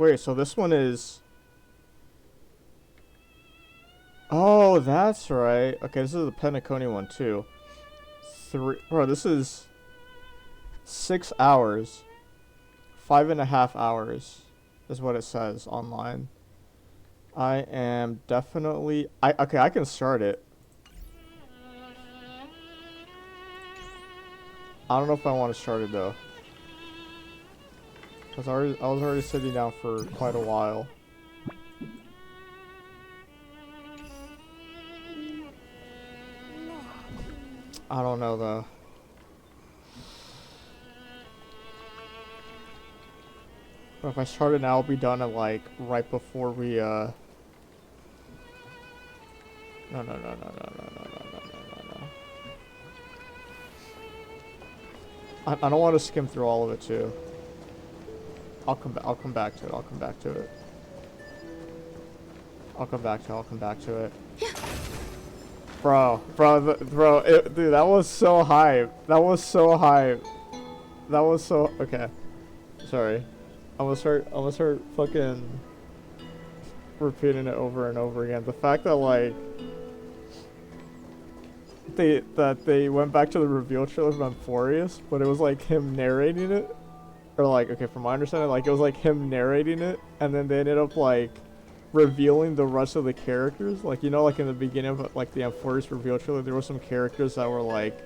Wait, so this one is... Oh, that's right. Okay, this is the Penacony one too. Bro, this is 6 hours. 5.5 hours is what it says online. I am definitely... Okay, I can start it. I don't know if I want to start it though. Because I was already sitting down for quite a while. I don't know though. But if I start it now, I'll be done at like right before we No. I don't want to skim through all of it too. I'll come back to it. I'll come back to it. Bro, dude, that was so hype. Okay. Sorry. I'm gonna start fucking repeating it over and over again. The fact that like they went back to the reveal trailer from Amphorius, but it was like him narrating it. Or like, okay, from my understanding, like it was like him narrating it, and then they ended up like revealing the rest of the characters. Like, you know, like in the beginning of like the Amphorius reveal trailer, there were some characters that were like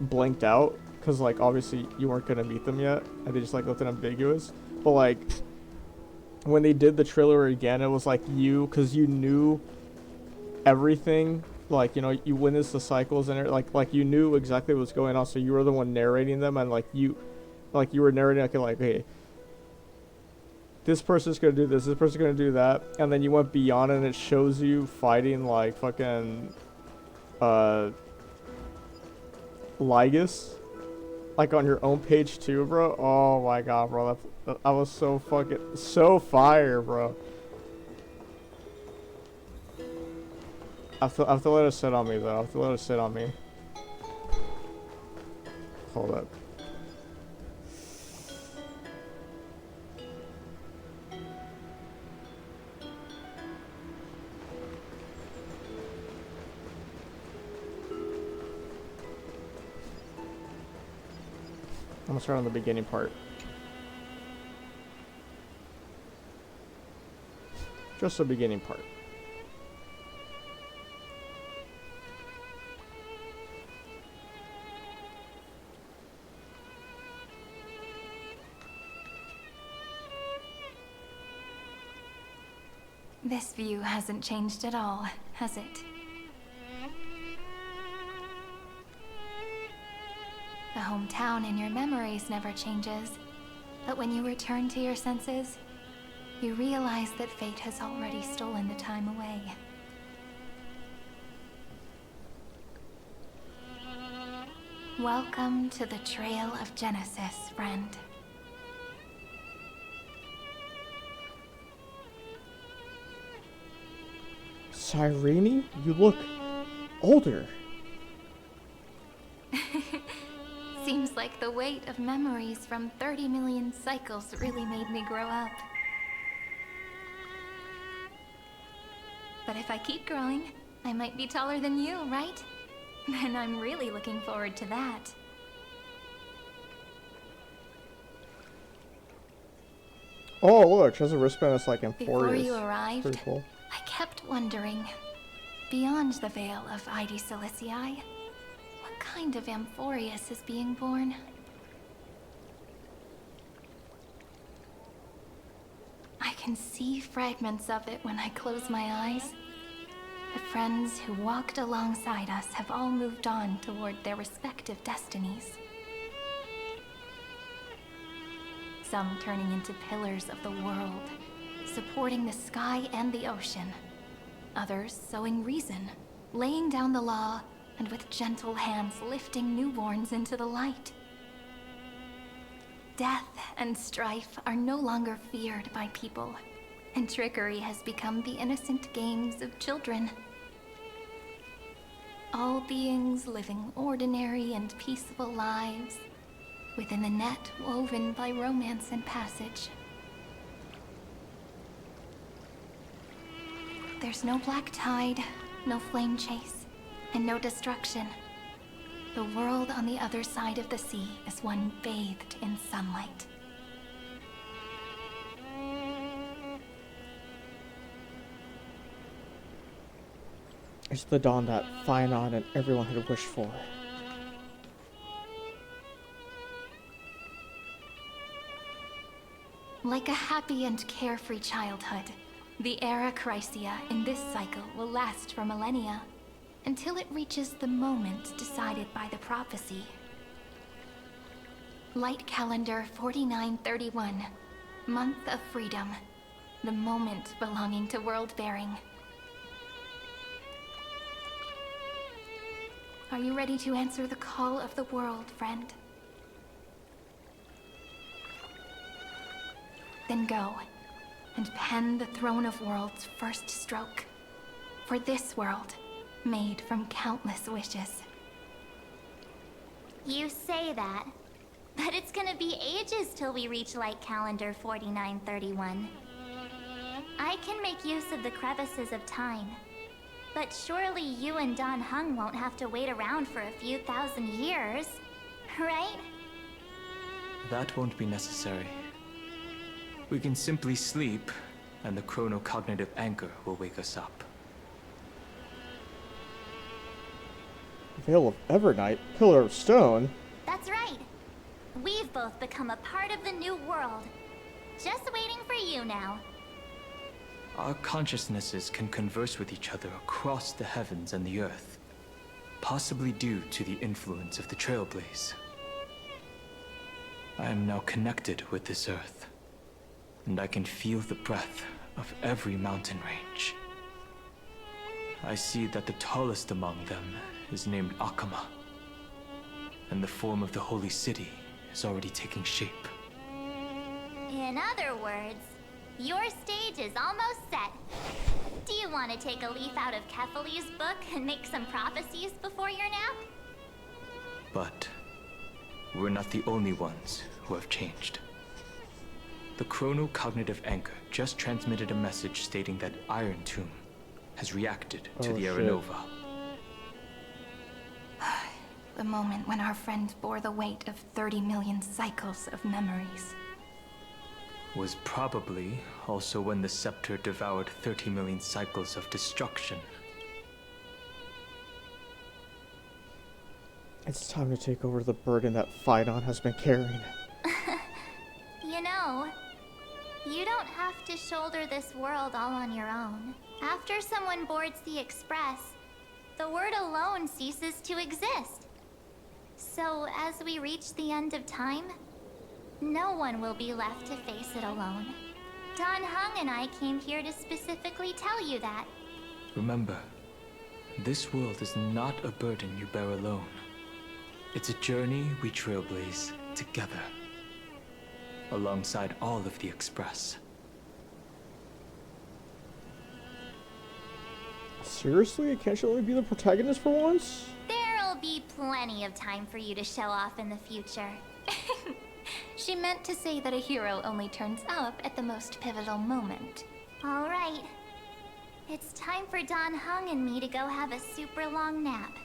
blanked out because like obviously you weren't gonna meet them yet, and they just like left it ambiguous. But like when they did the trailer again, it was like because you knew everything. Like, you know, you witnessed the cycles and like you knew exactly what was going on, so you were the one narrating them, and like you were narrating, okay, like, hey, this person's gonna do this person's gonna do that, and then you went beyond and it shows you fighting like fucking Lygus, like on your own page too, bro. Oh my god, bro, I was so fire, bro. I have to let it sit on me though. Hold up. I'm gonna start on the beginning part. Just the beginning part. This view hasn't changed at all, has it? The hometown in your memories never changes, but when you return to your senses, you realize that fate has already stolen the time away. Welcome to the Trail of Genesis, friend. Cyrene, you look older. Seems like the weight of memories from 30 million cycles really made me grow up. But if I keep growing, I might be taller than you, right? And I'm really looking forward to that. Oh, look, she has a wristband that's like Amphorius. Before you arrived, pretty cool. I kept wondering, beyond the veil of Ide Silicii, what kind of Amphorius is being born? I can see fragments of it when I close my eyes. The friends who walked alongside us have all moved on toward their respective destinies. Some turning into pillars of the world, supporting the sky and the ocean. Others sowing reason, laying down the law, and with gentle hands lifting newborns into the light. Death and strife are no longer feared by people, and trickery has become the innocent games of children. All beings living ordinary and peaceful lives within the net woven by romance and passage. There's no black tide, no flame chase, and no destruction. The world on the other side of the sea is one bathed in sunlight. It's the dawn that Phynon and everyone had wished for. Like a happy and carefree childhood, the era Chrysia in this cycle will last for millennia, until it reaches the moment decided by the prophecy. Light calendar 4931, month of freedom, the moment belonging to world-bearing. Are you ready to answer the call of the world, friend? Then go, and pen the Throne of Worlds' first stroke. For this world, made from countless wishes. You say that, but it's gonna be ages till we reach light calendar 4931. I can make use of the crevices of time, but surely you and Dan Heng won't have to wait around for a few thousand years, right? That won't be necessary. We can simply sleep, and the chronocognitive anchor will wake us up. Veil of Evernight, Pillar of Stone. That's right. We've both become a part of the new world. Just waiting for you now. Our consciousnesses can converse with each other across the heavens and the earth, possibly due to the influence of the Trailblaze. I am now connected with this earth, and I can feel the breath of every mountain range. I see that the tallest among them is named Akama, and the form of the holy city is already taking shape. In other words, your stage is almost set. Do you want to take a leaf out of Kefali's book and make some prophecies before your nap? But we're not the only ones who have changed. The chronocognitive anchor just transmitted a message stating that Iron Tomb has reacted to the Aranova. The moment when our friend bore the weight of 30 million cycles of memories. Was probably also when the scepter devoured 30 million cycles of destruction. It's time to take over the burden that Phynon has been carrying. You know, you don't have to shoulder this world all on your own. After someone boards the Express, the word alone ceases to exist. So as we reach the end of time, no one will be left to face it alone. Dan Heng and I came here to specifically tell you that. Remember, this world is not a burden you bear alone. It's a journey we trailblaze together, alongside all of the Express. Seriously? Can't you only be the protagonist for once? There'll be plenty of time for you to show off in the future. She meant to say that a hero only turns up at the most pivotal moment. All right. It's time for Dan Heng and me to go have a super long nap.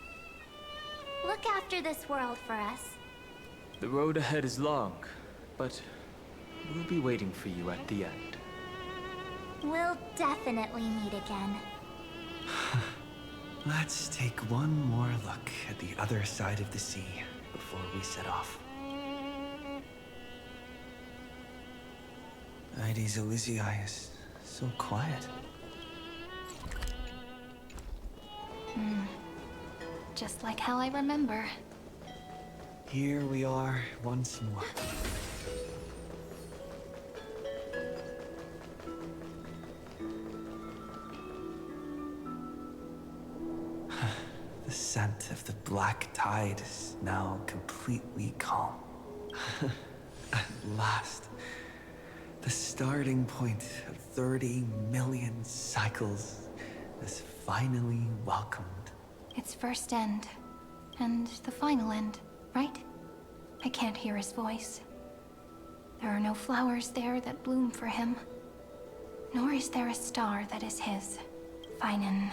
Look after this world for us. The road ahead is long, but we'll be waiting for you at the end. We'll definitely meet again. Let's take one more look at the other side of the sea before we set off. Ides Elysiae is so quiet. Just like how I remember. Here we are once more. The scent of the black tide is now completely calm. At last, the starting point of 30 million cycles is finally welcomed. Its first end, and the final end, right? I can't hear his voice. There are no flowers there that bloom for him, nor is there a star that is his. Finan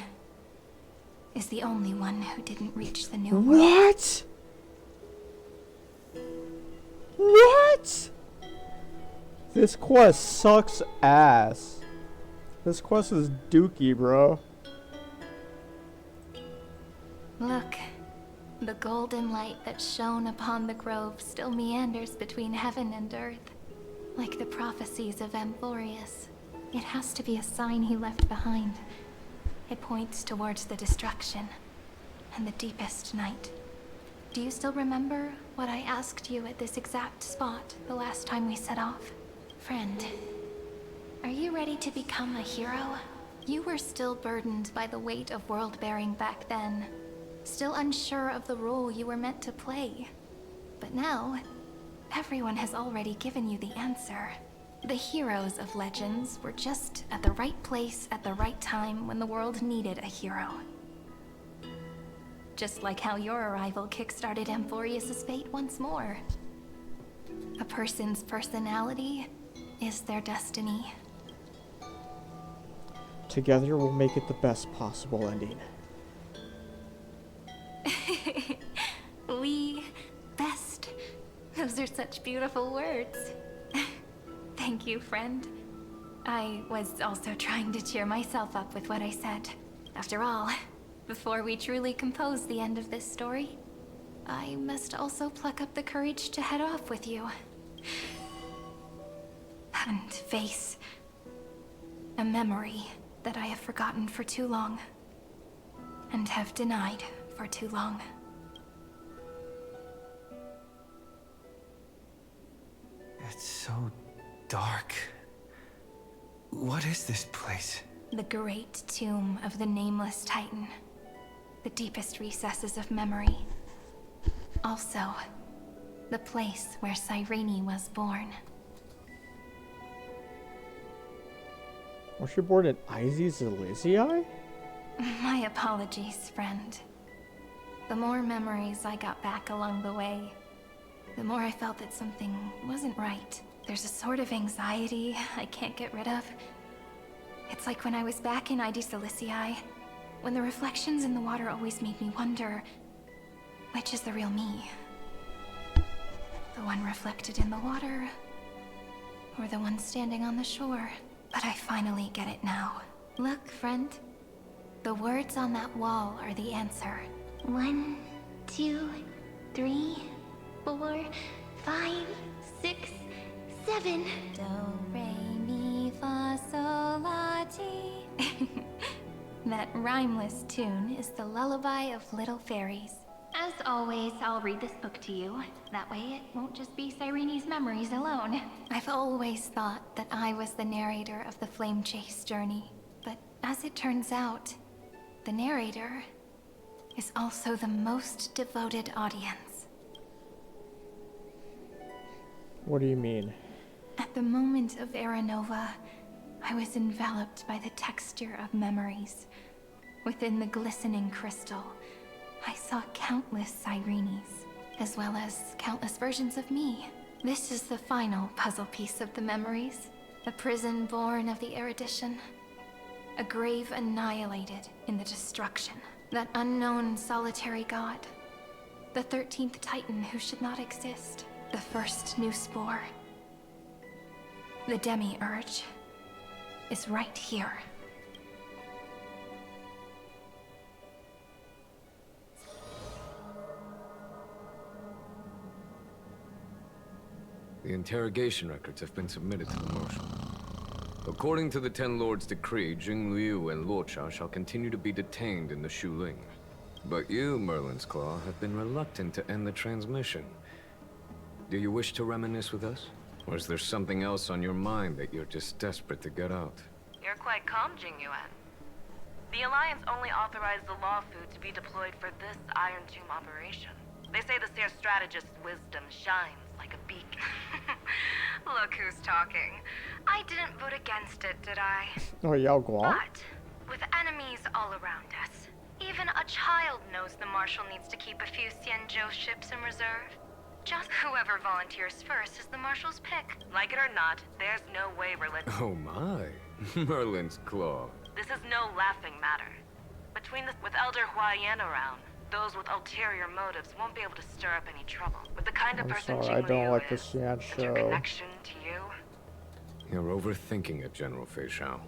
is the only one who didn't reach the new world. What? What? This quest sucks ass. This quest is dookie, bro. Look, the golden light that shone upon the grove still meanders between heaven and earth, like the prophecies of Amphorius. It has to be a sign he left behind. It points towards the destruction and the deepest night. Do you still remember what I asked you at this exact spot the last time we set off? Friend, are you ready to become a hero? You were still burdened by the weight of world-bearing back then, still unsure of the role you were meant to play. But now, everyone has already given you the answer. The heroes of legends were just at the right place at the right time when the world needed a hero. Just like how your arrival kickstarted Amphorius' fate once more. A person's personality is their destiny. Together we'll make it the best possible ending. We best. Those are such beautiful words. Thank you, friend. I was also trying to cheer myself up with what I said. After all, before we truly compose the end of this story, I must also pluck up the courage to head off with you. And face a memory that I have forgotten for too long. And have denied for too long. It's so dark. What is this place? The great tomb of the nameless Titan. The deepest recesses of memory. Also, the place where Cyrene was born. Was she born in Isis Elysiae? My apologies, friend. The more memories I got back along the way, the more I felt that something wasn't right. There's a sort of anxiety I can't get rid of. It's like when I was back in Isis Elysiae, when the reflections in the water always made me wonder, which is the real me? The one reflected in the water, or the one standing on the shore? But I finally get it now. Look, friend. The words on that wall are the answer. 1, 2, 3, 4, 5, 6, 7. Do, re, mi, fa, sol, la, ti. That rhymeless tune is the lullaby of little fairies. As always, I'll read this book to you. That way it won't just be Cyrene's memories alone. I've always thought that I was the narrator of the Flame Chase journey. But as it turns out, the narrator is also the most devoted audience. What do you mean? At the moment of Aranova, I was enveloped by the texture of memories. Within the glistening crystal, I saw countless Cyrenes, as well as countless versions of me. This is the final puzzle piece of the memories. A prison born of the erudition. A grave annihilated in the destruction. That unknown solitary god. The 13th Titan who should not exist. The first new spore. The Demiurge is right here. The interrogation records have been submitted to the Marshal. According to the Ten Lords' decree, Jing Liu and Luocha shall continue to be detained in the Shuling. But you, Merlin's Claw, have been reluctant to end the transmission. Do you wish to reminisce with us? Or is there something else on your mind that you're just desperate to get out? You're quite calm, Jingyuan. The Alliance only authorized the Law Food to be deployed for this Iron Tomb operation. They say the Seer Strategist's wisdom shines like a beacon. Look who's talking. I didn't vote against it, did I? Oh, Yao Guang? But, with enemies all around us, even a child knows the Marshal needs to keep a few Xianzhou ships in reserve. Just whoever volunteers first is the Marshal's pick. Like it or not, there's no way religion. Oh my. Merlin's Claw. This is no laughing matter. With Elder Huayan around, those with ulterior motives won't be able to stir up any trouble. With the kind of I'm person sorry, I Jing don't Liu like is, this Yan and show. her connection to you, You're overthinking it, General Fei Shao.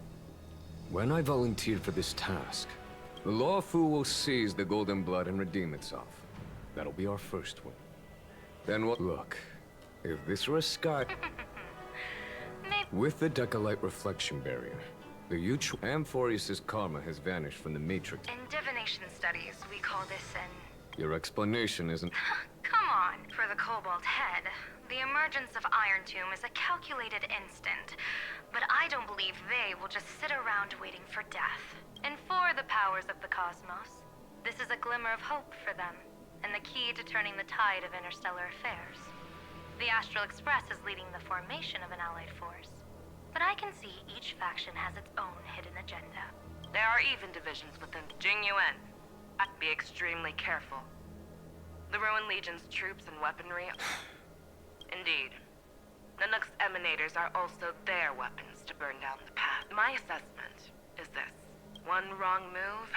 When I volunteered for this task, the Luofu will seize the Golden Blood and redeem itself. That'll be our first win. Then what? Look, if this were a sky... With the Decalite reflection barrier, the Amphorius' karma has vanished from the Matrix. in divination studies, we call this an... Your explanation isn't... Come on, for the Cobalt Head. The emergence of Iron Tomb is a calculated instant, but I don't believe they will just sit around waiting for death. And for the powers of the cosmos, this is a glimmer of hope for them, and the key to turning the tide of interstellar affairs. The Astral Express is leading the formation of an allied force, but I can see each faction has its own hidden agenda. There are even divisions within Jing Yuan. Be extremely careful. The Ruined Legion's troops and weaponry... Indeed. Nanook's emanators are also their weapons to burn down the path. My assessment is this. One wrong move,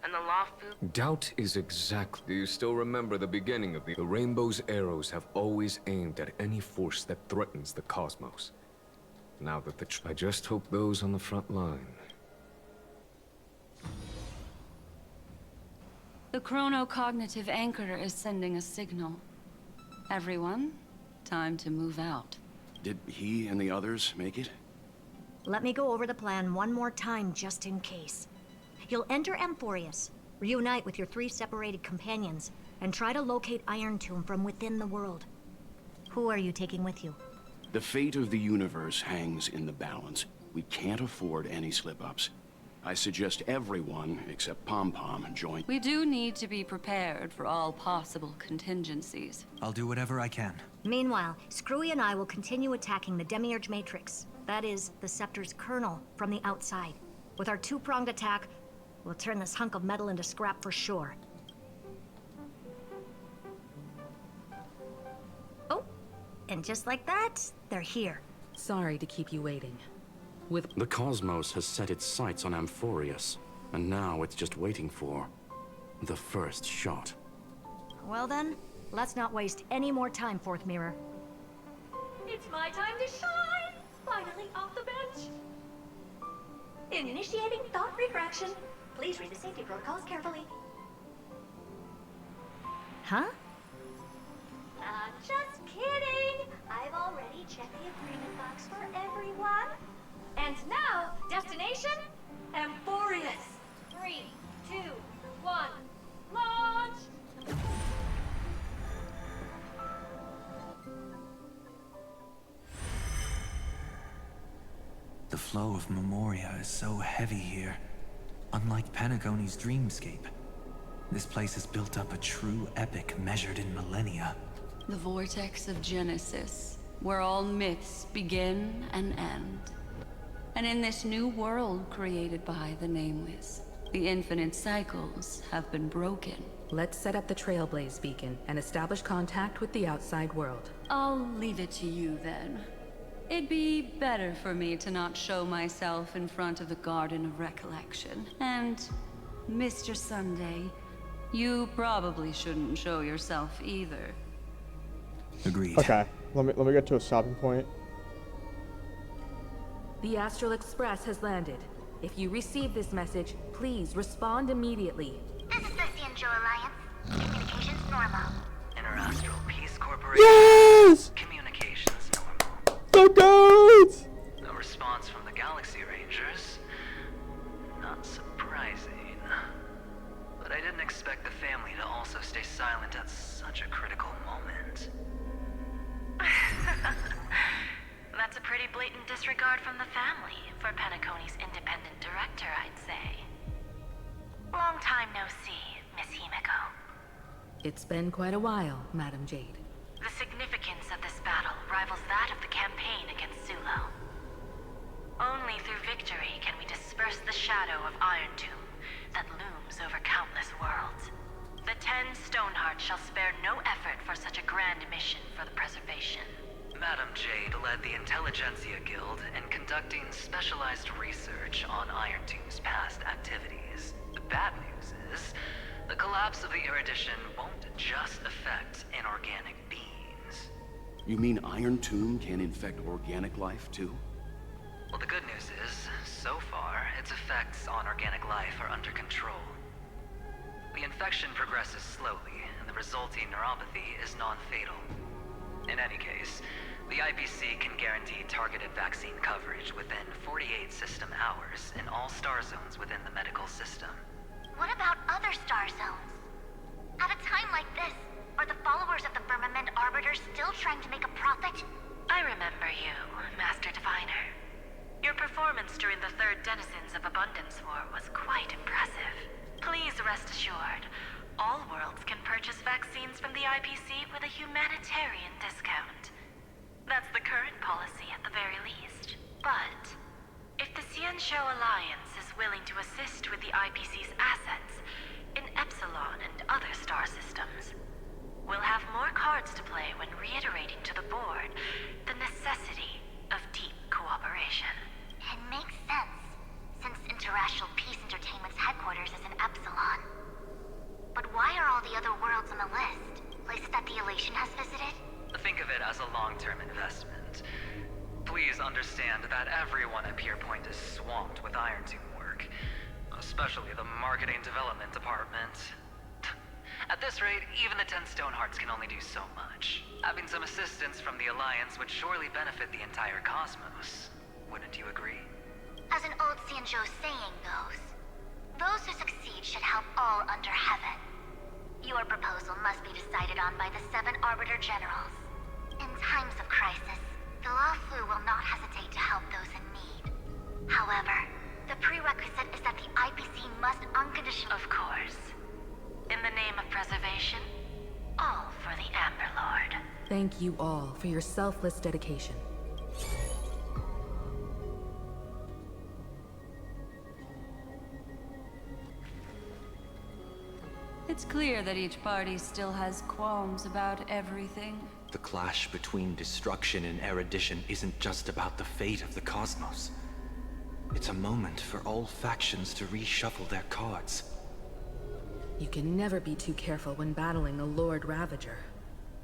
and the Luofu... Doubt is exactly... Do you still remember the beginning of the Rainbow's arrows have always aimed at any force that threatens the cosmos. Now that I just hope those on the front line... The chronocognitive anchor is sending a signal. Everyone, time to move out. Did he and the others make it? Let me go over the plan one more time, just in case. You'll enter Amphorius, reunite with your 3 separated companions, and try to locate Iron Tomb from within the world. Who are you taking with you? The fate of the universe hangs in the balance. We can't afford any slip-ups. I suggest everyone, except Pom-Pom, join. We do need to be prepared for all possible contingencies. I'll do whatever I can. Meanwhile, Screwy and I will continue attacking the Demiurge Matrix. That is, the Scepter's kernel, from the outside. With our 2-pronged attack, we'll turn this hunk of metal into scrap for sure. Oh, and just like that, they're here. Sorry to keep you waiting. The cosmos has set its sights on Amphorius, and now it's just waiting for the first shot. Well then, let's not waste any more time, Fourth Mirror. It's my time to shine! Finally off the bench! Initiating thought refraction. Please read the safety protocols carefully. Huh? Just kidding! I've already checked the agreement box for everyone. And now, destination? Amphorius. 3, 2, 1, launch! The flow of Memoria is so heavy here. Unlike Panagone's dreamscape, this place has built up a true epic measured in millennia. The vortex of Genesis, where all myths begin and end. And in this new world created by the Nameless, the infinite cycles have been broken. Let's set up the Trailblaze beacon and establish contact with the outside world. I'll leave it to you then. It'd be better for me to not show myself in front of the Garden of Recollection. And, Mr. Sunday, you probably shouldn't show yourself either. Agreed. Okay, let me get to a stopping point. The Astral Express has landed. If you receive this message, please respond immediately. This is the Cianjo Alliance. Communications normal. Interastral Peace Corporation. Yes! Communications normal. The goats! No response from the Galaxy Rangers. Not surprising. But I didn't expect the family to also stay silent at such a critical moment. That's a pretty blatant disregard from the family for Panacone's independent director, I'd say. Long time no see, Miss Himiko. It's been quite a while, Madam Jade. The significance of this battle rivals that of the campaign against SOOOO. Only through victory can we disperse the shadow of Iron Tomb that looms over countless worlds. The 10 Stonehearts shall spare no effort for such a grand mission for the preservation. Madam Jade led the Intelligentsia Guild in conducting specialized research on Iron Tomb's past activities. The bad news is, the collapse of the Erudition won't just affect inorganic beings. You mean Iron Tomb can infect organic life, too? Well, the good news is, so far, its effects on organic life are under control. The infection progresses slowly, and the resulting neuropathy is non-fatal. In any case, the IPC can guarantee targeted vaccine coverage within 48 system hours in all star zones within the medical system. What about other star zones? At a time like this, are the followers of the Firmament Arbiters still trying to make a profit? I remember you, Master Diviner. Your performance during the Third Denizens of Abundance War was quite impressive. Please rest assured, all worlds can purchase vaccines from the IPC with a humanitarian discount. That's the current policy at the very least. But if the Xianzhou Alliance is willing to assist with the IPC's assets in Epsilon and other star systems, we'll have more cards to play when reiterating to the board the necessity of deep cooperation. It makes sense, since Interracial Peace Entertainment's headquarters is in Epsilon. But why are all the other worlds on the list? Places that the Elation has visited? Think of it as a long-term investment. Please understand that everyone at Pierpoint is swamped with Iron Tomb work, especially the marketing development department. At this rate, even the 10 Stonehearts can only do so much. Having some assistance from the Alliance would surely benefit the entire cosmos. Wouldn't you agree? As an old Xianzhou saying goes, those who succeed should help all under heaven. Your proposal must be decided on by the 7 Arbiter Generals. In times of crisis, the LaFlu will not hesitate to help those in need. However, the prerequisite is that the IPC must unconditionally— Of course. In the name of preservation, all for the Amber Lord. Thank you all for your selfless dedication. It's clear that each party still has qualms about everything. The clash between destruction and erudition isn't just about the fate of the cosmos. It's a moment for all factions to reshuffle their cards. You can never be too careful when battling a Lord Ravager.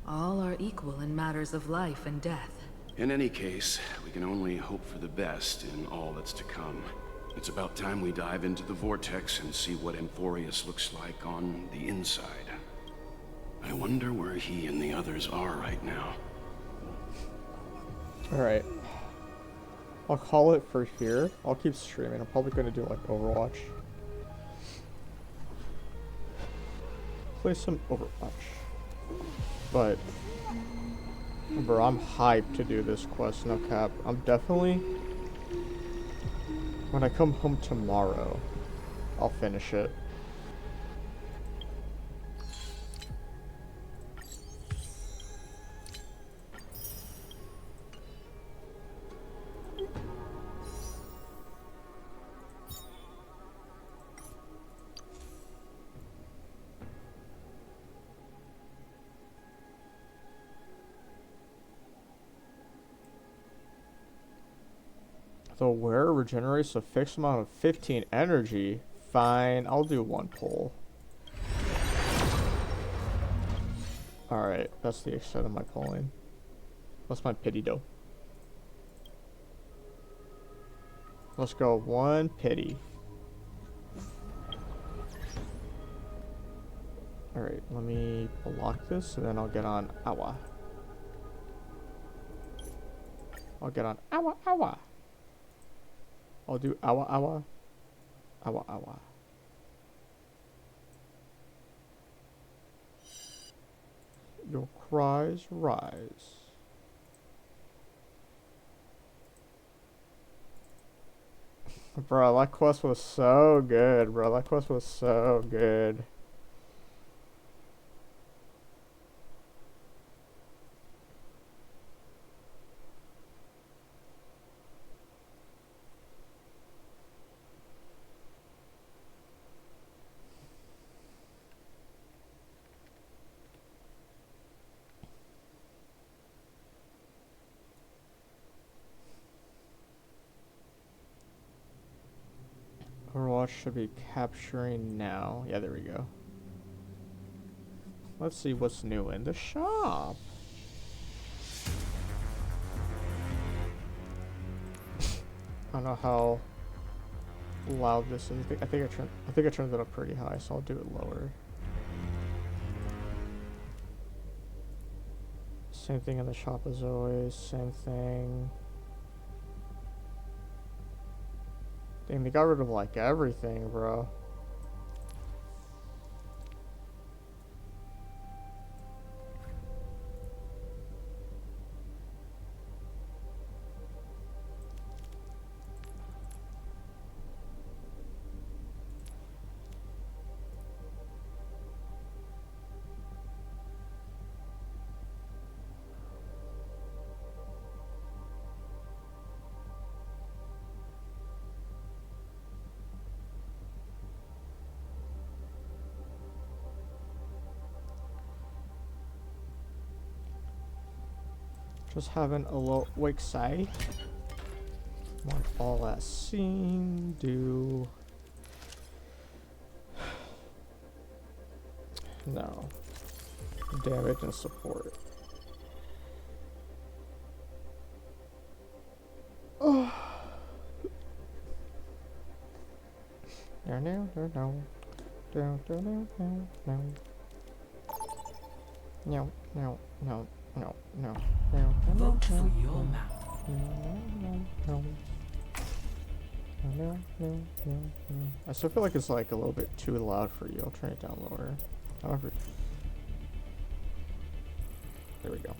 All are equal in matters of life and death. In any case, we can only hope for the best in all that's to come. It's about time we dive into the vortex and see what Amphorius looks like on the inside. I wonder where he and the others are right now. Alright. I'll call it for here. I'll keep streaming. I'm probably going to do like Overwatch. Play some Overwatch. But, bro, I'm hyped to do this quest, no cap. I'm definitely... When I come home tomorrow, I'll finish it. The wearer regenerates a fixed amount of 15 energy. Fine, I'll do 1 pull. Alright, that's the extent of my pulling. What's my pity dough? Let's go 1 pity. Alright, let me block this and then I'll get on Awa. I'll get on Awa Awa. I'll do Awa Awa. Awa Awa. Your cries rise. Bro, that quest was so good, bro. That quest was so good. boss should be capturing now. Yeah, there we go. Let's see what's new in the shop. I don't know how loud this is. I think I turned it up pretty high, so I'll do it lower. Same thing in the shop as always. Same thing. Dang, they got rid of like everything, bro. Just having a little wake say. Want all that scene do. No. Damage and support. Oh. No. Vote for your map. I still feel like it's like a little bit too loud for you. I'll turn it down lower. However, there we go.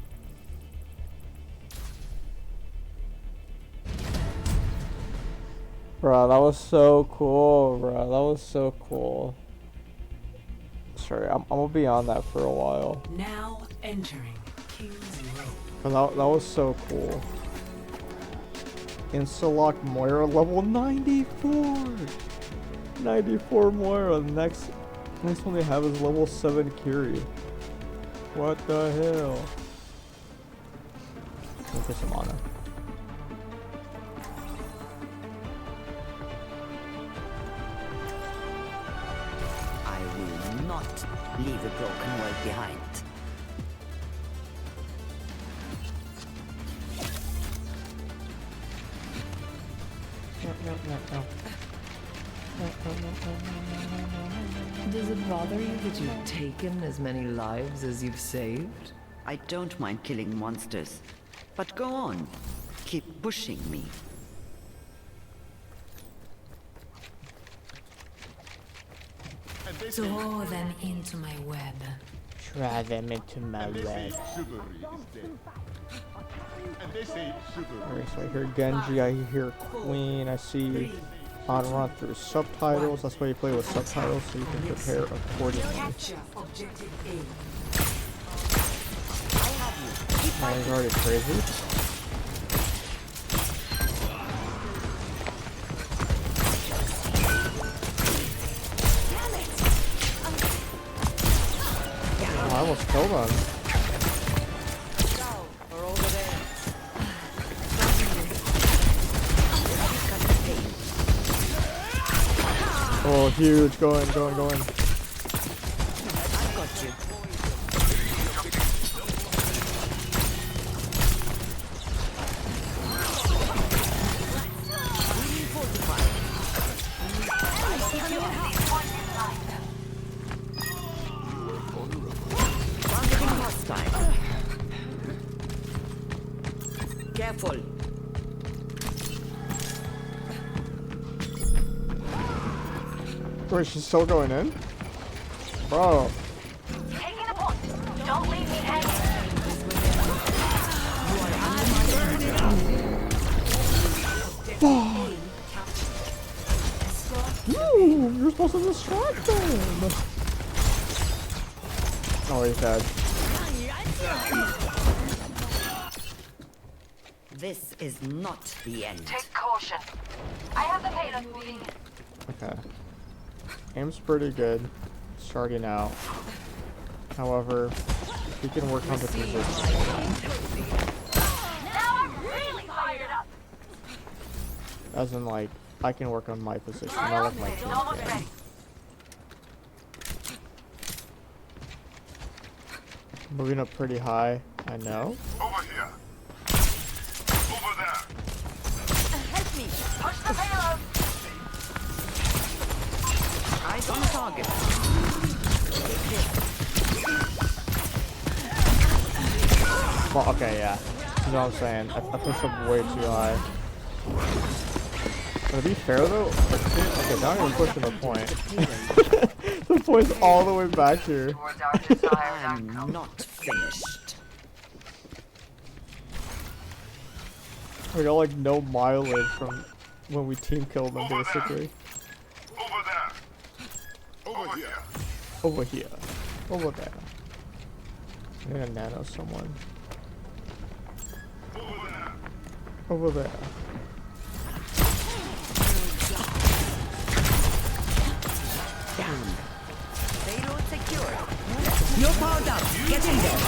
Bro, that was so cool, bro. That was so cool. Sorry, I'm gonna be on that for a while. Now entering King's Row. That was so cool. Insta-lock Moira level 94! 94 Moira. The next one they have is level 7 Kiri. What the hell? Let me get some mana. I will not leave a broken world behind. Does it bother you that you've taken as many lives as you've saved? I don't mind killing monsters, but go on. Keep pushing me. Draw them into my web. Try them into my web. Alright, so I hear Genji, I hear Queen, I see on run through subtitles. That's why you play with subtitles, so you can prepare accordingly. Man is already crazy. Oh, I almost killed him. Oh, huge. Going. I've got you. Careful. Wait, she's still going in? Bro. Taking a point. Don't leave me hanging. Ooh, you're supposed to distract him. Oh, he's dead. This is not the end. Take caution. I have the payload moving in. Okay. Aim's pretty good starting out. However, we can work on the position. Now I'm really fired up. As in, like, I can work on my position, not like my team. Moving up pretty high, I know. Over here. Over there. Help me. Push the payload. Eyes on the target. Well, okay, yeah. You know what I'm saying? I pushed up way too high. But to be fair though, okay, now I'm even pushing the point. The point's all the way back here. I'm not finished. We got like no mileage from when we team killed them, basically. Over there. Over here. Over here. Over there. I'm gonna nano someone. Over there. Down. Payload secured. You're powered up. Get in there.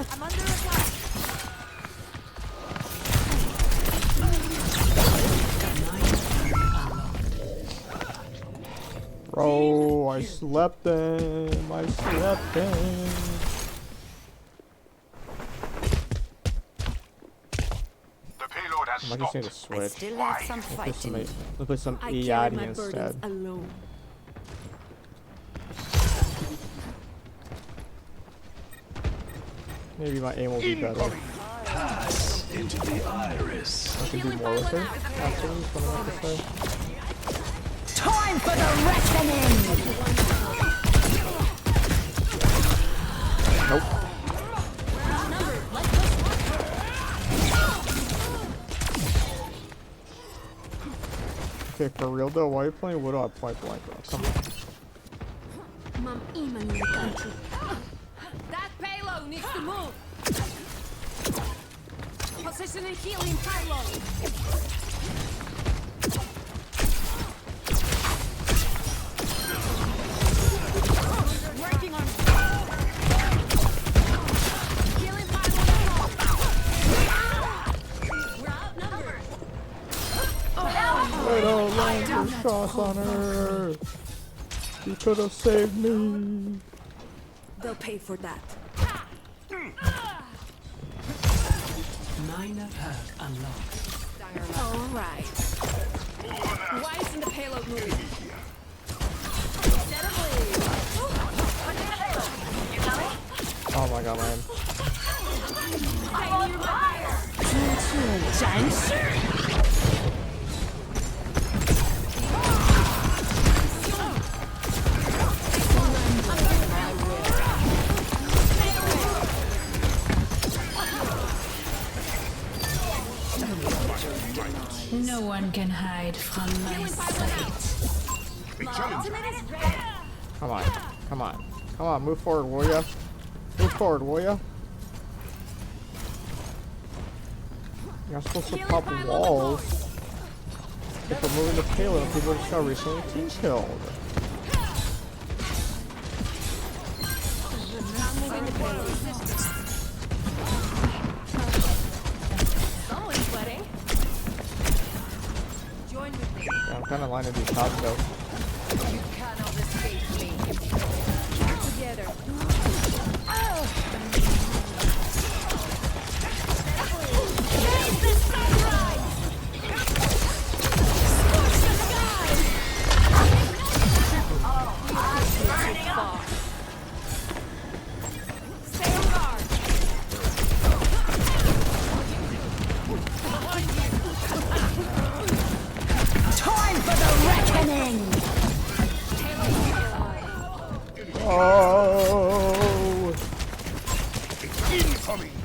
I'm under attack. Bro, I slept him. I slept him. The payload has I might just need to stopped. switch. I still have some fighting. Let's play some I carry Iadi my instead. burdens alone. Maybe my aim will be better. Pass into the iris. I can do more with it. Actually, is what I meant to say. Time for the reckoning! Nope. Okay, for real though, why are you playing Widow at point blank though? Come on. Mam iman in the country. That payload needs to move. Positioning healing payload. Working on healing payload. We're outnumbered. Widow lands her shots on her. She could have saved me. They'll pay for that. Minor perk unlocked. All right. Why isn't the payload moving? Oh my god, man. No one can hide from my sight. Come on. Come on. Come on, move forward, will ya? Move forward, will ya? You're supposed to pop walls. If we're moving the payload, people just got recently team killed. Someone's sweating. Join with me. Yeah, I'm kind of lining these top though. You cannot escape me. We're together. Time for the reckoning! Oh! Incoming!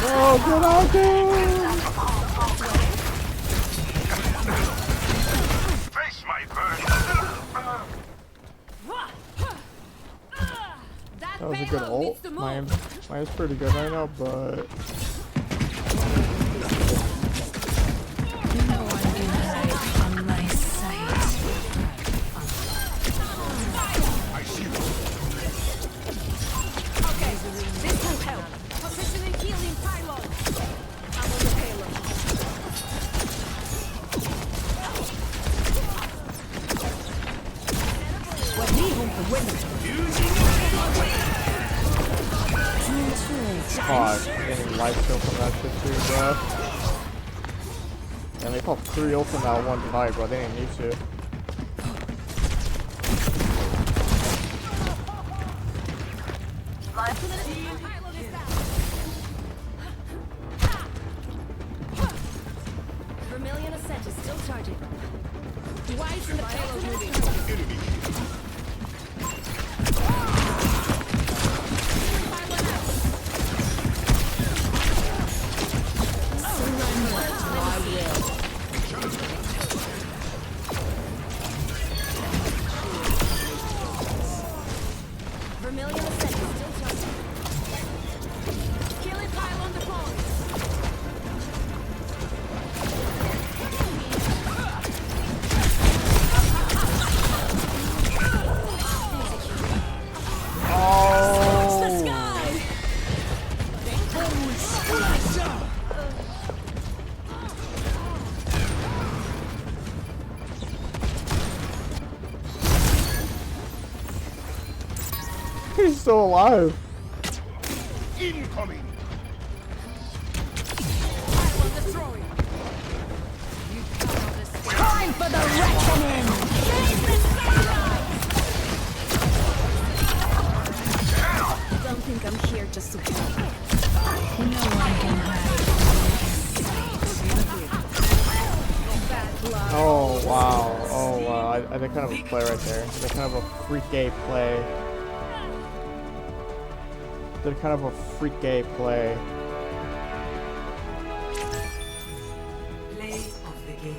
No, get out there! Face my burden! That was a good ult. My aim's pretty good right now, but No one can hide from my sight. I see Fuck, getting light kill from that shit too, bro. And they called 3 ult in that one fight, bro. They didn't need to. Vermilion Ascent is still charging. Device in the payload moving. Vermilion Ascent is still charging. Kill it pile on the phone. He's still alive. Incoming. Time for the reckoning! Don't think I'm here just to help. No one can hide. Oh wow. Oh wow. I did kind of a play right there. I did kind of a freak-a play. Did kind of a freak-a play. Play of the game.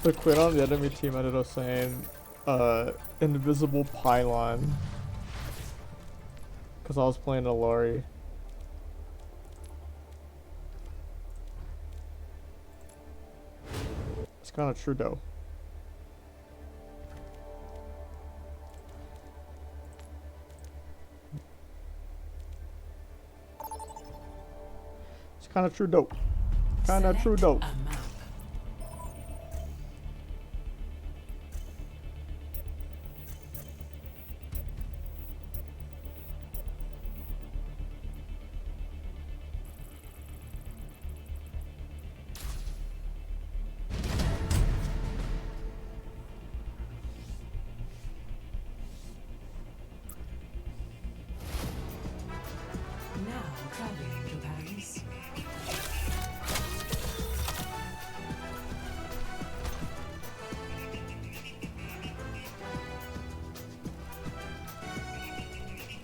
The quit on the enemy team ended up saying invisible pylon because I was playing a Lori. It's kind of true though. It's kind of true though. Kind of true though.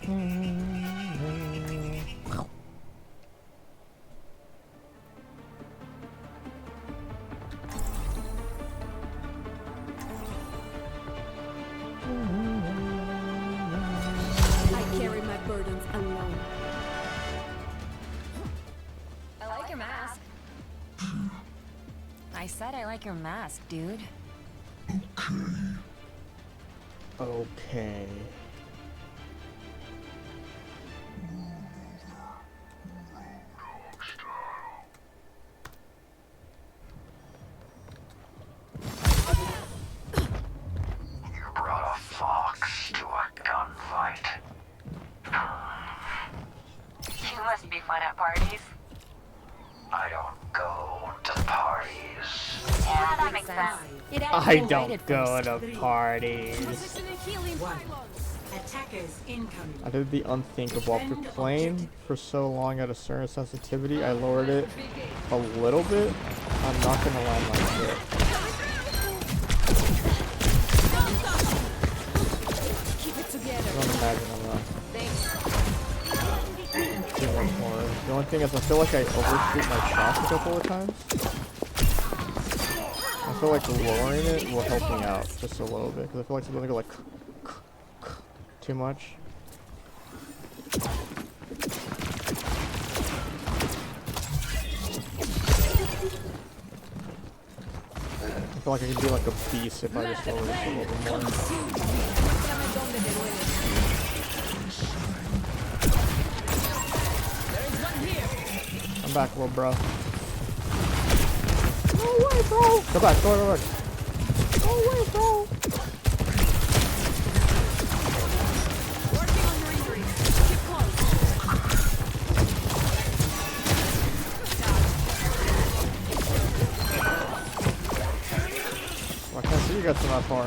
I carry my burdens alone. I like your mask. I said I like your mask, dude. Okay. You brought a fox to a gunfight. You must be fun at parties. I don't go to parties. Yeah, that makes sense. I don't go to parties. Attackers incoming. I did the unthinkable. After playing for so long at a certain sensitivity, I lowered it a little bit. I'm not gonna lie, my shit. Keep it together. I don't imagine I'm not. Do one more. The only thing is I feel like I overshoot my shots a couple of times. I feel like lowering it will help me out just a little bit, because I feel like something go like too much. feel like I could be like a beast if I just lower this a little bit more. I'm back, little bro. No way, bro! Go back, go back. No way, bro! Well, I can't see you guys from that far.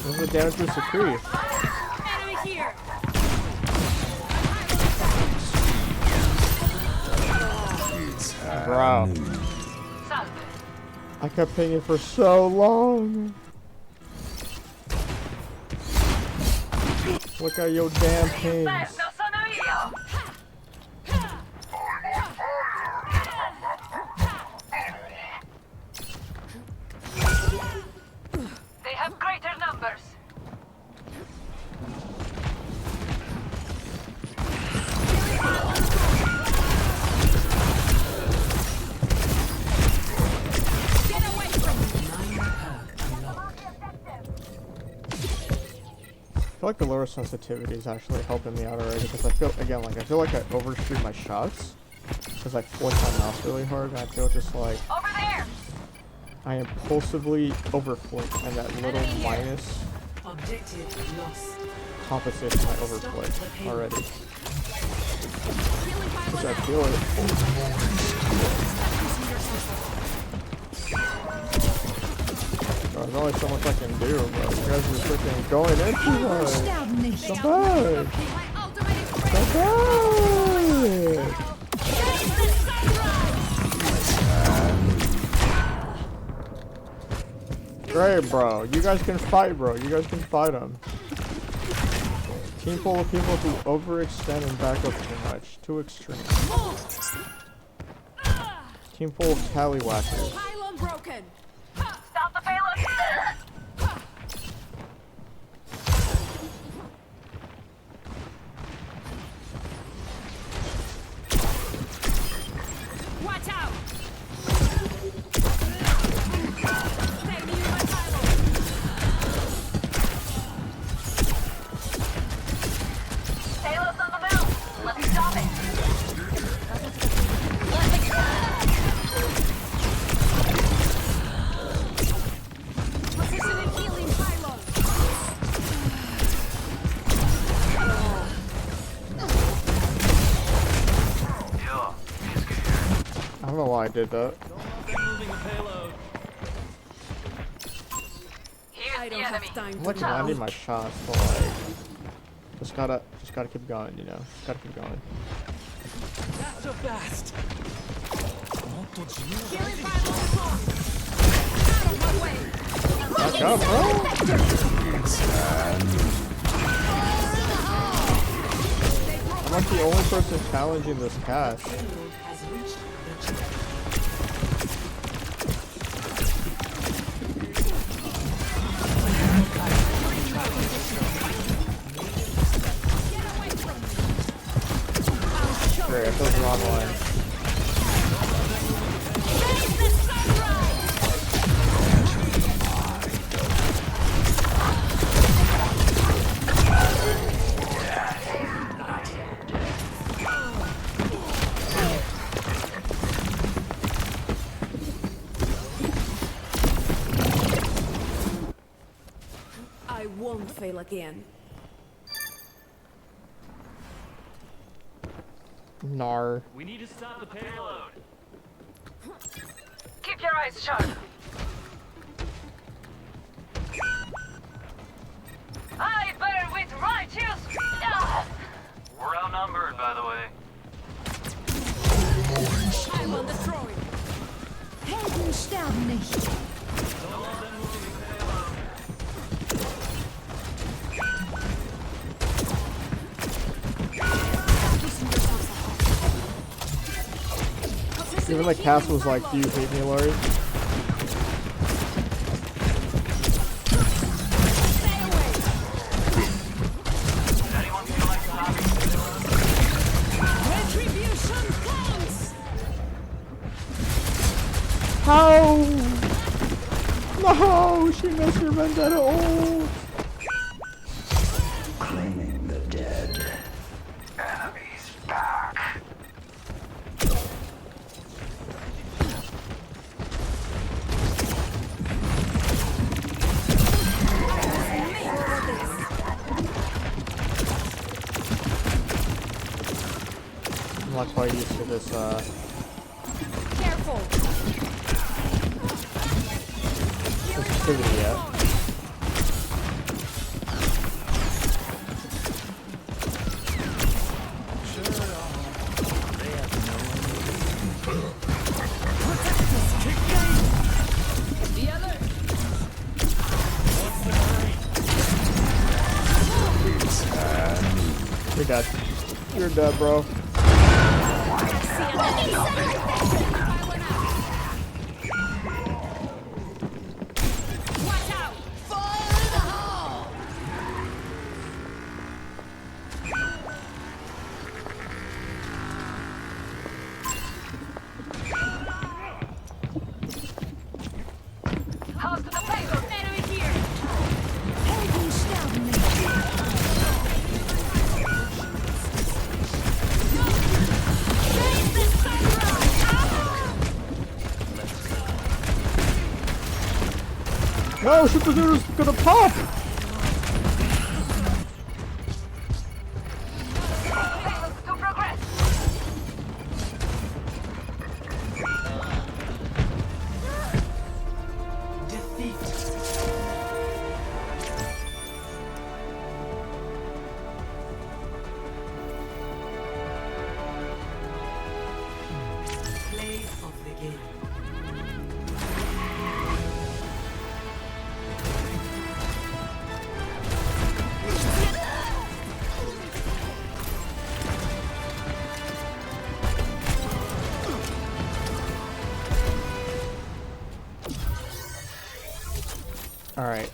Where's the damage boost to Kree? Enemy here. Bro. I kept pinging for so long. Look at your damn pings. They have greater numbers. I feel like the lower sensitivity is actually helping me out already because I feel like I overshoot my shots because I flick my mouse really hard and I feel just like I impulsively overflick and that little minus Objective lost. compensates my overflick already. Because I feel it. Bro, there's only so much I can do, bro. You guys are freaking going into us. Come back. Come back. Great, bro. You guys can fight, bro. You guys can fight them. Team full of people who overextend and back up too much. Too extreme. Team full of tallywhackers. Pylon broken. Stop the payload. Watch out. Payload's on the move. Let's stop it. Positioning healing pylon. I don't know why I did that. I don't have time I'm like landing my shots, but like, just gotta keep going, you know. Just gotta keep going. That's so fast. Back up, bro. I'm like the only person challenging this cast. Great, I feel the wrong line. I won't fail again. Nar. We need to stop the payload. Keep your eyes sharp. I burn with righteous. We're outnumbered, by the way. I will destroy. Helden sterben nicht. Even the cast was like, do you hate me, Lori? Retribution comes. How? No, she missed her vendetta ult. Claiming the dead. Enemies back. I'm not quite used to this, Careful. sensitivity yet. You're dead. You're dead, bro. No, Super Zoo's gonna pop! Alright.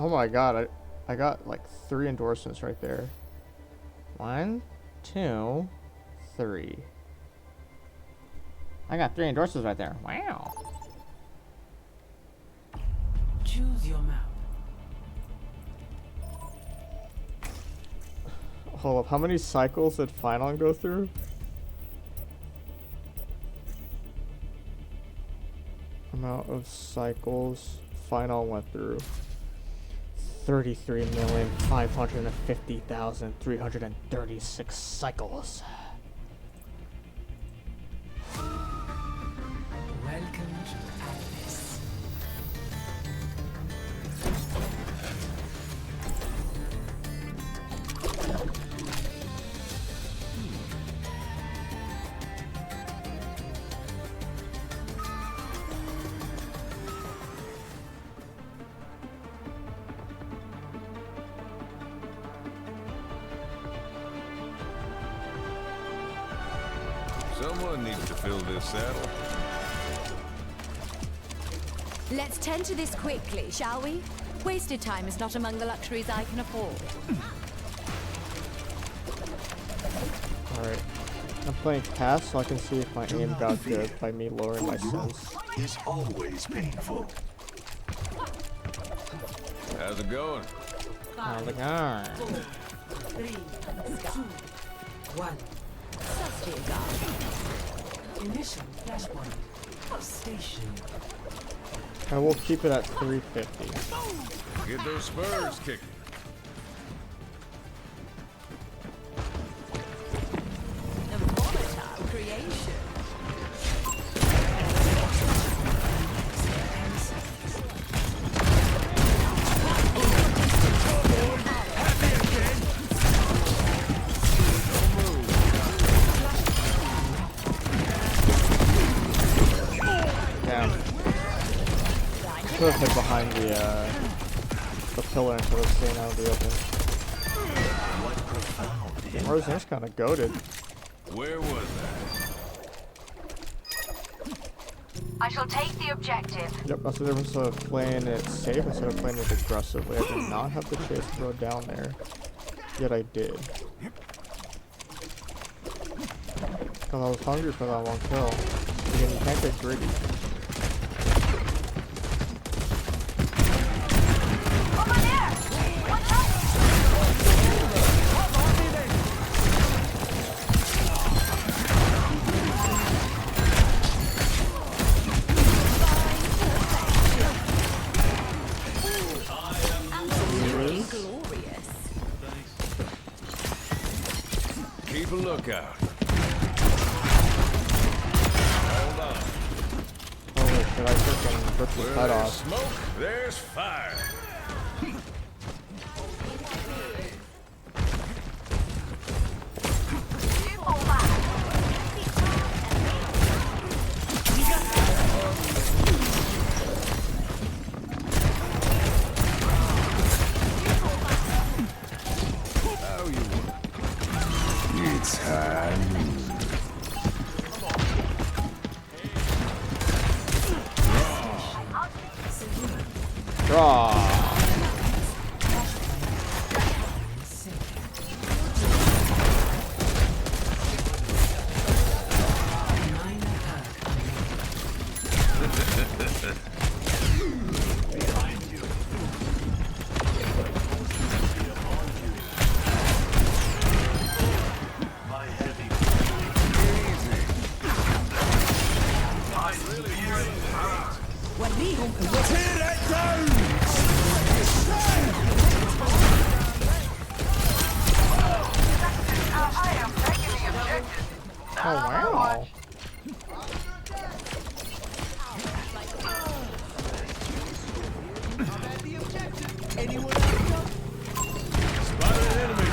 Oh my god, I got like 3 endorsements right there. 1, 2, 3. I got 3 endorsements right there. Wow. Choose your map. Hold up, how many cycles did Final go through? Amount of cycles Final went through. 33,550,336 cycles. Welcome to Atlas. Someone needs to fill this saddle. Let's tend to this quickly, shall we? Wasted time is not among the luxuries I can afford. Alright. I'm playing cast so I can see if my aim got good by me lowering my sense. Is always painful. How's it going? How's it going? 3, 2, 1. Initial flashpoint. Station. I will keep it at 350. Get those spurs kicking. A volatile creation. Should have hid behind the pillar instead of staying out of the open. Roseanne's kind of goated. Where was I shall take the objective. Yep, that's the difference of playing it safe instead of playing it aggressively. I did not have the chase to go down there, yet I did. Because I was hungry for that one kill. Again, you can't get greedy. Over there! Watch out! Glorious. Keep a lookout. Hold on. Holy shit, I freaking ripped his head off. Smoke, there's fire. How you want? It's time. Draw. Oh wow. Spotted an enemy.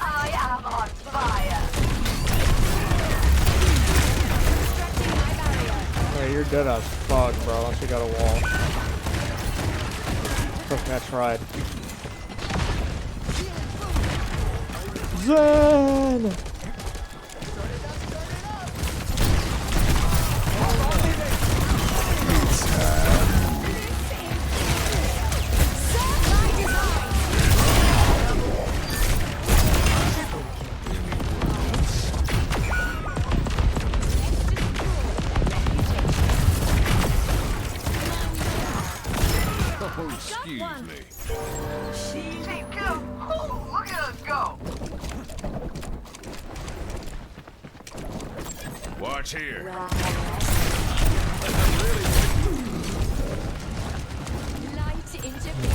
I am on fire. Hey, you're dead as fuck, bro, unless you got a wall. Trust me, I tried. Zen! Oh, excuse me. Team kill. Oh, look at us go. Watch here.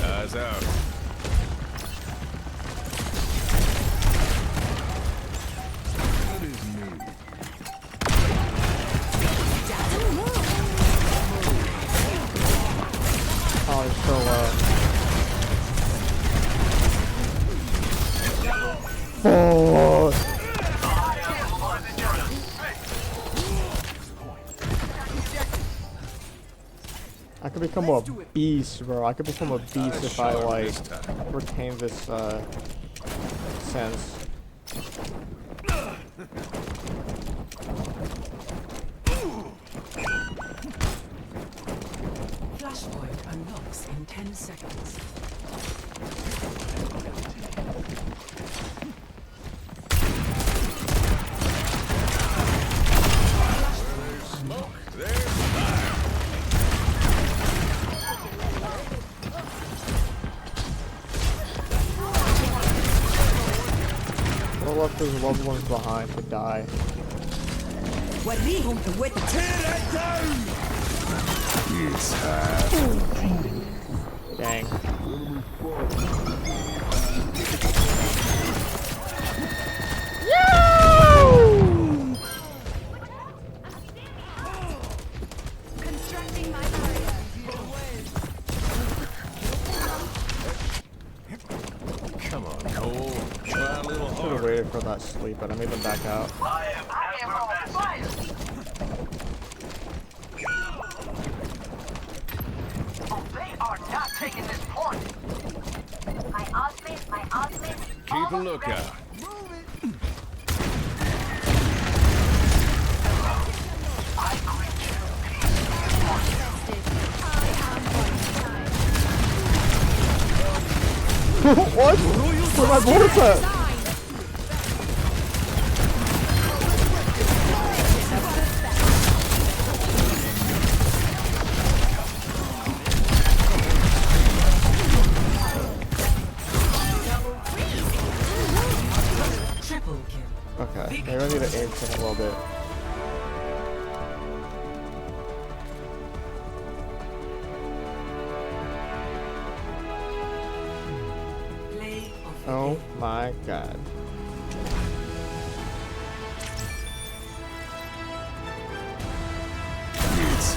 Eyes out. What is new? Oh, he's so low. Oh. I could become a beast, bro. I could become a beast if I, like, retain this, sense. Flashpoint unlocks in 10 seconds. Smoke, there's fire. What left his loved ones behind to die? Tear that down! It's Dang. Constructing my barrier. Come on, Cole. Try a little Should have harder. waited for that sleep, but I made them back out. I am on fire. Oh, they are not taking this point. My ultimate. Keep a lookout. What? Where my bullets at? Okay, maybe I need to aim thing a little bit. Oh my god. It's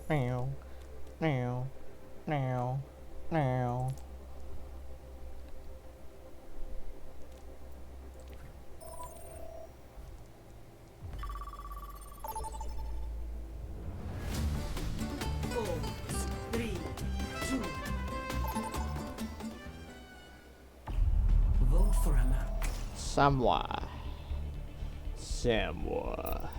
Now, now, now, now. Vote for a map. Samoa. Samoa.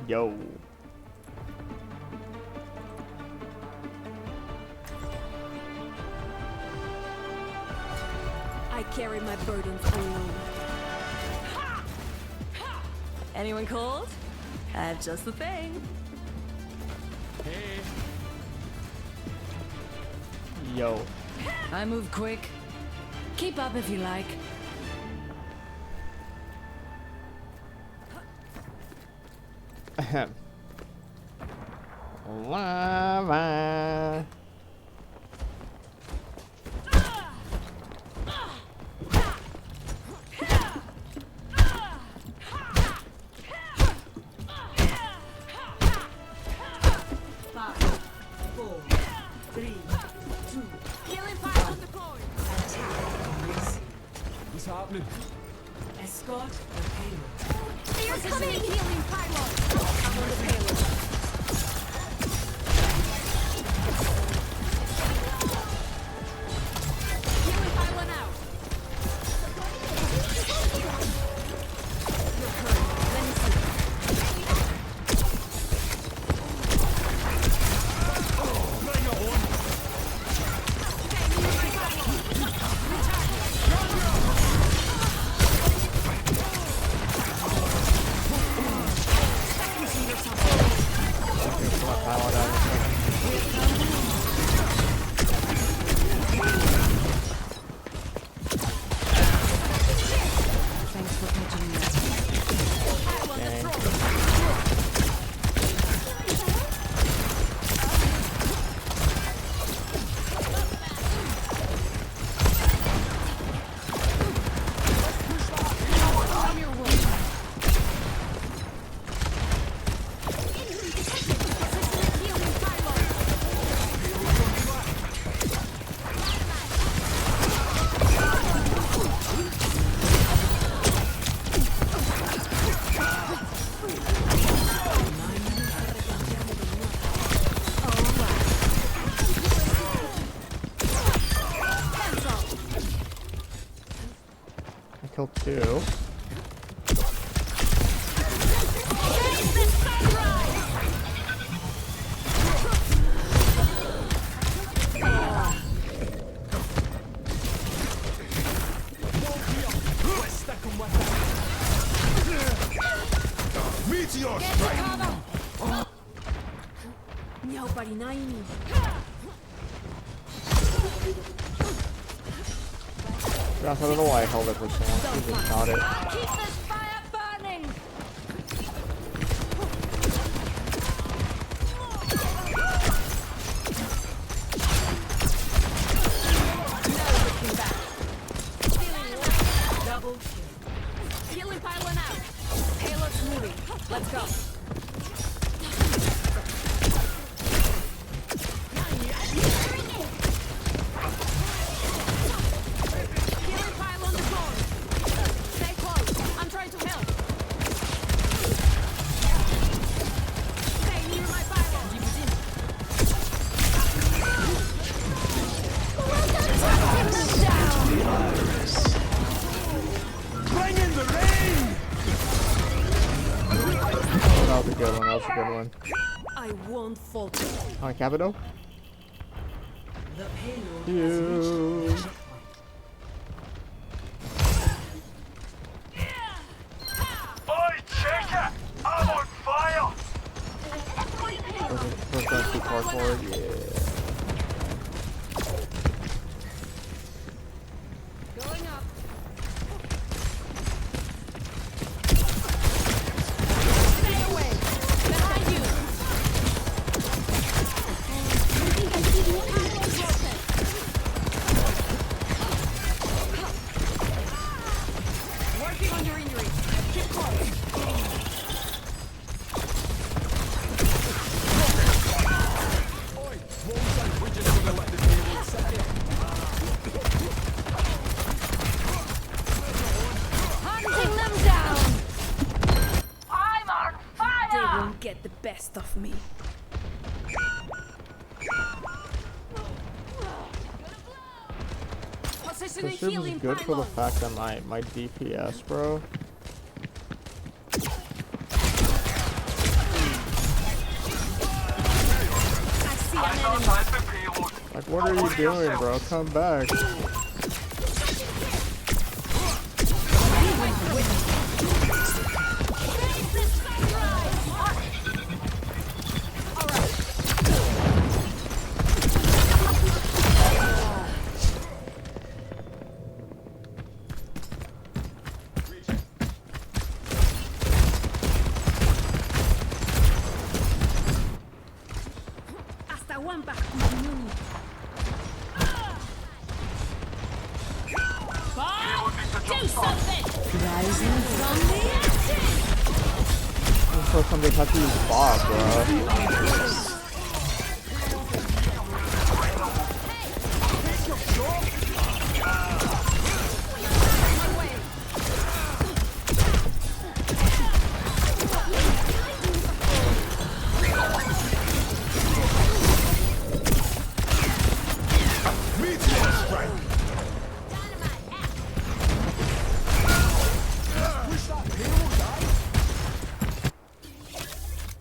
Yo. I carry my burdens alone. Anyone cold? I have just the thing. Hey. Yo. I move quick. Keep up if you like. Ahem. Lava. What's happening? Escort the payload. They are coming! Healing pylon! I'm on the payload. Healing pylon out! Your current. Let me see. Bring it on! Thanks for catching me. I killed two. Meteor strike! Nobody, not me. Gosh, I don't know why I held it for so long. I just got it. Keep this fire burning! No looking back. Double kill. Healing pylon out. Payload's moving. Let's go. I won't falter. On Capito? The payload You. Oi, checker! I'm on fire! Push that too far forward, yeah. Going up. Stay away! Behind you! Working on your injury. Keep close. Hunting them down! I'm on fire! They won't get the best of me. This shit was good for the fact that my DPS, bro. Like, what are you doing, bro? Come back. Hasta Wamba. Do something! Rising from the ashes! I'm so somebody had to use Bob, bro.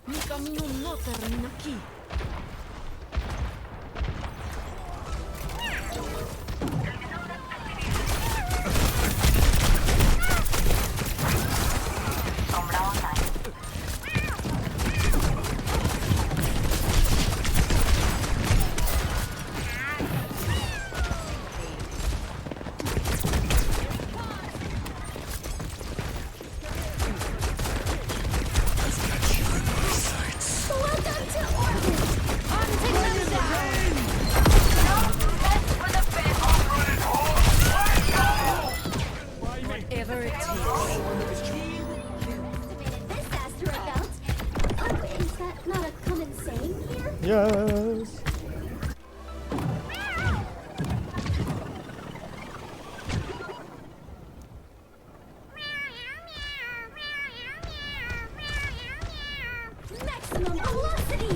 Mi camino no termina aquí. Yes. Maximum velocity!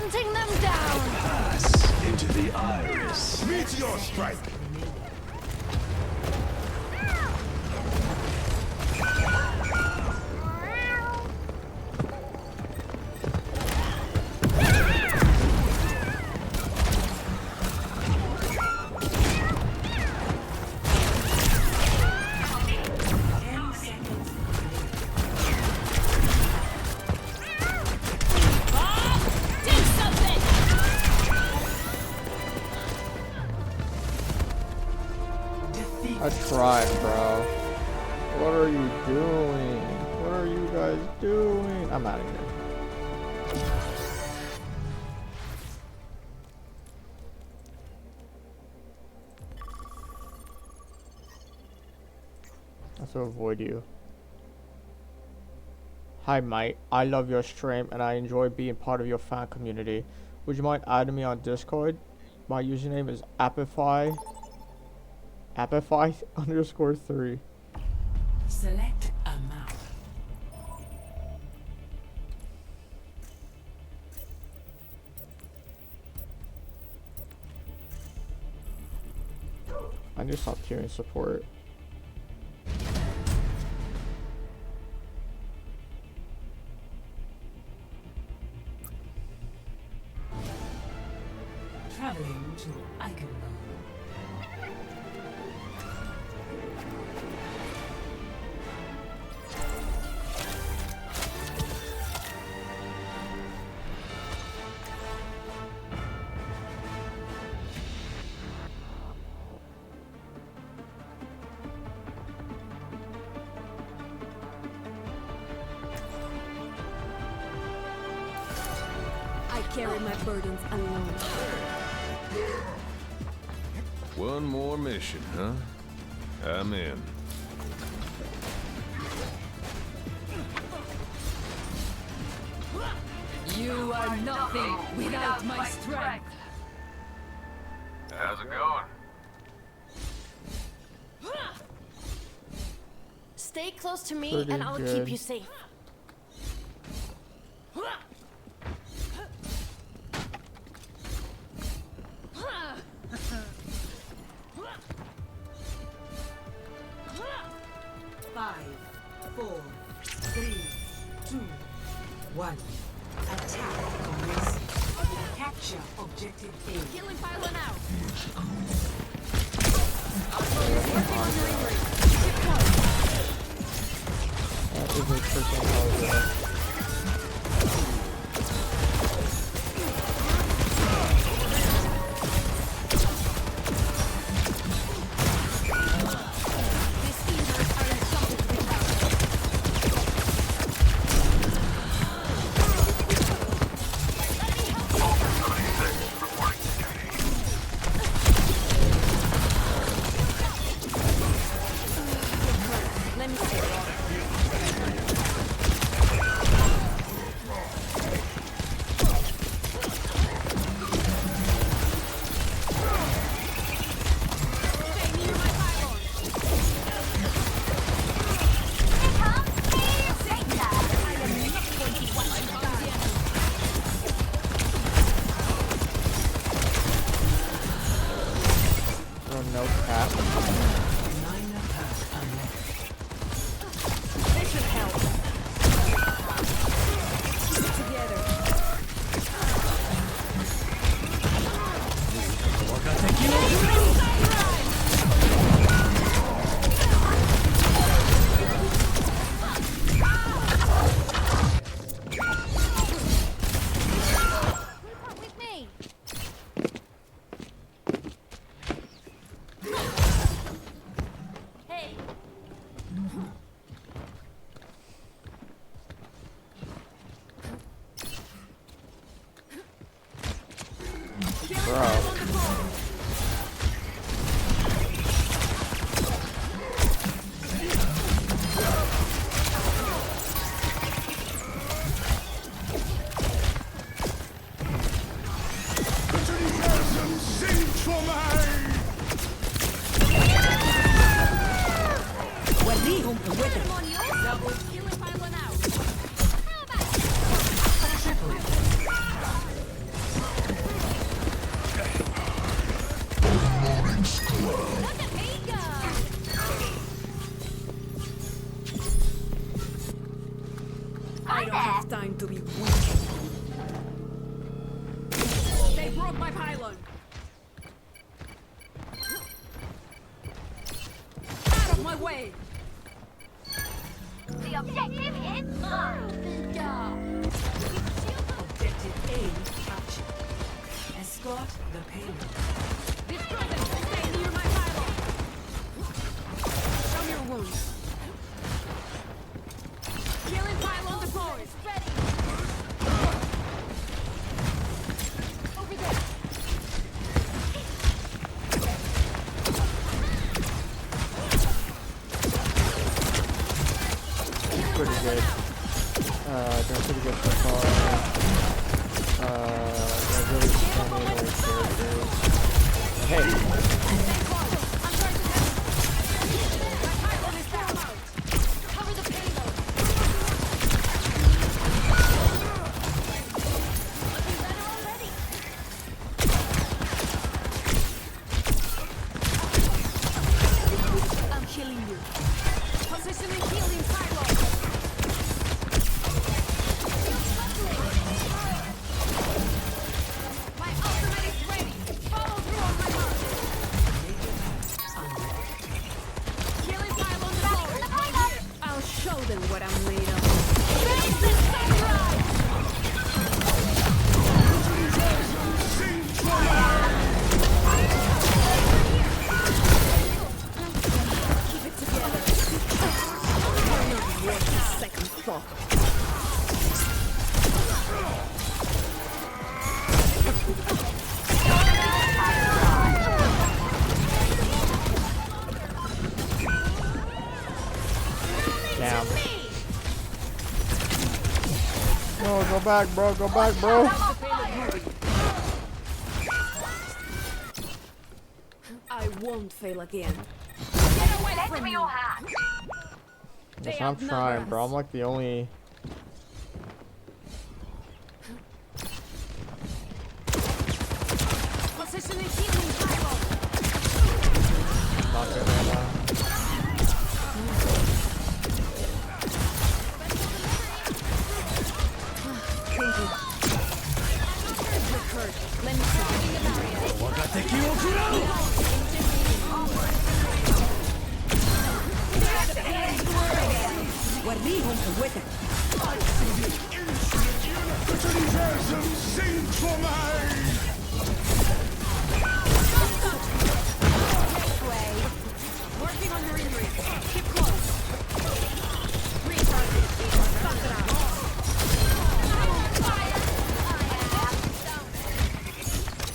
Hunting them down! Pass into the iris. Meteor strike! I tried, bro. What are you doing? What are you guys doing? I'm out of here. I have to avoid you. Hi, mate. I love your stream and I enjoy being part of your fan community. Would you mind adding me on Discord? My username is Apify. Apify_3. Select a map. I need to stop queuing support. Traveling to Icon. Carry my burdens alone. One more mission, huh? I'm in. You are nothing without my strength. How's it going? Stay close to me Pretty and I'll good. keep you safe. Healing pylon out. That is a freaking holiday. to be weak. They broke my pylon. Out of my way. The objective is Objective A captured. Escort the payload. Destroy them. Stay near my pylon. Show me your wounds. Killing pylon deployed. Ready. Over there. Pretty good. Doing pretty good so far. They're really funny little characters. Hey! Cover the payload. Looking better already. I'm killing you. Positioning healing pylon. My ultimate is ready. Follow through on my mark. Killing pylon deployed. I'll show them what I'm made of. Face the sunrise! Keep it together. You're not worth a second thought. Damn. No, go back, bro. Go back, bro. I won't fail again. Get away from me, your hand. Yes, I'm trying, bro. I'm like the only. Positioning healing pylon. Not good right now. Let me see. Guardiamo con vuelta. Working on your injury. Keep close. Recharging. Suck it out.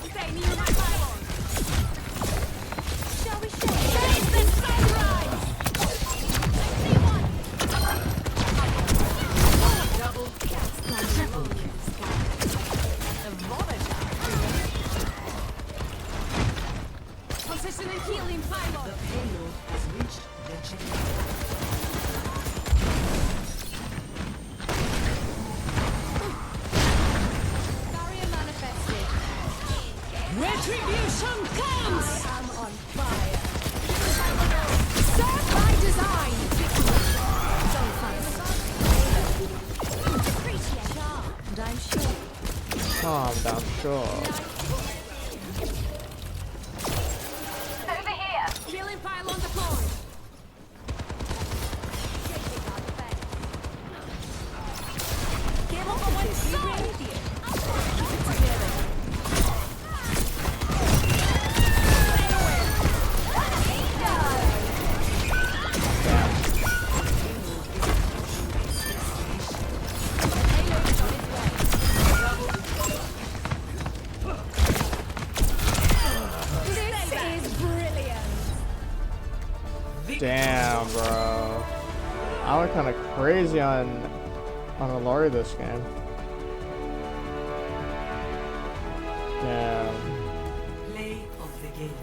Stay near my pylon. Shall we show? Face the sunrise! Double cast. Triple positioning healing pylon. The payload has reached the checkpoint. Barrier manifested. Retribution comes! I'm on fire. Serve by design! And I'm sure. Calm down, sure. Over here. Healing pylon deployed. Cable for one side. Keep it together. Damn, bro. I went kind of crazy on Alari this game. Damn. Play of the game.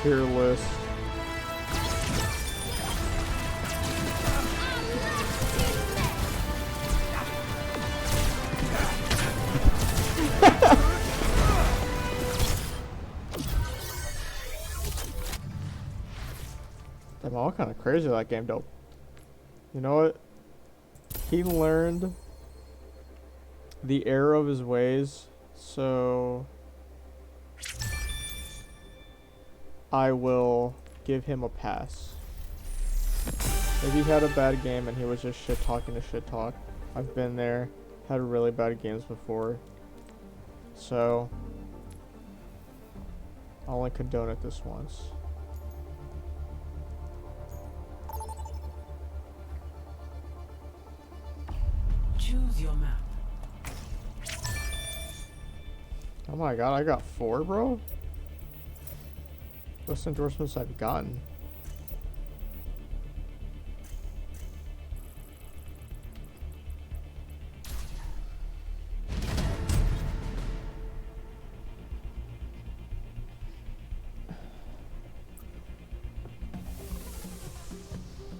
Tier list. Damn, I went kind of crazy that game, though. You know what? He learned the error of his ways, so I will give him a pass. Maybe he had a bad game and he was just shit talking to shit talk. I've been there, had really bad games before, so I'll only condone it this once. Choose your map. Oh my god, I got 4, bro? Best endorsements I've gotten.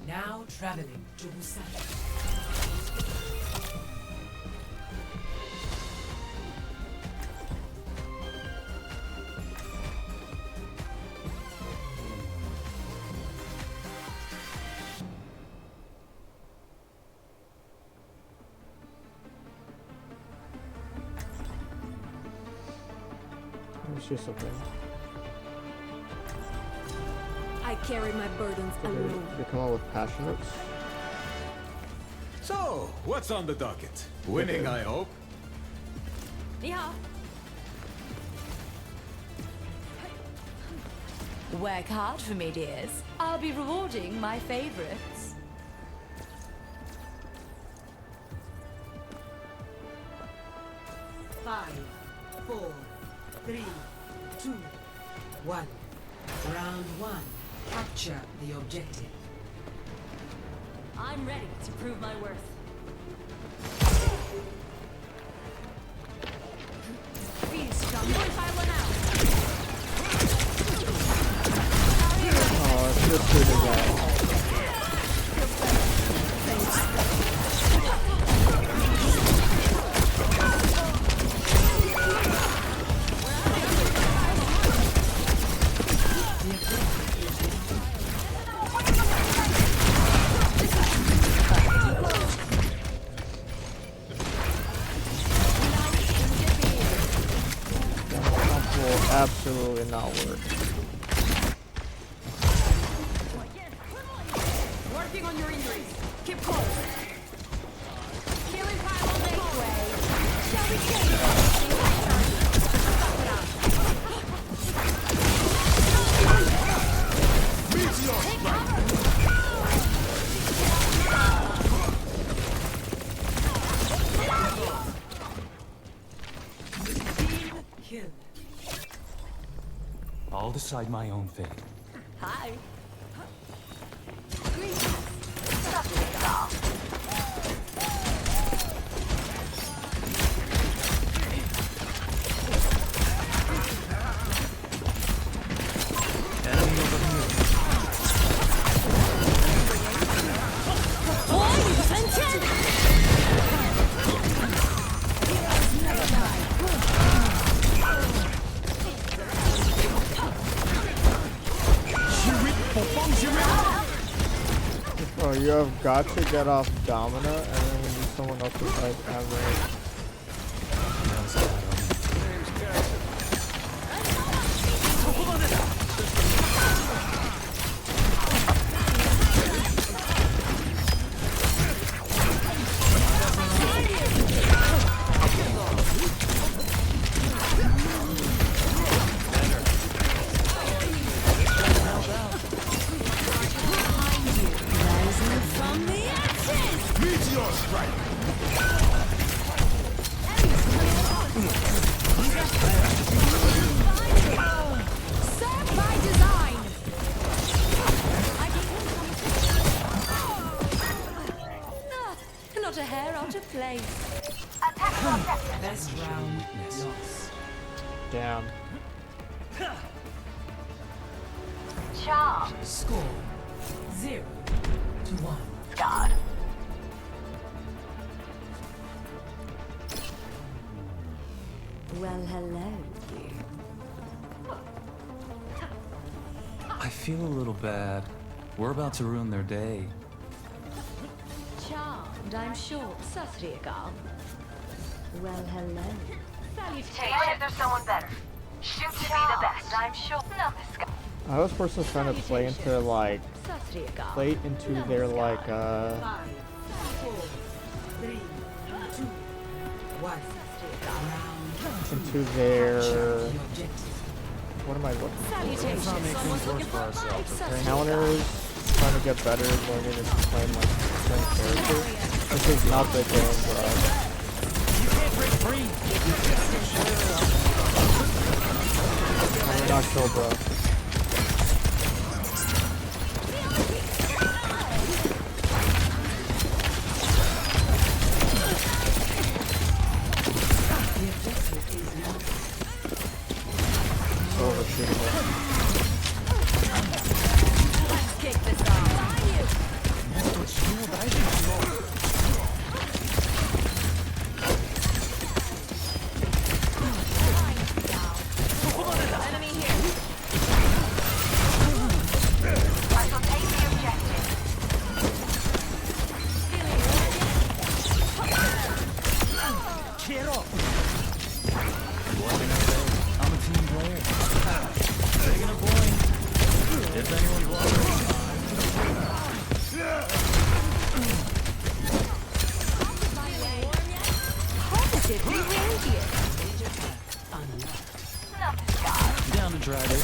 Now traveling to Busan. It's just something. I carry my burdens alone. They come out with passionates. So, what's on the docket? Winning, I hope. Yeah. Work hard for me, dears. I'll be rewarding my favorites. Five, 4, 3, 2, 1. Round 1. Capture the objective. I'm ready to prove my worth. Feast on one by one out. Oh, it's just pretty bad. Absolutely not work. Working on your injuries. Keep close. Healing pile on the way. Shall we Kill. I'll decide my own fate. Hi. Enemy over here. Oh, you have got to get off Domina, and then we need someone else to fight Average. Not a hair out of place. Best round lost. Damn. Charm. Score 0-1. God. Well, hello, you. I feel a little bad. We're about to ruin their day. Charm. I'm sure. Sastriakal. Well, hello. Take what if there's someone better? Shoot to be the best. I'm sure. I was supposed to trying to play into like their like 5, 4, 3, 2, 1. into their what am I looking for? Let's not make things worse for ourselves, okay? Counters, trying to get better, learning to play like different characters. This is not the game, bro. You can't break free. I'm not kill, bro. Overshooting it. Let's kick this off. Enemy here. I shall take the objective. Get up. What can I say? I'm a team player. Taking a point. If anyone's wondering. Positive reindeer. Down to try this.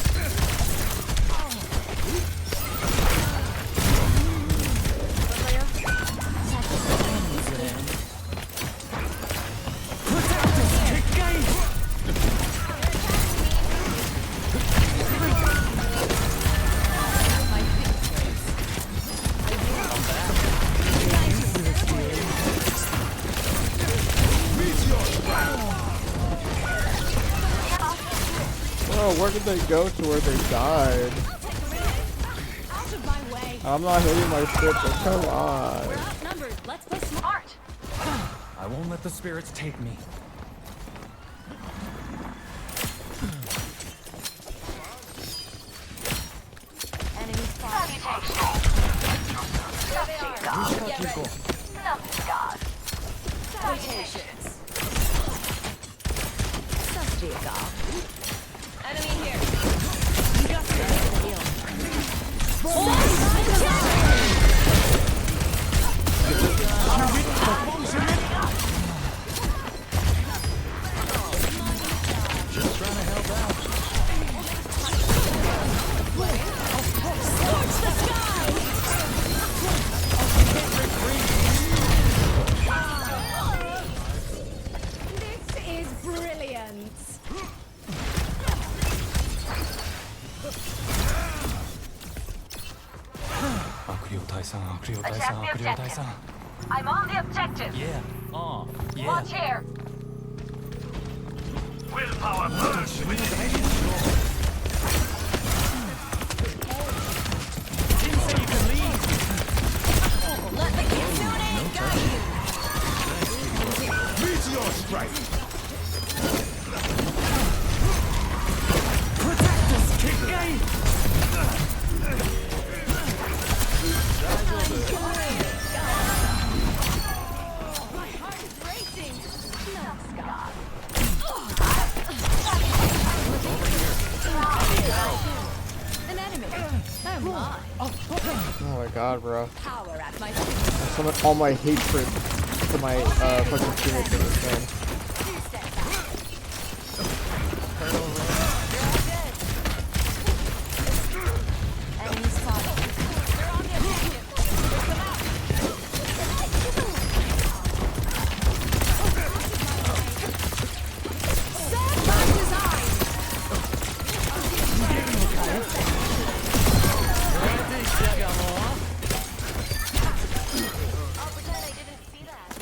Oh, where did they go to where they died? I'm not hitting my shit, but come on. We're outnumbered. Let's play smart. I won't let the spirits take me. Enemy spotted. Salutations. Sastriakal. Enemy here. Just Just trying to help out. Scorch the sky! This is brilliant. Attack the objective. I'm on the objective. Yeah. Yeah. Watch here. Willpower burst. Didn't say you could leave. Let the kitsune guide you! Meteor strike. Protect us, kick game. My heart is racing! No, Scott. An enemy. Oh my. Oh my god, bro. Power at my I summon all my hatred to my fucking teammates in this game. Enemy spotted. They're on the objective. Come out. Serve my design.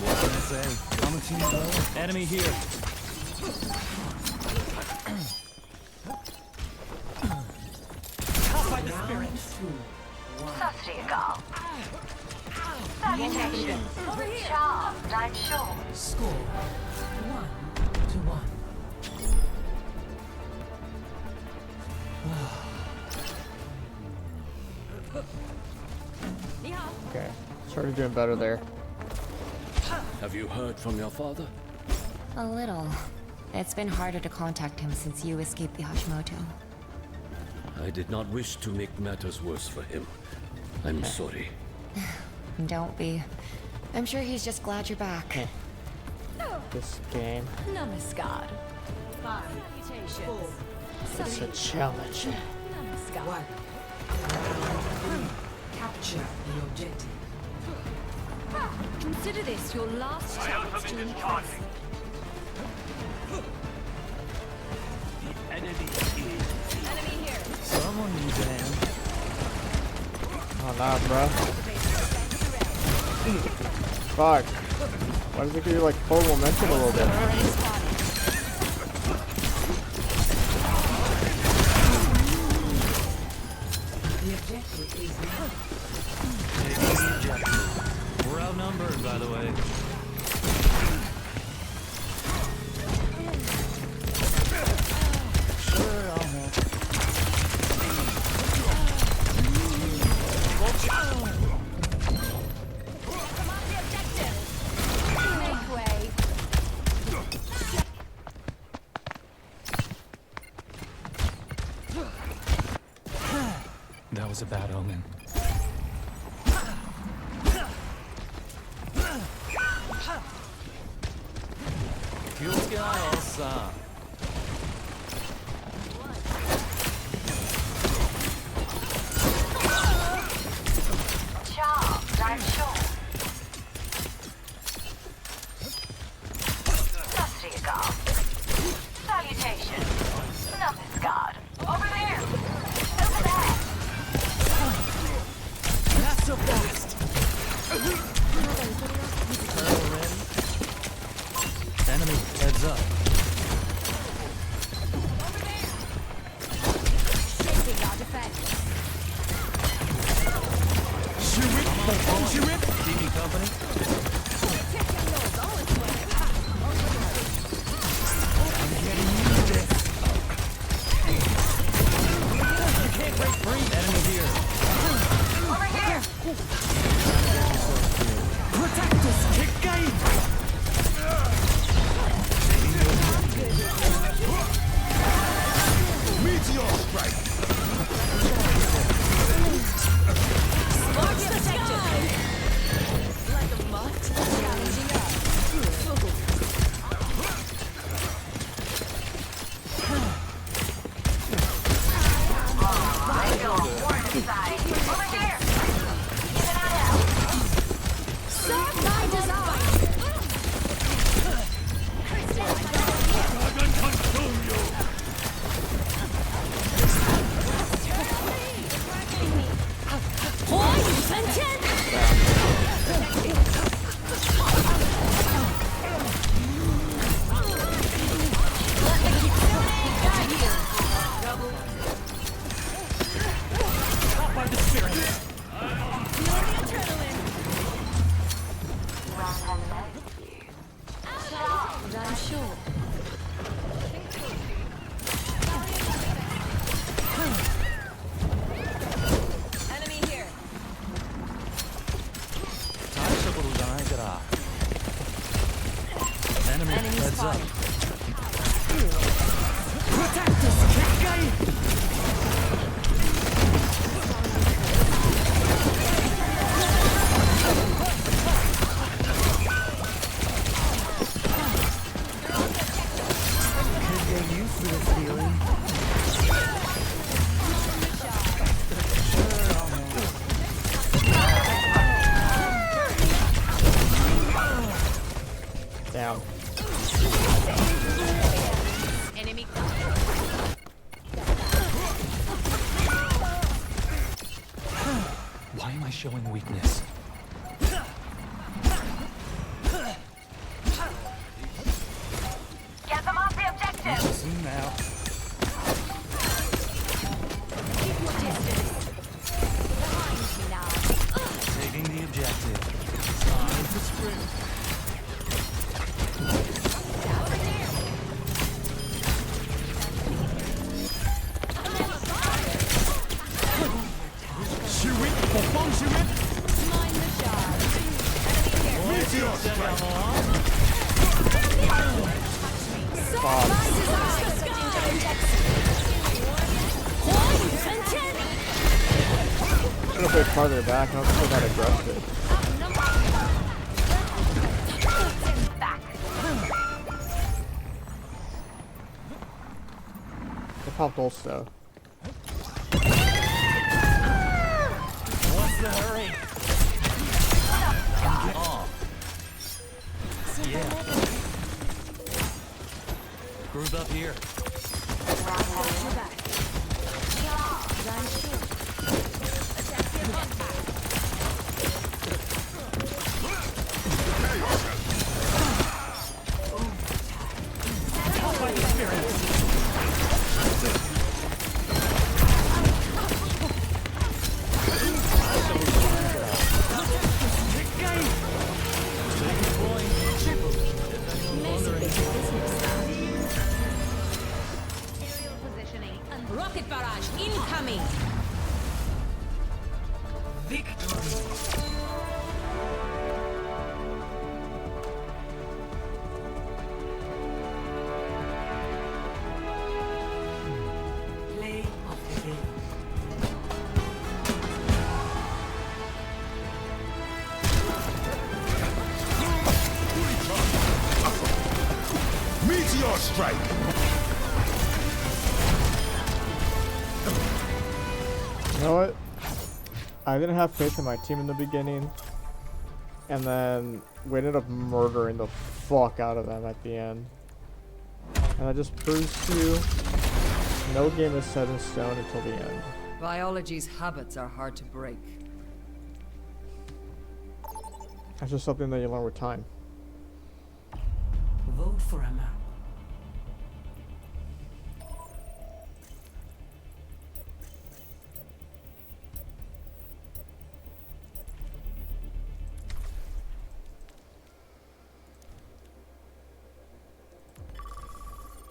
What can I say? I'm a team player. Enemy here. Caught by the spirits. Sastriakal. Salutations. Charmed, I'm sure. Score 1-1. Okay, started doing better there. Have you heard from your father? A little. It's been harder to contact him since you escaped the Hashimoto. I did not wish to make matters worse for him. I'm sorry. Don't be. I'm sure he's just glad you're back. This game. Namaskar. It's a challenge. Namaskar. Capture the objective. Consider this your last chance to impress. Enemy here. Someone needs a hand. Oh nah, bro. Fuck. Why does it give you like full momentum a little bit? The objective is We're outnumbered, by the way. Sure, I'll help. Make way. That was a bad omen. Salutation. Namaskar. Over there. Over there. That's so fast. Enemy heads up. Shaking our defense. Shoot it! Keep me company. I'm getting used to this. You can't break free. Enemy here. Over here. Protect us, kick game. Meteor strike. Sparks the sky. Like a mutt challenging us. Over here. Keep an eye out. Serve my design. I'm sure. Enemy here. Enemy heads up. spotted. Protect us, kick game. Down. Enemy. Why am I showing weakness? Get them off the objective. Zoom out. Keep your distance. Behind me now. Taking the objective. Time to sprint. Shoot it! Shoot it! farther back. I don't think they're that aggressive. They popped also. What's the hurry? Get off. Yeah. Group up here. Rocket barrage incoming! Play of the game. Meteor strike! You know what? I didn't have faith in my team in the beginning, and then we ended up murdering the fuck out of them at the end. And that just proves to you, no game is set in stone until the end. Biology's habits are hard to break. That's just something that you learn with time. Vote for a map.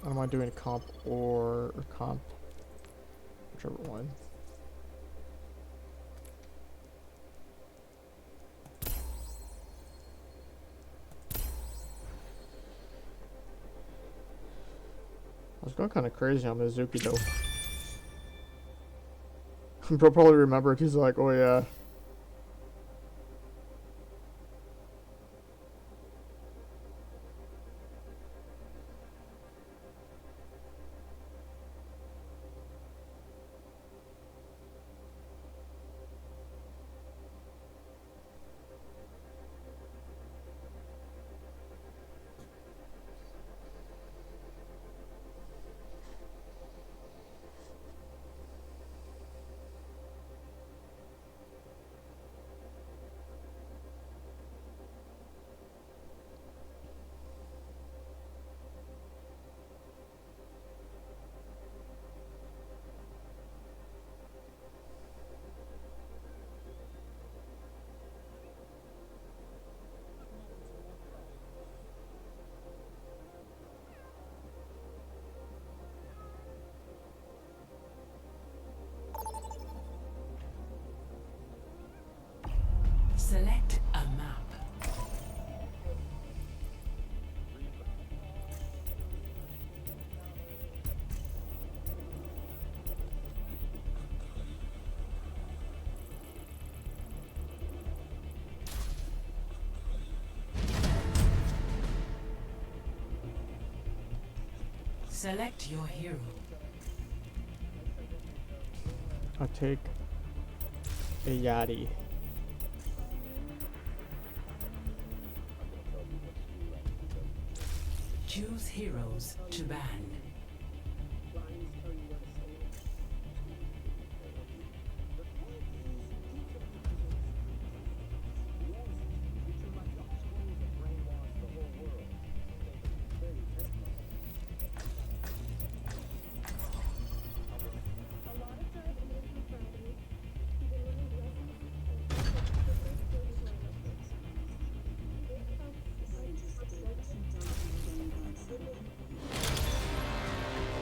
What am I doing, comp or comp? Whichever one. I was going kind of crazy on Mizuki though. Bro probably remembered. He's like, oh yeah. Select a map. Select your hero. I'll take a Yachty. Choose heroes to ban.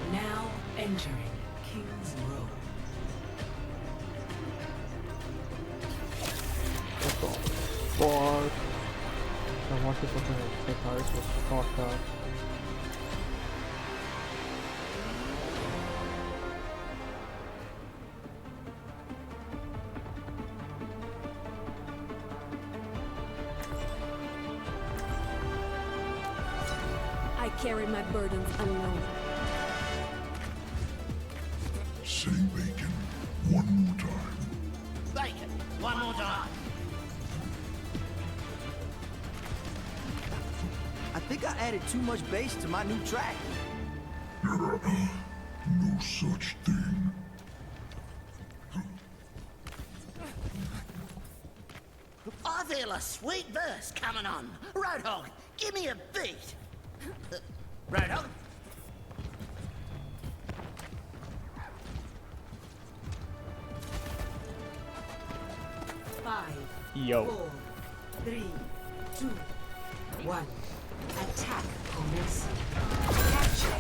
Now entering King's Row. What the fuck? I want people to take ours was fucked up. I carry my burdens alone. Say bacon one more time. Bacon, one more time. I think I added too much bass to my new track. No such thing. I feel a sweet verse coming on. Roadhog, give me a beat. Roadhog? Yo. 4, 3, 2, 1. Attack commencing. Capture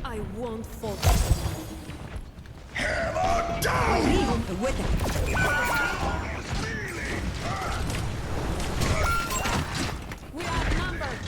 I won't fall. Hammer down! With it. We are outnumbered.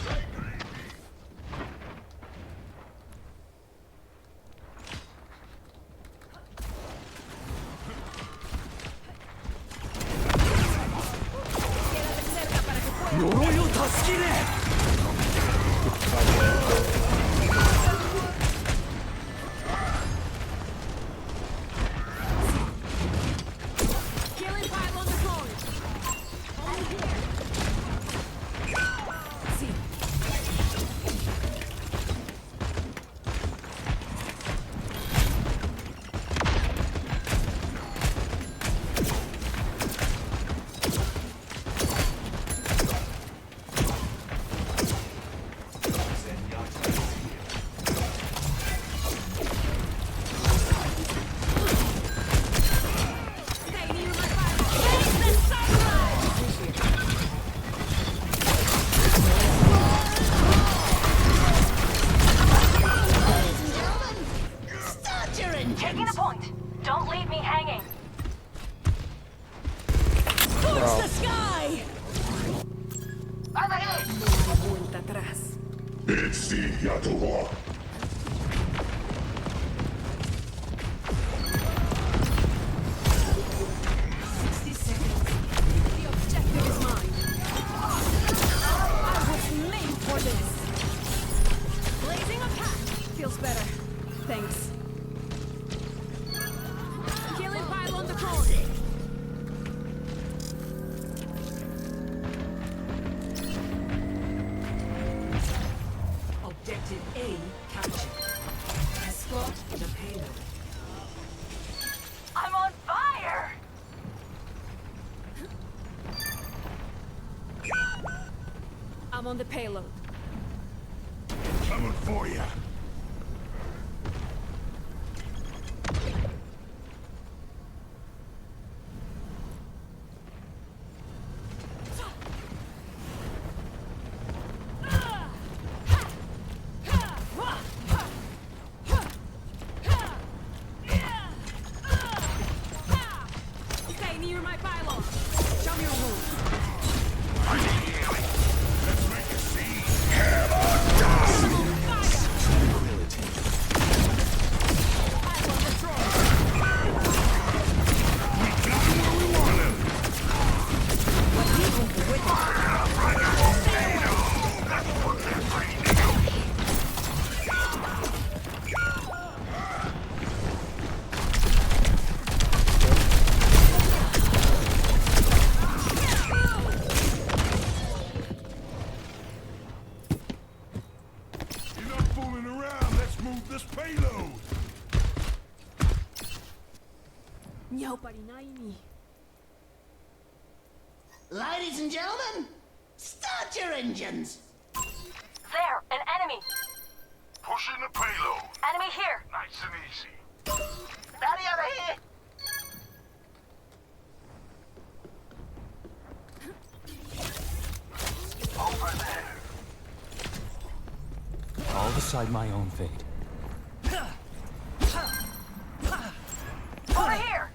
Killing pile on the floor. Over here. See. Start your engines. Taking a point. Don't leave me hanging. Towards the sky! Over here. Vuelta atrás. Iniciator. 60 seconds. The objective is mine. I was made for this. Blazing a path feels better. Thanks. Killing pile on the corner. Objective A captured. Escort the payload. I'm on fire! I'm on the payload. Coming for you. Stay near my pylon. Show me your wound. Let's make a scene. Hammer down! Ladies and gentlemen, start your engines. There, an enemy. Pushing the payload. Enemy here. Nice and easy. Daddy over here. Over there. I'll decide my own fate. Over here.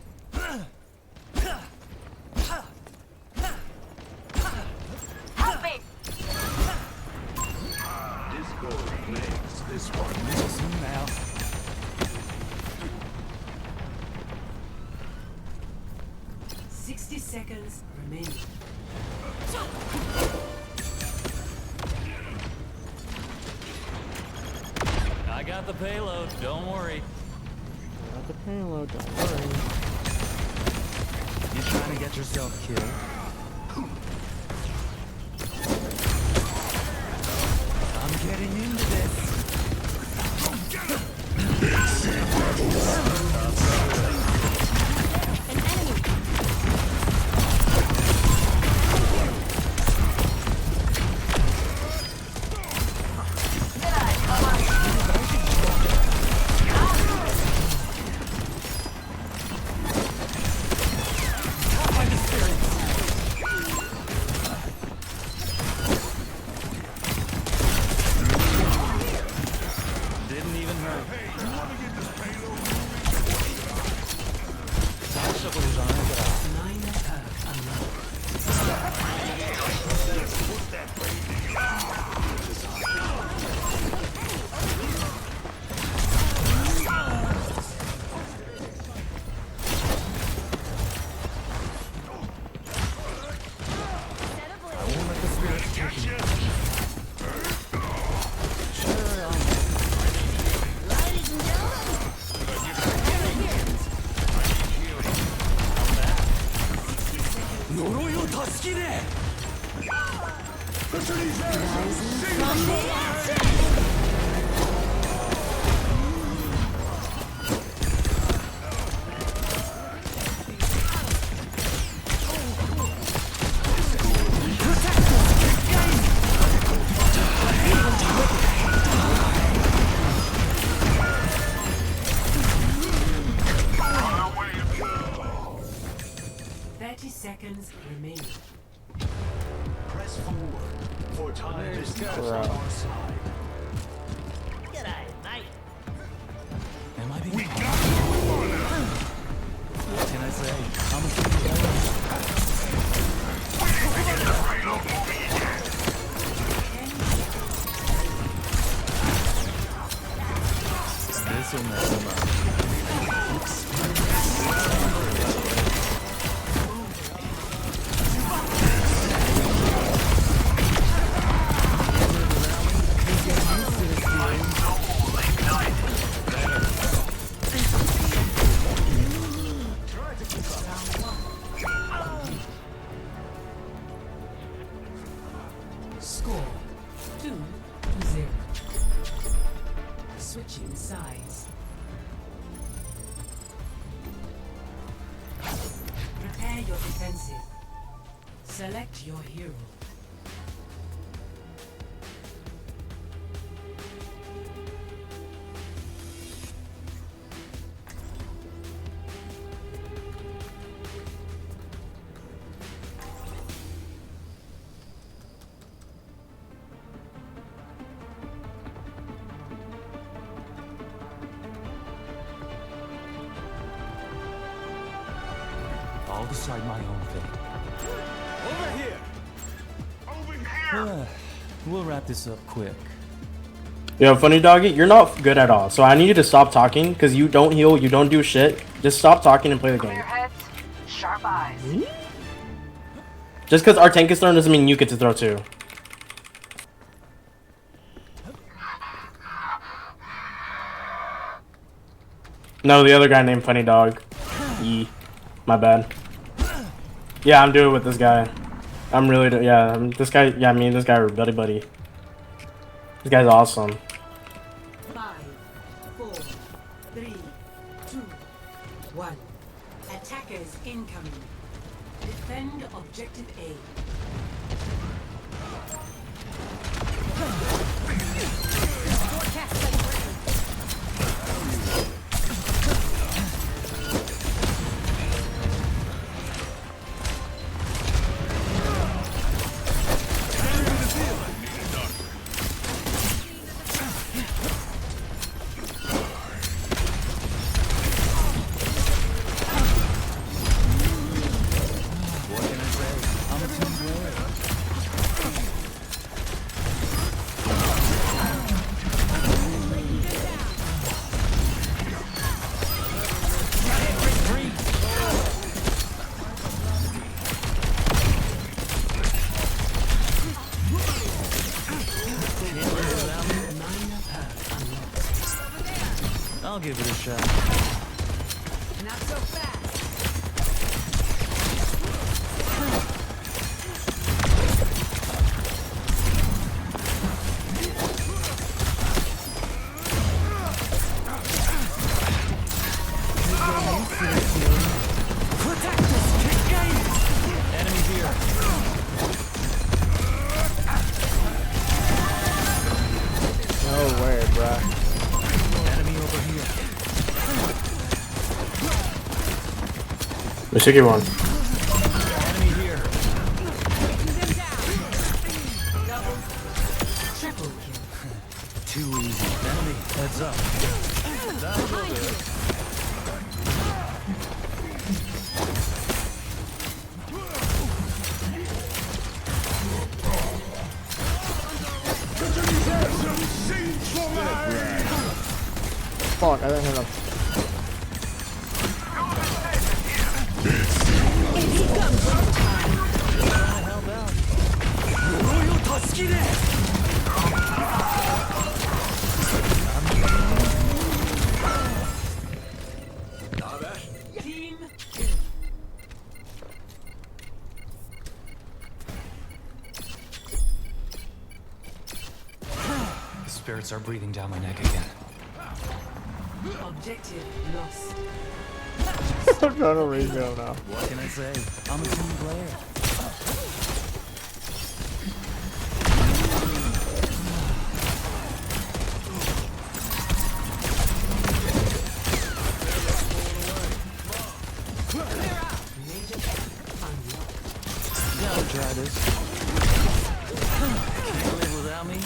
Help me. Discord makes this one. Listen now. Seconds remaining. I got the payload, don't worry. Got the payload, don't worry. You trying to get yourself killed? I'm getting into this. An enemy. Seconds remaining. Press forward, for time is on our side. G'day, mate. Am I being What can I say? I'm a This'll mess him up. Score 2-0. Switching sides. Prepare your defensive. Select your hero. I'll decide my own fate. Over here! Over here! We'll wrap this up quick. Yo, funny doggy, you're not good at all. So I need you to stop talking because you don't heal, you don't do shit. Just stop talking and play the game. Heads, sharp eyes. Just because our tank is throwing doesn't mean you get to throw too. No, the other guy named Funny Dog. My bad. Yeah, I'm doing it with this guy. I'm really this guy, yeah, me and this guy are buddy. This guy's awesome. 5, 4, 3, 2, 1. Attackers Forces incoming. Defend objective A. I'll give it a shot. Not so fast. Enemy here. No way, bruh. Enemy over here. Missiki one. Enemy here. Triple kill. Too easy. Enemy, heads up. That'll go there. Fuck, I didn't hit him. Team The spirits are breathing down my neck again. objective lost. I'm trying to raise him now. What can I say? I'm a team player. Yeah, I'll try this. Can't live without me.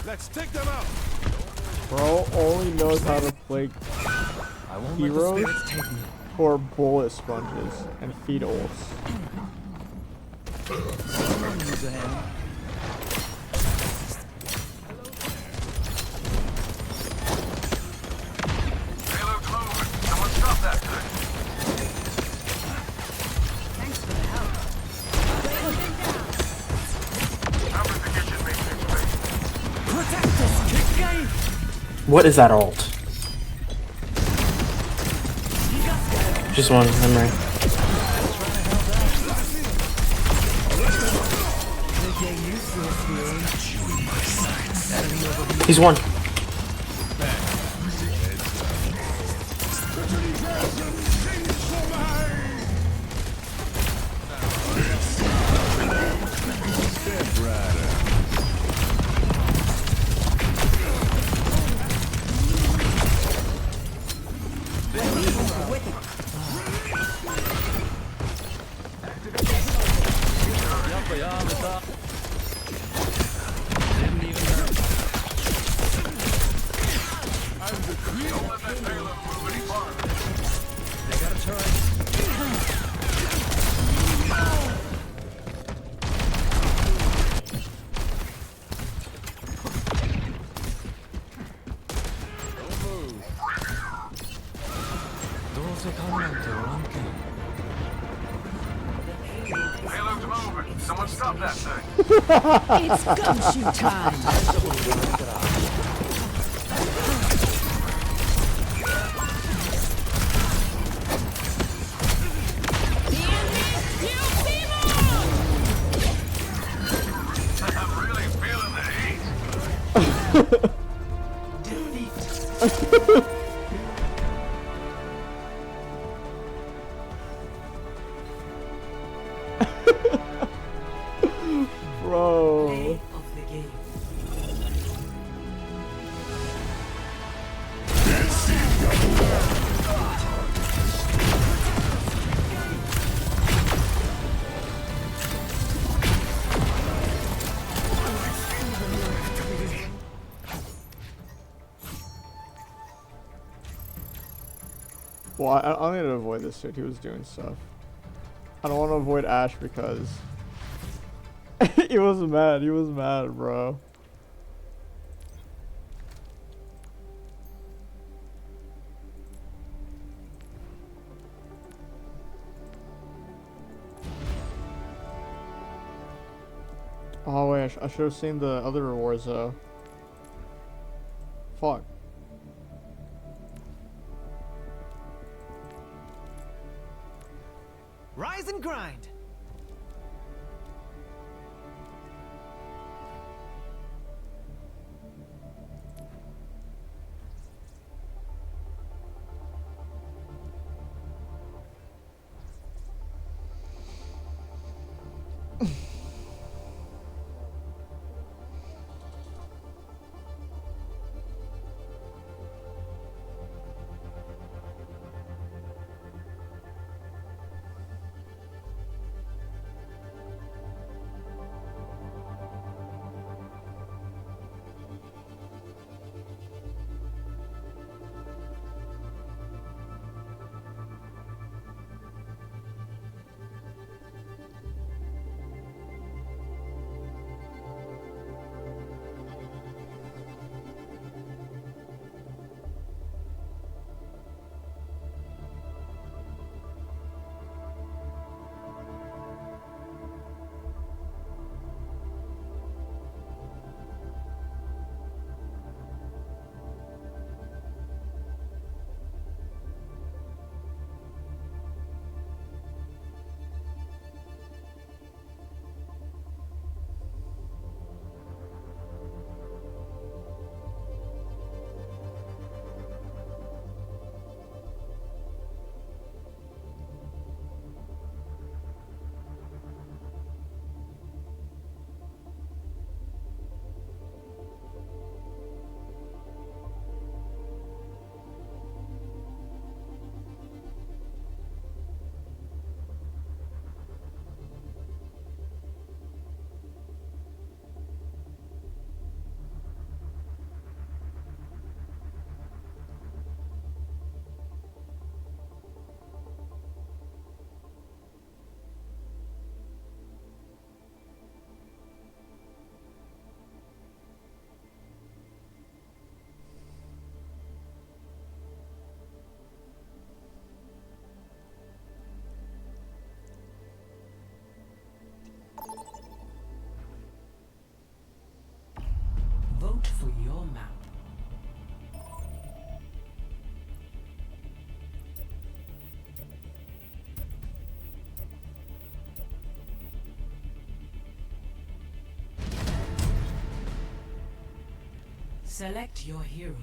Let's take them out. Bro only knows how to play I won't let the heroes spirits take me. for bullet sponges and feed ults. Someone needs a hand. Payload's moving. Someone stop that thing. Thanks for the help. Cover the kitchen maintenance space. Protect us, kick game. What is that ult? Just one, memory. He's one. Didn't even hurt. Don't let that payload move any farther. They got a turret. Payload's moving. Someone stop that thing. It's gumshoe time. Bro. Well, I need to avoid this dude. He was doing stuff. I don't want to avoid Ash because he was mad. He was mad, bro. Oh wait, I should have seen the other rewards though. Fuck. Rise and grind. Vote for your map. Select your hero.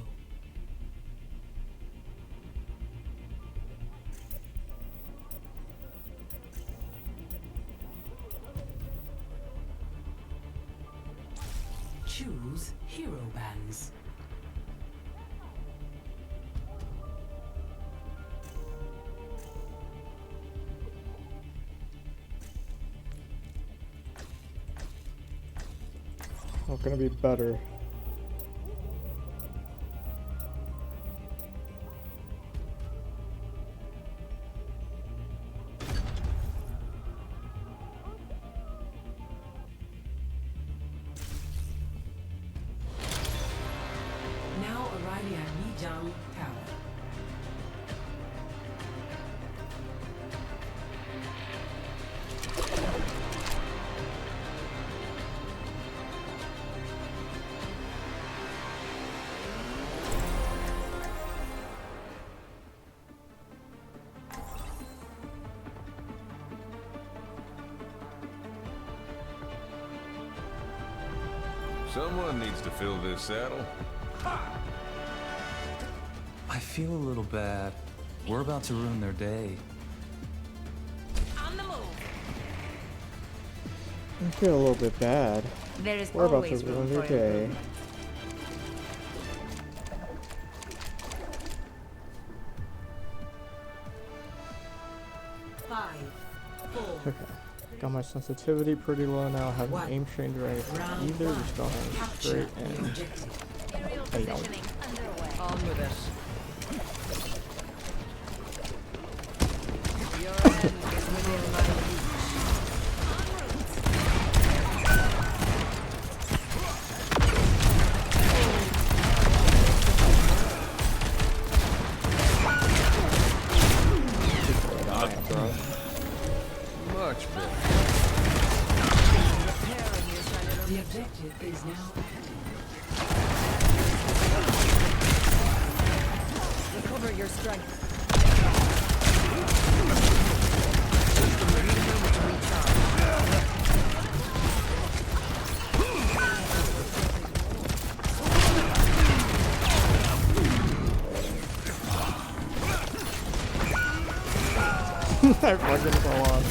Choose hero bands. Not gonna be better. Now arriving at Mijang Tower. Someone needs to fill this saddle. I feel a little bad. We're about to ruin their day. On the move. I feel a little bit bad. There is We're about to always ruin room their for day. improvement. Okay. Got my sensitivity pretty low now. Have an aim change or anything either. Just going straight in. Hey, yo. On with it. Your end is within my reach. Much better. The objective is now recover your strength. I fucking fell off.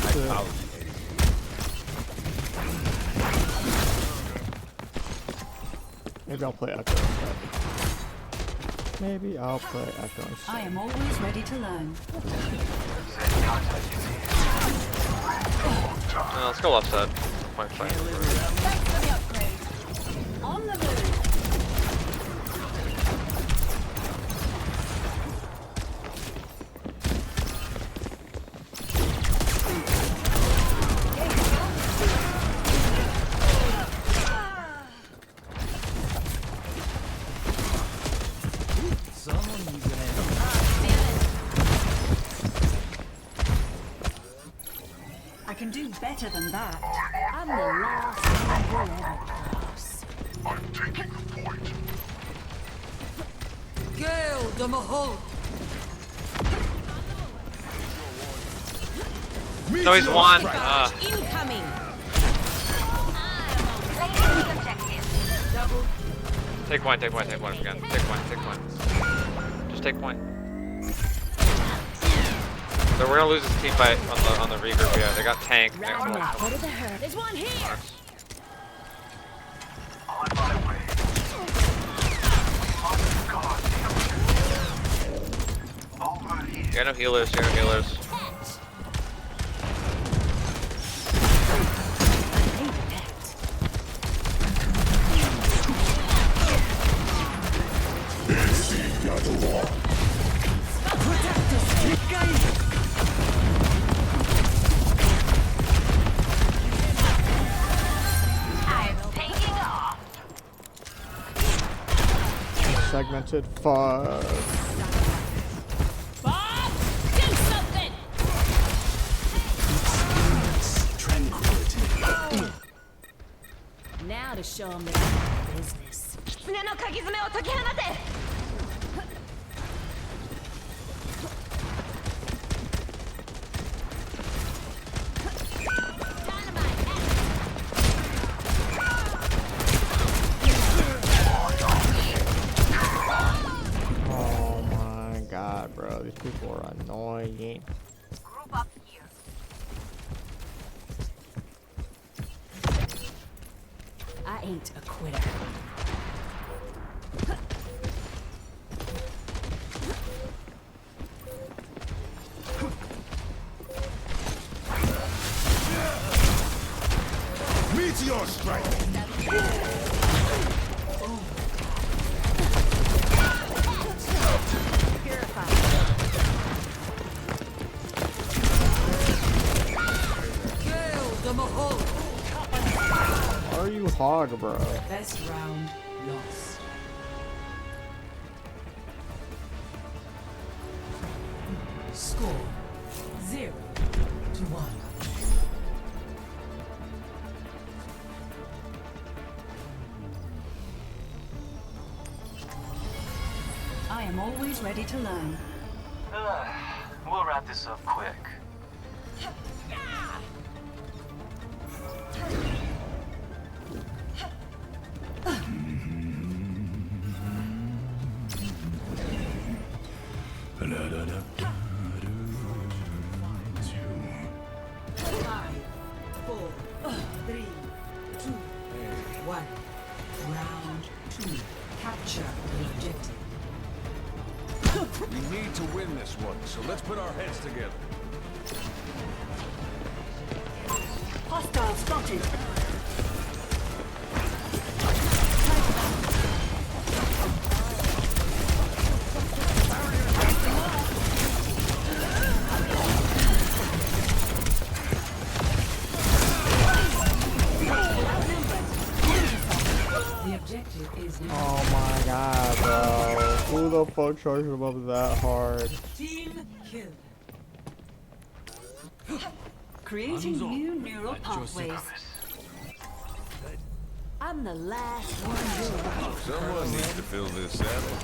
Maybe I'll play Echo instead. Maybe I'll play Echo instead. I am always ready to learn. Let's go left side. Might fight. Thanks for the upgrade. On the move. I can do better than that. I'm the last one you'll ever cross. I'm taking the point. Gale de Mahol. No, he's one. Incoming. Take point again. Take point. Just take point. So we're gonna lose this team fight on the regroup. Yeah, they got tank. There's one here. On my way. Over here. Yeah, no healers. Segmented. Fuck. Bob, do something. Now to show them that I'm business. Oh my god, bro. These people are annoying. Group up here. I ain't a quitter. Meteor strike. Are you hog, bro? Best round lost. Score 0-1. I am always ready to learn. We'll wrap this up quick. 5, 4, 3, 2, 1. Round 2. Capture the objective. We need to win this one, so let's put our heads together. Hostile spotted. The objective is now. Oh my god, bro. Who the fuck charged him up that hard? Team kill. Creating new neural pathways. I'm the last one here. Someone needs to fill this saddle.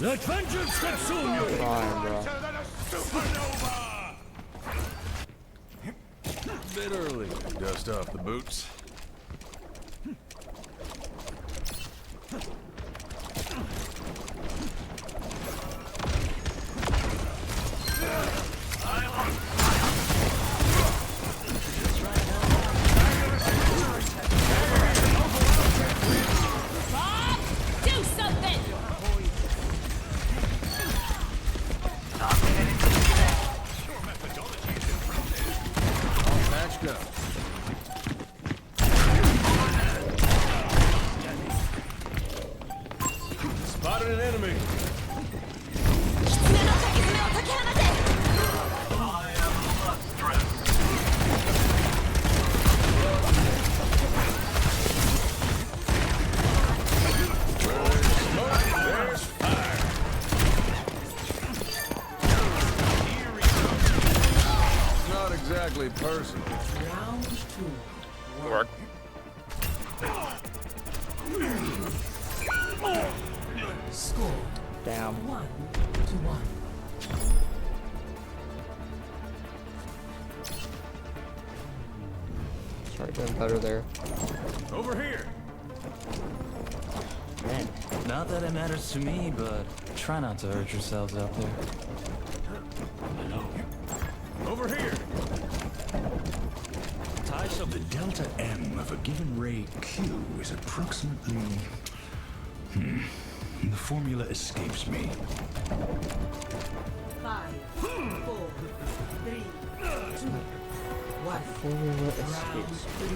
Let vengeance consume you! Fine, bro. Bit early to dust off the boots. Do something! Matched up. Spotted an enemy. There's fire. Not exactly personal. Round 2. Work. Score. Damn. 1-1. Start doing better there. Over here. Man. Not that it matters to me, but try not to hurt yourselves out there. Over here. The delta M of a given ray Q is approximately... The formula escapes me. 5, 4, 3, 2, 1. Formula Round escapes. 3.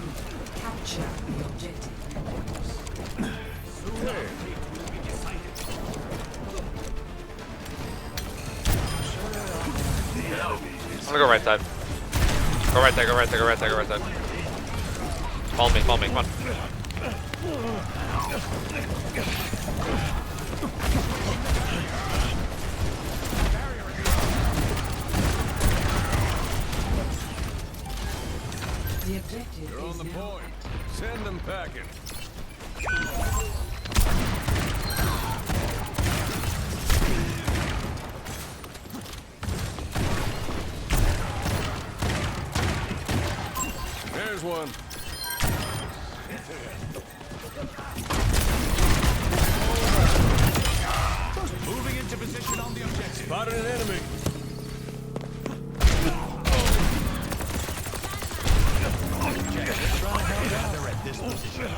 Capture the objective. I'm gonna go right side. Go right side, go right side, go right side, go right side. Follow me, come on. The objective You're is on the now. point. Send them packing. one. Moving into position on the objective. Spotted an enemy. They're at this position.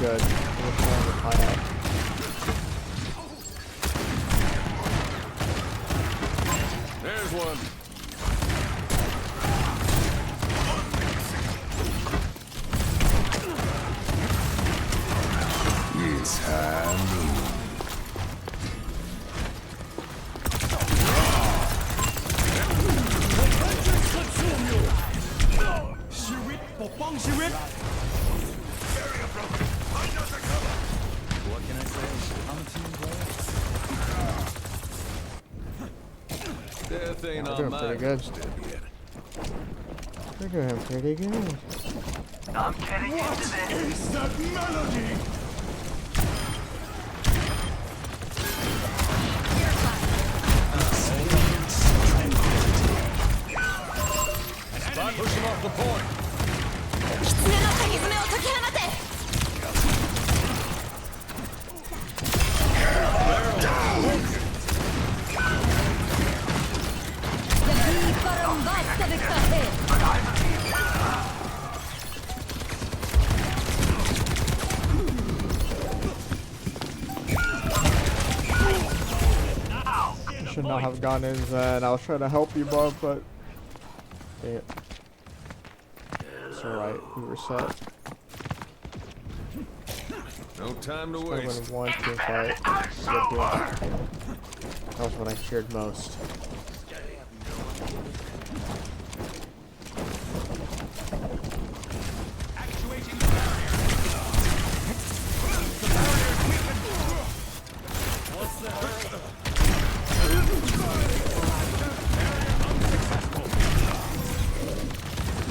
Good. There's one. It's handled. What can I say? I'm a team player. Death ain't They're on doing my pretty good. doorstep yet. They're doing pretty good. I'm getting into this. Is that melody? Spot, push him off the point. I should not have gone in then. I was trying to help you, bub, but yeah. It's alright, we were set. No time to Just waste. win one team fight. That was what I feared most. Actuating the barrier. The barrier is weakened. What's the hurry?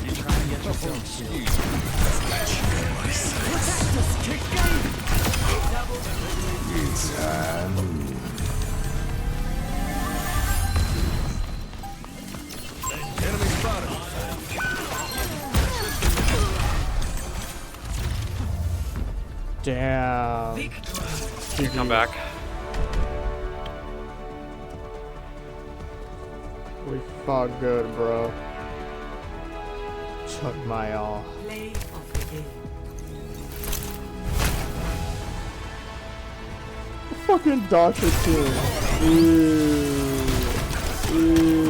You try and get yourself killed. Protect us, kick game! It's handled. Enemy spotted. Damn. You come back. We fought good, bro. Took my all. Play of the game. Fucking Doctor team. Ew. Ew.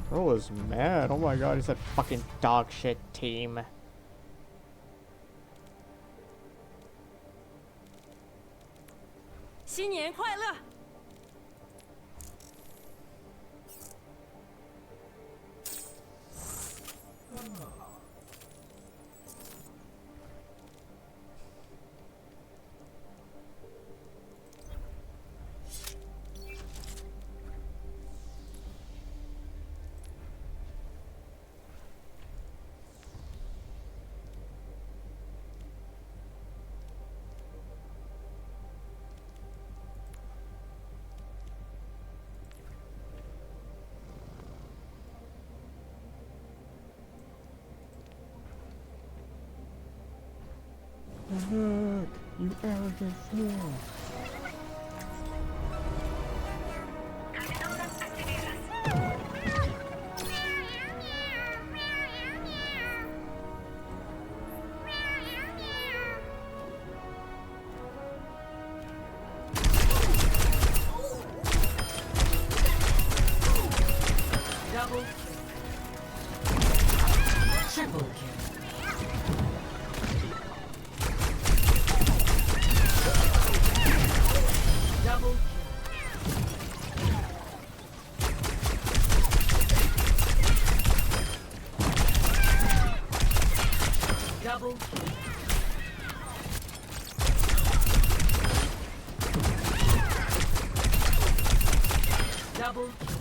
Bro was mad. Oh my god, he said fucking dog shit team. Look, you arrogant fool. Double kill. Triple kill. Double kill.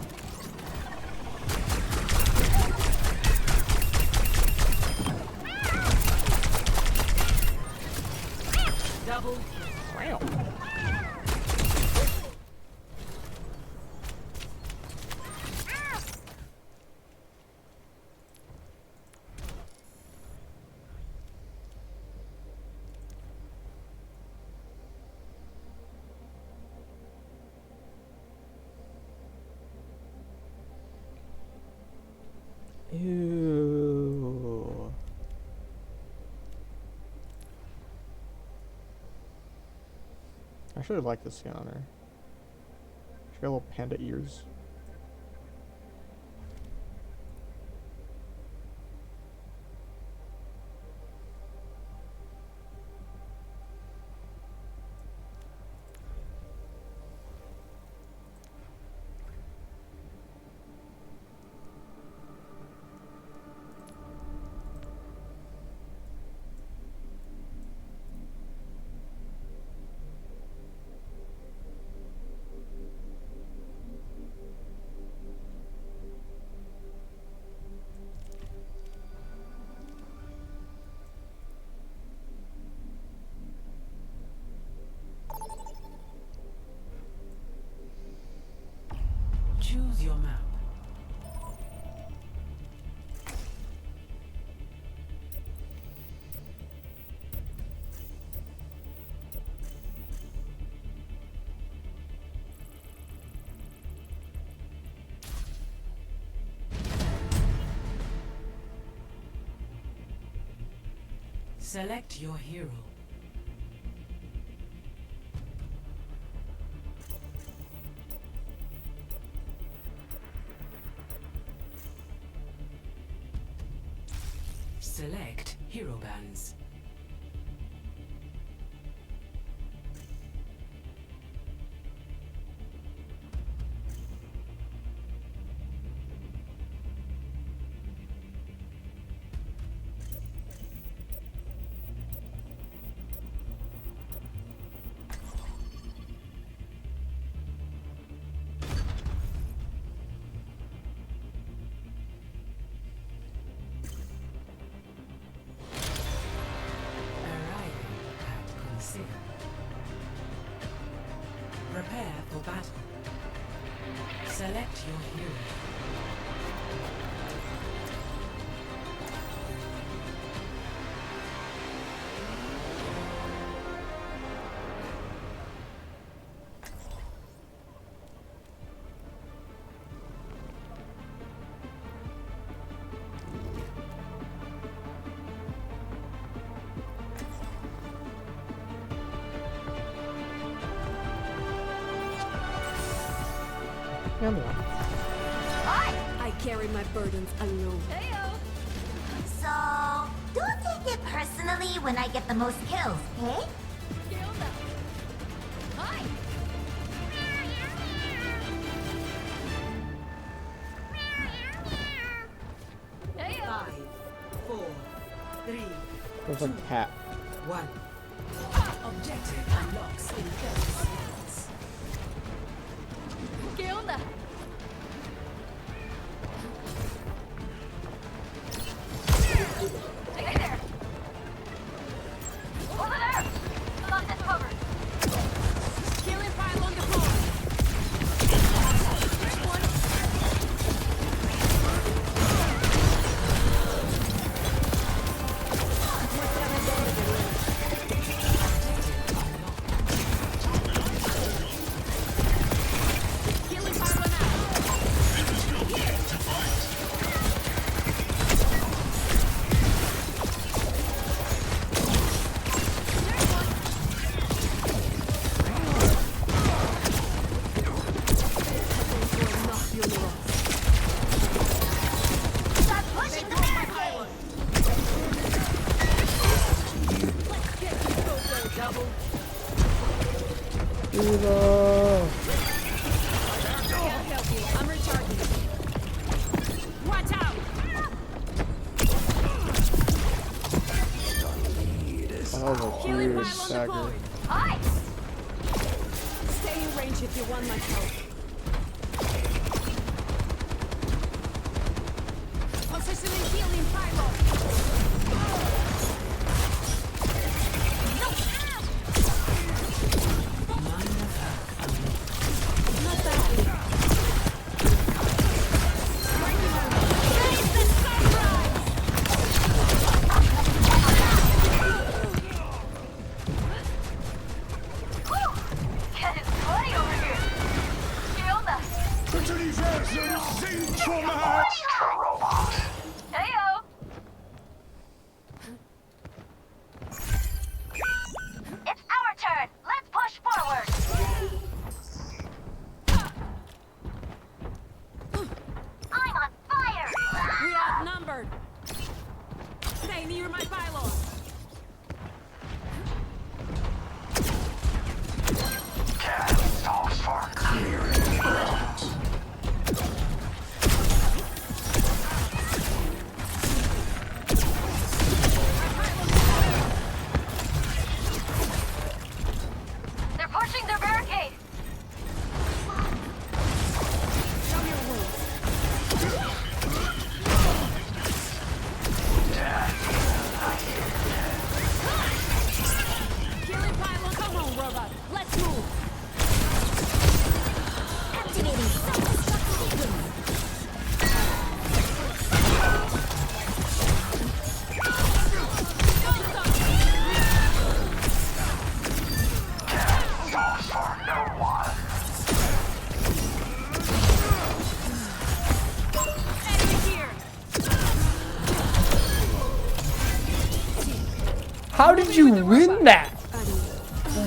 Double kill. Ew. I actually like this skin on her. She got little panda ears. Choose your map. Select your hero. Select hero bands. Prepare for battle. Select your hero. I carry my burdens alone. So, don't take it personally when I get the most kills, okay? Five, four, three, There's a cat. 1. Objective unlocks in 30 seconds. ¿Qué onda? Hey there! Over there! I got this covered. Killing pylon deployed. Stay in range if you want my help. Heyo! It's our turn. Let's push forward. I'm on fire. We're outnumbered. Stay near my pylon. Calls for clearing ground. They're pushing their barricade. Killing pylon. Come on, robot. Let's move. Activating self-destruct sequence. Calls for no one. Enemy here. How did you win that?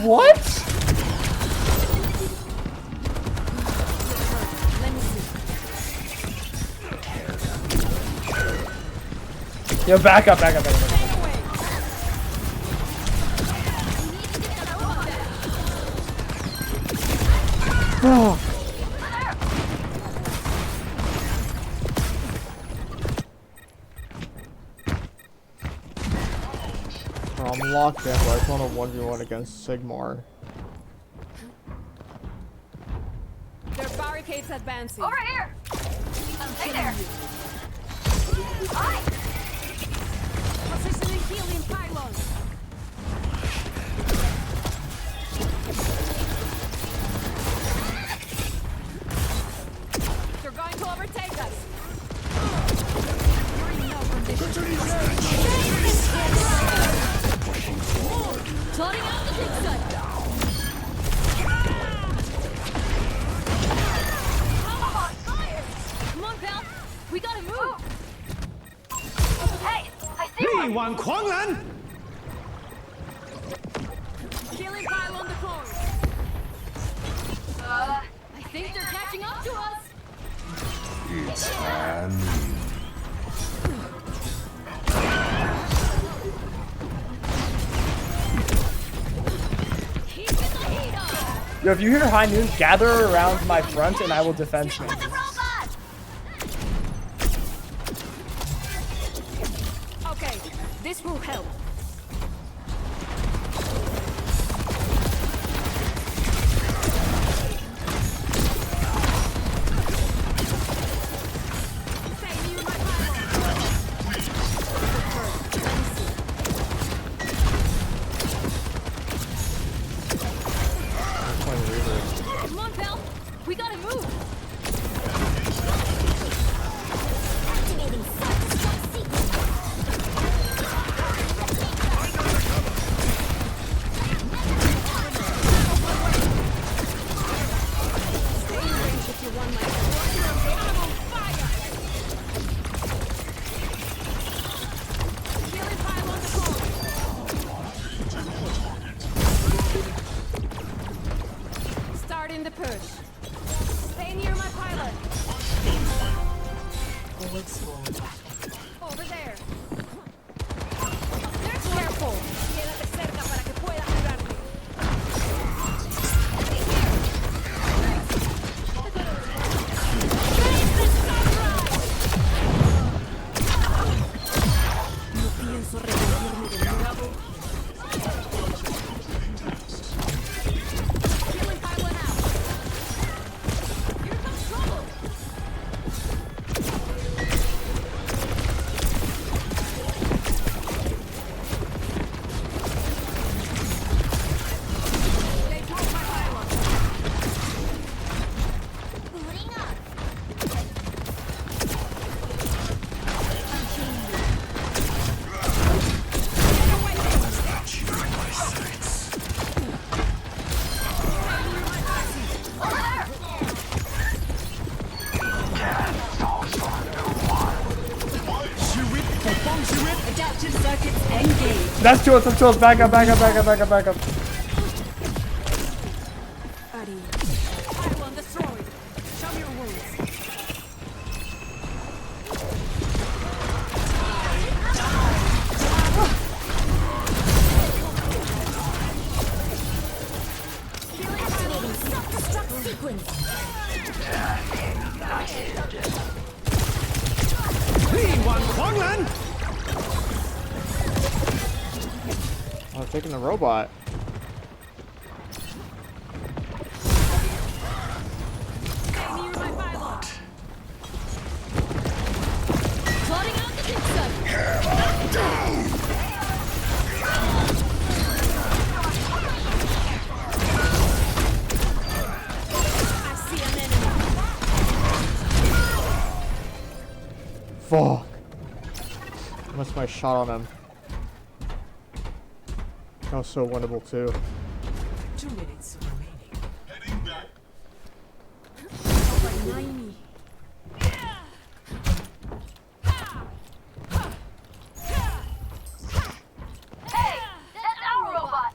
What? Yo, back up, back up, back up. Oh. I'm locked in, but I just want a 1v1 against Sigmar. Their barricades advancing. Over here. Stay there. Hi. Positioning healing pylon. They're going to overtake us. You're in no condition. Sorting out the big gun. Come on, Belle. We gotta move. Hey, I see one. Killing pylon deployed. I think they're catching up to us. It's time. Keep the heat on. Yo, if you hear high noon, gather around my front and I will defend me. Okay, this will help. Stay near my pylon. Come on, Belle. We gotta move. Activating self-destruct sequence. Stay in range if you want my support. I'm on fire. Killing pylon deployed. Starting the push. Stay near my pilot. Over there. They're careful. Quédate cerca para que pueda curarte. No pienso rendirme de nuevo. Killing pylon out. That's two. That's two. Back up. Back up. Back up. Back up. Back up. Pylon destroyed. Show me your wounds. Activating self-destruct sequence. Oh, taking the robot. Plotting out the Dixon. I see an enemy. Fuck. Missed my shot on him. That was so winnable too. 2 minutes remaining. Heading back. Hey, that's our robot.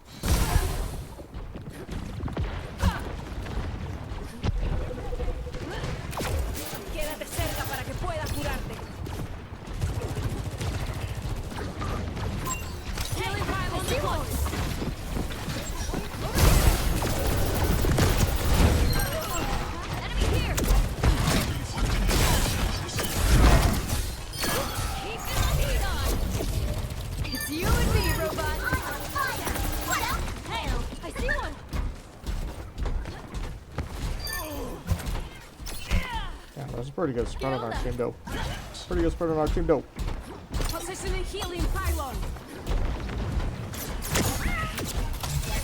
Quédate cerca para que pueda curarte. Healing pylon deployed. Enemy here. Keep the heat on. It's you and me, robot. I'm on fire. What else? Hey, I see one. Yeah, that's a pretty good spread on our team though. Pretty good spread on our team though. Positioning healing pylon.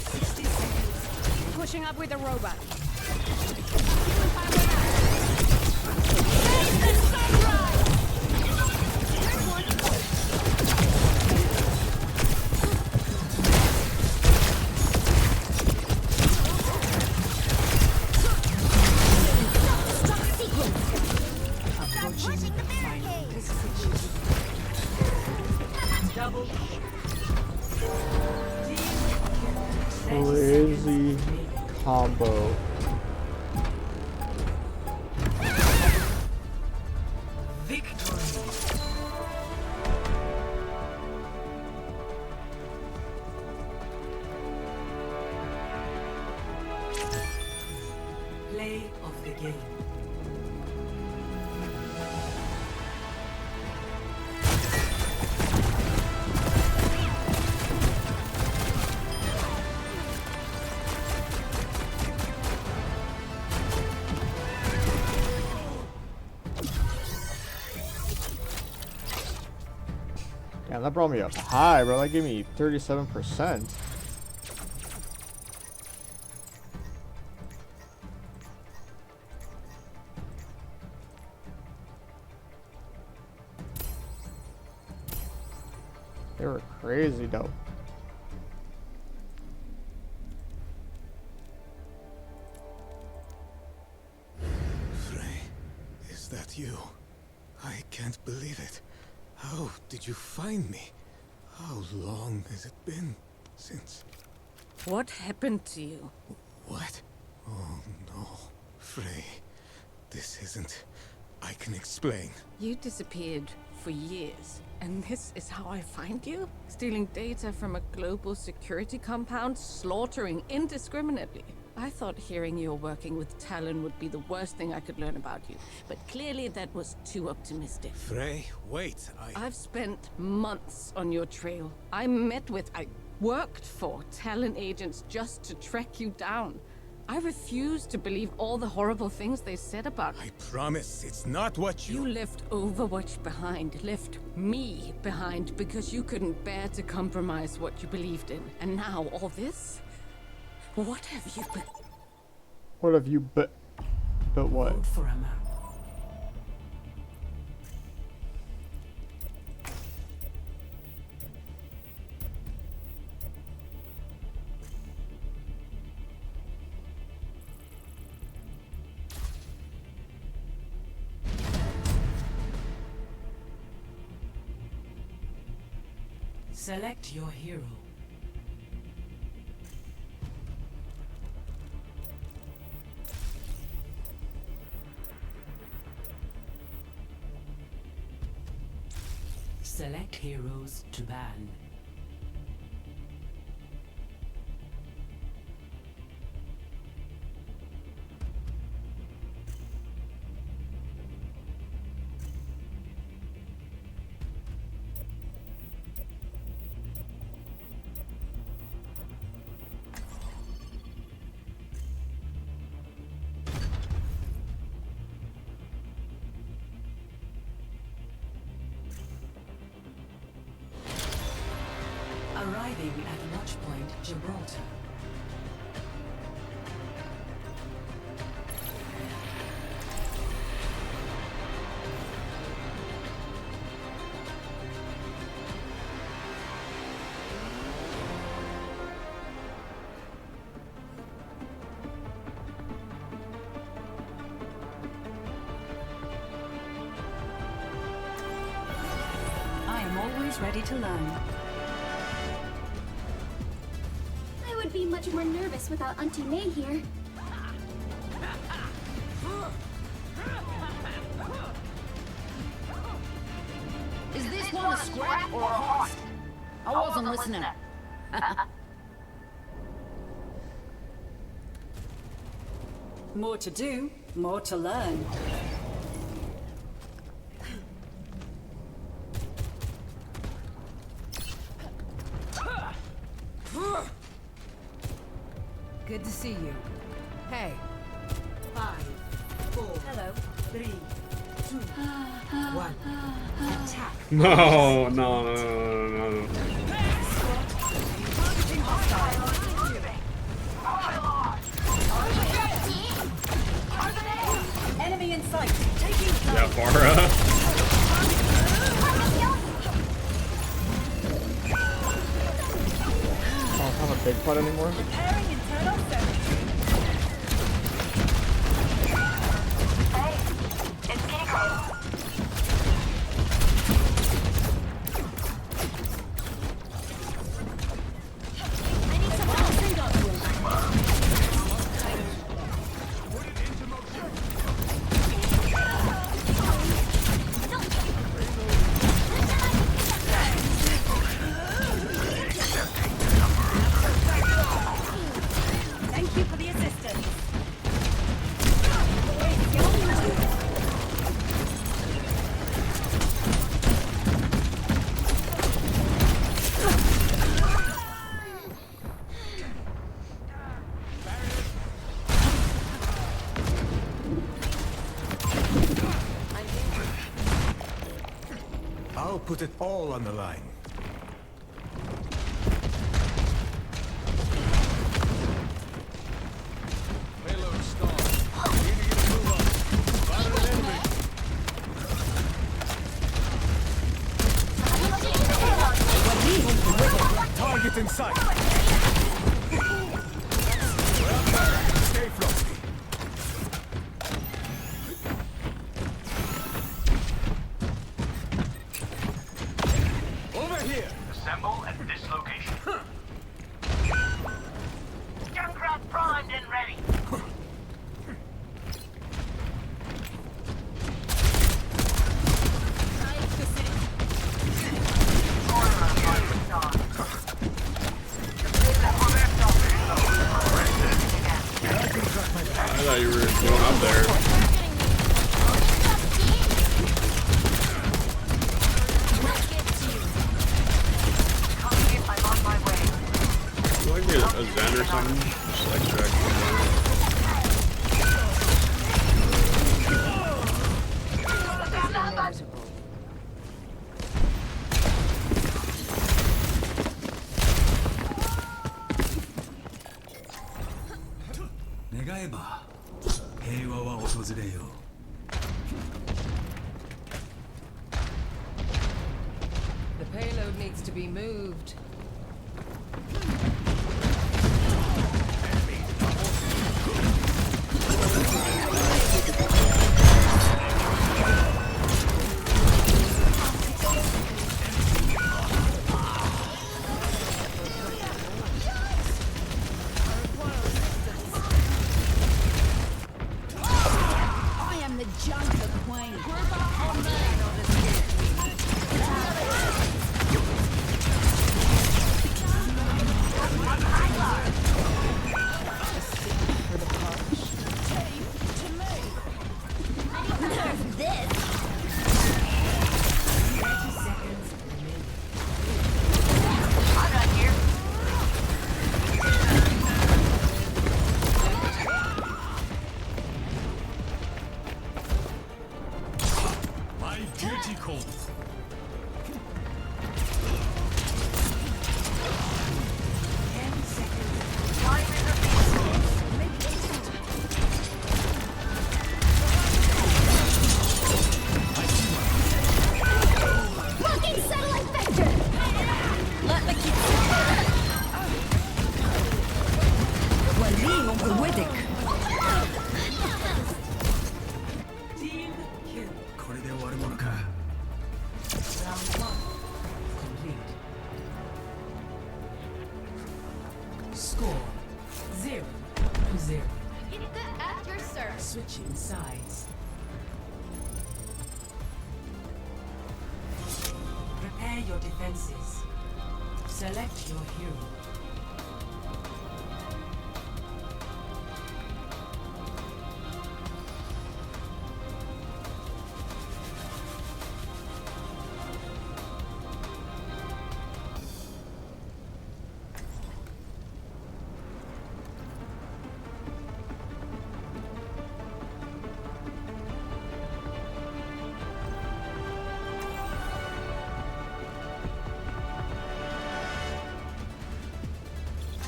60 seconds. Pushing up with the robot. Healing pylon out. Face the sunrise! There's one. Self-destruct sequence. Approaching the final destination. Double. Crazy combo. Victory. Play of the game. Damn, that brought me up high, bro. That gave me 37%. They were crazy though. Frey, is that you? I can't believe it. How did you find me? How long has it been since... What happened to you? What? Oh no. Frey, this isn't... I can explain. You disappeared for years, and this is how I find you? Stealing data from a global security compound, slaughtering indiscriminately. I thought hearing you're working with Talon would be the worst thing I could learn about you, but clearly that was too optimistic. Frey, wait, I've spent months on your trail. I worked for Talon agents just to track you down. I refuse to believe all the horrible things they said about you. I promise it's not what You left Overwatch behind, left me behind, because you couldn't bear to compromise what you believed in. And now all this? What have you been? What have you but what? Hold for a moment. Select your hero. Select heroes to ban. Arriving at Watchpoint Gibraltar. I am always ready to learn. I would be much more nervous without Auntie May here. Is this one a scrap or a host? I wasn't listening. More to do, more to learn. Good to see you. Hey. 5, 4, Hello. 3, 2, 1. Attack. No. Enemy in sight. Taking Yeah, Farah. I don't have a big pot anymore. Preparing internal circuitry. It's Kiko. I need some help. Thank you for the assistance. I'll put it all on the line. Payload stalled. Need to get a move on. Spotted an enemy. Target in sight. Stay frosty. Over here. Assemble at this location. Junkrat primed and ready. I thought you were going up there. Like a Zen or something, just extract from The payload needs to be moved. Score 0-0. At your service. Switching sides. Prepare your defenses. Select your hero.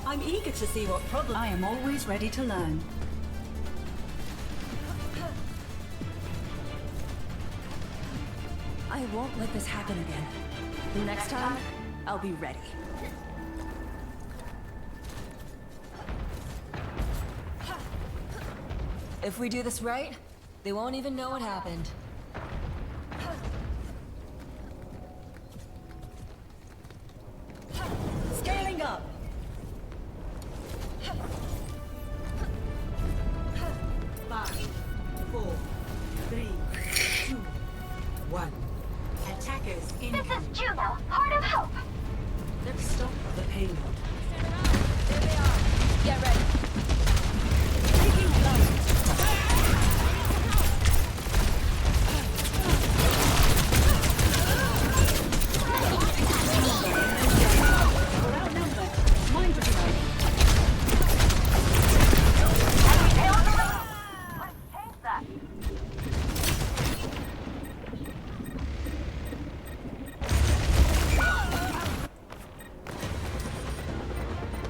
I'm eager to see what problem. I am always ready to learn. I won't let this happen again. Next time, I'll be ready. If we do this right, they won't even know what happened. Scaling up! 5, 4, 3, 2, 1. Attackers incoming. This is Juno, Heart of Hope. Let's stop the payload. There they are. Get ready. Taking flight. We're outnumbered. Mind your side.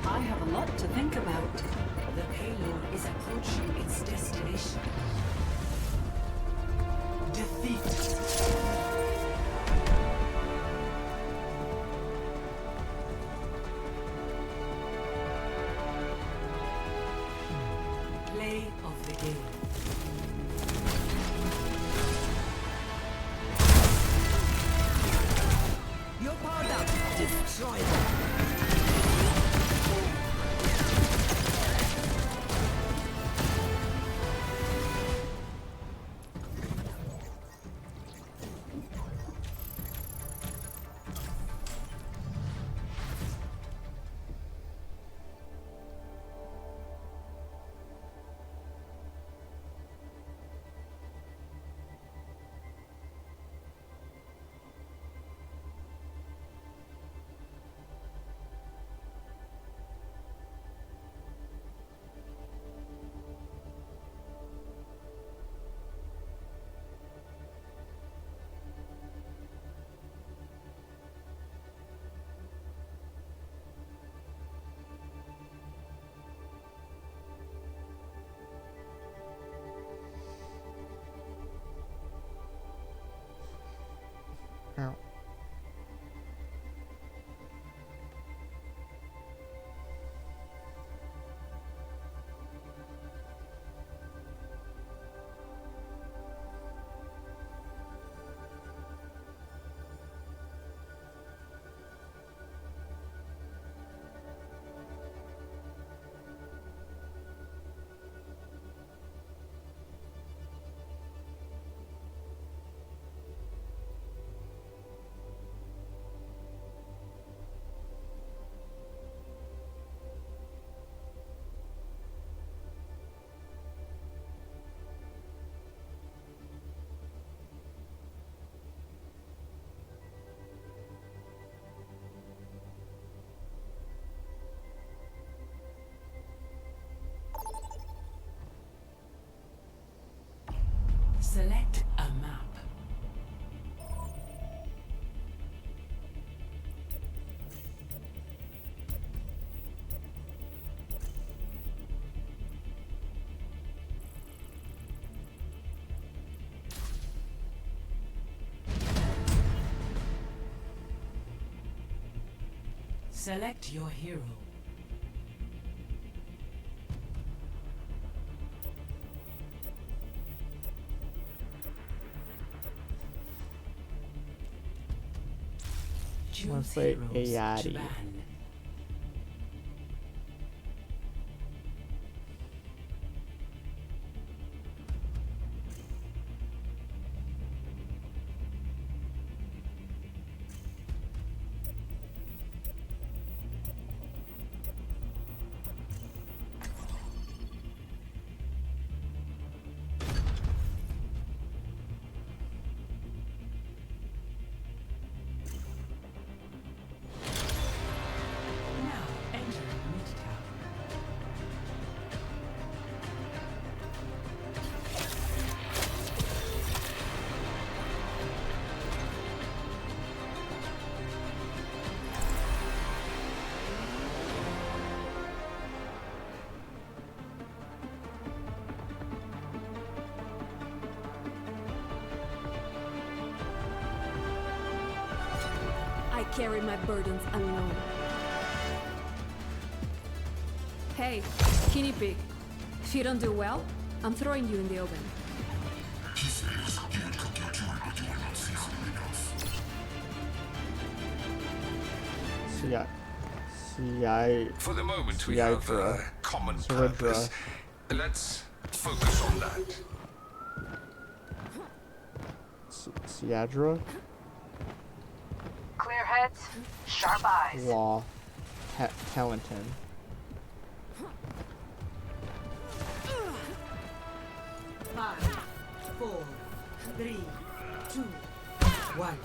I have a lot to think about. The payload is approaching its destination. Defeat. Play of the game. You're powered up. Destroy them. Ow. Select a map. Select your hero. Let's play a Yachty. Japan. carry my burdens alone. Hey, guinea pig. If you don't do well, I'm throwing you in the oven. For the moment, we have a common purpose. Let's focus on that. Siadra? Clear heads, sharp eyes. Law. Talenton. Five, 4, 3, 2, 1.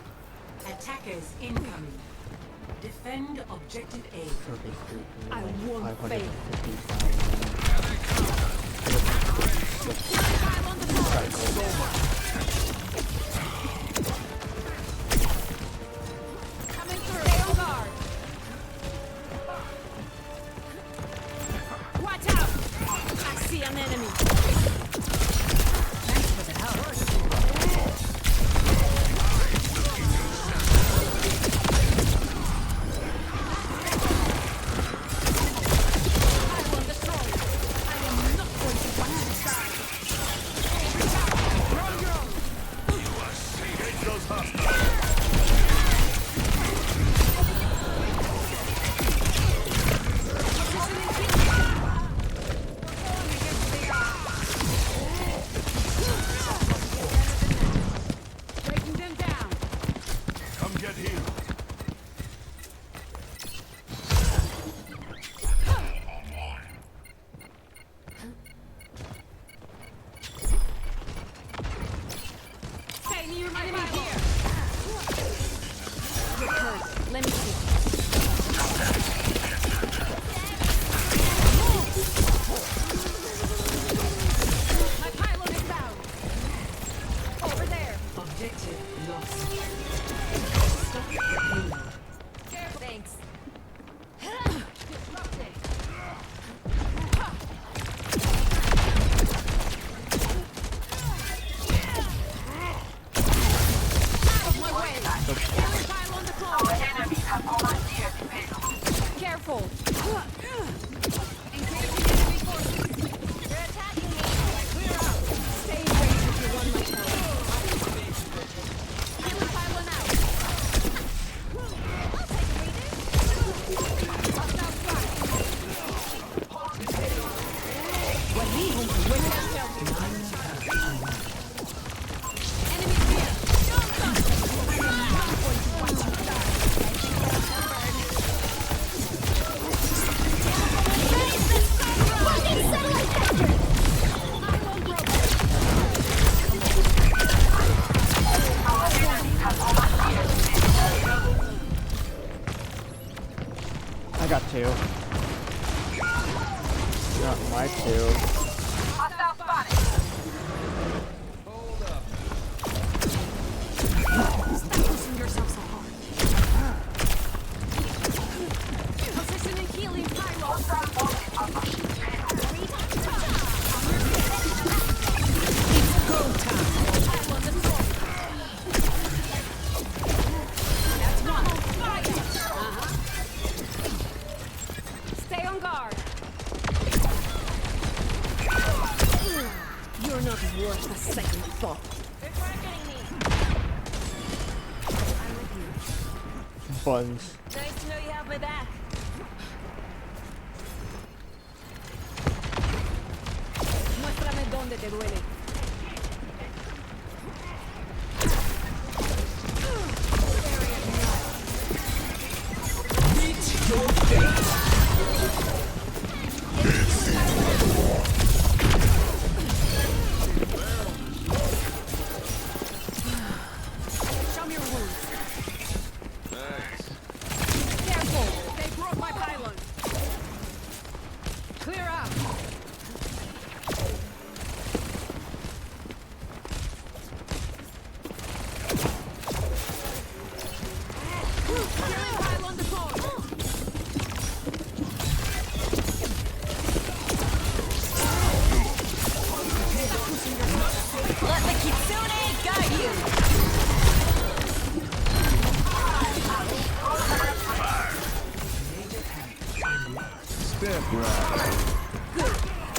Attackers incoming. Defend objective A. I won't fail. Coming through. Stay on guard. Watch out! I see an enemy. Thanks for the help. I got two. Not my two. Hostile spotted. Stop pushing yourself so hard. Position and healing pyro. It's go time. Pyro destroyed. That's one. Fire. Stay on guard. You're not worth a second thought. Buns. Nice to know you have my back. Muéstrame dónde te duele. Meet your fate. Show me your wounds. Careful! They broke my pylon. Clear out. Killing pylon deployed. Let the Kitsune guide you!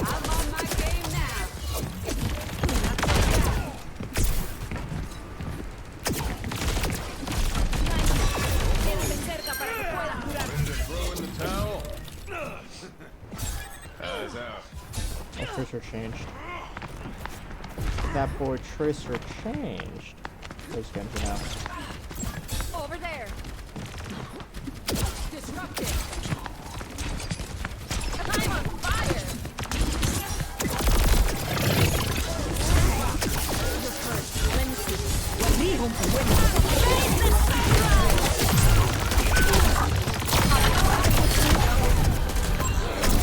I'm on my game now. Quédate cerca para que puedas curarte. Throw in the towel. Eyes out. That Tracer changed. That boy Tracer changed. Where's Genji now? Over there. Disrupted. I'm on fire. Let me see.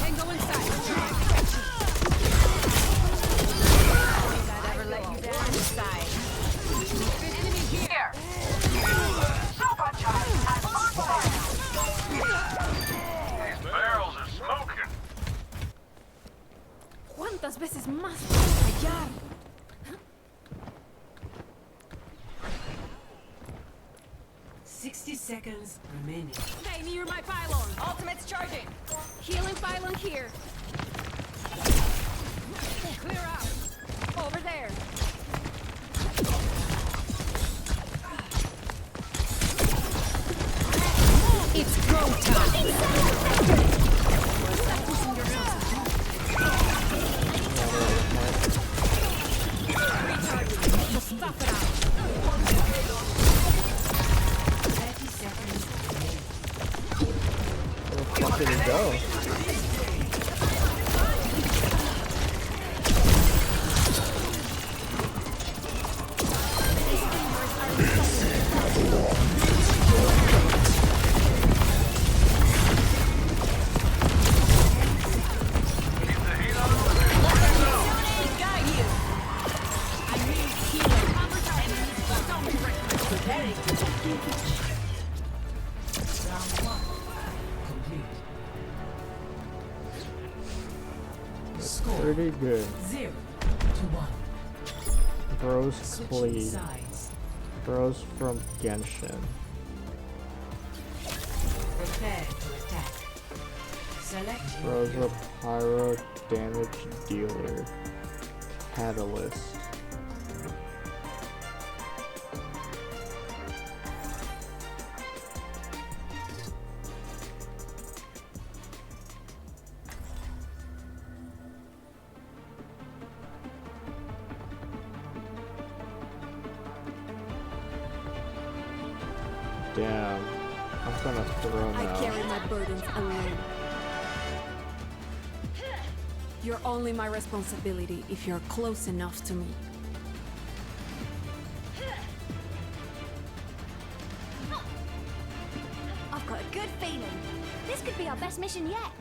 And go inside. I'd ever let you down inside. Enemy here. These barrels are smoking. ¿Cuántas veces más puedo fallar? Seconds remaining. Stay near my pylon. Ultimate's charging. Healing pylon here. Clear out. Over there. It's go time. Just stuff it out. 30 seconds remaining. Where the fuck did it go? Pretty good. 0-1. Bros Switching Cleave. sides. Bros from Genshin. Prepare to attack. Select your Bros hero. a pyro damage dealer. Catalyst. Damn. I'm gonna throw I now. carry my burdens alone. You're only my responsibility if you're close enough to me. I've got a good feeling. This could be our best mission yet.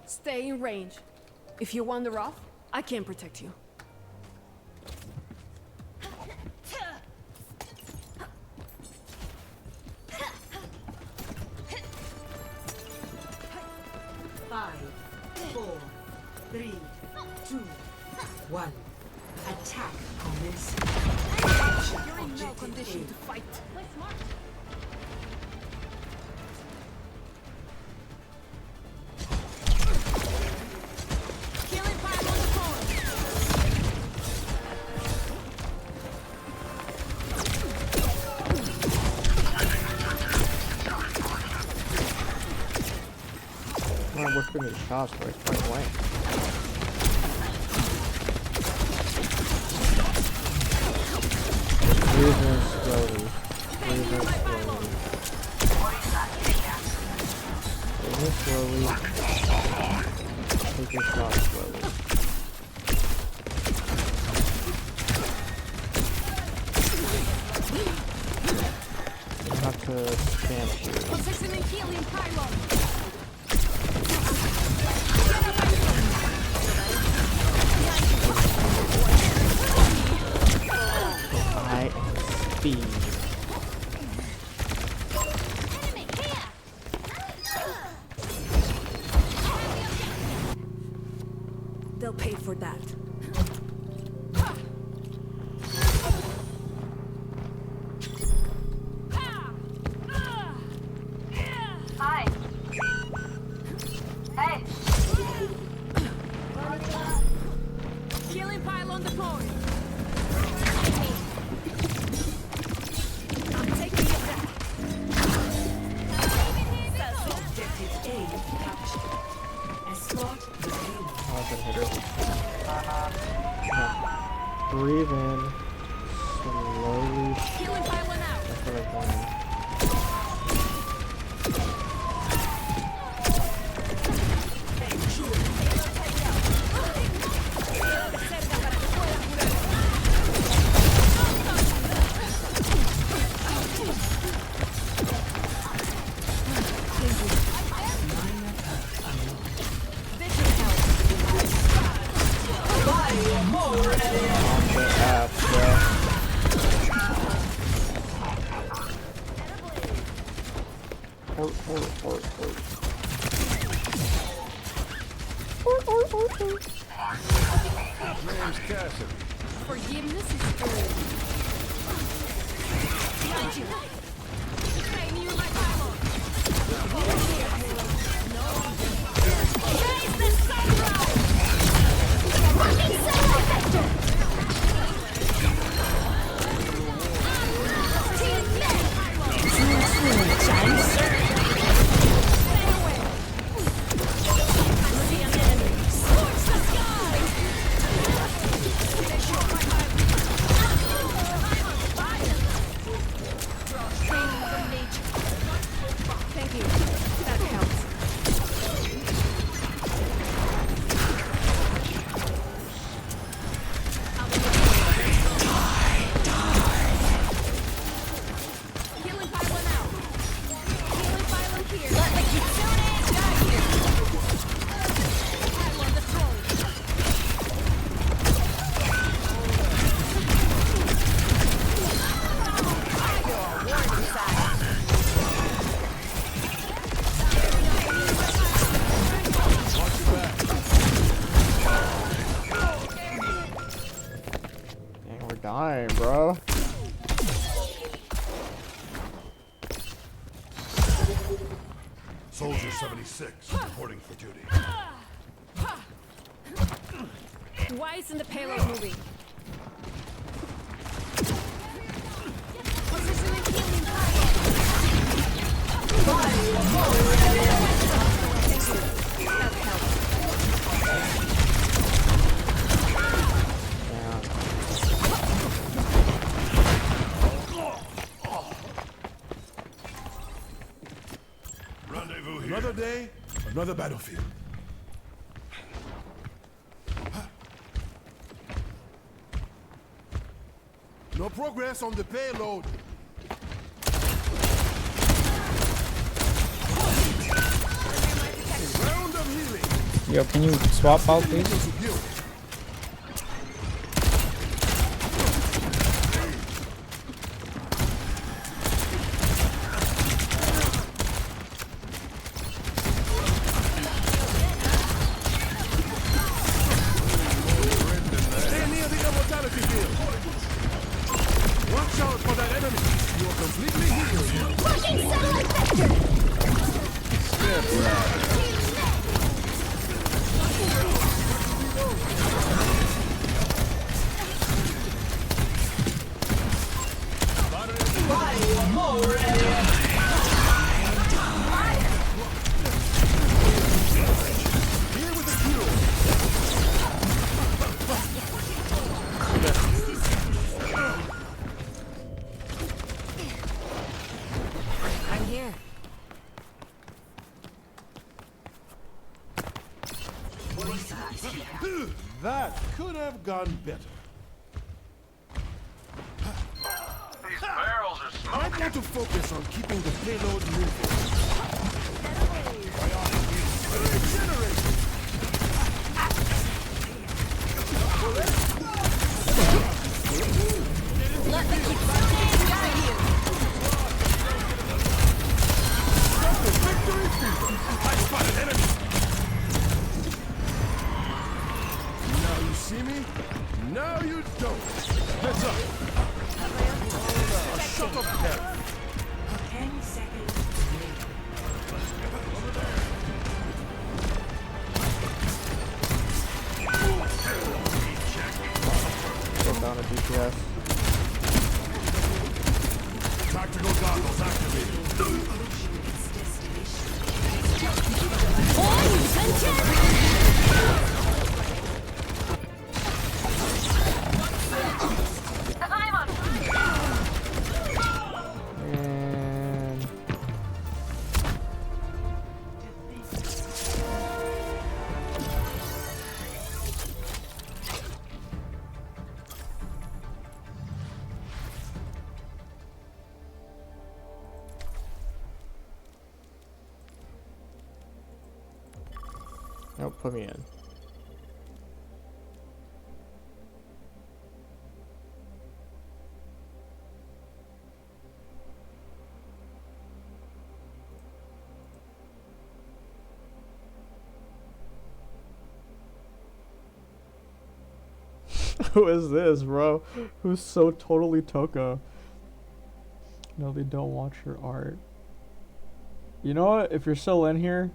Stay in range. If you wander off, I can't protect you. Five, 4, 3, 2, 1. Attack commencing. You're in no condition to fight. Play smart. Killing pile on the phone. I'm not working these shots, but it's quite blank. Breathe in slowly. Breathe in slowly. Breathe in slowly. Take your shot slowly. You have to spam shoot. Positioning healing pylon. High speed. They'll pay for that. Name's Cassidy. Forgiveness is earned. Behind you. Stay near my pylon. Raise the sunrise! Fucking sunlight vector! Thank you. That helps. Healing pylon out. Healing pylon here. Let the kitsune die here. Pylon destroyed. Warning sign. Dang, we're dying, bro. Soldier 76, reporting for duty. Why isn't the payload moving? Positioning healing pylon. Thank you. That helps. Rendezvous here. Another day, another battlefield. No progress on the payload. Round of healing. Yo, can you swap out, please? Stay near the immortality field. Watch out for that enemy. You are completely healed. Fucking satellite vector! Here with the cure. I'm here. That could have gone better. These barrels are smoking. Might want to focus on keeping the payload moving. Regenerate! Let the kitsune die here. Victory field! I spotted enemy! Now you see me? Now you don't! Heads up! A shot of death! 10 seconds. Go down a DPS. Tactical goggles activated. I'm on And nope, put me in. Who is this, bro? Who's so totally Toko? No, they don't watch your art. You know what? If you're still in here,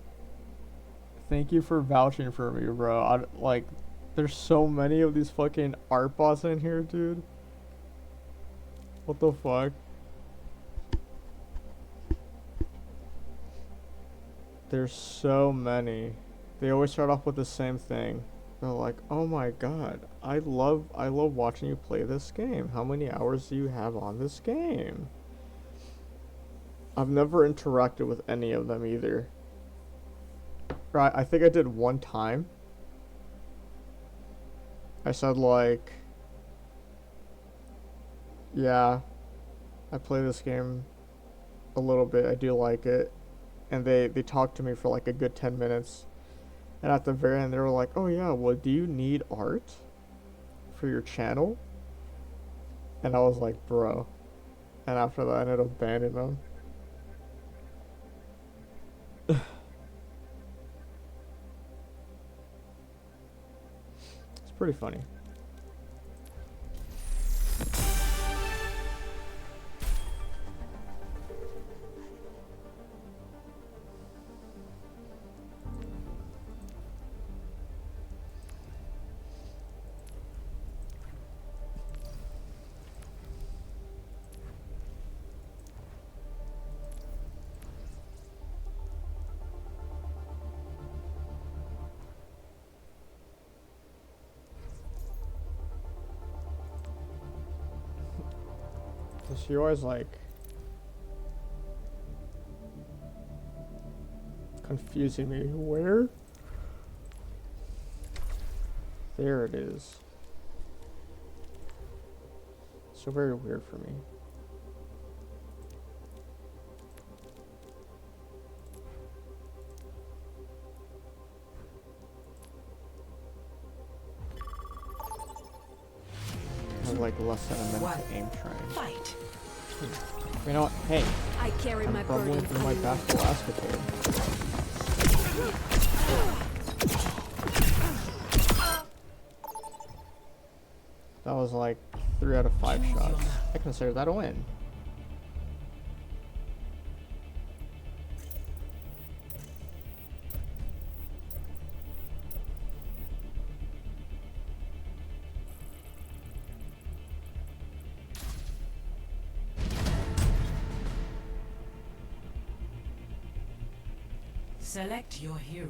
thank you for vouching for me, bro. Like, there's so many of these fucking art bots in here, dude. What the fuck? There's so many. They always start off with the same thing. They're like, oh my god, I love watching you play this game. How many hours do you have on this game? I've never interacted with any of them either. Right, I think I did one time. I said like, yeah, I play this game a little bit, I do like it. And they talked to me for like a good 10 minutes. And at the very end, they were like, oh yeah, well, do you need art for your channel? And I was like, bro. And after that, I ended up banning them. It's pretty funny. She always like confusing me. Where? There it is. So very weird for me. I have like less than a minute to aim train. Fight. You know what? Hey, I carry my I'm probably burden through my basketball escapade. That was like 3 out of 5 shots. I consider that a win. Select your hero.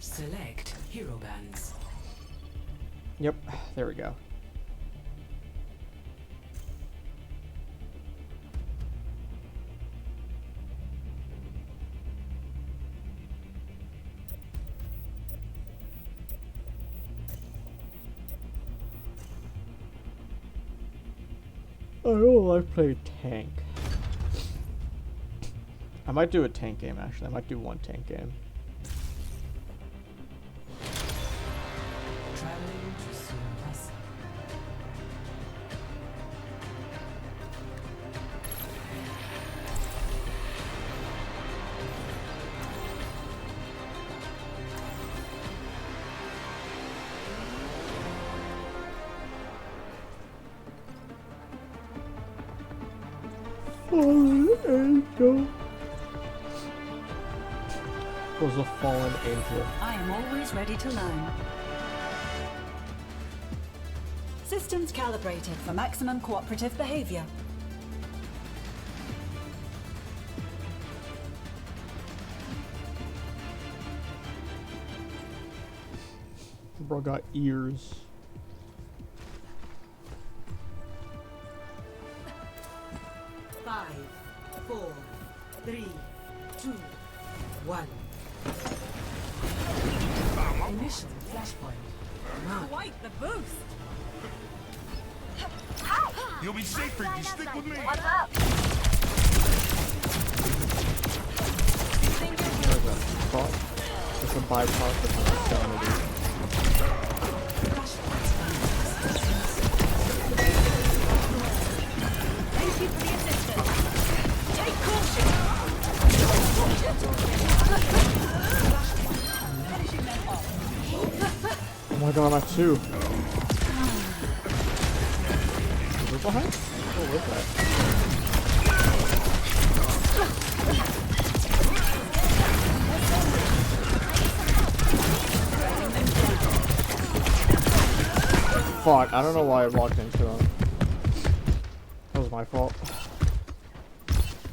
Select hero bands. Yep, there we go. I don't like playing tank. I might do a tank game actually. I might do one tank game. Traveling to SOOOO. Fallen angel. Was a fallen angel. I am always ready to learn. Systems calibrated for maximum cooperative behavior. Bro got ears. Five, 4, 3, 2, 1. Initial flashpoint. Quite the boost. You'll be safer if you stick with me. What's up? It's a byproduct of my insanity. Thank you for Oh my god, I'm at 2. Who's behind? Oh, where's that? Fuck, I don't know why I walked into him. That was my fault.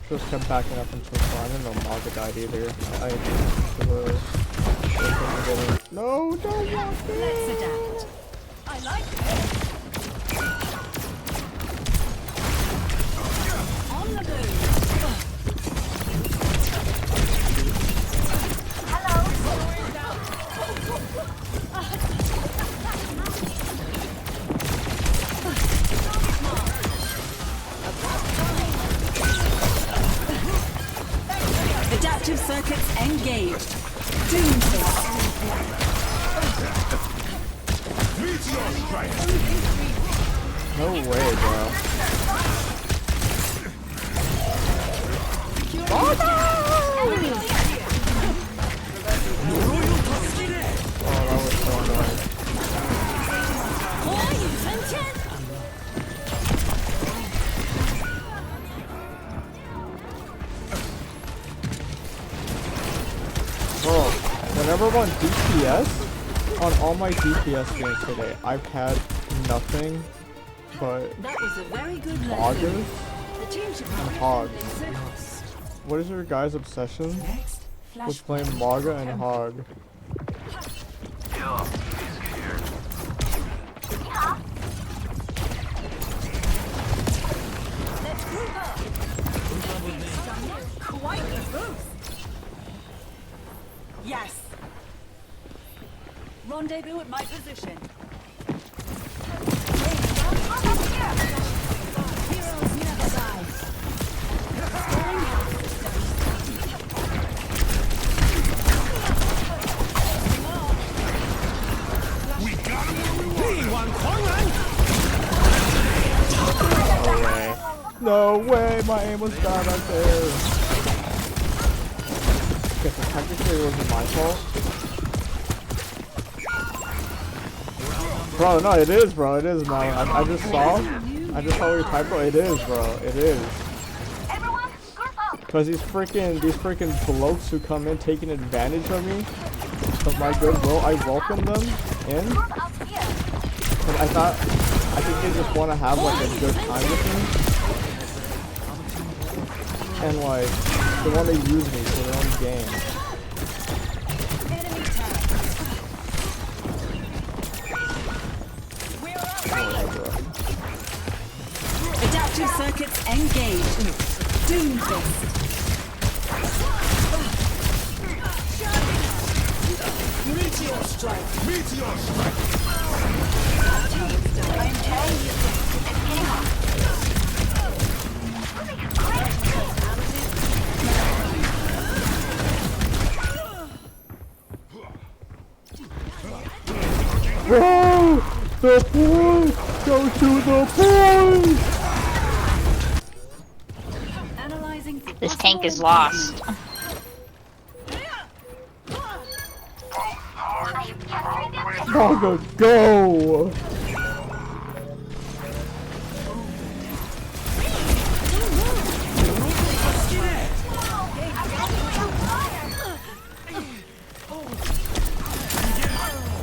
Just kept backing up into the front. I didn't know Maga died either. No, don't walk in. Let's adapt. I like it. On the move. Adaptive circuits engaged. Doomsday. No way, bro. Oh, no! Oh, that was so annoying. Bro, whenever I'm on DPS, on all my DPS games today, I've had nothing but Augers and Hogs. What is your guys' obsession with playing Maga and Hog? Quite the boost. Yes. Rendezvous at my position. Heroes never die. We got him where we want. No way. No way, my aim was bad right there. Okay, so technically it wasn't my fault. Bro, no, it is, bro. It is, man. I just saw your typo. It is, bro. It is. Cause these freaking blokes who come in taking advantage of me, of my goodwill, I welcome them in. Cause I think they just want to have like a good time with me. And like, they want to use me for their own game. Adaptive circuits engaged. Doomfist. Meteor strike. Meteor strike. I'm telling you. Bro! The point! Go to the point! This tank is lost. Maga, go!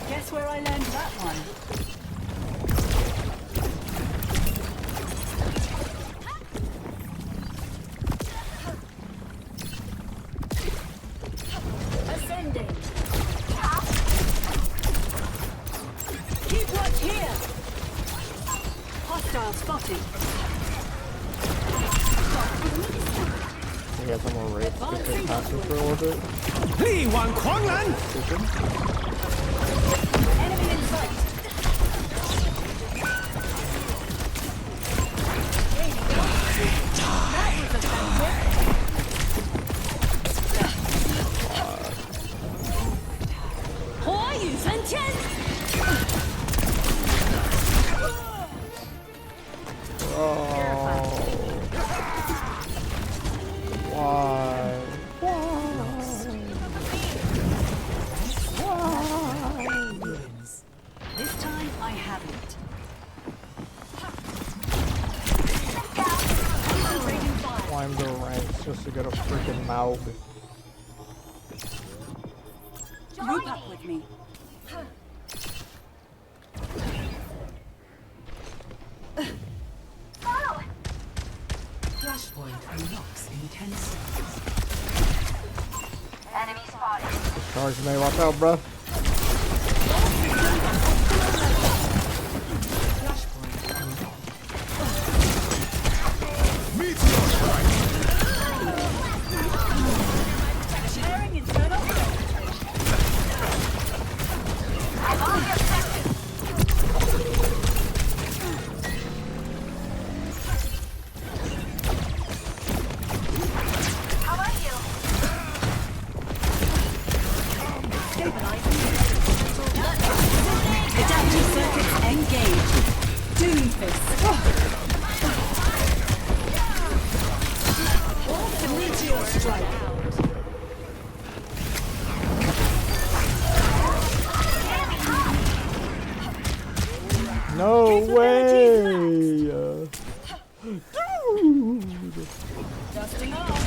Guess where I learned that one? Ascending. Keep watch here. Hostile spotted. You got some more rapes to take passive for a little bit. Enemy in sight. Why? Why? to get a freaking mouth. Group up with me. Flashpoint unlocks in 10 seconds. Enemy spotted. Charge me, watch out, bro. Sharing internal. How are you? Adaptive circuits engaged. Doomfist. Meteor strike. No way! Dude! Dusting off.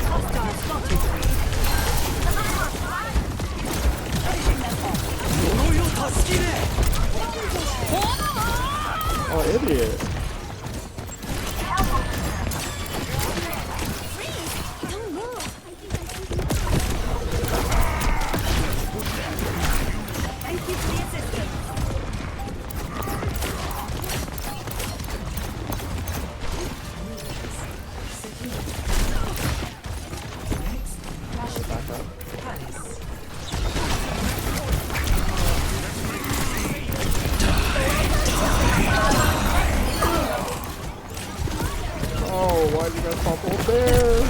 Hostile spotted. Oh, idiot. Don't move. Thank you for the assistance. Back up. Oh, why'd you guys pop over there?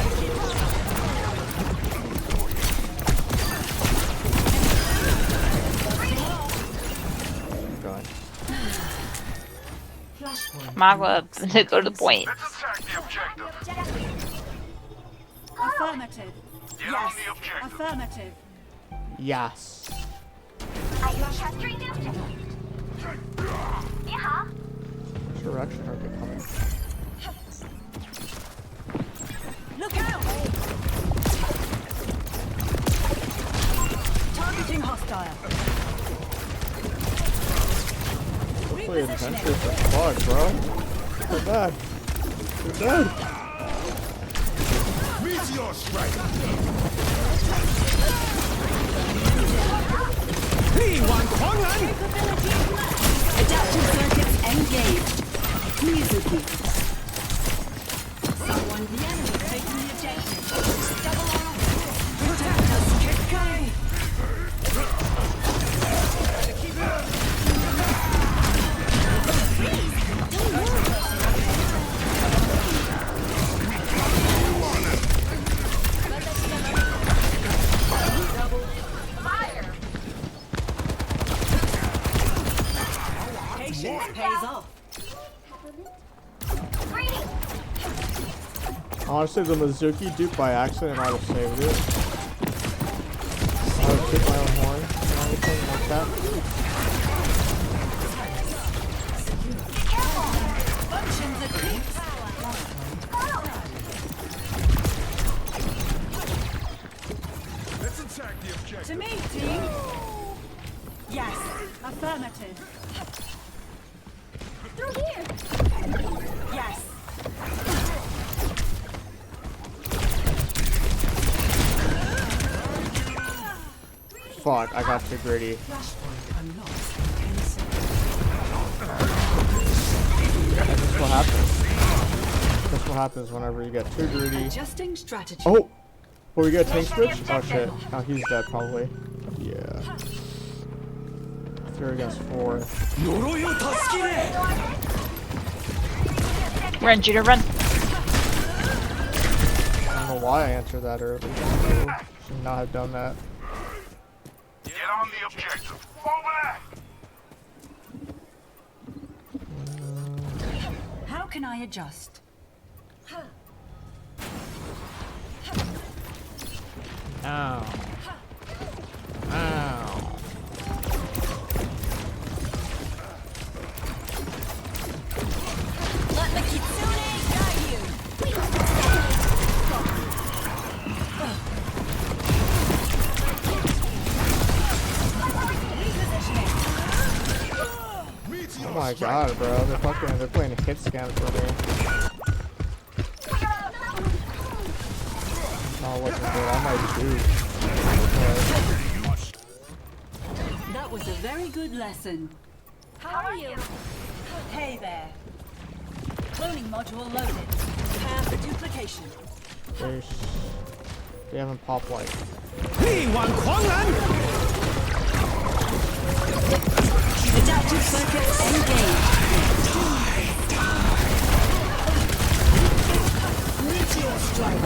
God. Magua, go to the point. Affirmative. Yes. Affirmative. Yes. Are you capturing them? Yeah. Direction are they coming? Look out! Targeting hostile. Hopefully adventure for fuck, bro. You're dead. You're dead. Meteor strike. Adaptive circuits engaged. Mizuki. Someone the enemy taking the objective. Double arm. Protect us, Kitkai. Patience pays off. Honestly, the Mizuki duped by accident, I would have saved it. I would took my own horn and everything like that. Functions of peace. Let's attack the objective. To me, team. Yes. Affirmative. Through here. Yes. Fuck, I got too greedy. Flashpoint unlocks in 10 seconds. That's just what happens. That's what happens whenever you get too greedy. Adjusting strategy. Oh! Will we get a tank switch? Oh shit. Oh, he's dead probably. Yeah. 3 against 4. Run, Judah, run. I don't know why I answered that early. Should not have done that. Get on the objective. Fall back. How can I adjust? Ow. Ow. Oh my god, bro. They're playing a hit scan for me. Oh, what's it doing? I might do. That was a very good lesson. How are you? Hey there. Cloning module loaded. Prepare for duplication. They haven't popped like. Adaptive circuits engaged. Meteor strike.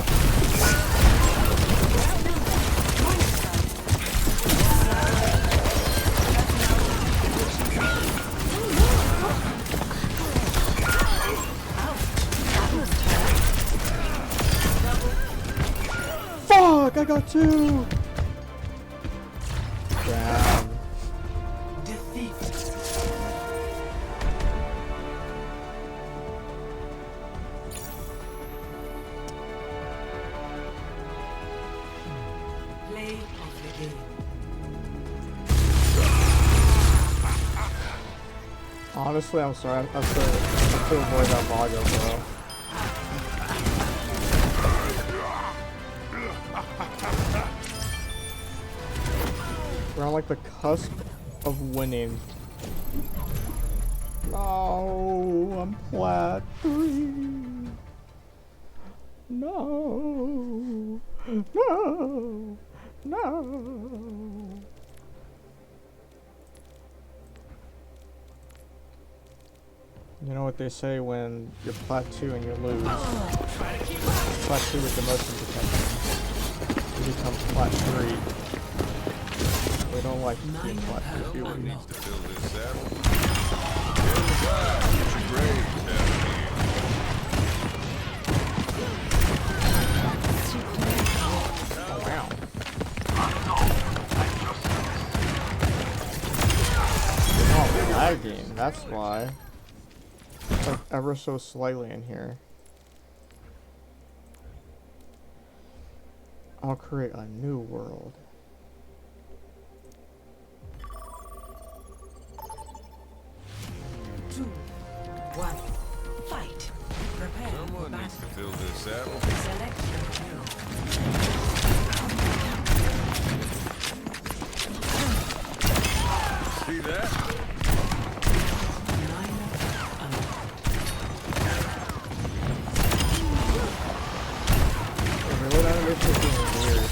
Fuck! I got two! Damn. Defeat. Play of the game. Honestly, I'm sorry. I still avoid that Vago, bro. We're on like the cusp of winning. No, I'm plat 3. No, no, no. You know what they say when you're plat 2 and you lose? Plat 2 is the most independent. You become plat 3. We don't like being plat 2, do we? Oh, wow. Oh, lagging, that's why. It's like ever so slightly in here. I'll create a new world. Two, one, fight. Prepare. Someone needs to fill this saddle. Select your hero. See that? Really not understanding weird.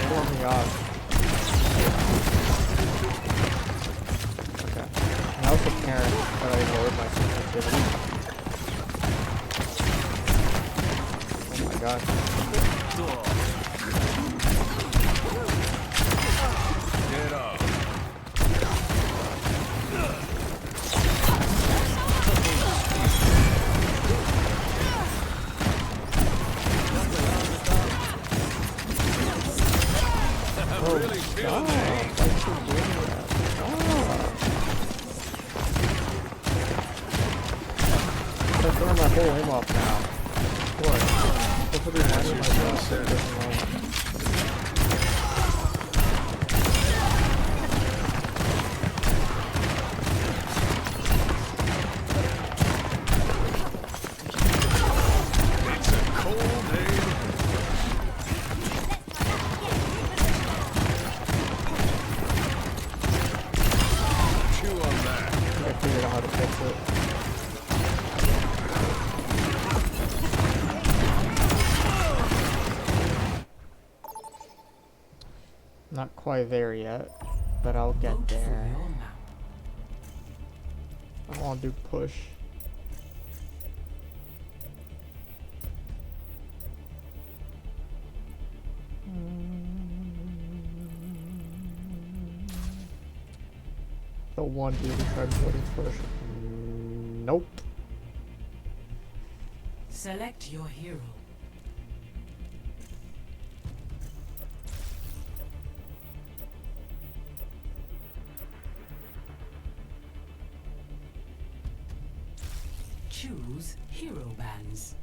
Pour me off. Okay. Now it's apparent that I lowered my sensitivity. Oh my god. Get up. Oh, really God. Why are you doing that? I'm throwing my whole aim off now. What? What's with reminding myself that it doesn't work? It's a cold day. Chew on that. I figured out how to fix it. Not quite there yet, but I'll get there. I want to do push. The one dude who tried voting push. Nope. Select your hero. Choose hero bands.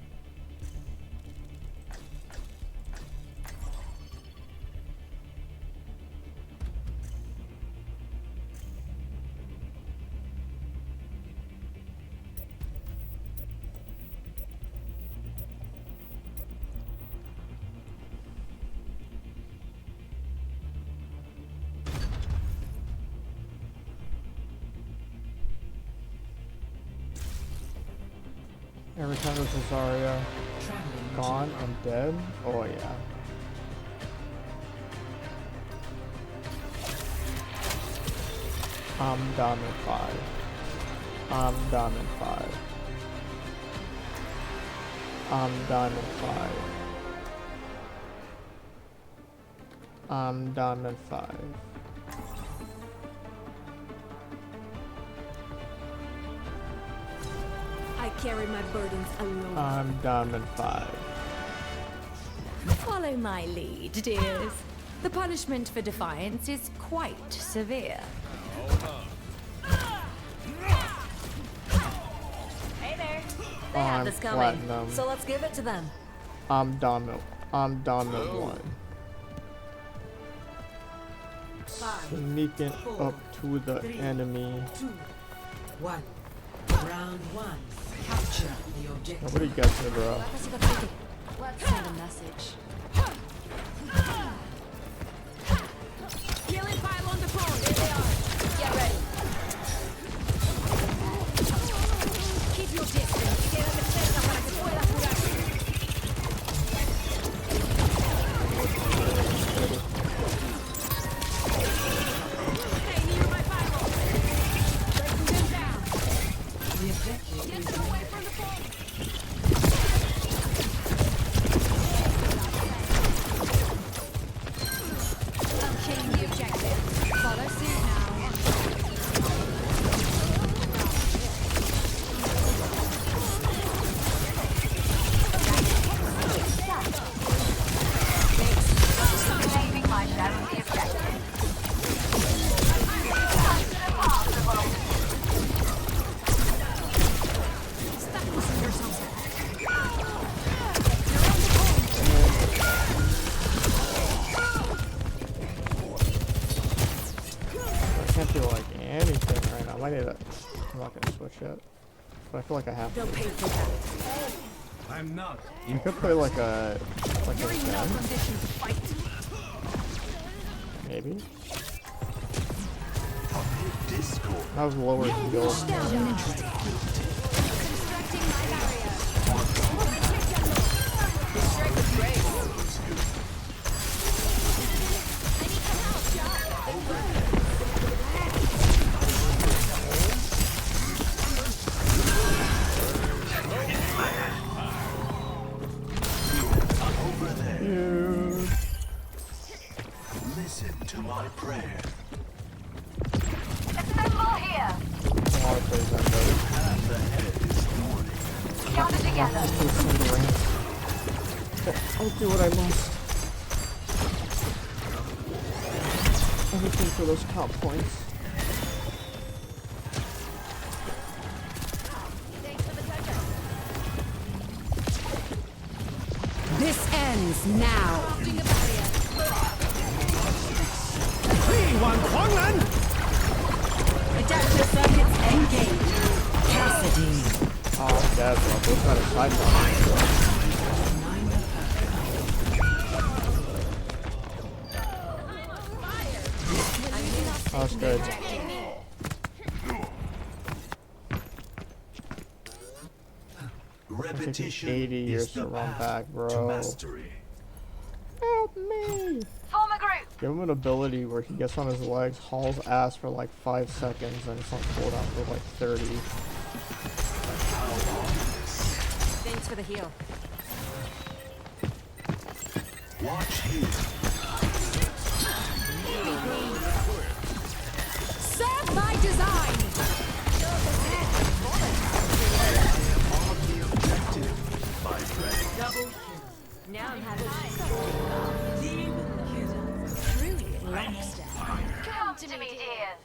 Every time there's a Zarya gone, I'm dead. Oh yeah. I'm down in 5. I'm down in 5. I'm down in 5. I'm down in 5. I carry my burdens alone. I'm down in 5. Follow my lead, dears. The punishment for defiance is quite severe. Hey there. They I'm have this coming, platinum. so let's give it to them. I'm dominant 1. 5, Sneaking 4, up to the 3, enemy. 2, 1. Round 1. Capture the objective. Nobody gets me, bro. Let's send a message. Healing pile on the phone. There they are. Get ready. Keep your distance. Quédate cerca para que pueda curarse. Stay near my pylon. Breaking them down. The objective Get is them away from the phone. I'm killing the objective. Follow suit now. Saving my share of the objective. I can't do like anything right now. I need to. I'm not gonna switch yet, but I feel like I have They'll to. pay for that. I'm not. You could play like a You're in no gem, condition to fight. maybe. Discord. That was lower heal. Constructing my barrier. Strike with grace. I need some help, y'all. Dude. Listen to my prayer. Assemble here. A lot of plays that though. Half the head is thorny. Gather together. I'll do what I must. Anything for those top points. This ends now. Adaptive circuits engaged. Cassidy. Oh, I'm dead, bro. Those got a sideline. That was good. Repetition 80 years is the to run path back, to bro. mastery. Help me! Form a group. Give him an ability where he gets on his legs, hauls ass for like 5 seconds, and it's on cooldown for like 30. Thanks for the heal. Watch here. Serve my design. On the objective, my friend. Double kill. Now I'm having Truly lockstep. Come to me, dears.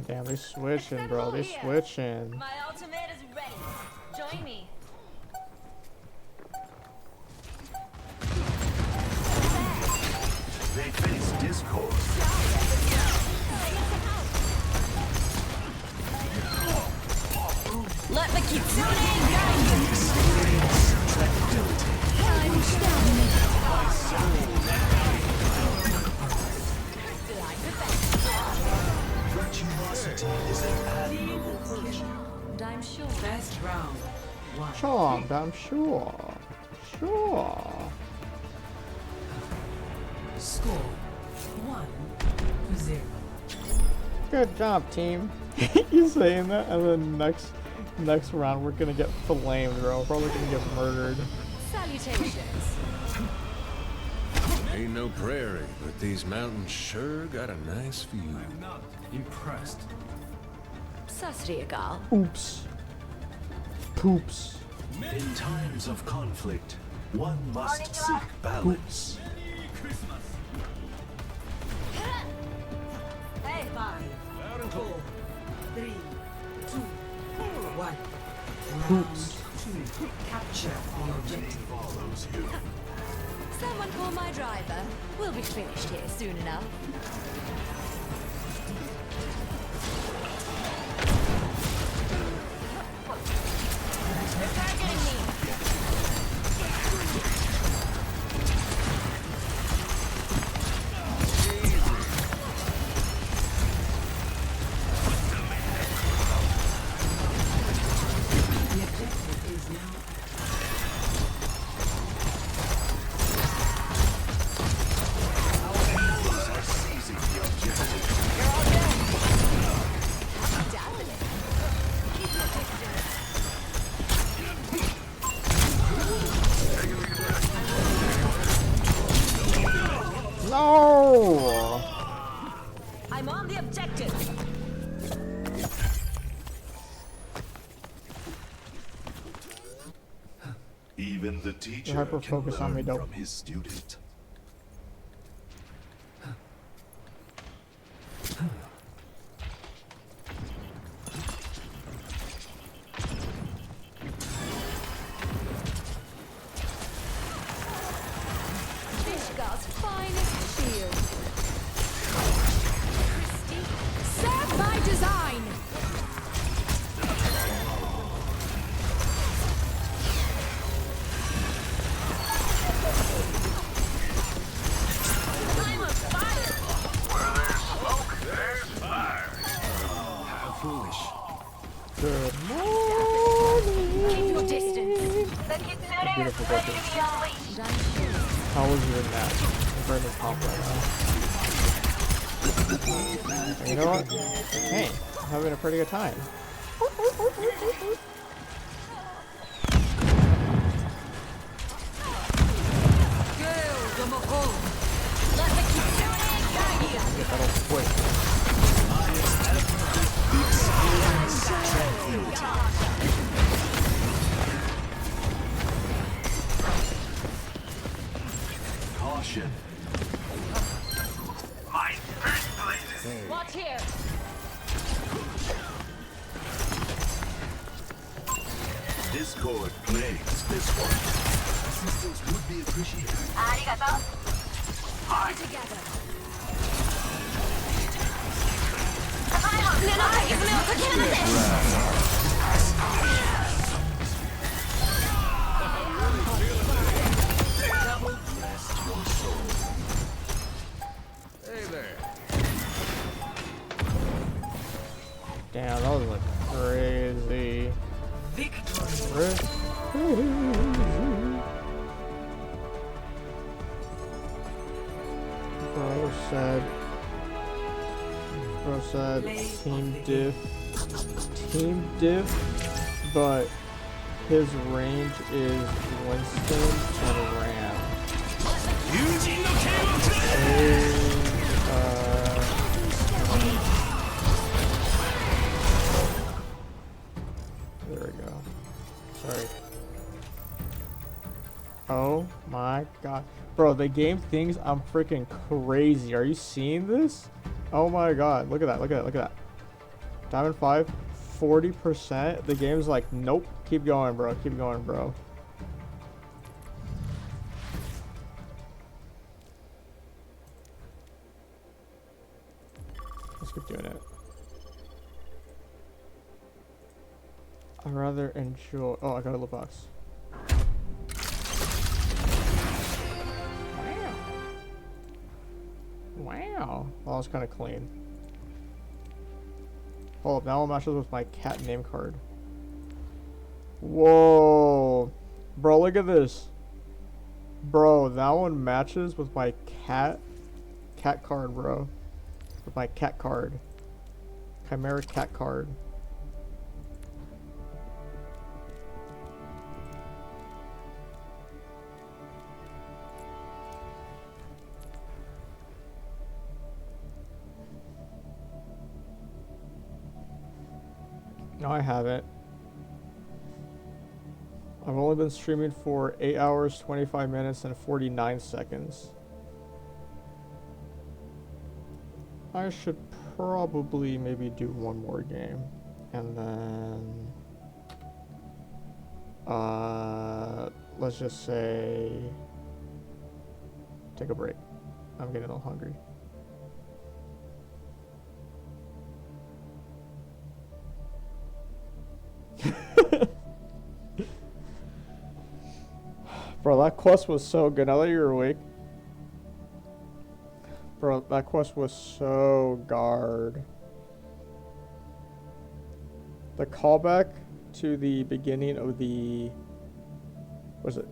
Damn, they switching, bro. They switching. My ultimate is ready. Join me. They face discord. Let the kitsune guide you. Virtuosity is an Charmed, I'm sure. Sure. Score 1-0. Good job, team. You saying that, and then next round we're gonna get flamed, bro. Probably gonna get murdered. Salutations. Ain't no prairie, but these mountains sure got a nice view. I'm not impressed. Sasriagal. Oops. Poops. In times of conflict, one must seek balance. Hey, 5, 4, 3, 2, 1. Poops. Capture the objective. Follows you. Someone call my driver. We'll be finished here soon enough. They're targeting me. The objective is now. No! I'm on the objective. Even the teacher hyper can focus on me, learn dope. from his student. Fishgar's finest shield. Christy, serve my design. I'm on fire. Where there's smoke, there's fire. How foolish. Good morning. Keep your distance. The Kitsune is Beautiful ready to bucket. be unleashed. How was you in that? I'm burning the pump right now. And you know what? Hey, I'm having a pretty good time. Get that all quick. Caution. My spirit blazes. Watch here. Discord plays this one. Assistance would be appreciated. Arigato. Together. 布のかけ爪を解き放て。 Hey there. Damn, that was like crazy. Bro said team diff, but his range is Winston and Ram. There we go. Sorry. Oh my god. Bro, the game thinks I'm freaking crazy. Are you seeing this? Oh my god. Look at that. Look at that. Look at that. Diamond 5, 40%. The game's like, nope. Keep going, bro. Keep going, bro. Let's keep doing it. I'd rather enjoy. Oh, I got a little box. Wow. Well, that was kind of clean. Hold up, now it matches with my cat name card. Whoa. Bro, look at this. Bro, that one matches with my cat card, bro. With my cat card. Chimera cat card. No, I haven't. I've only been streaming for 8 hours, 25 minutes, and 49 seconds. I should probably maybe do one more game. And then... let's just say... take a break. I'm getting a little hungry. Bro, that quest was so good. Now that you're awake. Bro, that quest was so guard. The callback to the beginning of the... what is it?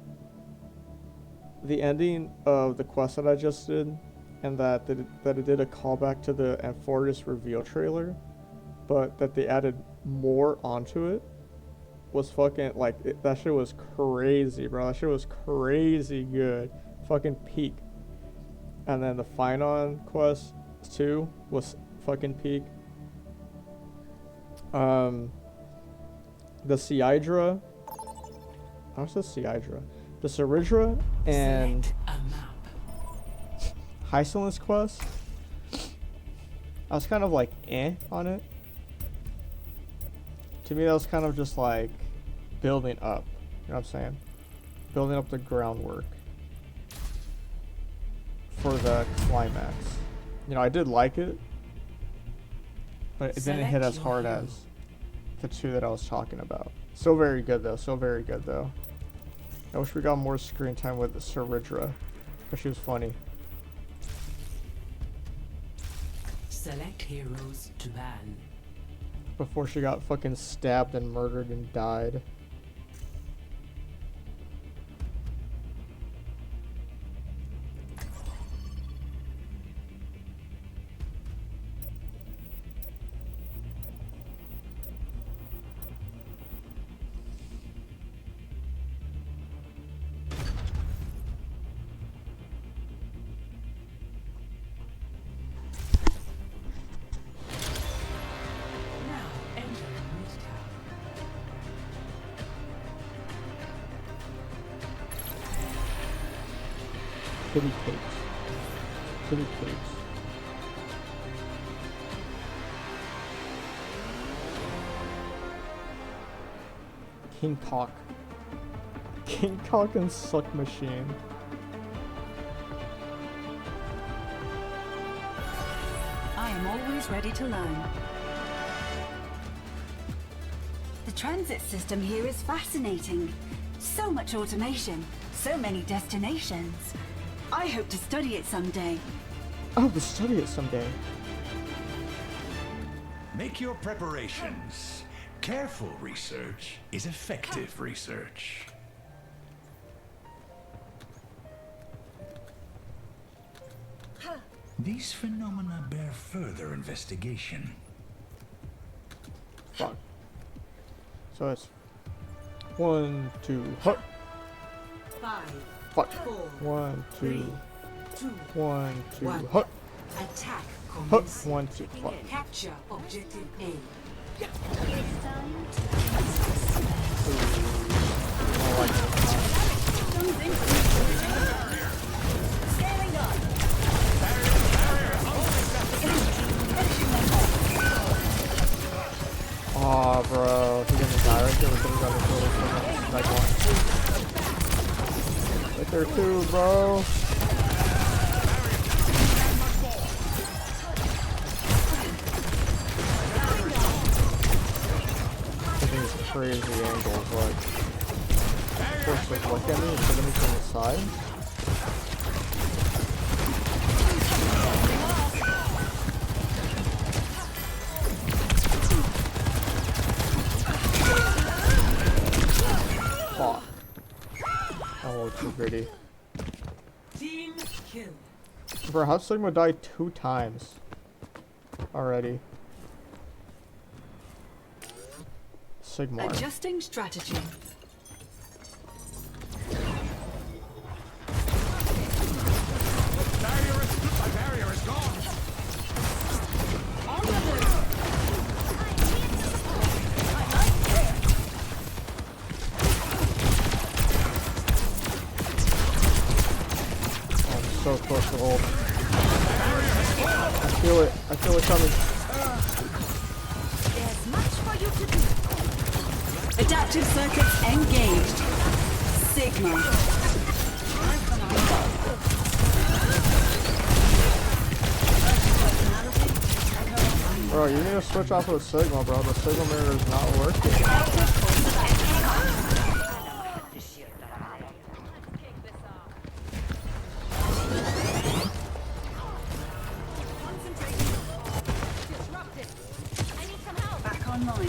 The ending of the quest that I just did. And that it did a callback to the Amphoris reveal trailer. But that they added more onto it. Was fucking, like, that shit was crazy, bro. That shit was crazy good. Fucking peak. And then the Finon quest 2 was fucking peak. The Seidra. How's the Seidra? The Seridra and Hysolence quest. I was kind of like on it. To me, that was kind of just like building up. You know what I'm saying? Building up the groundwork for the climax. You know, I did like it, but it didn't hit as hard as the 2 that I was talking about. So very good though. So very good though. I wish we got more screen time with Seridra, but she was funny. Select heroes to ban. Before she got fucking stabbed and murdered and died. Kitty cakes. Kitty cakes. King Cock. King Cock and Suck Machine. I am always ready to learn. The transit system here is fascinating. So much automation, so many destinations. I hope to study it someday. I hope to study it someday. Make your preparations. Careful research is effective research. These phenomena bear further investigation. Fuck. So it's 1, 2, hut. 5, Fuck. 4, 1, 2, 2, 1, 2, 1. hut. Attack Hut. commence. 1, 2, fuck. Capture objective A. I like it. Aw, bro. He's gonna die right there. We're gonna go to like one. Right there too, bro. These crazy angles, like, force to look at me and put me from the side. Oh, too gritty. Team kill. Bro, how Sigma died 2 times already? Sigma. Adjusting strategy. My barrier is gone. So close to ult. I feel it. I feel it coming. There's much for you to do. Adaptive circuits engaged. Sigma. Bro, you need to switch off with Sigma, bro. The Sigma mirror is not working. Back online.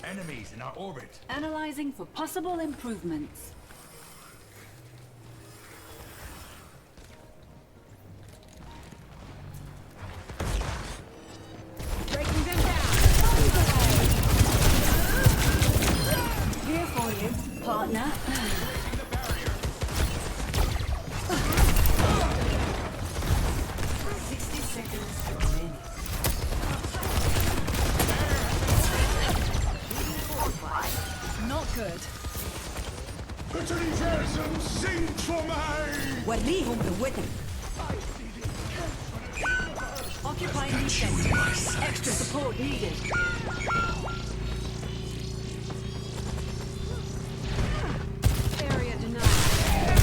Enemies in our orbit. Analyzing for possible improvements. Breaking them down. Here for you, partner. Not good. Utilisersum singt for mig! وريهم قوتك. Occupying these sectors. Extra support needed. Area denied.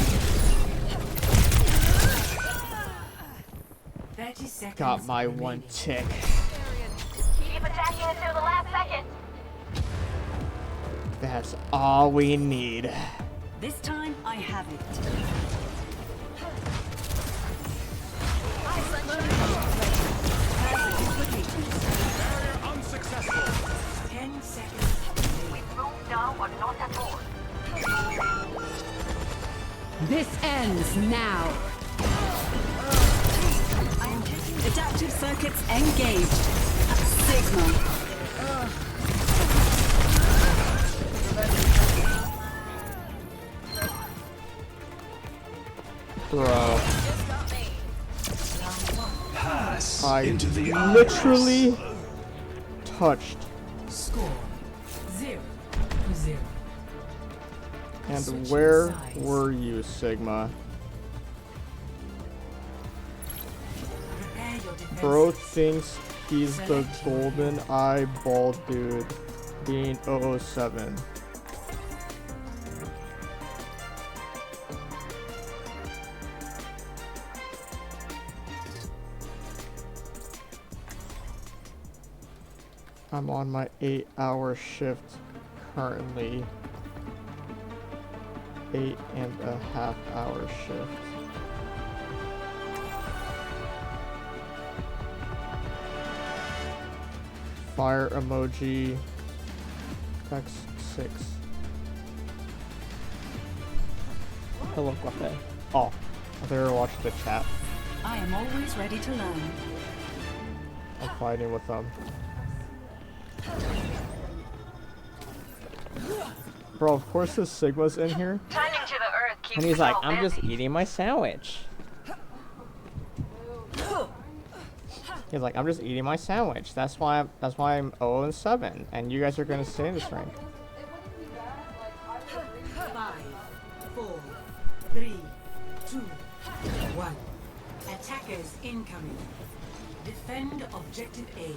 30 seconds. Got my one tick. Keep attacking until the last second. That's all we need. This time I have it. Barrier unsuccessful. 10 seconds. We move now or not at all. This ends now. I am taking adaptive circuits engaged. Sigma. Bro. Pass I into the literally touched. Score 0-0. And where were you, Sigma? Prepare your defense. Bro thinks he's the golden eyeball dude being 007. I'm on my 8-hour shift currently. 8.5 hour shift. Fire emoji. Text 6. Hello, Guape. Oh, I better watch the chat. I am always ready to learn. I'm fighting with them. Bro, of course the Sigma's in here. Tending to the earth keeps And he's like, people I'm just busy. eating my sandwich. He's like, I'm just eating my sandwich. That's why I'm 0-7, and you guys are gonna stay in this rank. 5, 4, 3, 2, 1. Attackers incoming. Defend objective A.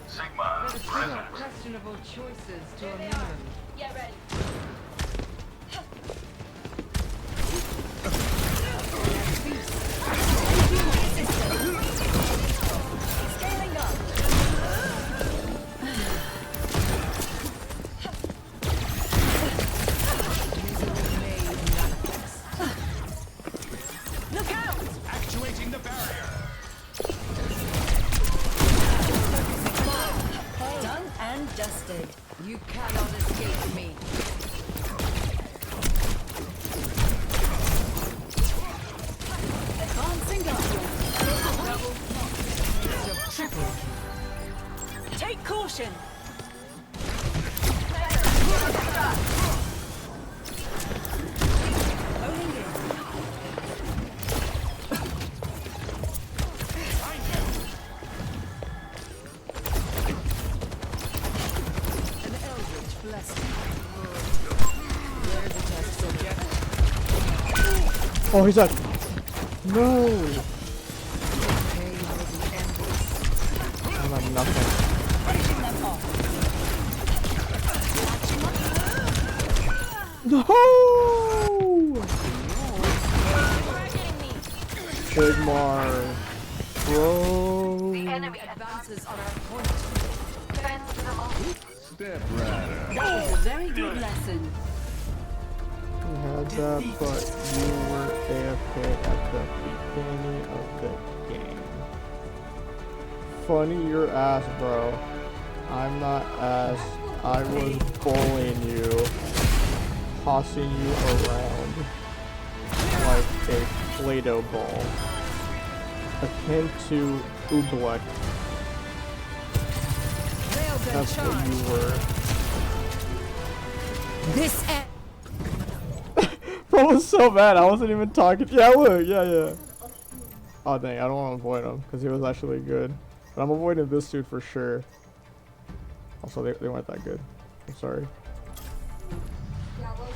Sigma, present. Questionable choices to a minimum. Get ready. You cannot escape me. Advancing up. Triple. Take caution. Oh, he's up. No. I'm like nothing. No. Sigmar. Bro. The enemy advances on our point. Step right up. That was a very good lesson. You had that, but you were AFK at the beginning of the game. Funny your ass, bro. I'm not ass. I was bullying you, tossing you around like a Play-Doh ball, akin to oobleck. That's what you were. This Bro was so mad. I wasn't even talking. Yeah, look. Yeah. Oh dang, I don't want to avoid him because he was actually good. But I'm avoiding this dude for sure. Also, they weren't that good. I'm sorry. Yeah, well,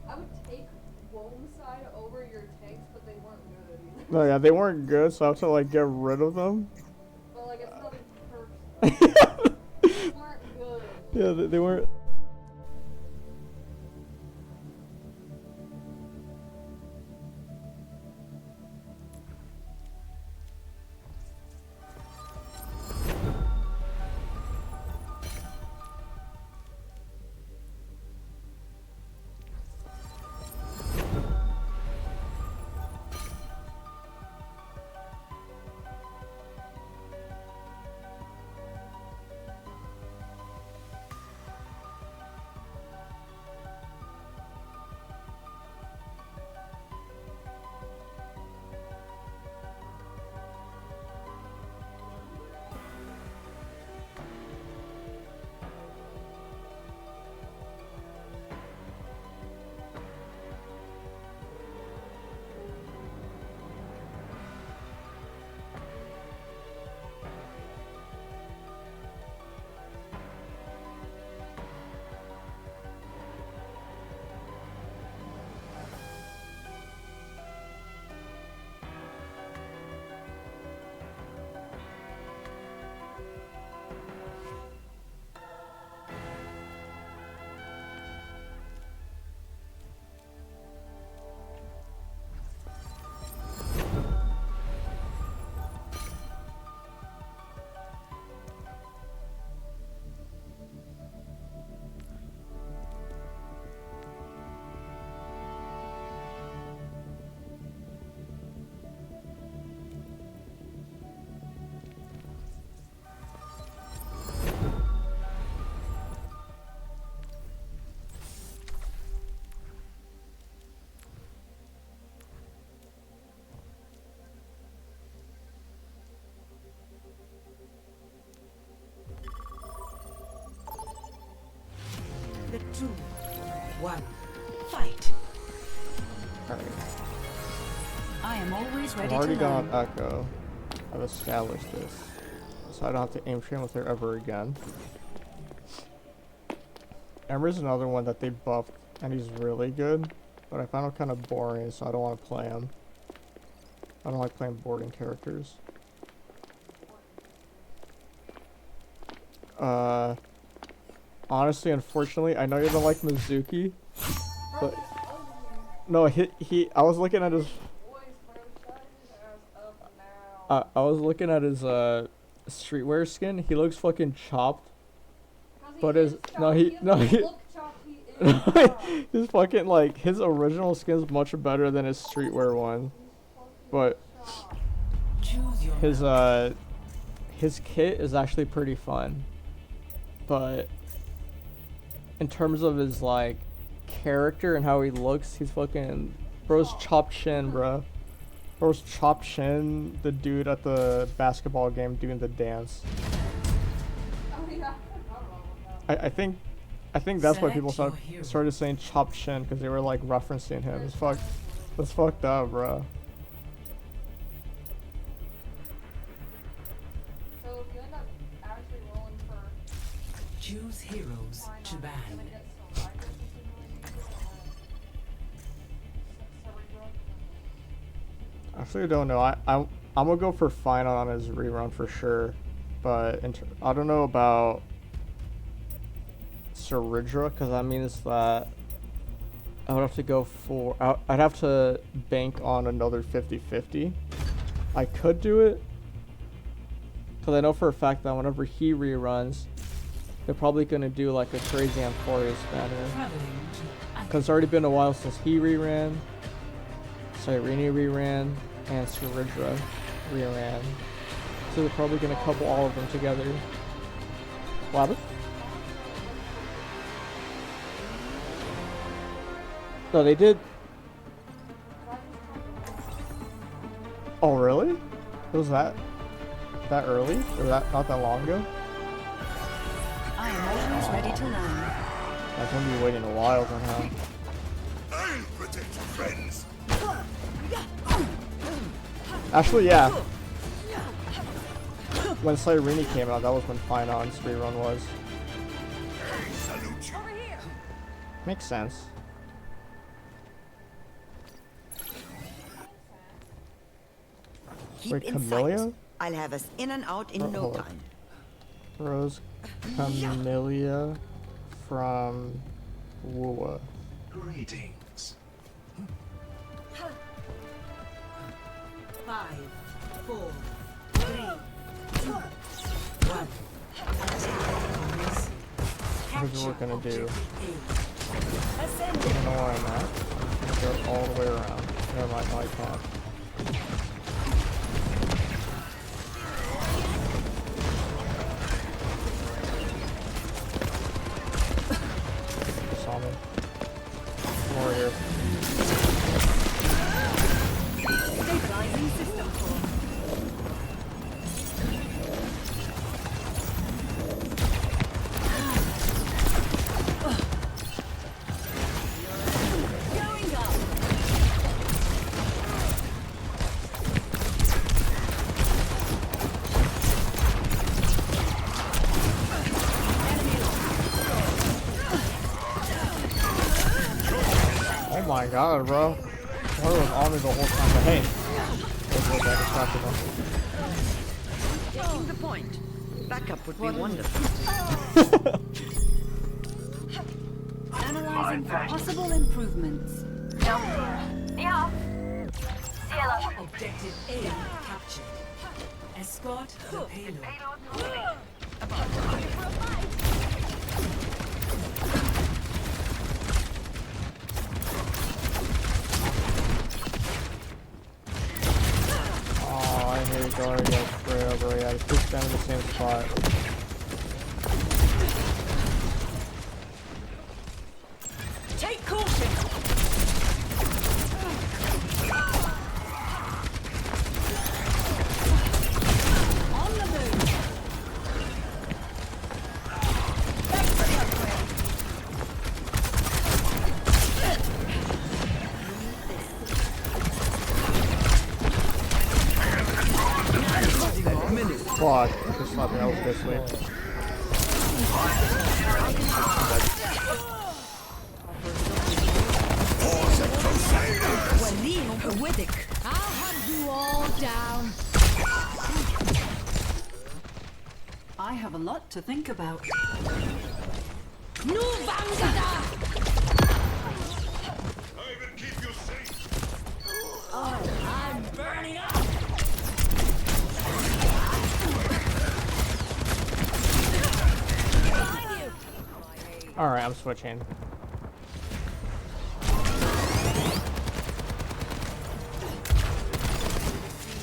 I would take Wome's side over your tanks, but they weren't good either. No, yeah, they weren't good, so I have to like get rid of them. But like, it's nothing personal. They weren't good. Yeah, they weren't. The 2, 1, fight. Alright. I am always ready I've to already learn. got Echo. I've established this. So I don't have to aim train with her ever again. Ember's another one that they buffed, and he's really good. But I found him kind of boring, so I don't want to play him. I don't like playing boarding characters. Honestly, unfortunately, I know you don't like Mizuki, but no, I was looking at his. I was looking at his streetwear skin. He looks fucking chopped. But his his fucking like his original skin's much better than his streetwear one. But his kit is actually pretty fun. but in terms of his like character and how he looks, he's fucking bro's chopped chin, bro. Bro's chopped chin, the dude at the basketball game doing the dance. I think that's why people started saying chopped chin, because they were like referencing him. That's fucked up, bro. So if you end up actually rolling for choose heroes to ban. Actually, I don't know. I'm gonna go for final on his rerun for sure, but I don't know about Saridra, because that means that I would have to go for I'd have to bank on another 50-50. I could do it, because I know for a fact that whenever he reruns, they're probably gonna do like a crazy Amphorius banner, because it's already been a while since he reran, Cyrene reran, and Saridra reran. So they're probably gonna couple all of them together. What happened? No, they did. Oh, really? It was that early? Or not that long ago? I am always ready to learn. I'm gonna be waiting a while then, huh? I'll protect your friends. Actually, yeah. When Cyrene came out, that was when Finon's rerun was. Hey, salute you. Makes sense. Keep Wait, in Camellia? sight. I'll have us in and out in no time. Rose Camellia from SOOOO. Greetings. 5, 4, 3, 2, 1. Here's what we're gonna do. I don't know where I'm at. I'm gonna go all the way around. Never mind, no, I can't. Saw me. More here. Stabilizing system core. Going up. Oh my god, bro. Water was on me the whole time, but hey. Taking the point. Backup would be wonderful. Analyzing for possible improvements. Yeah. Objective A captured. Escort the payload. Oh, I hate going against Freya, bro. Yeah, just keep standing in the same spot. Take caution. On the move. Thanks for the upgrade. Fuck, just slapped me out with this way. I'll hunt you all down. I have a lot to think about. Nu Vangada! I will keep you safe. Oh, I'm burning up. Alright, I'm switching.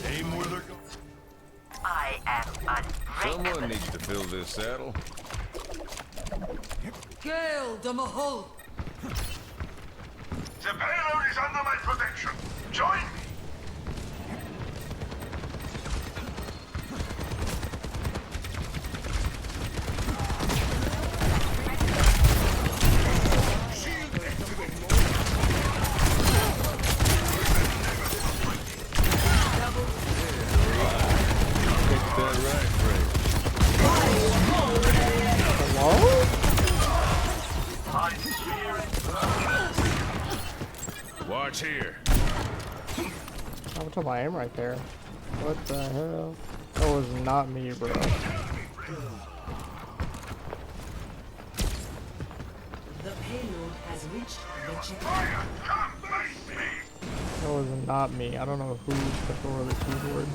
Aim where they're going. I am unbreakable. Someone needs to fill this saddle. Scale the Mahol. The payload is under my protection. Join me. Watch here. I took my aim right there. What the hell? That was not me, bro. The payload has reached the checkpoint. That was not me. I don't know who took over the keyboard.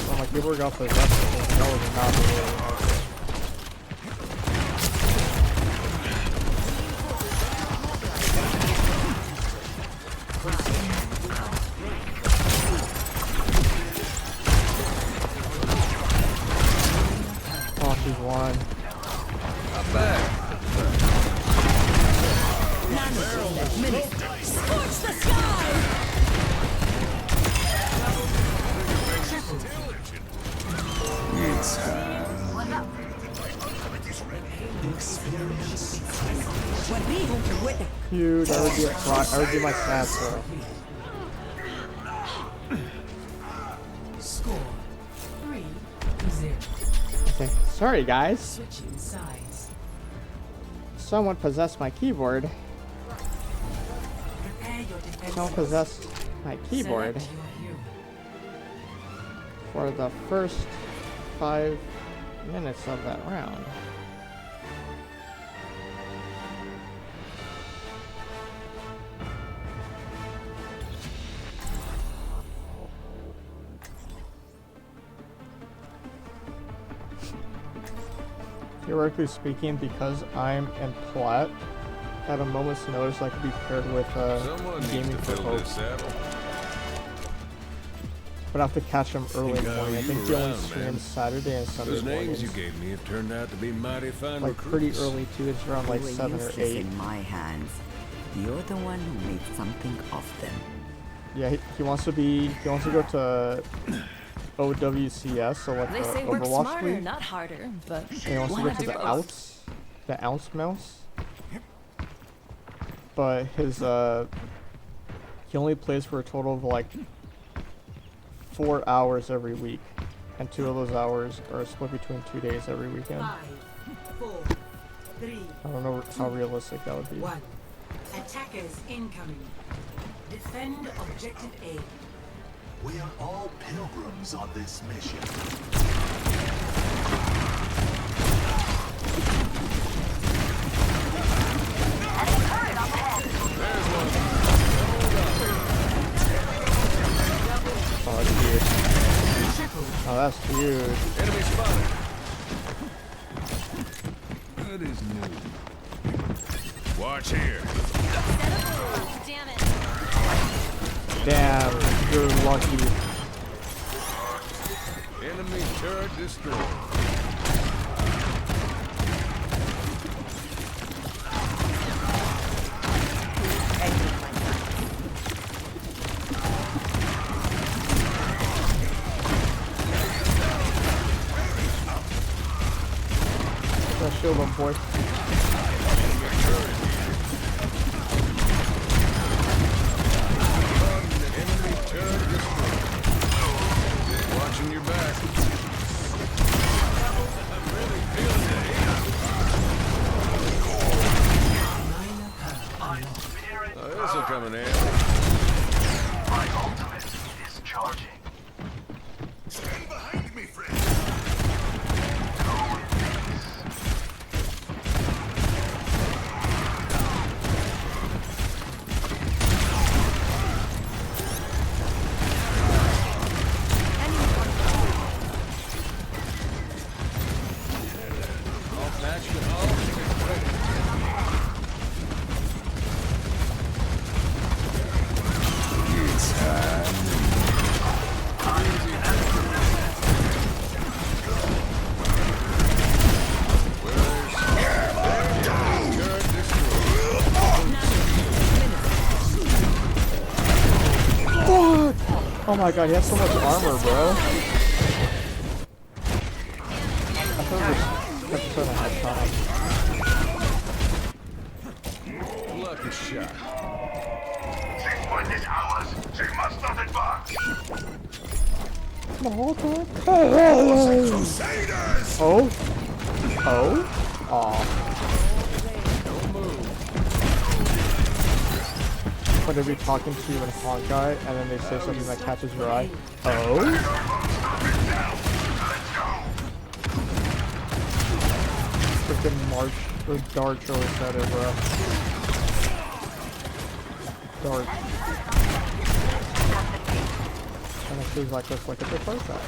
Oh, my keyboard got possessed. That was not me. Oh, she's won. Not bad. Scorch the sky! It's Dude, I would do my stats, bro. Score 3-0. Okay, sorry guys. Switching sides. Someone possessed my keyboard. Prepare your defense. Someone possessed my keyboard Select your hero. for the first 5 minutes of that round. Theoretically speaking, because I'm in plat, at a moment's notice I could be paired with Gaming for Hope. But I have to catch him early in the morning. I think he only streams Saturday and Sunday Those names mornings. you gave me have turned out to be mighty fine Like pretty recruits. early too. It's around like They were 7 or useless 8. in my hands. You're the one who made something of them. Yeah, he wants to go to OWCS, so like They the say work Overwatch smarter, League. not harder, but And he wants to go to the ounce mouse. But his he only plays for a total of like 4 hours every week, and 2 of those hours are split between 2 days every weekend. 5, 4, 3, I don't know how realistic that would be. 1. Attackers incoming. Defend objective A. We are all pilgrims on this mission. Oh, that's huge. Oh, that's huge. Enemy spotted. That is new. Watch here. damn it. Damn, you're lucky. Enemy turret destroyed. That shield up, boy. Watching your back. This'll come in handy. My ultimate is charging. Stand behind me, friend. Go in peace. Off match to all. Oh my god, he has so much armor, bro. I thought it was kept trying to headshot him. Lucky shot. Checkpoint is ours. She must not advance. Oh? Oh? Aw. When they be talking to you in Honkai, and then they say something that catches your eye. Oh? Freaking March, or Dark really said it, bro. Dark. And it feels like this, like it's a first time.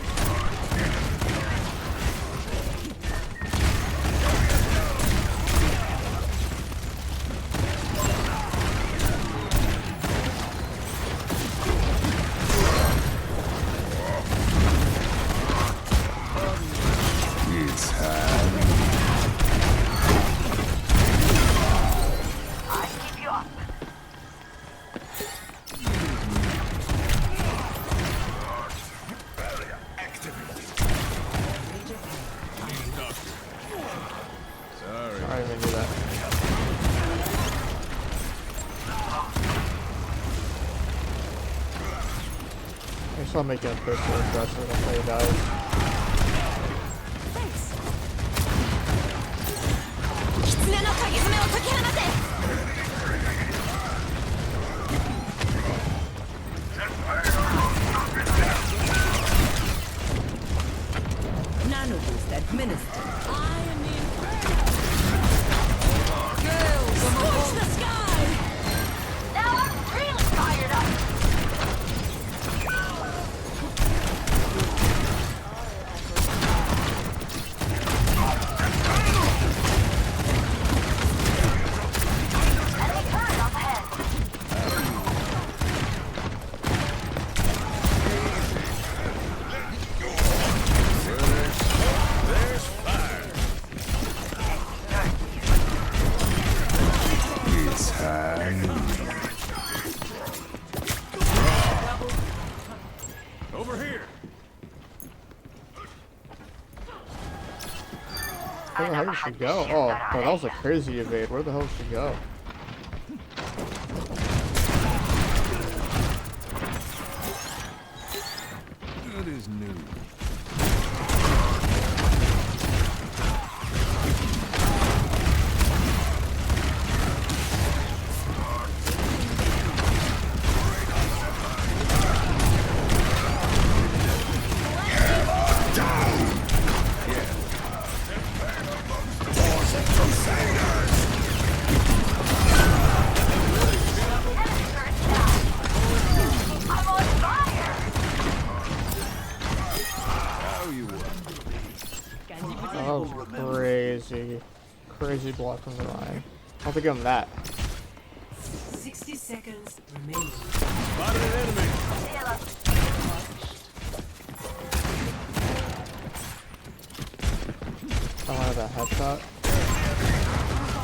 I'll make it personally aggressive until he dies. Nanoboost administered. I am Scorch the sky! Now I'm really fired up! Over here. Where the hell did she go? Oh, that was a crazy evade. Where the hell did she go? Good as new. That was crazy. Crazy block from the line. I'll have to give him that. 60 seconds remaining. Spotted an enemy. I wanted that headshot.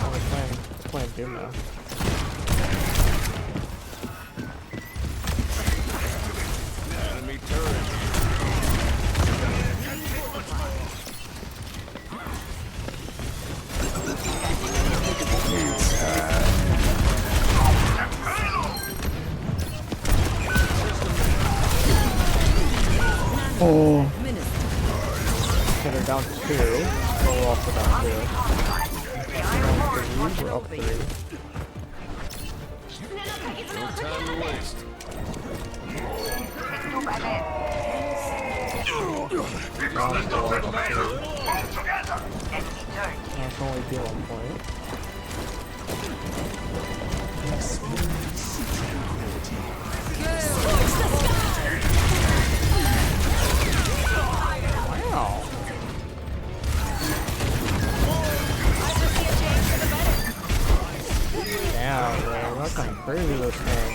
Oh, we're playing Doom now. Enemy turret. Oh. Okay, they're down 2. So we're also down 2. Down 3. We're up 3. No time to waste. That's only deal on point. Wow. Damn, bro. That's kind of crazy, this thing.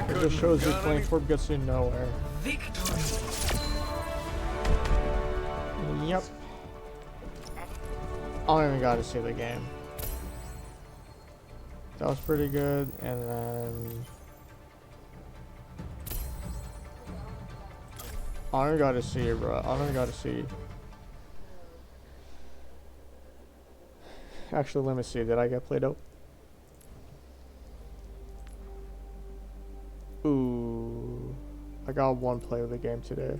It just shows you playing Corp gets you nowhere. Yep. I don't even gotta see the game. That was pretty good, and then I don't gotta see, bro. I don't gotta see. Actually, let me see. Did I get Play-Doh? Ooh, I got one play of the game today.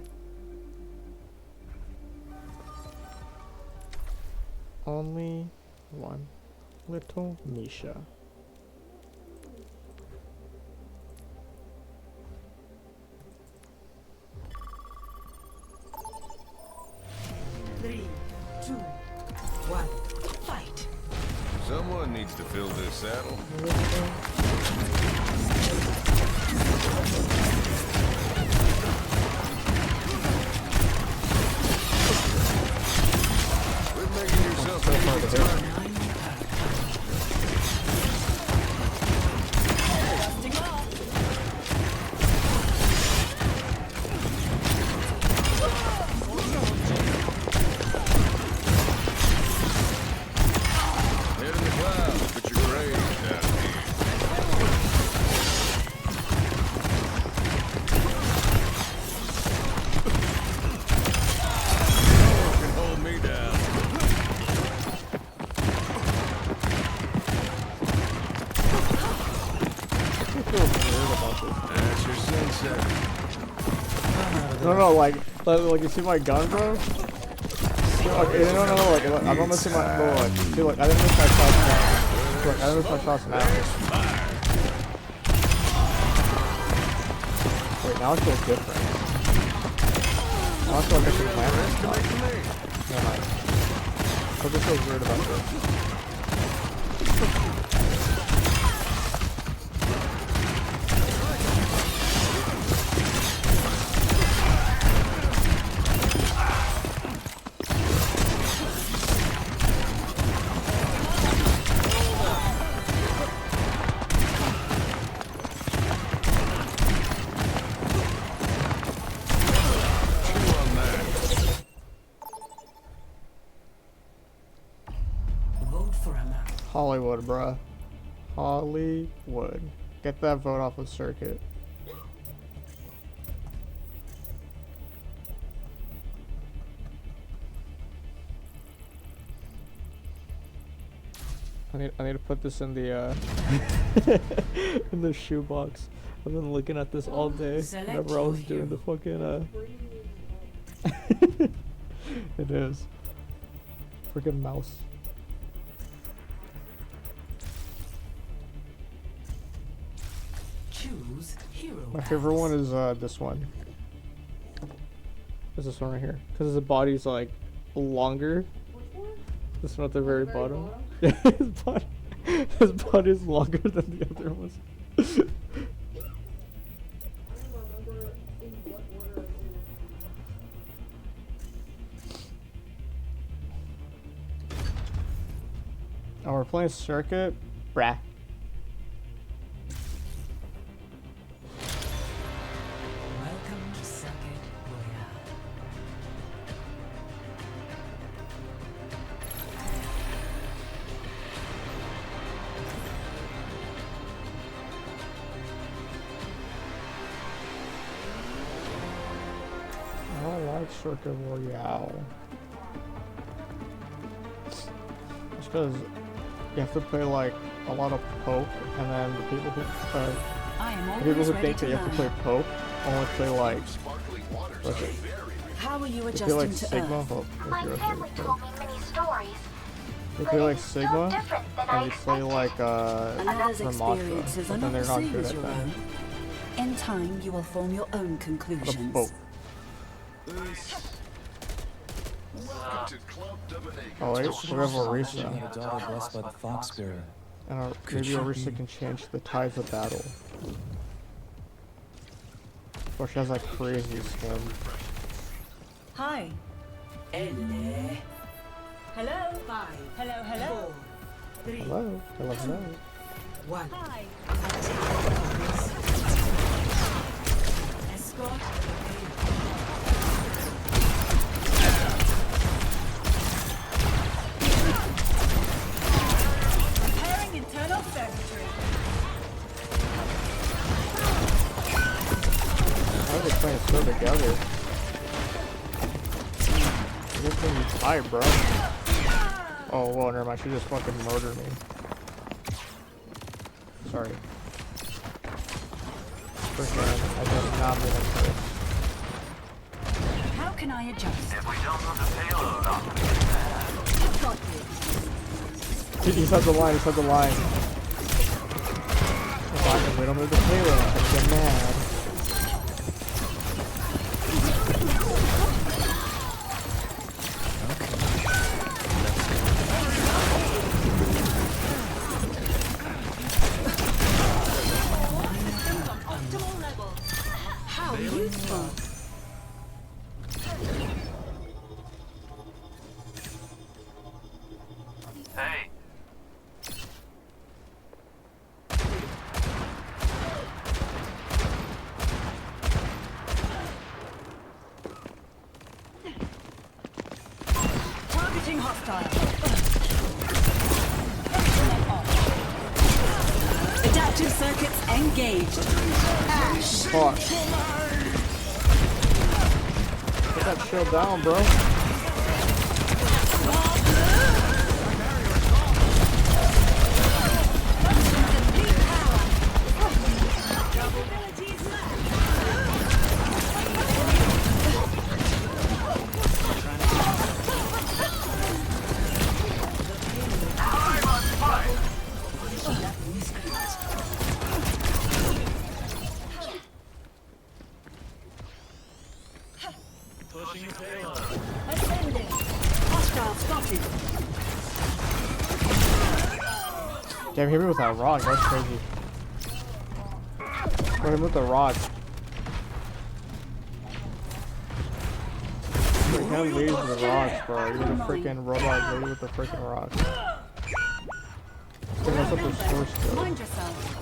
Only one. Little Misha. Three, two, one, fight. Someone needs to fill this saddle. Quit making yourself a target. No, like you see my gun, bro? Okay, no, like I'm not missing my, bro, like, dude, like, I didn't miss my shots now. Look, I didn't miss my shots now. Wait, now it feels different. Now I feel like I should plan this stuff. Never mind. I just feel weird about this. Hollywood, bruh. Hollywood. Get that vote off of circuit. I need to put this in the in the shoebox. I've been looking at this all day. Whenever I was doing the fucking it is. Freaking mouse. My favorite one is this one. Is this one right here? Because his body's like longer. This one at the very bottom. His body is longer than the other ones. Oh, we're playing circuit? Brah. Circuit Royale. It's because you have to play like a lot of poke, and then the people who think that you have to play poke only play like what's it? How are you They adjusting play like to Sigma. Earth? My family told me many stories. They play like Sigma, different than I and they play like Another's Ramatra, experiences are but then not they're the not same good as at your that. own. In time, you will form your own conclusions. Oh wait, we have Orisa. A daughter blessed by the fox spirit. And maybe Orisa can change the tides of battle. Or she has like crazy skin. Hi. Hello. Hello. 5. Hello. Hello. 4, 3. Hello. Hello. Hello. 1. Hi. Escort. Preparing internal circuitry. Good thing you tied, bro. Oh, well, never mind. She just fucking murdered me. Sorry. Freaking, I did not mean to. How can I adjust? If we don't know the payload on I've got this. He said the line, he said the line. If we don't move the payload, I'm gonna get mad. How useful. Hey. Targeting hostile. Adaptive circuits engaged. Fuck. Put that shield down, bro. Ascending. Hostile spotted. Damn, hit me with that rock. That's crazy. Hit him with the rock. You can't lead with the rocks, bro. You're the freaking robot lead with the freaking rocks. Let's mess up the source code. Mind yourself.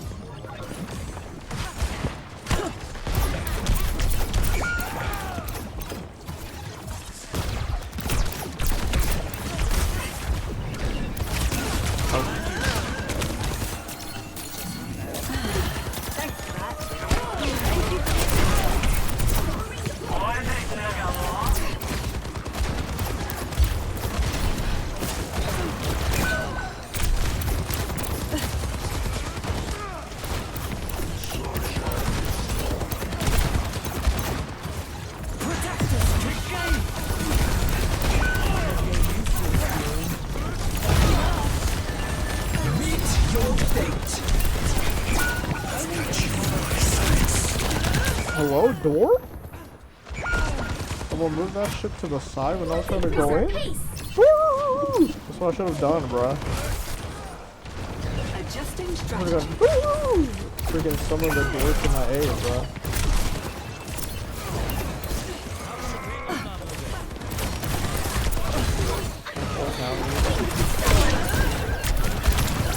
Hello, door? I'm gonna move that shit to the side when I was trying to go in? Woo! That's what I should have done, bro. Adjusting Strategy. Freaking summon the door to my A, bro.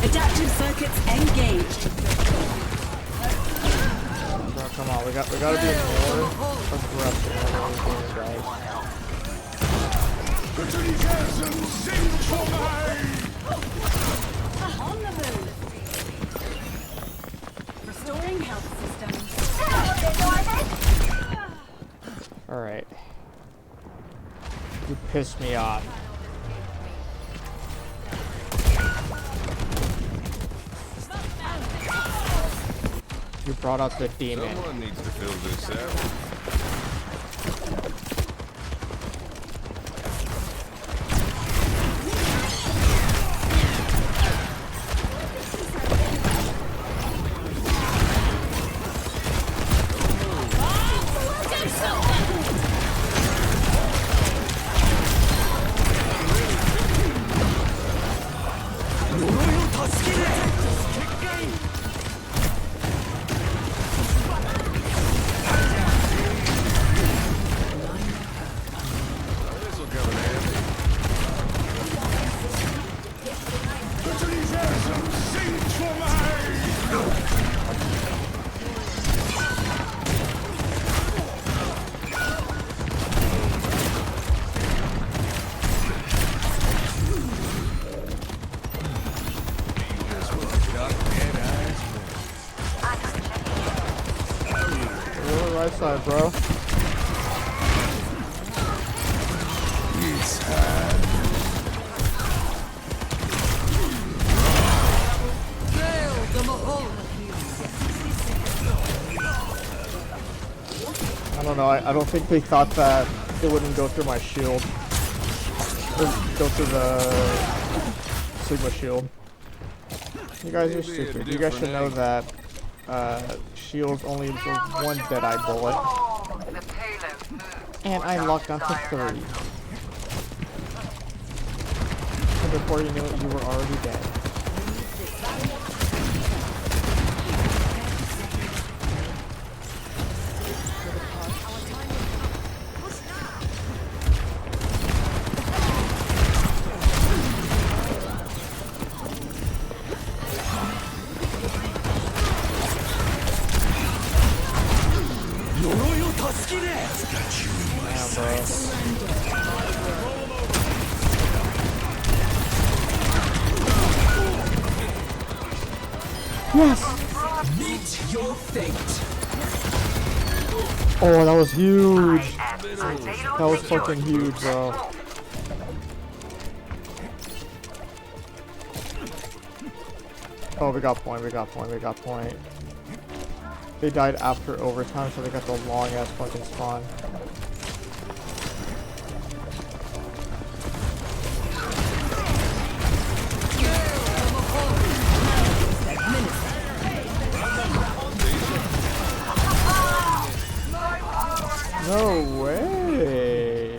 Adaptive circuits engaged. Bro, come on, we gotta be more aggressive on everything, guys. On the move. Restoring health systems. Alright. You pissed me off. You brought out the demon. Someone needs to fill this out. Right side, bro. It's don't know. I don't think they thought that it wouldn't go through my shield. Or go through the Sigma shield. You guys are stupid. You guys should know that shields only absorb one Deadeye bullet. And I locked onto 3. And before you knew it, you were already dead. Yes! Meet your fate. Oh, that was huge! That was fucking huge, bro. Oh, we got point, we got point, we got point. They died after overtime, so they got the long ass fucking spawn. No way!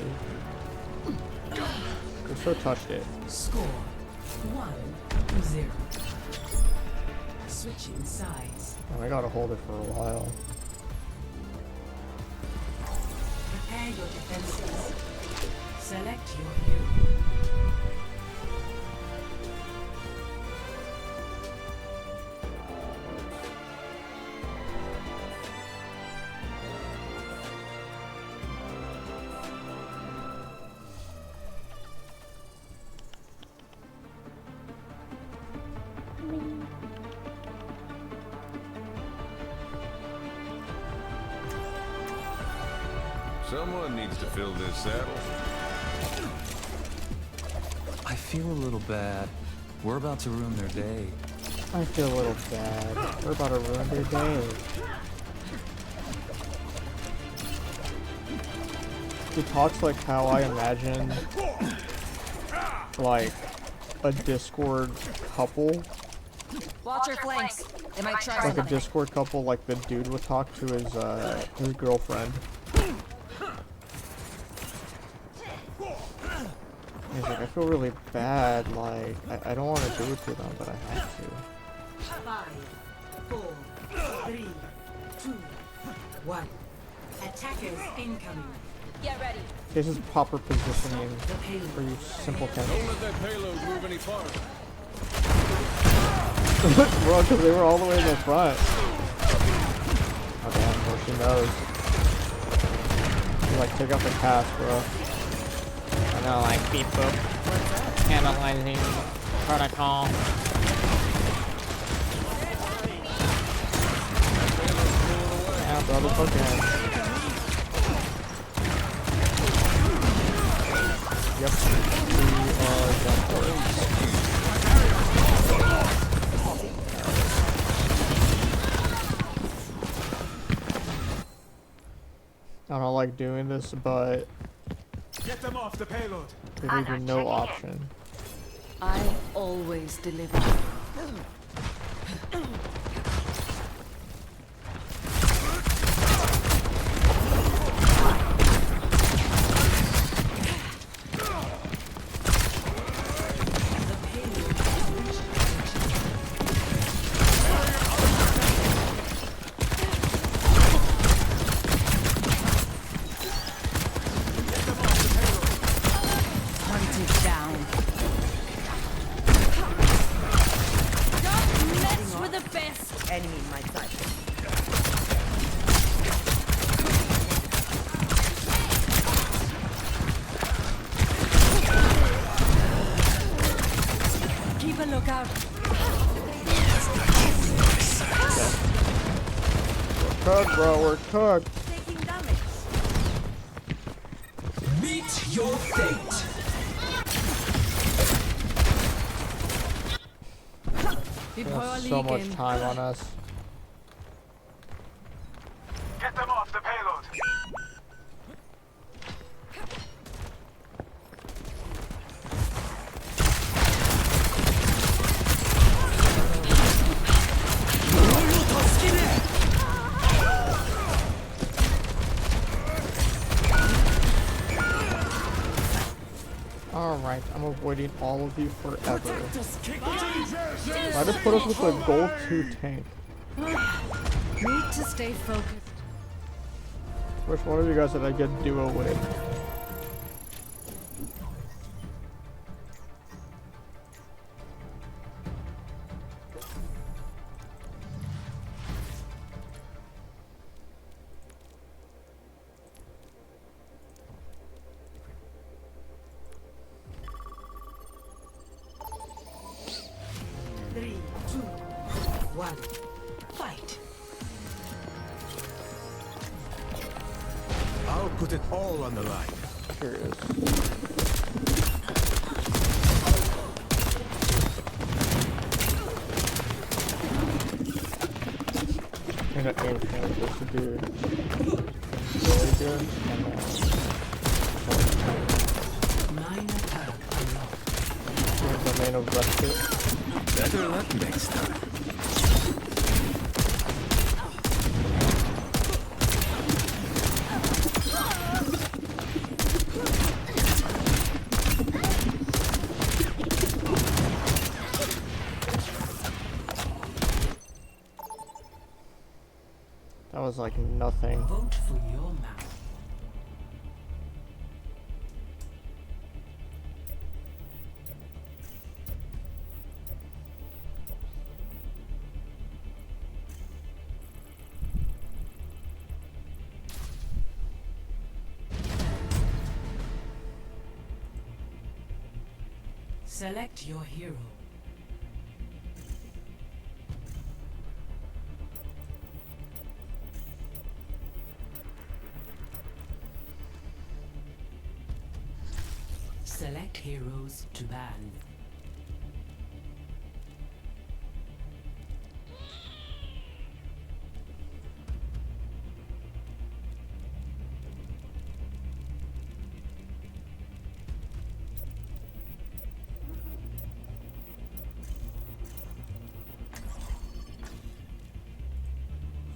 We so touched it. Score 1-0. Switching sides. Oh, I gotta hold it for a while. Prepare your defenses. Select your hero. Someone needs to fill this saddle. I feel a little bad. We're about to ruin their day. I feel a little bad. We're about to ruin their day. He talks like how I imagine, like, a Discord couple. Watch your flanks. They might try Like a something. Discord couple, like the dude would talk to his girlfriend. He's like, I feel really bad, like, I don't want to do it to them, but I have to. 5, 4, 3, 2, 1. Attackers incoming. Get ready. This is proper positioning for you simpletons. Don't let that payload move any farther. Bro, because they were all the way in the front. Oh damn, well, she knows. You like, take out the cast, bro. I know, like, beep boop. Analyzing protocol. Yeah, bro, the fucking. Yep, we are done for it. I don't like doing this, but Get them off the payload. they leave you no option. I always deliver. Cooked, bro, we're cooked. Meet your fate. They have so much time on us. Get them off the payload. Alright, I'm avoiding all of you forever. Why did put us with a gold 2 tank? Need to stay focused. Which one of you guys did I get duo with? I'll put it all on the line. Here it is. I'm gonna aim for this dude. Really good. And the main of Rusket. Better luck next time. That was like nothing. Vote for your mouth. Select your hero. Select heroes to ban.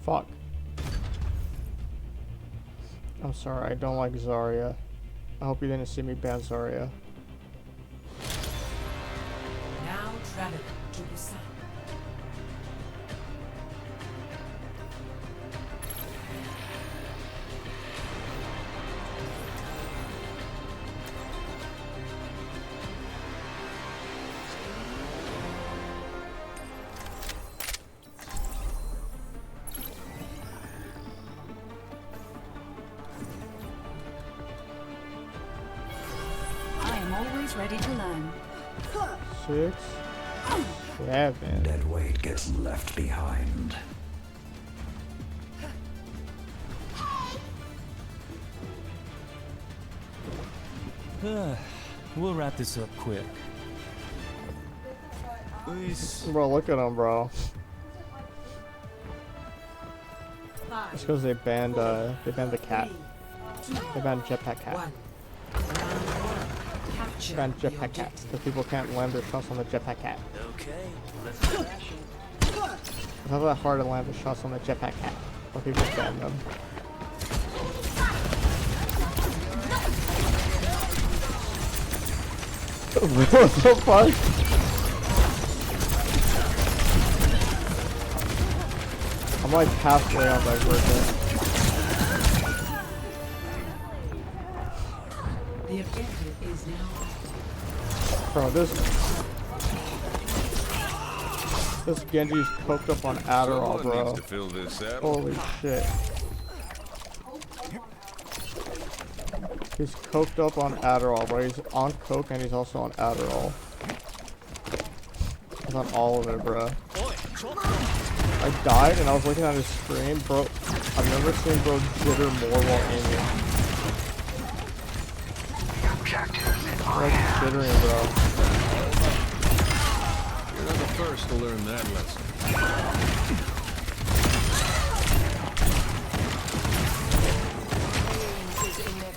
Fuck. I'm sorry, I don't like Zarya. I hope you didn't see me ban Zarya. Now travel to the sun. Always ready to learn. 6, 7. Dead weight gets left behind. We'll wrap this up quick. Bro, look at him, bro. It's because they banned the cat. They banned Jetpack Cat. Banned Jetpack Cat. Because people can't land their shots on the Jetpack Cat. Okay, let's crash it. It's not that hard to land the shots on the Jetpack Cat. But people ban them. What the fuck? I'm like halfway on my birthday. The objective is now. Bro, this Genji's coked up on Adderall, bro. To fill this out. Holy shit. He's coked up on Adderall, bro. He's on coke and he's also on Adderall. He's on all of it, bro. I died and I was looking at his screen, bro. I've never seen bro jitter more while aiming. Like jittering, bro. You're not the first to learn that lesson.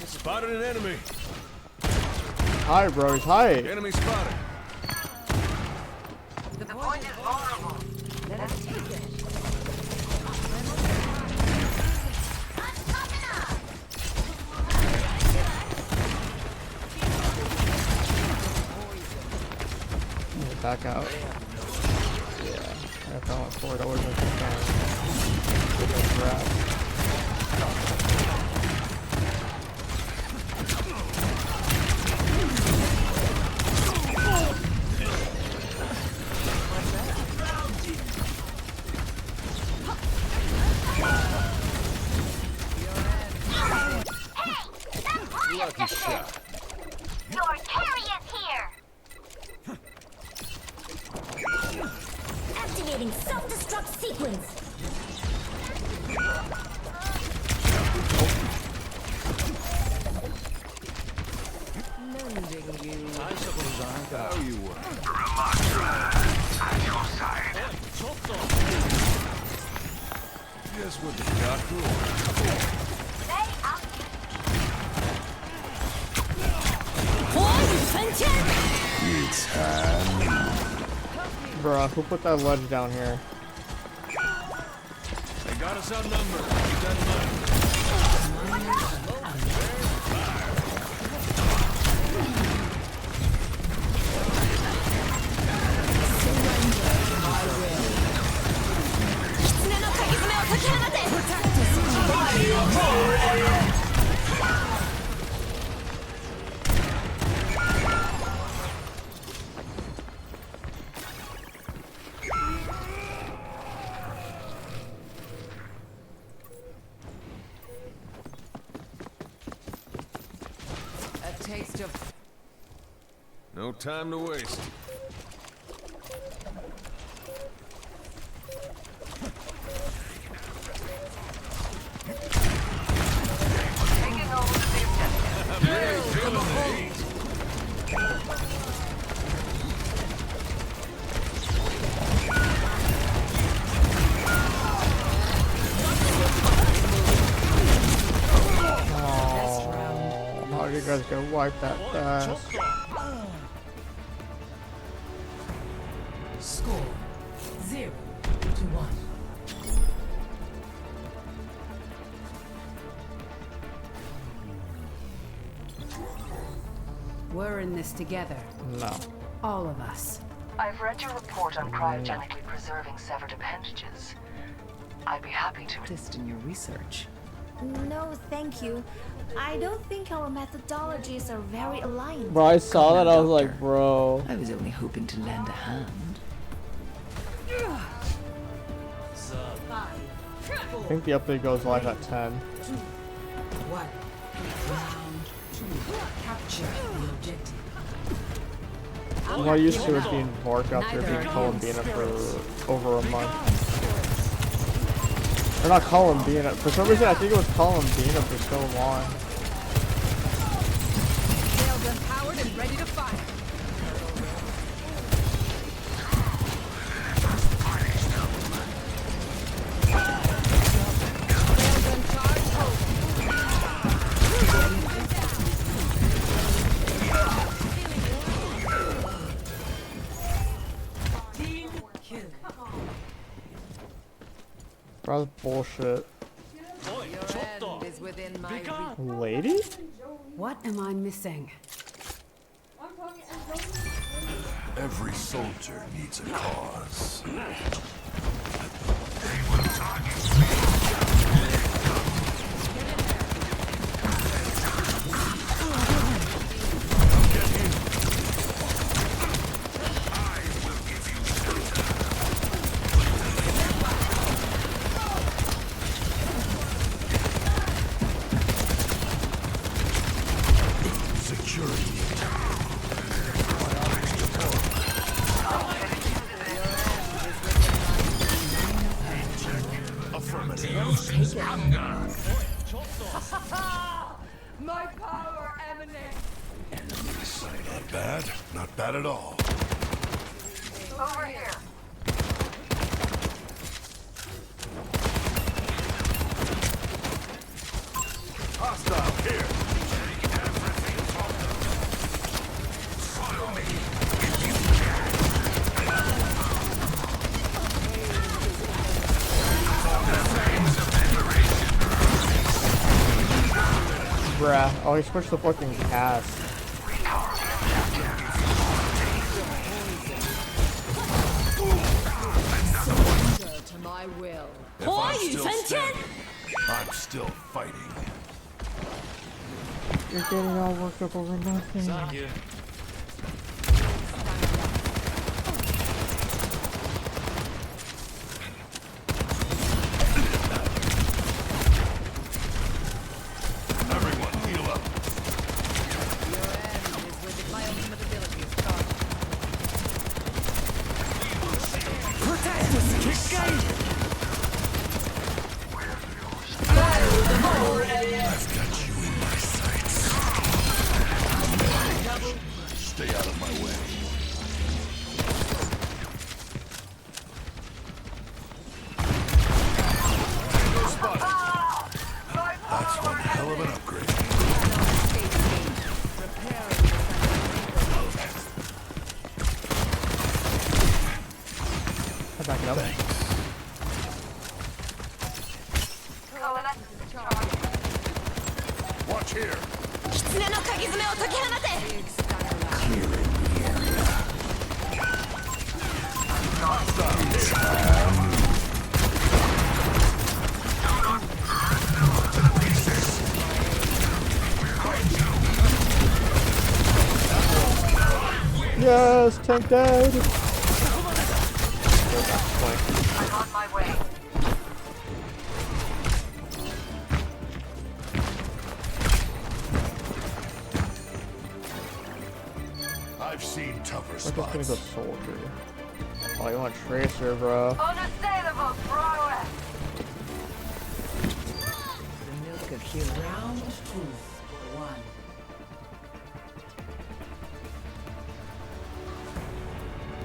Spotted an enemy. Hi, bro. He's high. Enemy spotted. The point is vulnerable. Let us take it. back out. Yeah, if I went forward, I wasn't going to grab. Lucky shot. Your carrier's here! Activating self-destruct sequence! Mending you. I suppose I got you were. At your side. Guess what the doctor It's time. Bruh, who put that ledge down here? They got us outnumbered. Keep that in mind. A taste of No time to waste. Taking over the objective. Really feeling the heat. Oh, how are you guys gonna wipe that fast? Score 0-1. We're in this together. No. All of us. I've read your report on cryogenically preserving severed appendages. I'd be happy to assist in your research. No, thank you. I don't think our methodologies are very aligned. Bro, I saw that, I was like, bro. I was only hoping to lend a hand. I think the update goes live at 10. 1. Round 2. Capture the objective. I'm not used to it being Mark out there being Columbina for over a month. Or not Columbina. For some reason, I think it was Columbina for so long. Railgun powered and ready to fire. Railgun charge Team kill. Bro, that's bullshit. Your end is within my reach. Lady? What am I missing? Every soldier needs a cause. My power emanates. Not bad. Not bad at all. Over here. Hostile here. Bruh. Oh, he switched the fucking cast. still standing. I'm still fighting. You're getting all worked up over nothing. Thank you. Everyone, heal up. Your end is with my ultimate ability is charged. Protect us, kick game. I've got you in my sights. Stay out of my way. That's one hell of an upgrade. I'm backing up. Watch here. Yes, tank dead. I'm on my way. I've seen tougher We're just gonna go spots. soldier. Oh, you want tracer, bro? Understandable, progress. The milk of human. Round 2, 1.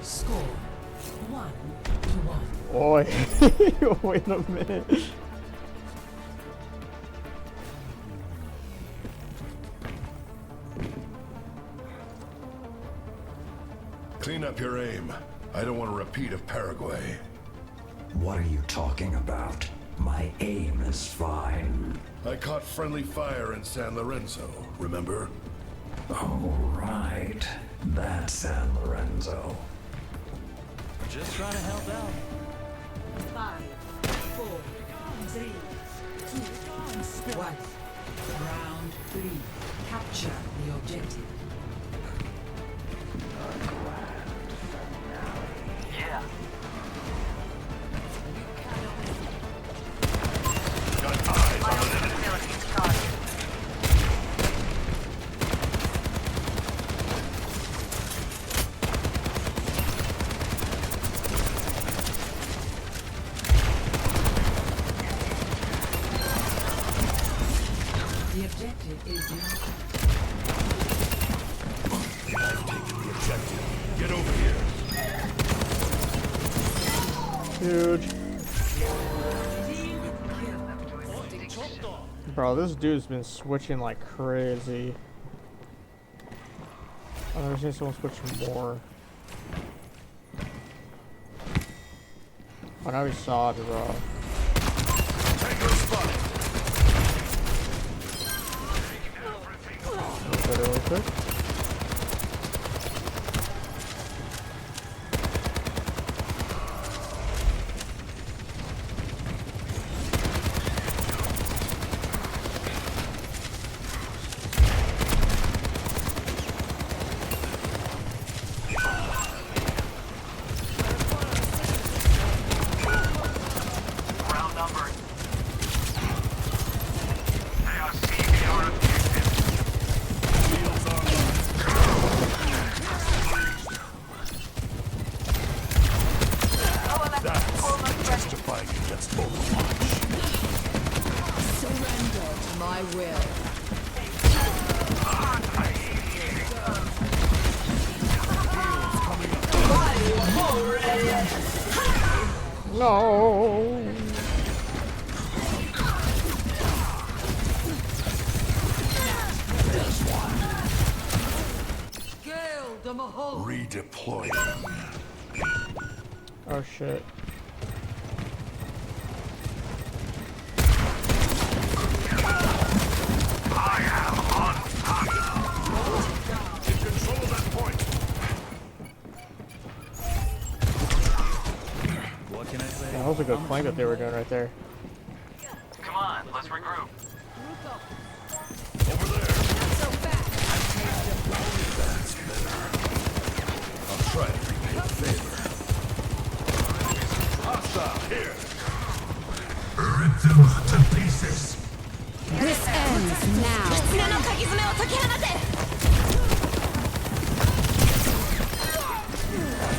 Score 1-1. Boy, wait a minute. Clean up your aim. I don't want a repeat of Paraguay. What are you talking about? My aim is fine. I caught friendly fire in San Lorenzo, remember? Oh, right. That's San Lorenzo. Just trying to help out. 5, 4, 3, 2, 1. Round 3. Capture the objective. Yeah. Got eyes My on ultimate it. ability is charged. The objective is now. I've taken the objective. Get over here. Huge. Bro, this dude's been switching like crazy. I've never seen someone switch more. Oh, now he saw it, bro. Tango spotted. Really quick. Round number. They are seeking our objective. Shields online. That's justifying against Overwatch. Surrender to my will. No. Gale the Mahal. Redeploying. Oh shit. I am on target. Get control of that point. What can I say? That was a good flank that they were doing right there. Let's regroup. Over there. Not so fast. That's better. I'll try to repay the favor. Hostile, here! Rip them to pieces! This ends now.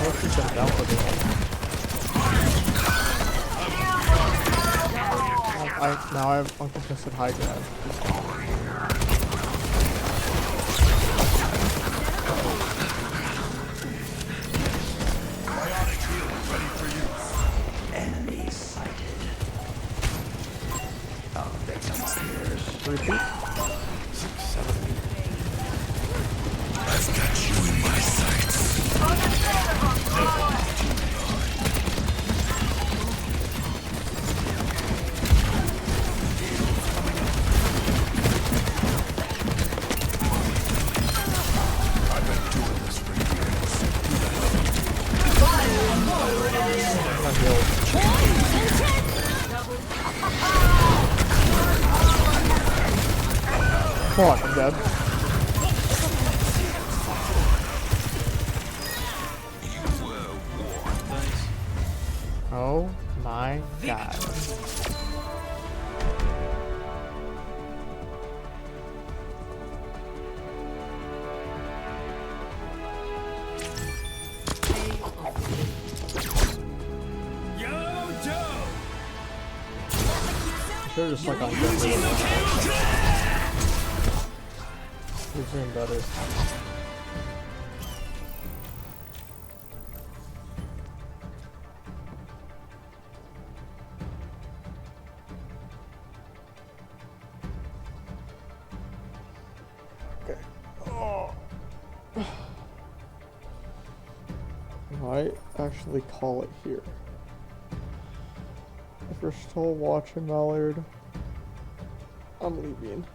I'll shoot them down for this. Now I have uncontested high ground. Bionic heal ready for use. Enemy sighted. I'll make some tears. 3 feet. 6, 7. I've got you in my sights. Fuck, I'm dead. Oh my god. They're just like on good. He's doing better. Okay. Oh. Might actually call it here. If you're still watching, Mallard, I'm leaving.